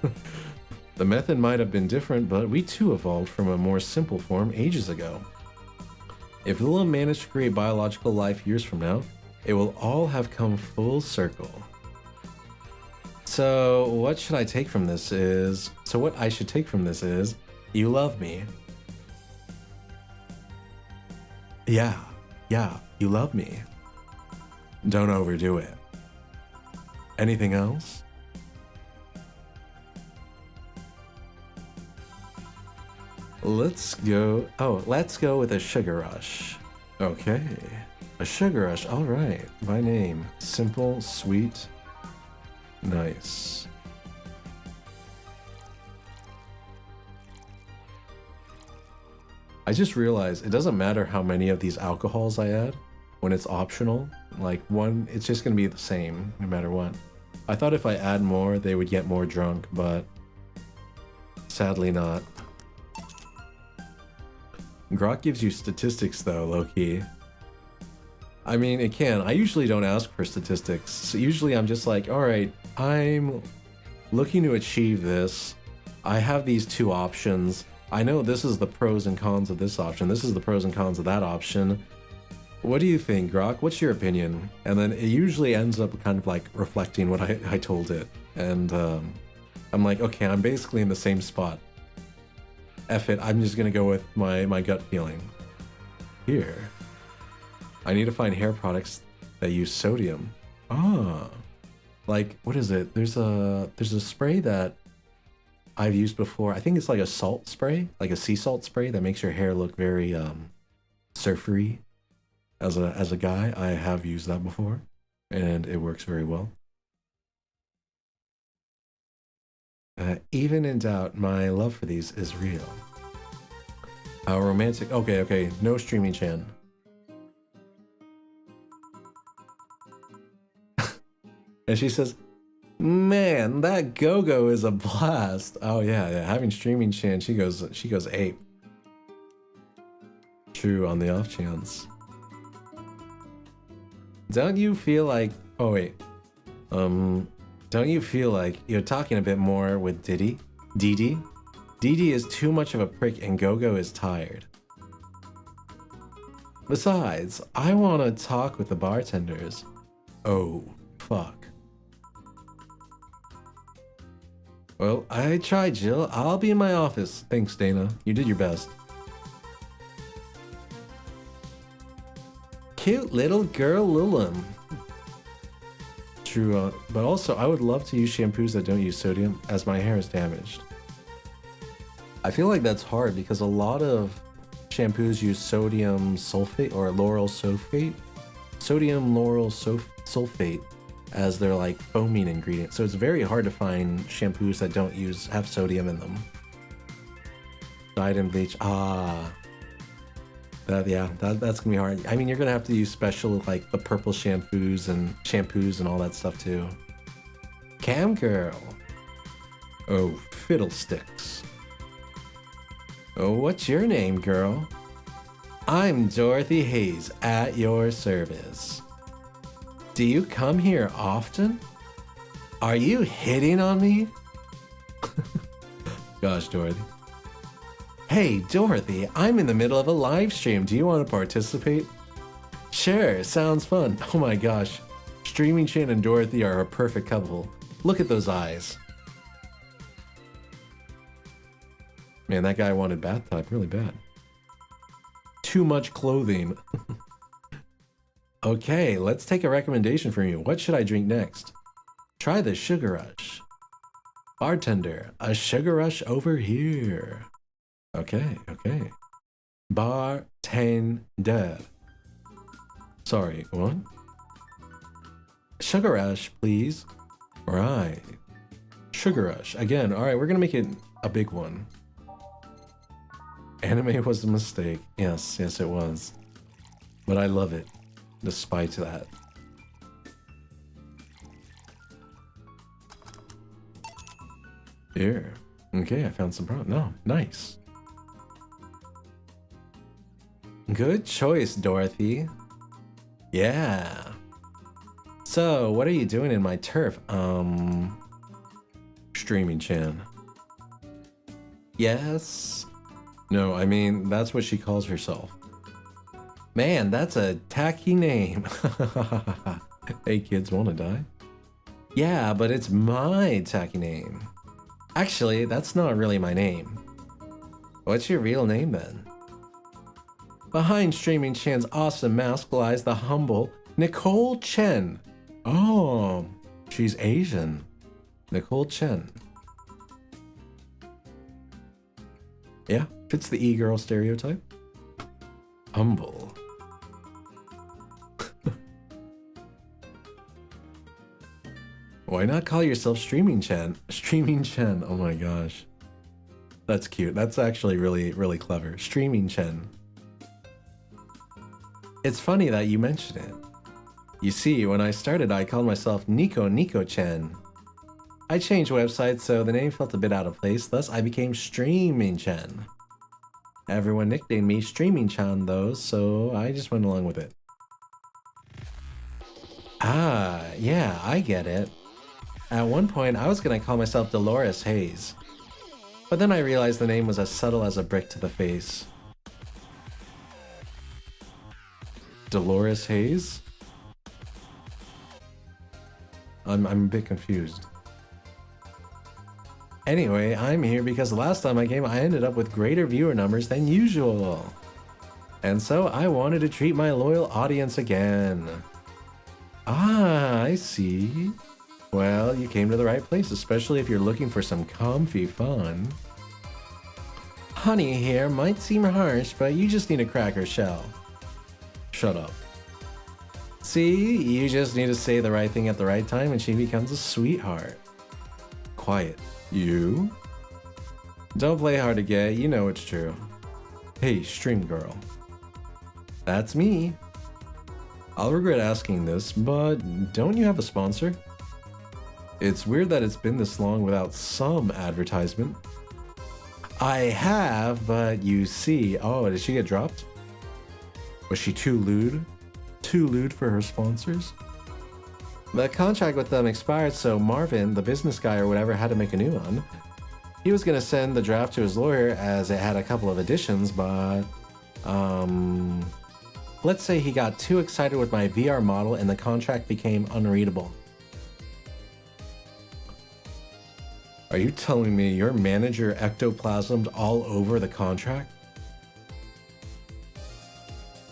The method might have been different, but we too evolved from a more simple form ages ago. If Lila managed to create biological life years from now, it will all have come full circle. So what I should take from this is, you love me. Yeah, you love me. Don't overdo it. Anything else? Let's go with a sugar rush. Okay, a sugar rush, all right. My name, simple, sweet, nice. I just realized it doesn't matter how many of these alcohols I add when it's optional. Like one, it's just gonna be the same no matter what. I thought if I add more, they would get more drunk, but sadly not. Grok gives you statistics though, low-key. I mean, it can. I usually don't ask for statistics. So usually I'm just like, all right, I'm looking to achieve this. I have these two options. I know this is the pros and cons of this option. This is the pros and cons of that option. What do you think, Grok? What's your opinion? And then it usually ends up kind of like reflecting what I told it. And I'm like, okay, I'm basically in the same spot. F it, I'm just gonna go with my gut feeling. Here. I need to find hair products that use sodium. Ah. Like, what is it? There's a spray that I've used before. I think it's like a salt spray, like a sea salt spray that makes your hair look very surfery. As a guy, I have used that before, and it works very well. Even in doubt, my love for these is real. How romantic. Okay, no streaming Chan. And she says, man, that go-go is a blast. Oh yeah, having streaming Chan, she goes ape. True, on the off chance. Don't you feel like, oh wait, don't you feel like you're talking a bit more with Didi? Didi? Didi is too much of a prick and Gogo is tired. Besides, I want to talk with the bartenders. Oh, fuck. Well, I tried, Jill. I'll be in my office. Thanks, Dana. You did your best. Cute little girl Lulum. True, but also I would love to use shampoos that don't use sodium as my hair is damaged. I feel like that's hard because a lot of shampoos use sodium sulfate or lauryl sulfate. Sodium lauryl sulfate as their like foaming ingredient. So it's very hard to find shampoos that don't have sodium in them. Dyed in bleach. That's gonna be hard. I mean, you're gonna have to use special, like, the purple shampoos and all that stuff, too. Cam girl. Oh, fiddlesticks. Oh, what's your name, girl? I'm Dorothy Hayes, at your service. Do you come here often? Are you hitting on me? Gosh, Dorothy. Hey, Dorothy, I'm in the middle of a live stream. Do you want to participate? Sure, sounds fun. Oh my gosh. Streaming Chan and Dorothy are a perfect couple. Look at those eyes. Man, that guy wanted bath type really bad. Too much clothing. Okay, let's take a recommendation from you. What should I drink next? Try the Sugar Rush. Bartender, a Sugar Rush over here. Okay. Bartender. Sorry, what? Sugar Rush, please. Right. Sugar Rush. Again, alright, we're gonna make it a big one. Anime was a mistake. Yes, it was. But I love it, despite that. Here. Okay, I found some product. No, nice. Good choice, Dorothy. Yeah. So, what are you doing in my turf? Streaming Chan. Yes. No, I mean, that's what she calls herself. Man, that's a tacky name. Hey kids, wanna die? Yeah, but it's my tacky name. Actually, that's not really my name. What's your real name then? Behind Streaming Chan's awesome mask lies the humble Nicole Chen. Oh, she's Asian. Nicole Chen. Yeah, fits the e-girl stereotype. Humble. Why not call yourself Streaming Chen? Streaming Chen, oh my gosh. That's cute. That's actually really clever. Streaming Chen. It's funny that you mention it. You see, when I started, I called myself Nico Chen. I changed websites, so the name felt a bit out of place, thus I became Streaming Chen. Everyone nicknamed me Streaming Chan though, so I just went along with it. Ah, yeah, I get it. At one point, I was gonna call myself Dolores Hayes. But then I realized the name was as subtle as a brick to the face. Dolores Hayes? I'm a bit confused. Anyway, I'm here because the last time I came, I ended up with greater viewer numbers than usual. And so I wanted to treat my loyal audience again. Ah, I see. Well, you came to the right place, especially if you're looking for some comfy fun. Honey here might seem harsh, but you just need a cracker shell. Shut up. See, you just need to say the right thing at the right time and she becomes a sweetheart. Quiet. You? Don't play hard to get, you know it's true. Hey, stream girl. That's me. I'll regret asking this, but don't you have a sponsor? It's weird that it's been this long without some advertisement. I have, but you see... Oh, did she get dropped? Was she too lewd? Too lewd for her sponsors? The contract with them expired, so Marvin, the business guy or whatever, had to make a new one. He was gonna send the draft to his lawyer as it had a couple of additions, but... let's say he got too excited with my VR model and the contract became unreadable. Are you telling me your manager ectoplasmed all over the contract?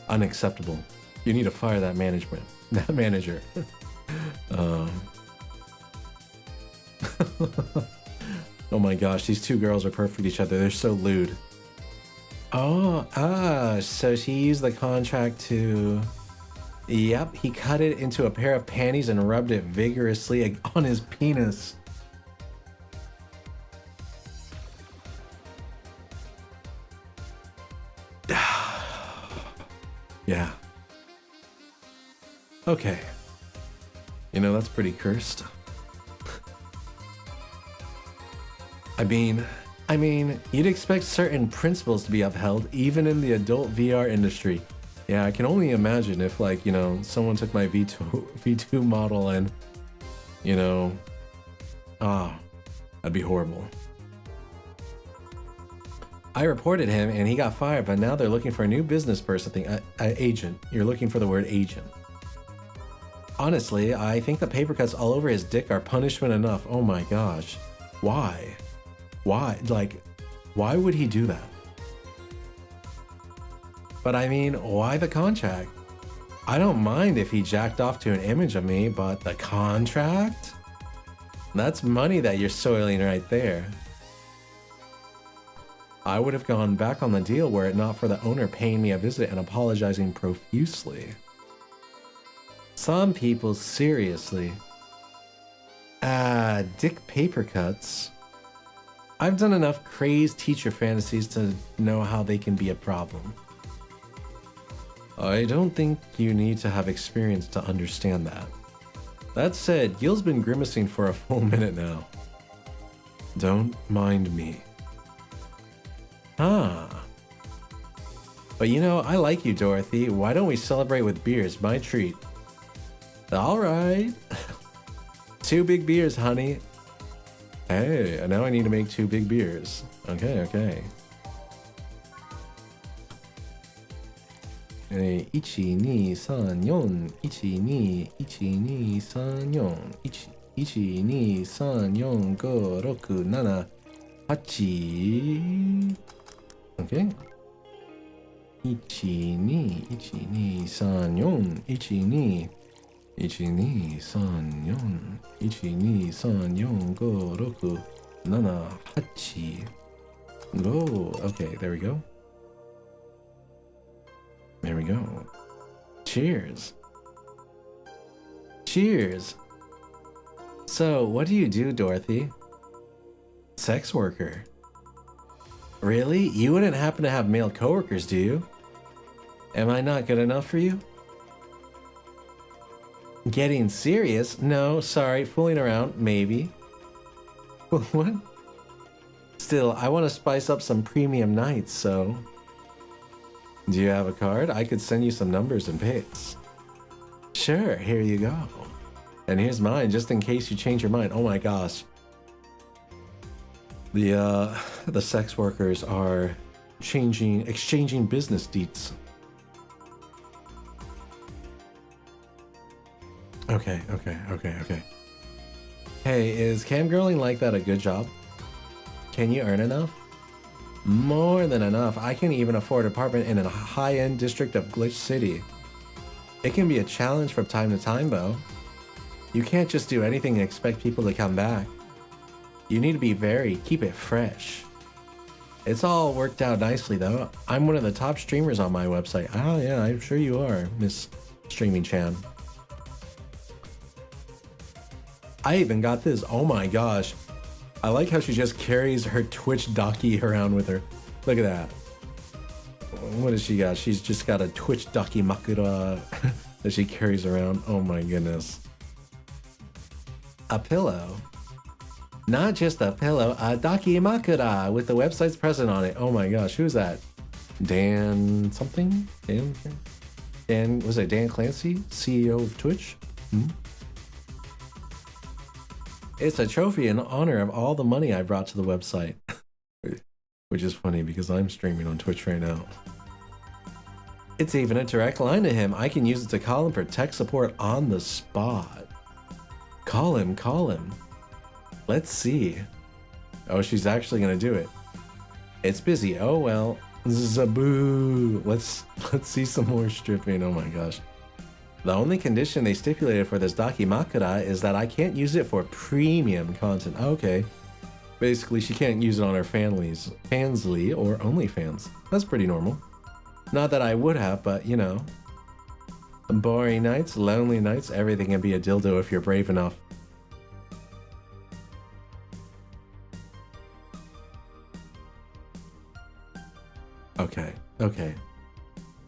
Unacceptable. You need to fire that manager. Oh my gosh, these two girls are perfect for each other. They're so lewd. So she used the contract to... Yep, he cut it into a pair of panties and rubbed it vigorously on his penis. Yeah. Okay. You know, that's pretty cursed. I mean, you'd expect certain principles to be upheld even in the adult VR industry. Yeah, I can only imagine if, like, you know, someone took my V2 model and, you know, that'd be horrible. I reported him and he got fired, but now they're looking for a new business person. Agent. You're looking for the word agent. Honestly, I think the paper cuts all over his dick are punishment enough. Oh my gosh. Why? Why? Like, why would he do that? But I mean, why the contract? I don't mind if he jacked off to an image of me, but the contract? That's money that you're soiling right there. I would have gone back on the deal were it not for the owner paying me a visit and apologizing profusely. Some people, seriously. Dick paper cuts. I've done enough crazed teacher fantasies to know how they can be a problem. I don't think you need to have experience to understand that. That said, Gil's been grimacing for a full minute now. Don't mind me. But you know, I like you, Dorothy. Why don't we celebrate with beers? My treat. Alright. 2 big beers, honey. Hey, and now I need to make 2 big beers. Okay. Hey, 1, 2, 3, 4. 1, 2, 3, 4. 1, 2, 3, 4, 5, 6, 7, 8. Okay. 1, 2, 1, 2, 3, 4. 1, 2, 1, 2, 3, 4. 1, 2, 3, 4, 5, 6, 7, 8. Go. Okay, there we go. There we go. Cheers. Cheers. So, what do you do, Dorothy? Sex worker. Really? You wouldn't happen to have male coworkers, do you? Am I not good enough for you? Getting serious? No, sorry, fooling around, maybe. What? Still, I want to spice up some premium nights, so... Do you have a card? I could send you some numbers and pics. Sure, here you go. And here's mine, just in case you change your mind. Oh my gosh. The sex workers are exchanging business deets. Okay. Hey, is camgirling like that a good job? Can you earn enough? More than enough. I can even afford an apartment in a high-end district of Glitch City. It can be a challenge from time to time, though. You can't just do anything and expect people to come back. You need to be keep it fresh. It's all worked out nicely, though. I'm one of the top streamers on my website. Oh yeah, I'm sure you are, Miss Streaming Chan. I even got this. Oh my gosh. I like how she just carries her Twitch ducky around with her. Look at that. What does she got? She's just got a Twitch ducky makura that she carries around. Oh my goodness. A pillow. Not just a pillow, a ducky makura with the website's present on it. Oh my gosh, who's that? Dan something? Dan, was it Dan Clancy? CEO of Twitch? It's a trophy in honor of all the money I brought to the website. Which is funny because I'm streaming on Twitch right now. It's even a direct line to him. I can use it to call him for tech support on the spot. Call him. Let's see. Oh, she's actually gonna do it. It's busy. Oh well. Zaboo. Let's see some more stripping. Oh my gosh. The only condition they stipulated for this Dakimakura is that I can't use it for premium content. Okay. Basically, she can't use it on her Fansly or OnlyFans. That's pretty normal. Not that I would have, but you know. Boring nights, lonely nights, everything can be a dildo if you're brave enough. Okay.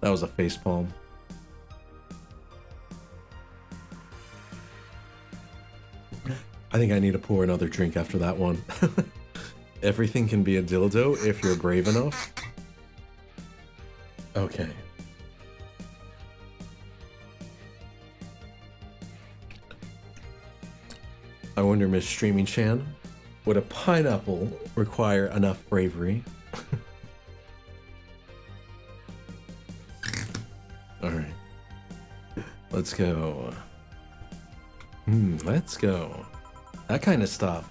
That was a facepalm. I think I need to pour another drink after that one. Everything can be a dildo if you're brave enough. Okay. I wonder, Miss Streaming Chan, would a pineapple require enough bravery? Alright. Let's go. Let's go. That kind of stuff.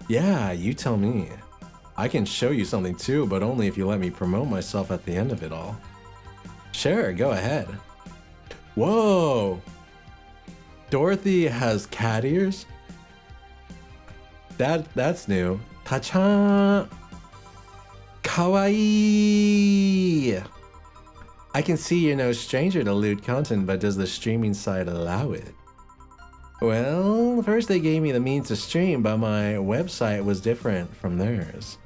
Yeah, you tell me. I can show you something too, but only if you let me promote myself at the end of it all. Sure, go ahead. Whoa! Dorothy has cat ears? That's new. Ta-chan! Kawaii! I can see you're no stranger to lewd content, but does the streaming side allow it? Well, first they gave me the means to stream, but my website was different from theirs.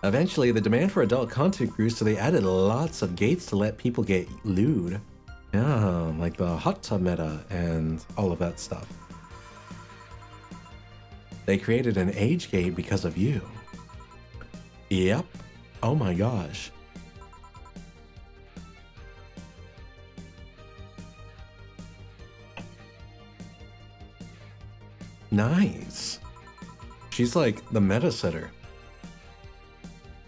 Eventually, the demand for adult content grew, so they added lots of gates to let people get lewd. Yeah, like the hot tub meta and all of that stuff. They created an age gate because of you. Yep. Oh my gosh. Nice. She's like the meta setter.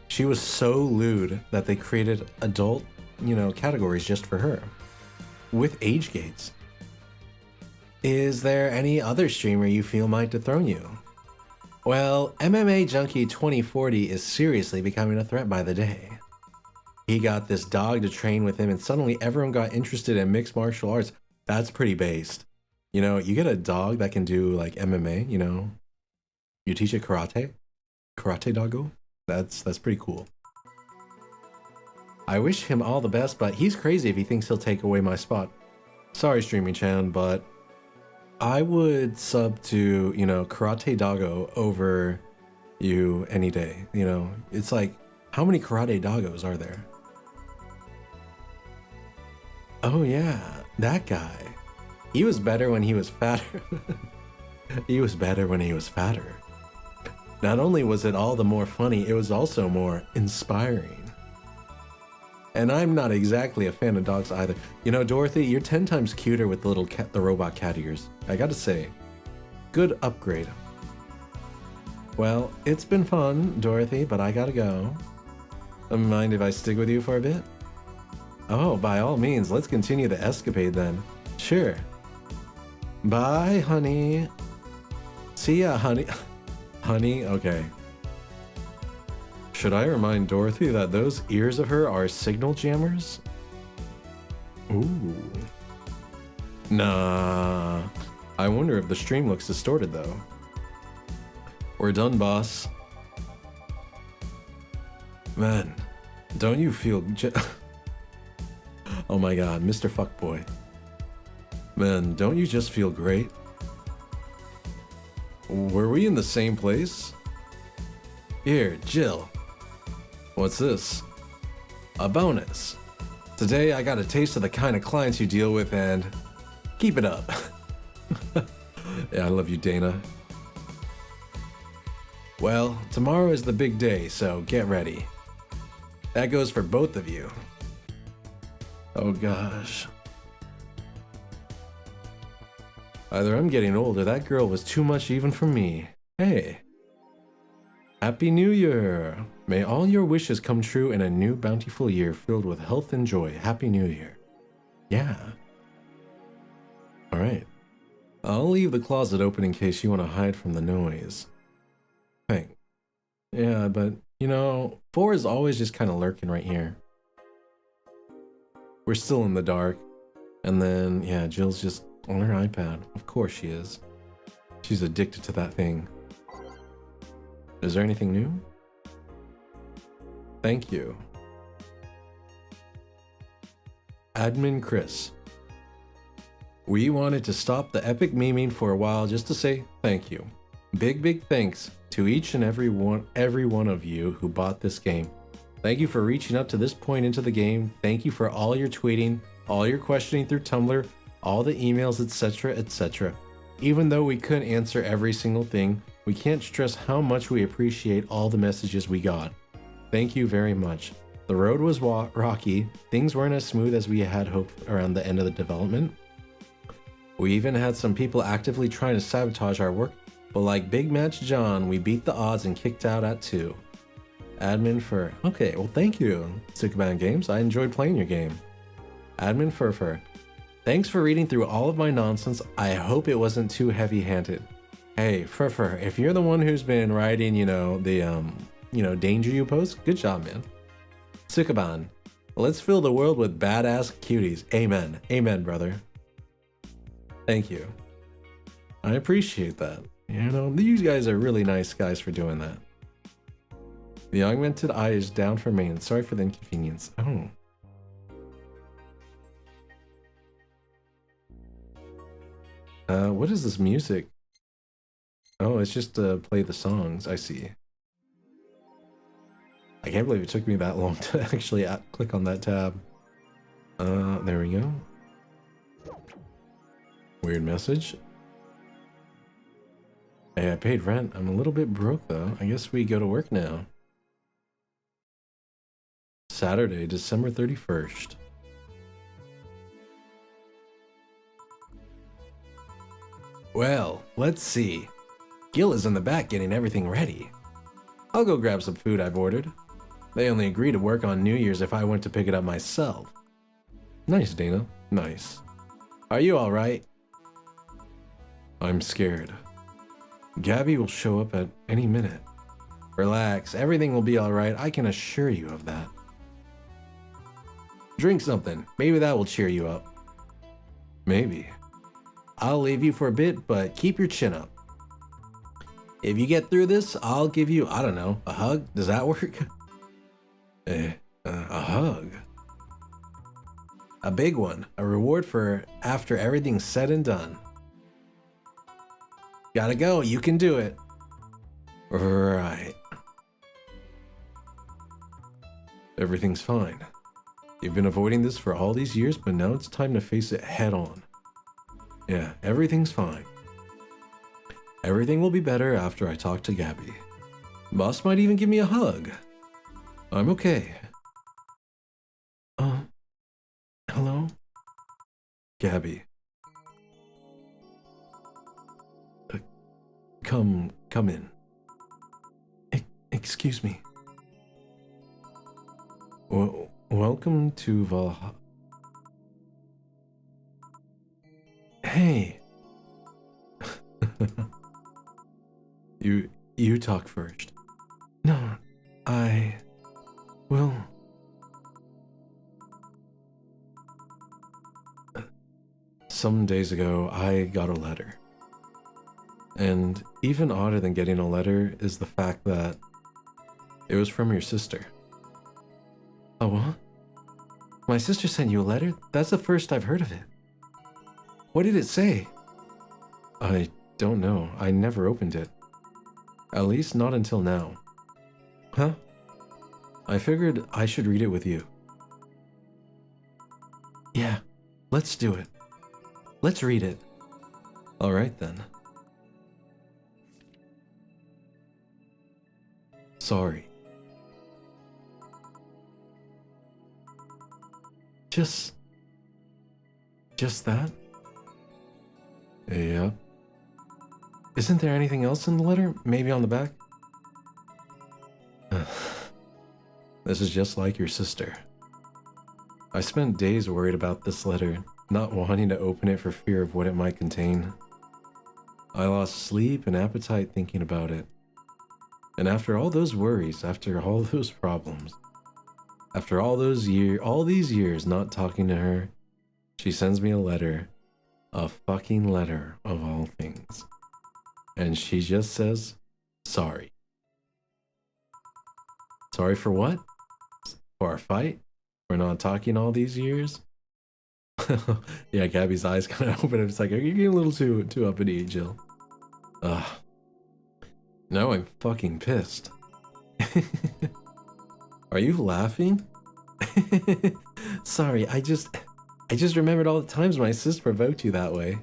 She was so lewd that they created adult, categories just for her. With age gates. Is there any other streamer you feel might dethrone you? Well, MMA Junkie 2040 is seriously becoming a threat by the day. He got this dog to train with him and suddenly everyone got interested in mixed martial arts. That's pretty based. You get a dog that can do like MMA, you teach it karate doggo. That's pretty cool. I wish him all the best, but he's crazy if he thinks he'll take away my spot. Sorry, Streaming Chan, but I would sub to, karate doggo over you any day. It's like, how many karate doggos are there? Oh yeah, that guy. He was better when he was fatter. He was better when he was fatter. Not only was it all the more funny, it was also more inspiring. And I'm not exactly a fan of dogs either. You know, Dorothy, you're 10 times cuter with the little cat, the robot cat ears. I gotta say, good upgrade. Well, it's been fun, Dorothy, but I gotta go. Mind if I stick with you for a bit? Oh, by all means, let's continue the escapade then. Sure. Bye, honey. See ya, honey. Honey, okay. Should I remind Dorothy that those ears of her are signal jammers? Ooh. Nah. I wonder if the stream looks distorted though. We're done, boss. Man, don't you feel oh my god, Mr. Fuckboy. Man, don't you just feel great? Were we in the same place? Here, Jill. What's this? A bonus. Today I got a taste of the kind of clients you deal with and keep it up. Yeah, I love you, Dana. Well, tomorrow is the big day, so get ready. That goes for both of you. Oh gosh. Either I'm getting old or that girl was too much even for me. Hey. Happy New Year! May all your wishes come true in a new bountiful year filled with health and joy. Happy New Year. Yeah. Alright. I'll leave the closet open in case you want to hide from the noise. Thanks. Yeah, but, you know, 4 is always just kind of lurking right here. We're still in the dark. And then, yeah, Jill's just on her iPad. Of course she is. She's addicted to that thing. Is there anything new? Thank you. Admin Chris. We wanted to stop the epic memeing for a while just to say thank you. Big thanks to each and every one of you who bought this game. Thank you for reaching up to this point into the game. Thank you for all your tweeting, all your questioning through Tumblr, all the emails, etc, etc. Even though we couldn't answer every single thing, we can't stress how much we appreciate all the messages we got. Thank you very much. The road was rocky, things weren't as smooth as we had hoped around the end of the development. We even had some people actively trying to sabotage our work, but like Big Match John, we beat the odds and kicked out at 2. Admin Fur. Okay, well thank you, Zume Games. I enjoyed playing your game. Admin Furfur. Thanks for reading through all of my nonsense. I hope it wasn't too heavy-handed. Hey, Furfur, if you're the one who's been writing, the Danger You post, good job, man. Tsukaban. Let's fill the world with badass cuties. Amen. Amen, brother. Thank you. I appreciate that. You know, these guys are really nice guys for doing that. The augmented eye is down for main. Sorry for the inconvenience. Oh. What is this music? Oh, it's just to play the songs. I see. I can't believe it took me that long to actually click on that tab. There we go. Weird message. Hey, I paid rent. I'm a little bit broke though. I guess we go to work now. Saturday, December 31st. Well, let's see. Gil is in the back getting everything ready. I'll go grab some food I've ordered. They only agree to work on New Year's if I went to pick it up myself. Nice, Dana. Nice. Are you alright? I'm scared. Gabby will show up at any minute. Relax, everything will be alright, I can assure you of that. Drink something, maybe that will cheer you up. Maybe. I'll leave you for a bit, but keep your chin up. If you get through this, I'll give you, I don't know, a hug? Does that work? A hug? A big one, a reward for after everything's said and done. Gotta go, you can do it. Right. Everything's fine. You've been avoiding this for all these years, but now it's time to face it head on. Yeah, everything's fine. Everything will be better after I talk to Gabby. Boss might even give me a hug. I'm okay. Gabby. Come in. Excuse me. Welcome to Valhalla. Hey. You talk first. No, I will. Some days ago, I got a letter. And even odder than getting a letter is the fact that it was from your sister. Oh, what? My sister sent you a letter? That's the first I've heard of it. What did it say? I don't know. I never opened it. At least not until now. Huh? I figured I should read it with you. Yeah, let's do it. Let's read it. Alright then. Sorry. Just that? Yep. Isn't there anything else in the letter? Maybe on the back? This is just like your sister. I spent days worried about this letter, not wanting to open it for fear of what it might contain. I lost sleep and appetite thinking about it. And after all those worries, after all those problems, after all these years not talking to her, she sends me a letter. A fucking letter of all things. And she just says, sorry. Sorry for what? For our fight? For not talking all these years? Yeah, Gabby's eyes kind of open. It's like, you're getting a little too uppity, Jill. Ugh. Now I'm fucking pissed. Are you laughing? Sorry, I just remembered all the times my sister provoked you that way.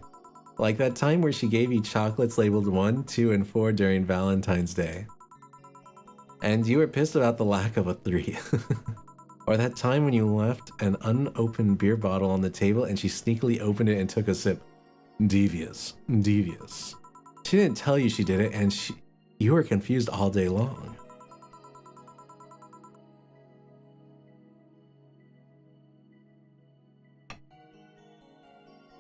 Like that time where she gave you chocolates labeled 1, 2, and 4 during Valentine's Day. And you were pissed about the lack of a 3. Or that time when you left an unopened beer bottle on the table and she sneakily opened it and took a sip. Devious. Devious. She didn't tell you she did it and you were confused all day long.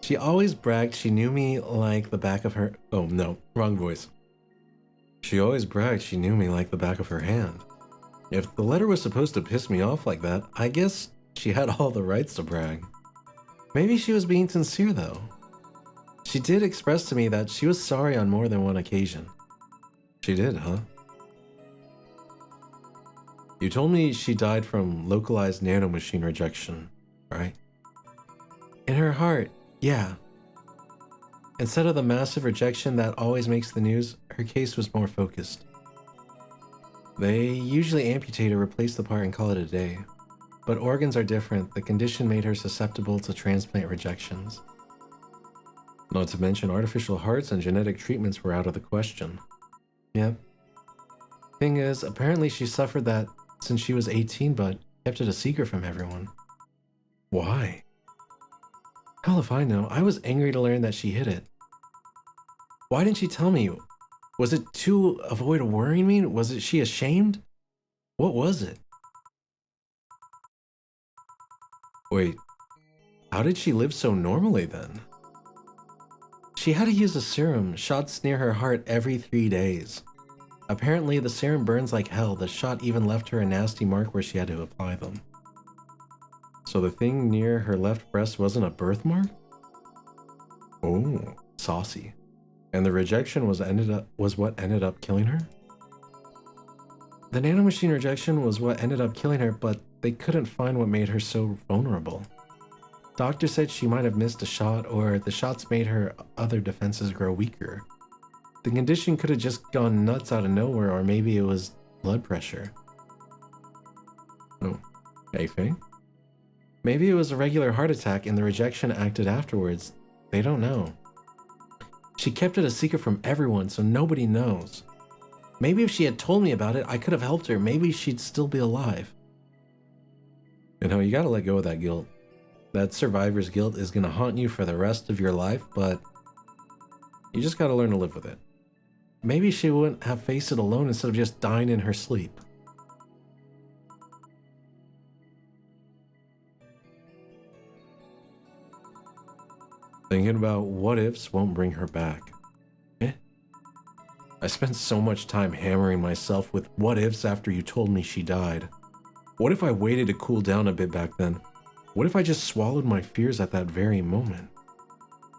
She always bragged she knew me like the back of her... Oh, no. Wrong voice. She always bragged she knew me like the back of her hand. If the letter was supposed to piss me off like that, I guess she had all the rights to brag. Maybe she was being sincere, though. She did express to me that she was sorry on more than one occasion. She did, huh? You told me she died from localized nanomachine rejection, right? In her heart, yeah. Instead of the massive rejection that always makes the news, her case was more focused. They usually amputate or replace the part and call it a day. But organs are different. The condition made her susceptible to transplant rejections. Not to mention artificial hearts and genetic treatments were out of the question. Yep. Thing is, apparently she suffered that since she was 18 but kept it a secret from everyone. Why? Hell if I know. I was angry to learn that she hid it. Why didn't she tell me? Was it to avoid worrying me? Was she ashamed? What was it? Wait, how did she live so normally then? She had to use a serum, shots near her heart every 3 days. Apparently the serum burns like hell. The shot even left her a nasty mark where she had to apply them. So the thing near her left breast wasn't a birthmark? Oh, saucy. And the rejection was what ended up killing her? The nanomachine rejection was what ended up killing her, but they couldn't find what made her so vulnerable. Doctor said she might have missed a shot, or the shots made her other defenses grow weaker. The condition could have just gone nuts out of nowhere, or maybe it was blood pressure. Oh, anything? Maybe it was a regular heart attack and the rejection acted afterwards. They don't know. She kept it a secret from everyone, so nobody knows. Maybe if she had told me about it, I could have helped her. Maybe she'd still be alive. You know, you gotta let go of that guilt. That survivor's guilt is gonna haunt you for the rest of your life, but you just gotta learn to live with it. Maybe she wouldn't have faced it alone instead of just dying in her sleep. Thinking about what ifs won't bring her back. I spent so much time hammering myself with what ifs after you told me she died. What if I waited to cool down a bit back then? What if I just swallowed my fears at that very moment?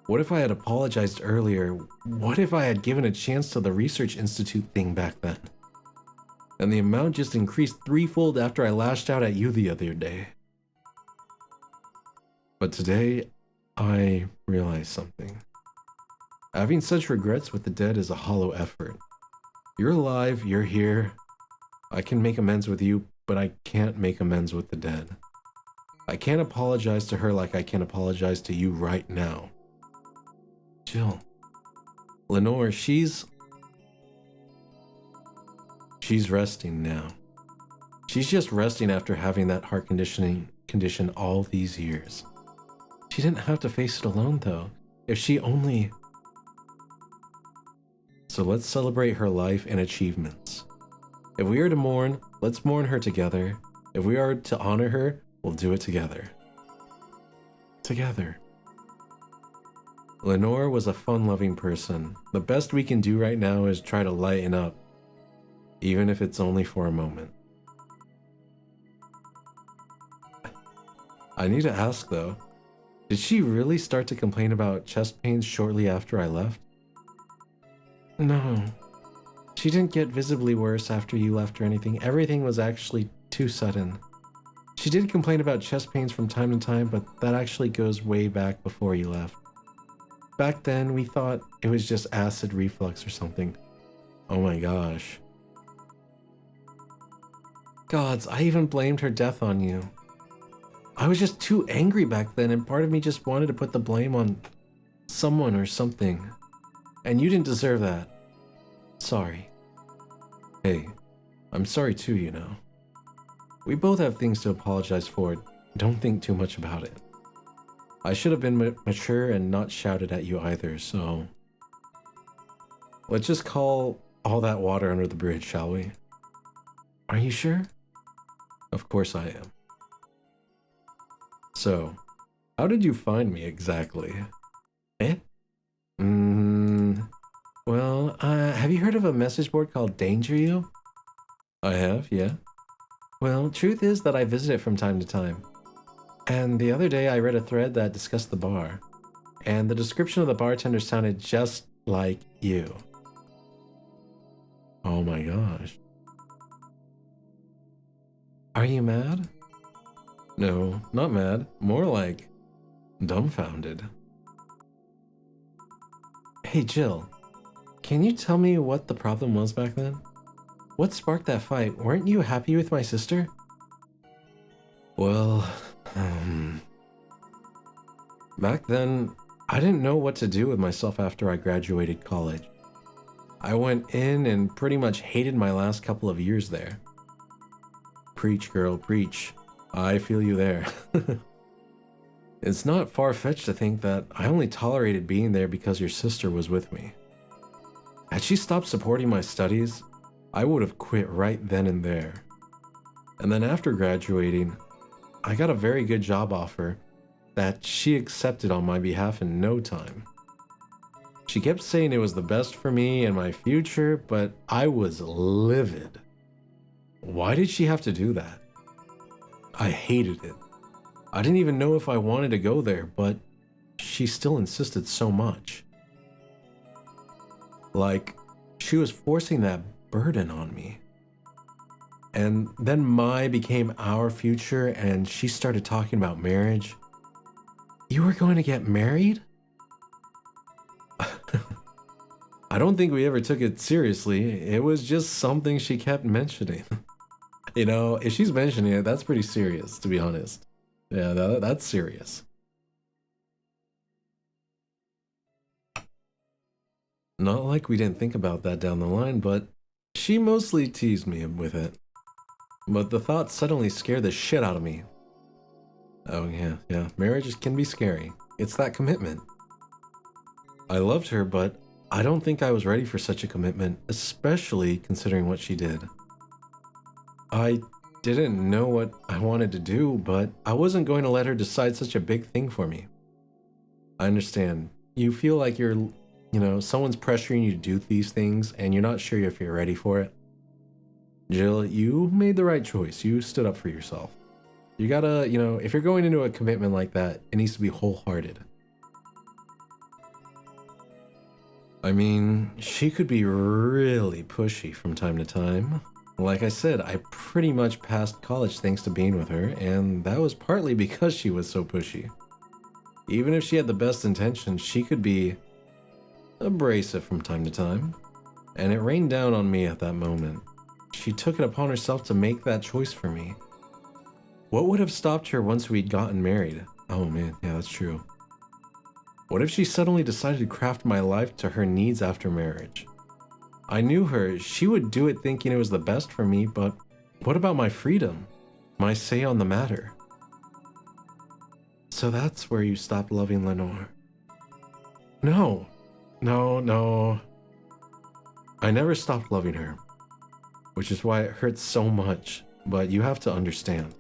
What if I had apologized earlier? What if I had given a chance to the Research Institute thing back then? And the amount just increased threefold after I lashed out at you the other day. But today, I realized something. Having such regrets with the dead is a hollow effort. You're alive, you're here. I can make amends with you, but I can't make amends with the dead. I can't apologize to her like I can apologize to you right now. Jill. Lenore, she's resting now. She's just resting after having that heart condition all these years. She didn't have to face it alone though. If she only... So let's celebrate her life and achievements. If we are to mourn, let's mourn her together. If we are to honor her, we'll do it together. Together. Lenore was a fun-loving person. The best we can do right now is try to lighten up, even if it's only for a moment. I need to ask though, did she really start to complain about chest pains shortly after I left? No. She didn't get visibly worse after you left or anything. Everything was actually too sudden. She did complain about chest pains from time to time, but that actually goes way back before you left. Back then, we thought it was just acid reflux or something. Oh my gosh. Gods, I even blamed her death on you. I was just too angry back then, and part of me just wanted to put the blame on someone or something. And you didn't deserve that. Sorry. Hey, I'm sorry too, you know. We both have things to apologize for. Don't think too much about it. I should have been mature and not shouted at you either, so... Let's just call all that water under the bridge, shall we? Are you sure? Of course I am. So, how did you find me exactly? Eh? Well, have you heard of a message board called Danger You? I have, yeah. Well, truth is that I visit it from time to time. And the other day I read a thread that discussed the bar. And the description of the bartender sounded just like you. Oh my gosh. Are you mad? No, not mad. More like dumbfounded. Hey Jill, can you tell me what the problem was back then? What sparked that fight? Weren't you happy with my sister? Well, back then, I didn't know what to do with myself after I graduated college. I went in and pretty much hated my last couple of years there. Preach, girl, preach. I feel you there. It's not far-fetched to think that I only tolerated being there because your sister was with me. Had she stopped supporting my studies, I would have quit right then and there. And then after graduating, I got a very good job offer that she accepted on my behalf in no time. She kept saying it was the best for me and my future, but I was livid. Why did she have to do that? I hated it. I didn't even know if I wanted to go there, but she still insisted so much. Like, she was forcing that burden on me. And then my became our future, and she started talking about marriage. You were going to get married? I don't think we ever took it seriously. It was just something she kept mentioning. You know, if she's mentioning it, that's pretty serious, to be honest. Yeah, that's serious. Not like we didn't think about that down the line, but she mostly teased me with it. But the thought suddenly scared the shit out of me. Oh, yeah, yeah. Marriage can be scary. It's that commitment. I loved her, but I don't think I was ready for such a commitment, especially considering what she did. I didn't know what I wanted to do, but I wasn't going to let her decide such a big thing for me. I understand. You feel like someone's pressuring you to do these things and you're not sure if you're ready for it. Jill, you made the right choice. You stood up for yourself. You gotta, if you're going into a commitment like that, it needs to be wholehearted. I mean, she could be really pushy from time to time. Like I said, I pretty much passed college thanks to being with her, and that was partly because she was so pushy. Even if she had the best intentions, she could be abrasive from time to time, and it rained down on me at that moment. She took it upon herself to make that choice for me. What would have stopped her once we'd gotten married? Oh man, yeah, that's true. What if she suddenly decided to craft my life to her needs after marriage? I knew her. She would do it thinking it was the best for me, but what about my freedom? My say on the matter? So that's where you stopped loving Lenore. No. No. I never stopped loving her, which is why it hurts so much, but you have to understand.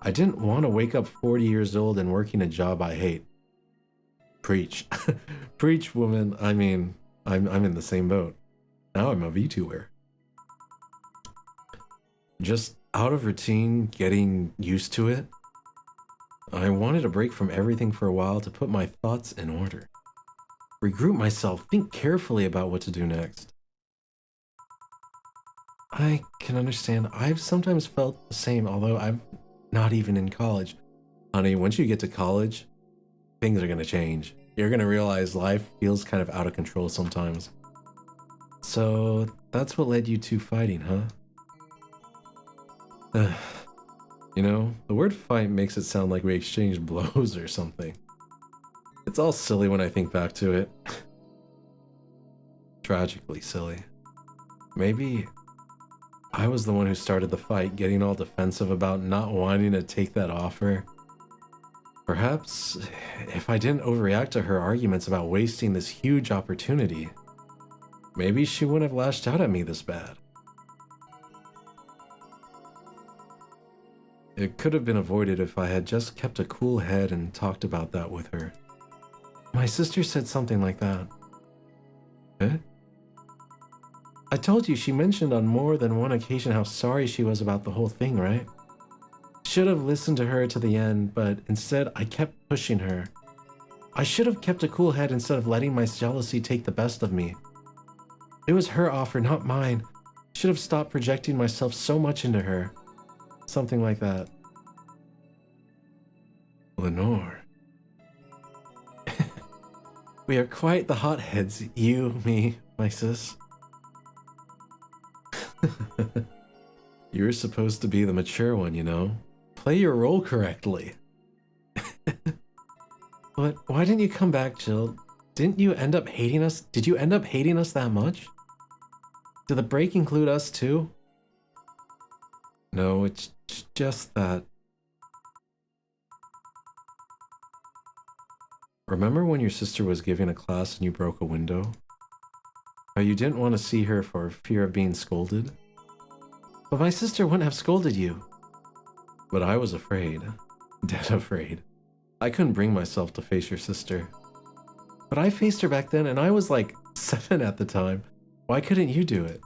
I didn't want to wake up 40 years old and working a job I hate. Preach. Preach, woman. I mean, I'm in the same boat. Now I'm a VTuber. Just out of routine, getting used to it. I wanted a break from everything for a while to put my thoughts in order. Regroup myself, think carefully about what to do next. I can understand. I've sometimes felt the same, although I'm not even in college. Honey, once you get to college, things are gonna change. You're gonna realize life feels kind of out of control sometimes. So that's what led you to fighting, huh? The word fight makes it sound like we exchanged blows or something. It's all silly when I think back to it. Tragically silly. Maybe I was the one who started the fight, getting all defensive about not wanting to take that offer. Perhaps if I didn't overreact to her arguments about wasting this huge opportunity, maybe she wouldn't have lashed out at me this bad. It could have been avoided if I had just kept a cool head and talked about that with her. My sister said something like that. Eh? I told you she mentioned on more than one occasion how sorry she was about the whole thing, right? Should have listened to her to the end, but instead I kept pushing her. I should have kept a cool head instead of letting my jealousy take the best of me. It was her offer, not mine. Should have stopped projecting myself so much into her. Something like that. Lenore. We are quite the hotheads, you, me, my sis. You're supposed to be the mature one, you know? Play your role correctly. But why didn't you come back, Jill? Didn't you end up hating us? Did you end up hating us that much? Did the break include us too? No, it's just that. Remember when your sister was giving a class and you broke a window? How you didn't want to see her for fear of being scolded? But my sister wouldn't have scolded you. But I was afraid. Dead afraid. I couldn't bring myself to face your sister. But I faced her back then and I was like 7 at the time. Why couldn't you do it?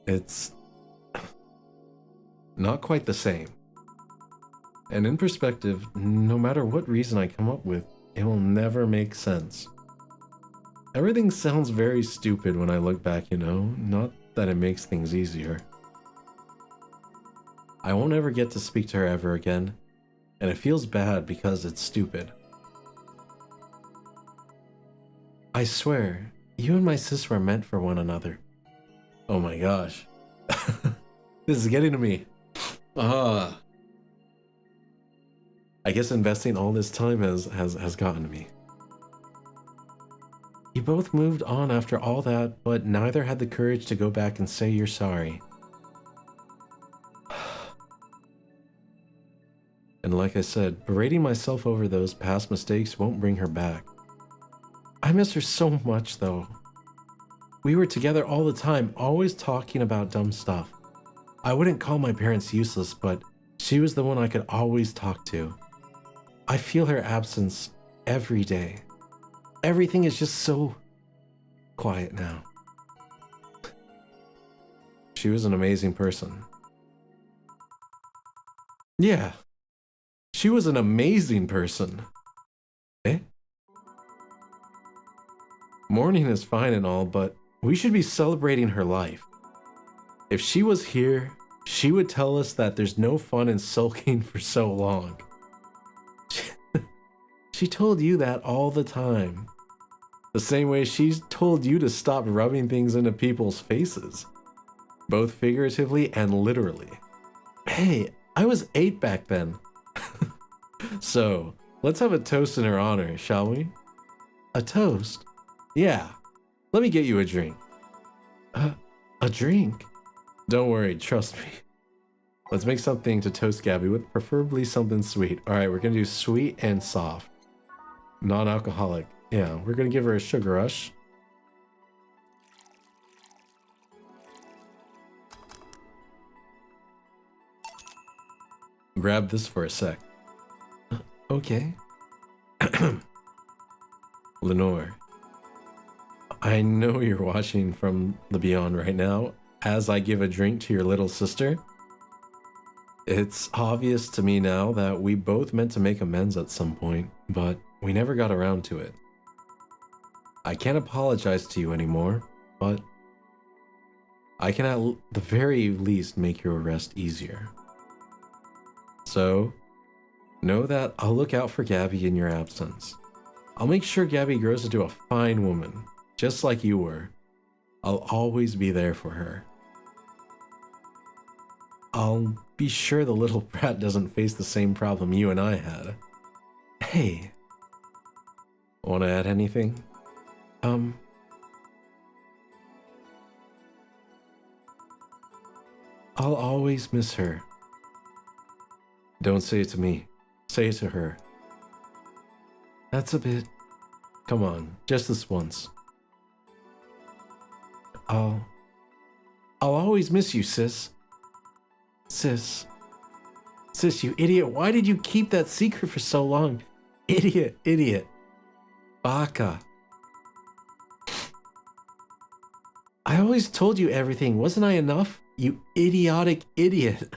It's not quite the same. And in perspective, no matter what reason I come up with, it will never make sense. Everything sounds very stupid when I look back, not that it makes things easier. I won't ever get to speak to her ever again, and it feels bad because it's stupid. I swear, you and my sis were meant for one another. Oh my gosh. This is getting to me. I guess investing all this time has gotten to me. You both moved on after all that, but neither had the courage to go back and say you're sorry. And like I said, berating myself over those past mistakes won't bring her back. I miss her so much, though. We were together all the time, always talking about dumb stuff. I wouldn't call my parents useless, but she was the one I could always talk to. I feel her absence every day. Everything is just so quiet now. She was an amazing person. Yeah, she was an amazing person. Eh? Mourning is fine and all, but we should be celebrating her life. If she was here, she would tell us that there's no fun in sulking for so long. She told you that all the time. The same way she's told you to stop rubbing things into people's faces. Both figuratively and literally. Hey, I was 8 back then. So, let's have a toast in her honor, shall we? A toast? Yeah. Let me get you a drink. A drink? Don't worry, trust me. Let's make something to toast Gabby with, preferably something sweet. Alright, we're gonna do sweet and soft. Non-alcoholic. Yeah, we're gonna give her a sugar rush. Grab this for a sec. Okay. Lenore, I know you're watching from the beyond right now as I give a drink to your little sister. It's obvious to me now that we both meant to make amends at some point, but we never got around to it. I can't apologize to you anymore, but I can at the very least make your arrest easier. So, know that I'll look out for Gabby in your absence. I'll make sure Gabby grows into a fine woman, just like you were. I'll always be there for her. I'll be sure the little brat doesn't face the same problem you and I had. Hey. Want to add anything? I'll always miss her. Don't say it to me. Say it to her. That's a bit... Come on, just this once. I'll always miss you, sis. Sis, you idiot. Why did you keep that secret for so long? Idiot. Baka. I always told you everything. Wasn't I enough? You idiotic idiot.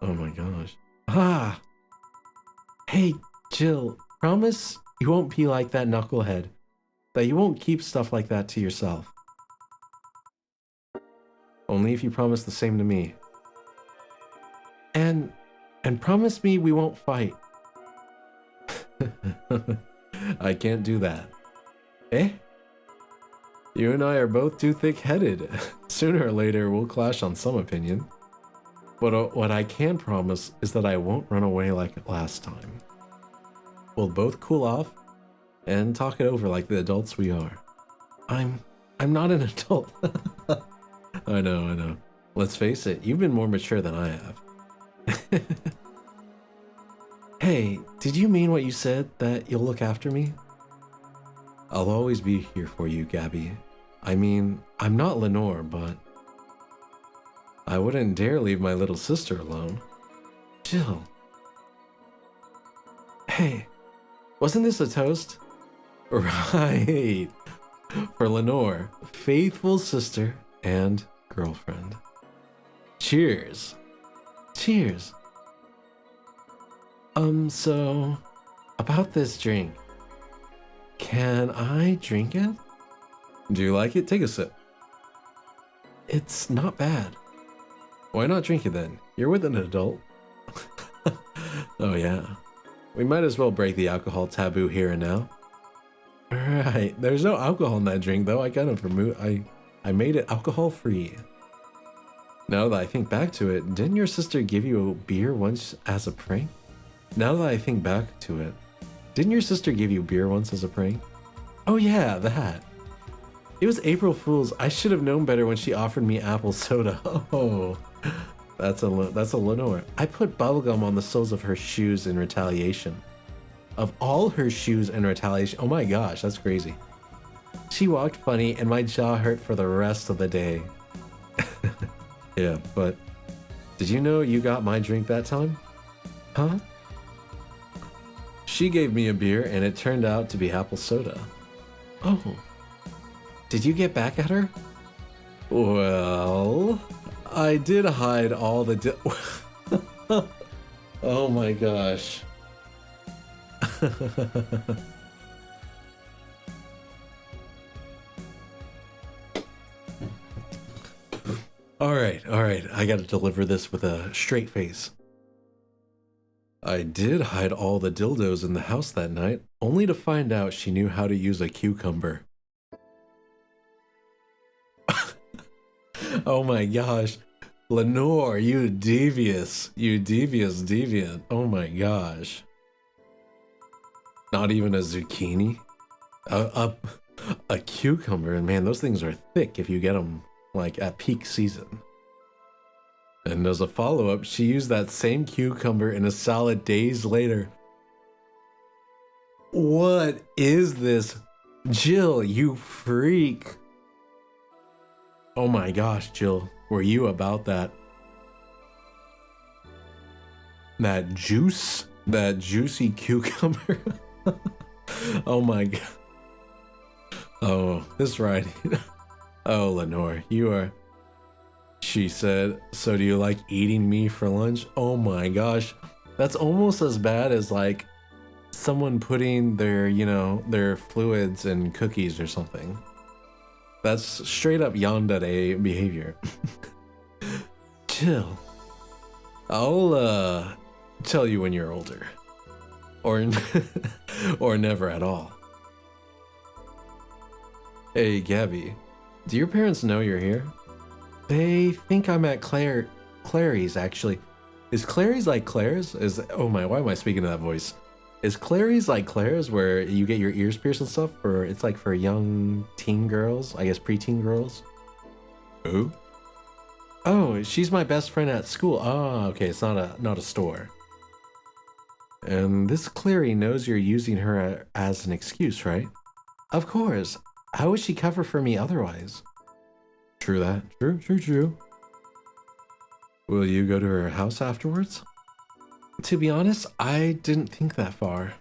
Oh my gosh. Ah. Hey, Jill, promise you won't be like that knucklehead. That you won't keep stuff like that to yourself. Only if you promise the same to me. And promise me we won't fight. I can't do that. Eh? You and I are both too thick-headed. Sooner or later, we'll clash on some opinion. But what I can promise is that I won't run away like last time. We'll both cool off and talk it over like the adults we are. I'm not an adult. I know. Let's face it, you've been more mature than I have. Hey, did you mean what you said, that you'll look after me? I'll always be here for you, Gabby. I mean, I'm not Lenore, but I wouldn't dare leave my little sister alone. Jill. Hey, wasn't this a toast? Right. For Lenore, faithful sister and girlfriend. Cheers. Cheers. So, about this drink. Can I drink it? Do you like it? Take a sip. It's not bad. Why not drink it then? You're with an adult. Oh yeah. We might as well break the alcohol taboo here and now. Right, there's no alcohol in that drink though. I kind of removed, I made it alcohol free. Now that I think back to it, didn't your sister give you a beer once as a prank? Now that I think back to it, didn't your sister give you beer once as a prank? Oh yeah, that. It was April Fool's. I should have known better when she offered me apple soda. Oh, That's a Lenore. I put bubblegum on the soles of her shoes in retaliation. Of all her shoes in retaliation. Oh my gosh, that's crazy. She walked funny and my jaw hurt for the rest of the day. Yeah, but did you know you got my drink that time? Huh? She gave me a beer and it turned out to be apple soda. Oh. Did you get back at her? Well, I did hide all the oh my gosh. All right. I gotta deliver this with a straight face. I did hide all the dildos in the house that night, only to find out she knew how to use a cucumber. Oh my gosh. Lenore, you devious deviant. Oh my gosh. Not even a zucchini? A cucumber, man, those things are thick if you get them, like, at peak season. And as a follow-up, she used that same cucumber in a salad days later. What is this? Jill, you freak. Oh my gosh, Jill, were you about that? That juice? That juicy cucumber? Oh my god. Oh, this writing. Oh, Lenore, you are... She said, so do you like eating me for lunch? Oh my gosh. That's almost as bad as like someone putting their, you know, their fluids in cookies or something. That's straight up yandere behavior. Chill. I'll tell you when you're older. Or or never at all. Hey Gabby, do your parents know you're here? They think I'm at Clary's actually. Is Clary's like Claire's? Oh my, why am I speaking to that voice? Is Clary's like Claire's where you get your ears pierced and stuff? Or it's like for young teen girls, I guess preteen girls? Who? Oh, she's my best friend at school. Oh, okay, it's not a store. And this Clary knows you're using her as an excuse, right? Of course. How would she cover for me otherwise? True that. True. Will you go to her house afterwards? To be honest, I didn't think that far.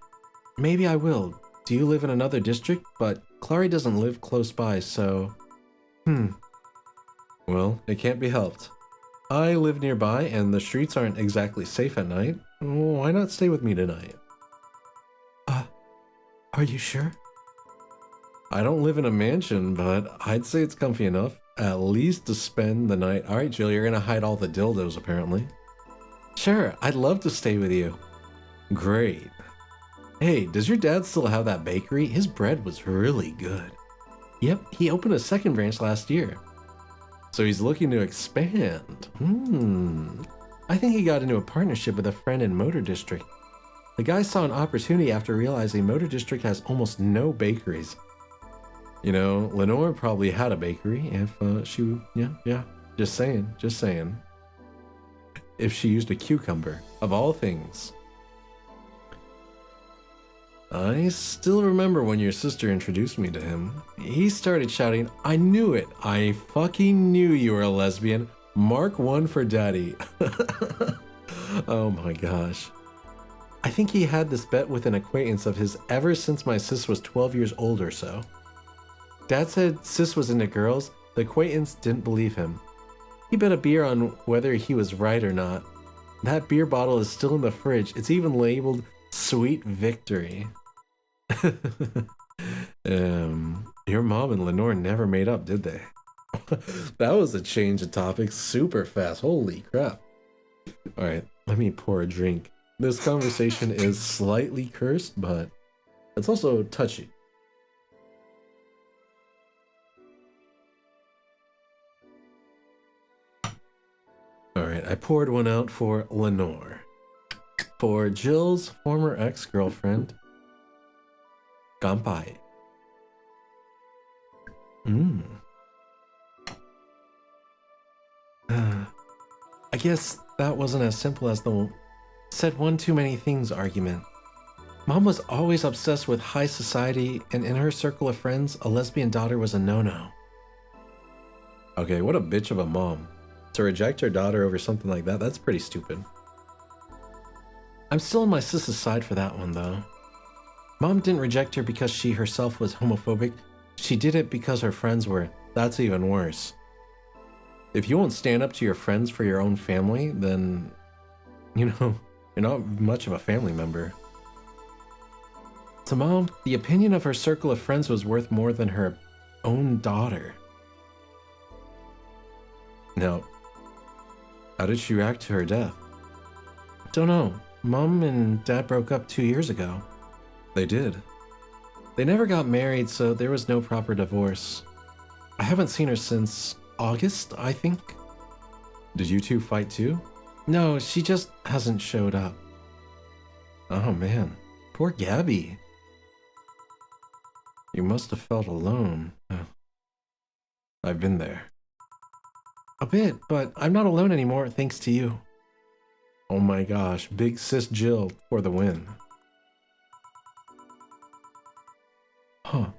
Maybe I will. Do you live in another district? But Clary doesn't live close by, so... Well, it can't be helped. I live nearby, and the streets aren't exactly safe at night. Why not stay with me tonight? Are you sure? I don't live in a mansion, but I'd say it's comfy enough, at least to spend the night. All right, Jill, you're gonna hide all the dildos, apparently. Sure, I'd love to stay with you. Great. Hey, does your dad still have that bakery? His bread was really good. Yep, he opened a second branch last year. So he's looking to expand. I think he got into a partnership with a friend in Motor District. The guy saw an opportunity after realizing Motor District has almost no bakeries. You know, Lenore probably had a bakery if yeah. Just saying. If she used a cucumber, of all things. I still remember when your sister introduced me to him. He started shouting, I knew it. I fucking knew you were a lesbian. Mark 1 for daddy. Oh my gosh. I think he had this bet with an acquaintance of his ever since my sis was 12 years old or so. Dad said sis was into girls. The acquaintance didn't believe him. He bet a beer on whether he was right or not. That beer bottle is still in the fridge. It's even labeled Sweet Victory. Your mom and Lenore never made up, did they? That was a change of topic super fast. Holy crap. Alright, let me pour a drink. This conversation is slightly cursed, but it's also touchy. Alright, I poured one out for Lenore. For Jill's former ex-girlfriend, Gampai. I guess that wasn't as simple as the said one too many things argument. Mom was always obsessed with high society, and in her circle of friends, a lesbian daughter was a no-no. Okay, what a bitch of a mom. To reject her daughter over something like that, that's pretty stupid. I'm still on my sister's side for that one, though. Mom didn't reject her because she herself was homophobic. She did it because her friends were. That's even worse. If you won't stand up to your friends for your own family, then, you know, you're not much of a family member. To Mom, the opinion of her circle of friends was worth more than her own daughter. Now, how did she react to her death? Don't know. Mom and Dad broke up 2 years ago. They did. They never got married, so there was no proper divorce. I haven't seen her since August, I think. Did you two fight too? No, she just hasn't showed up. Oh man, poor Gabby. You must have felt alone. I've been there. A bit, but I'm not alone anymore thanks to you. Oh my gosh, big sis Jill for the win. Huh,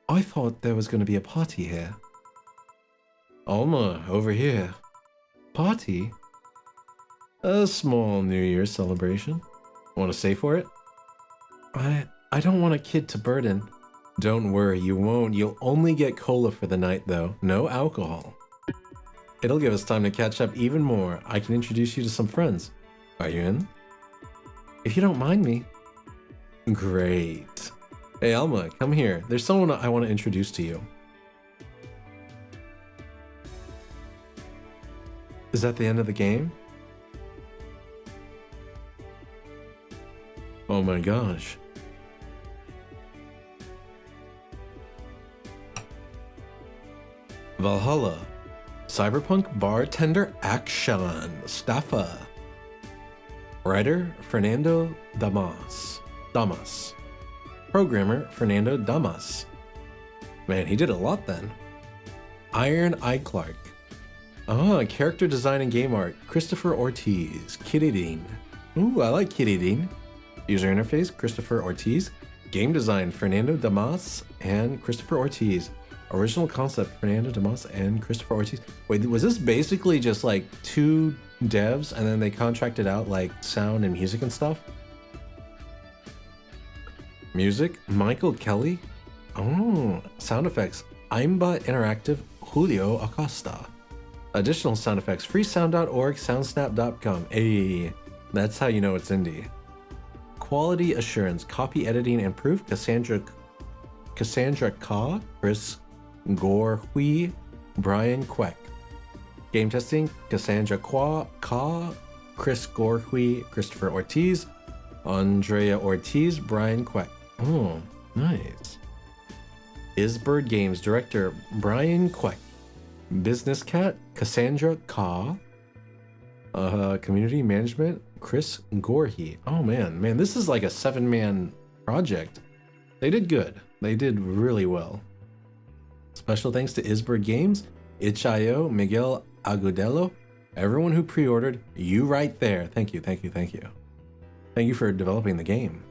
I thought there was going to be a party here. Alma, over here. Party? A small New Year's celebration. Want to stay for it? I don't want a kid to burden. Don't worry, you won't. You'll only get cola for the night though. No alcohol. It'll give us time to catch up even more. I can introduce you to some friends. Are you in? If you don't mind me. Great. Hey Alma, come here. There's someone I want to introduce to you. Is that the end of the game? Oh my gosh. Valhalla. Cyberpunk bartender action. Staffa. Writer Fernando Damas. Programmer Fernando Damas. Man, he did a lot then. Iron Eye Clark. Ah, character design and game art Christopher Ortiz. Kitty Dean. Ooh, I like Kitty Dean. User interface Christopher Ortiz. Game design Fernando Damas and Christopher Ortiz. Original concept Fernando Damas and Christopher Ortiz. Wait, was this basically just like two devs and then they contracted out like sound and music and stuff? Music Michael Kelly. Oh, sound effects Aimba Interactive Julio Acosta. Additional sound effects freesound.org, soundsnap.com. Hey, that's how you know it's indie. Quality assurance, copy editing and proof Cassandra Ka, Chris Gorhui, Brian Queck. Game testing Cassandra Ka, Chris Gorhui, Christopher Ortiz, Andrea Ortiz, Brian Queck. Oh, nice. Isbird Games director Brian Queck. Business Cat Cassandra Ka. Community management Chris Gorhi. Oh man, this is like a 7-man project. They did good. They did really well. Special thanks to Isbird Games, Itch.io, Miguel Agudelo, everyone who pre-ordered, you right there. Thank you. Thank you for developing the game.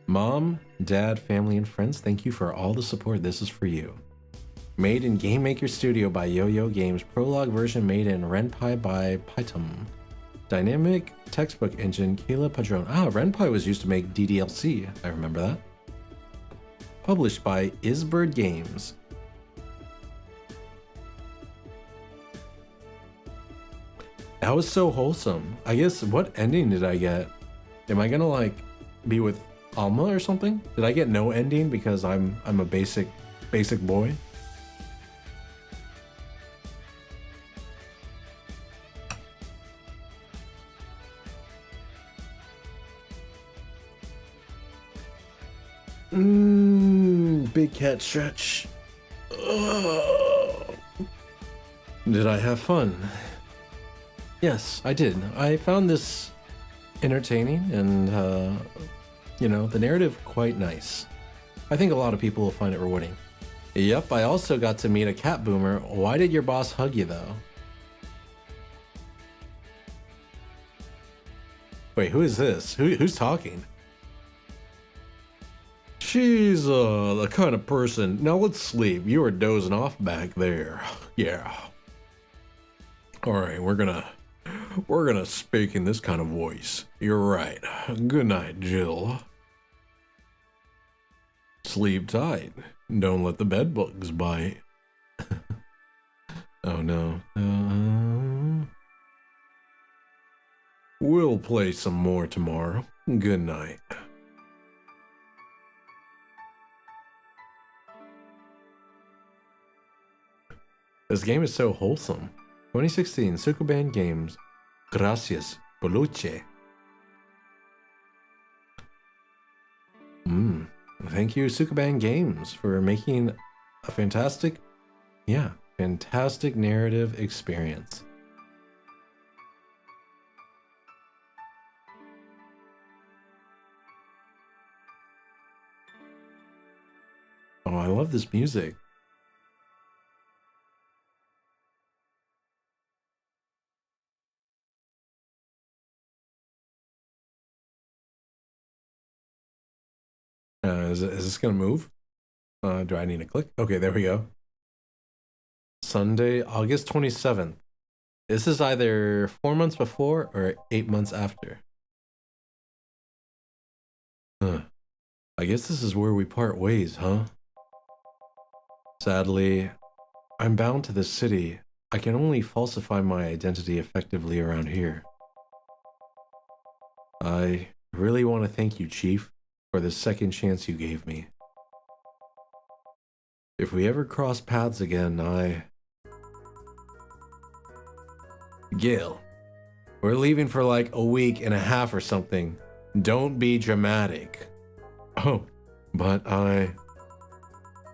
Mom, Dad, family, and friends, thank you for all the support. This is for you. Made in Game Maker Studio by Yo-Yo Games. Prologue version made in Ren'Py by Python. Dynamic textbook engine Kayla Padron. Ah, Ren'Py was used to make DDLC. I remember that. Published by Isbird Games. That was so wholesome. I guess, what ending did I get? Am I gonna like be with Alma or something? Did I get no ending because I'm a basic boy? Big cat stretch. Ugh. Did I have fun? Yes, I did. I found this entertaining and, the narrative quite nice. I think a lot of people will find it rewarding. Yep, I also got to meet a cat boomer. Why did your boss hug you though? Wait, who is this? Who's talking? She's the kind of person. Now let's sleep. You were dozing off back there. Yeah. All right, we're gonna speak in this kind of voice. You're right. Good night, Jill. Sleep tight. Don't let the bed bugs bite. Oh no. We'll play some more tomorrow. Good night. This game is so wholesome. 2016 Sukuban Games. Gracias, Boluche. Thank you, Sukuban Games, for making a fantastic narrative experience. Oh, I love this music. Is this gonna move? Do I need to click? Okay, there we go. Sunday, August 27th. This is either 4 months before or 8 months after. I guess this is where we part ways, huh? Sadly, I'm bound to this city. I can only falsify my identity effectively around here. I really want to thank you, Chief, for the second chance you gave me. If we ever cross paths again, Gil, we're leaving for like a week and a half or something. Don't be dramatic. Oh, but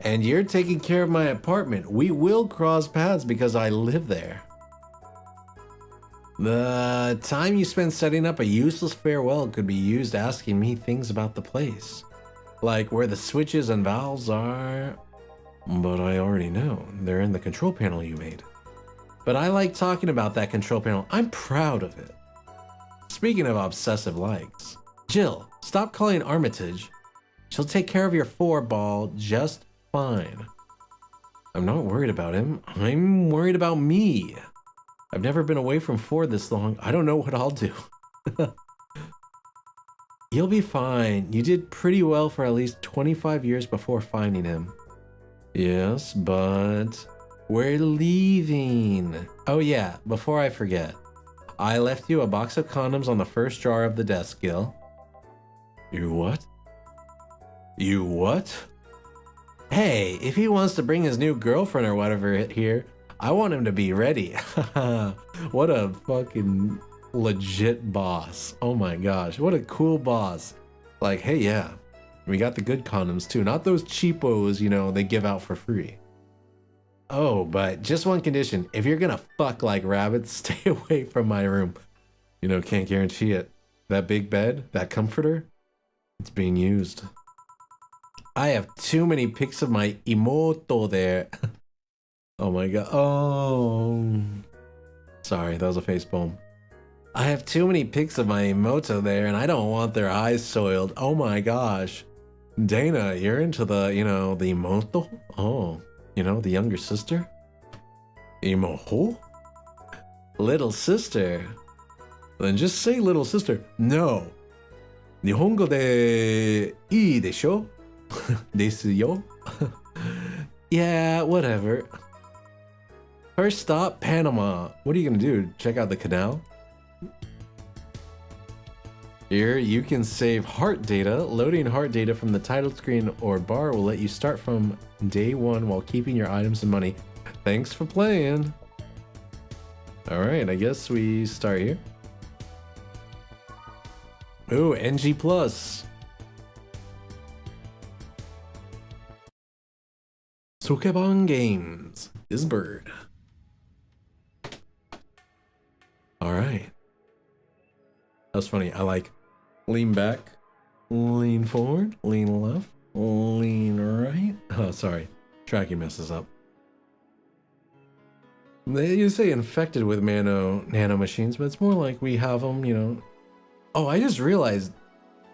And you're taking care of my apartment. We will cross paths because I live there. The time you spend setting up a useless farewell could be used asking me things about the place. Like where the switches and valves are. But I already know. They're in the control panel you made. But I like talking about that control panel. I'm proud of it. Speaking of obsessive likes. Jill, stop calling Armitage. She'll take care of your 4-ball just fine. I'm not worried about him. I'm worried about me. I've never been away from 4 this long. I don't know what I'll do. You'll be fine. You did pretty well for at least 25 years before finding him. Yes, but we're leaving. Oh yeah, before I forget. I left you a box of condoms on the first drawer of the desk, Gil. You what? You what? Hey, if he wants to bring his new girlfriend or whatever here, I want him to be ready. What a fucking legit boss. Oh my gosh, what a cool boss. Like, hey, yeah, we got the good condoms too, not those cheapos, you know, they give out for free. Oh, but just one condition. If you're gonna fuck like rabbits, stay away from my room. You know, can't guarantee it. That big bed, that comforter, it's being used. I have too many pics of my imoto there. Oh my god. Oh. Sorry, that was a face palm. I have too many pics of my imoto there and I don't want their eyes soiled. Oh my gosh. Dana, you're into the, you know, the imoto? Oh, you know, the younger sister? Imoho? Little sister. Then just say little sister. No. Nihongo de ii desho? Desu yo? Yeah, whatever. First stop, Panama. What are you gonna do? Check out the canal? Here, you can save heart data. Loading heart data from the title screen or bar will let you start from day 1 while keeping your items and money. Thanks for playing. Alright, I guess we start here. Ooh, NG+. Sukeban Games. This bird. Alright. That's funny. I like lean back, lean forward, lean left, lean right. Oh, sorry. Tracking messes up. They say infected with nano machines, but it's more like we have them, you know, Oh, I just realized,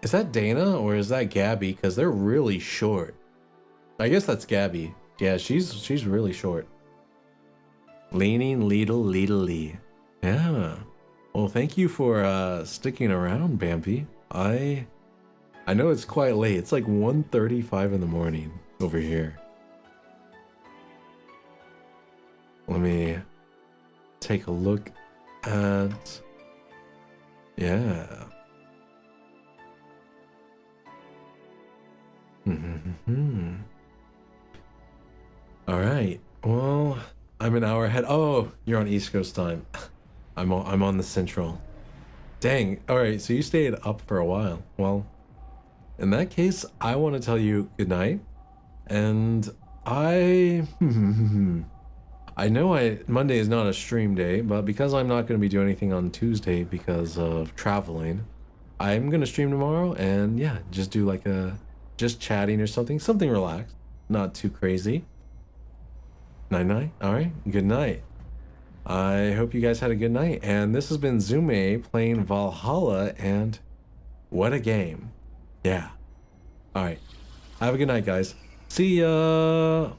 is that Dana or is that Gabby? Because they're really short. I guess that's Gabby. Yeah, she's really short. Leaning Lee. Yeah. Well, thank you for sticking around, Bambi. I know it's quite late. It's like 1:35 in the morning over here. Let me take a look at... Yeah. All right. Well, I'm an hour ahead. Oh, you're on East Coast time. I'm on the Central. Dang. All right. So you stayed up for a while. Well, in that case, I want to tell you good night. And I know Monday is not a stream day, but because I'm not going to be doing anything on Tuesday because of traveling, I'm going to stream tomorrow and yeah, just do like just chatting or something relaxed, not too crazy. Night. All right. Good night. I hope you guys had a good night. And this has been Zume playing Valhalla, and what a game. Yeah. All right. Have a good night, guys. See ya.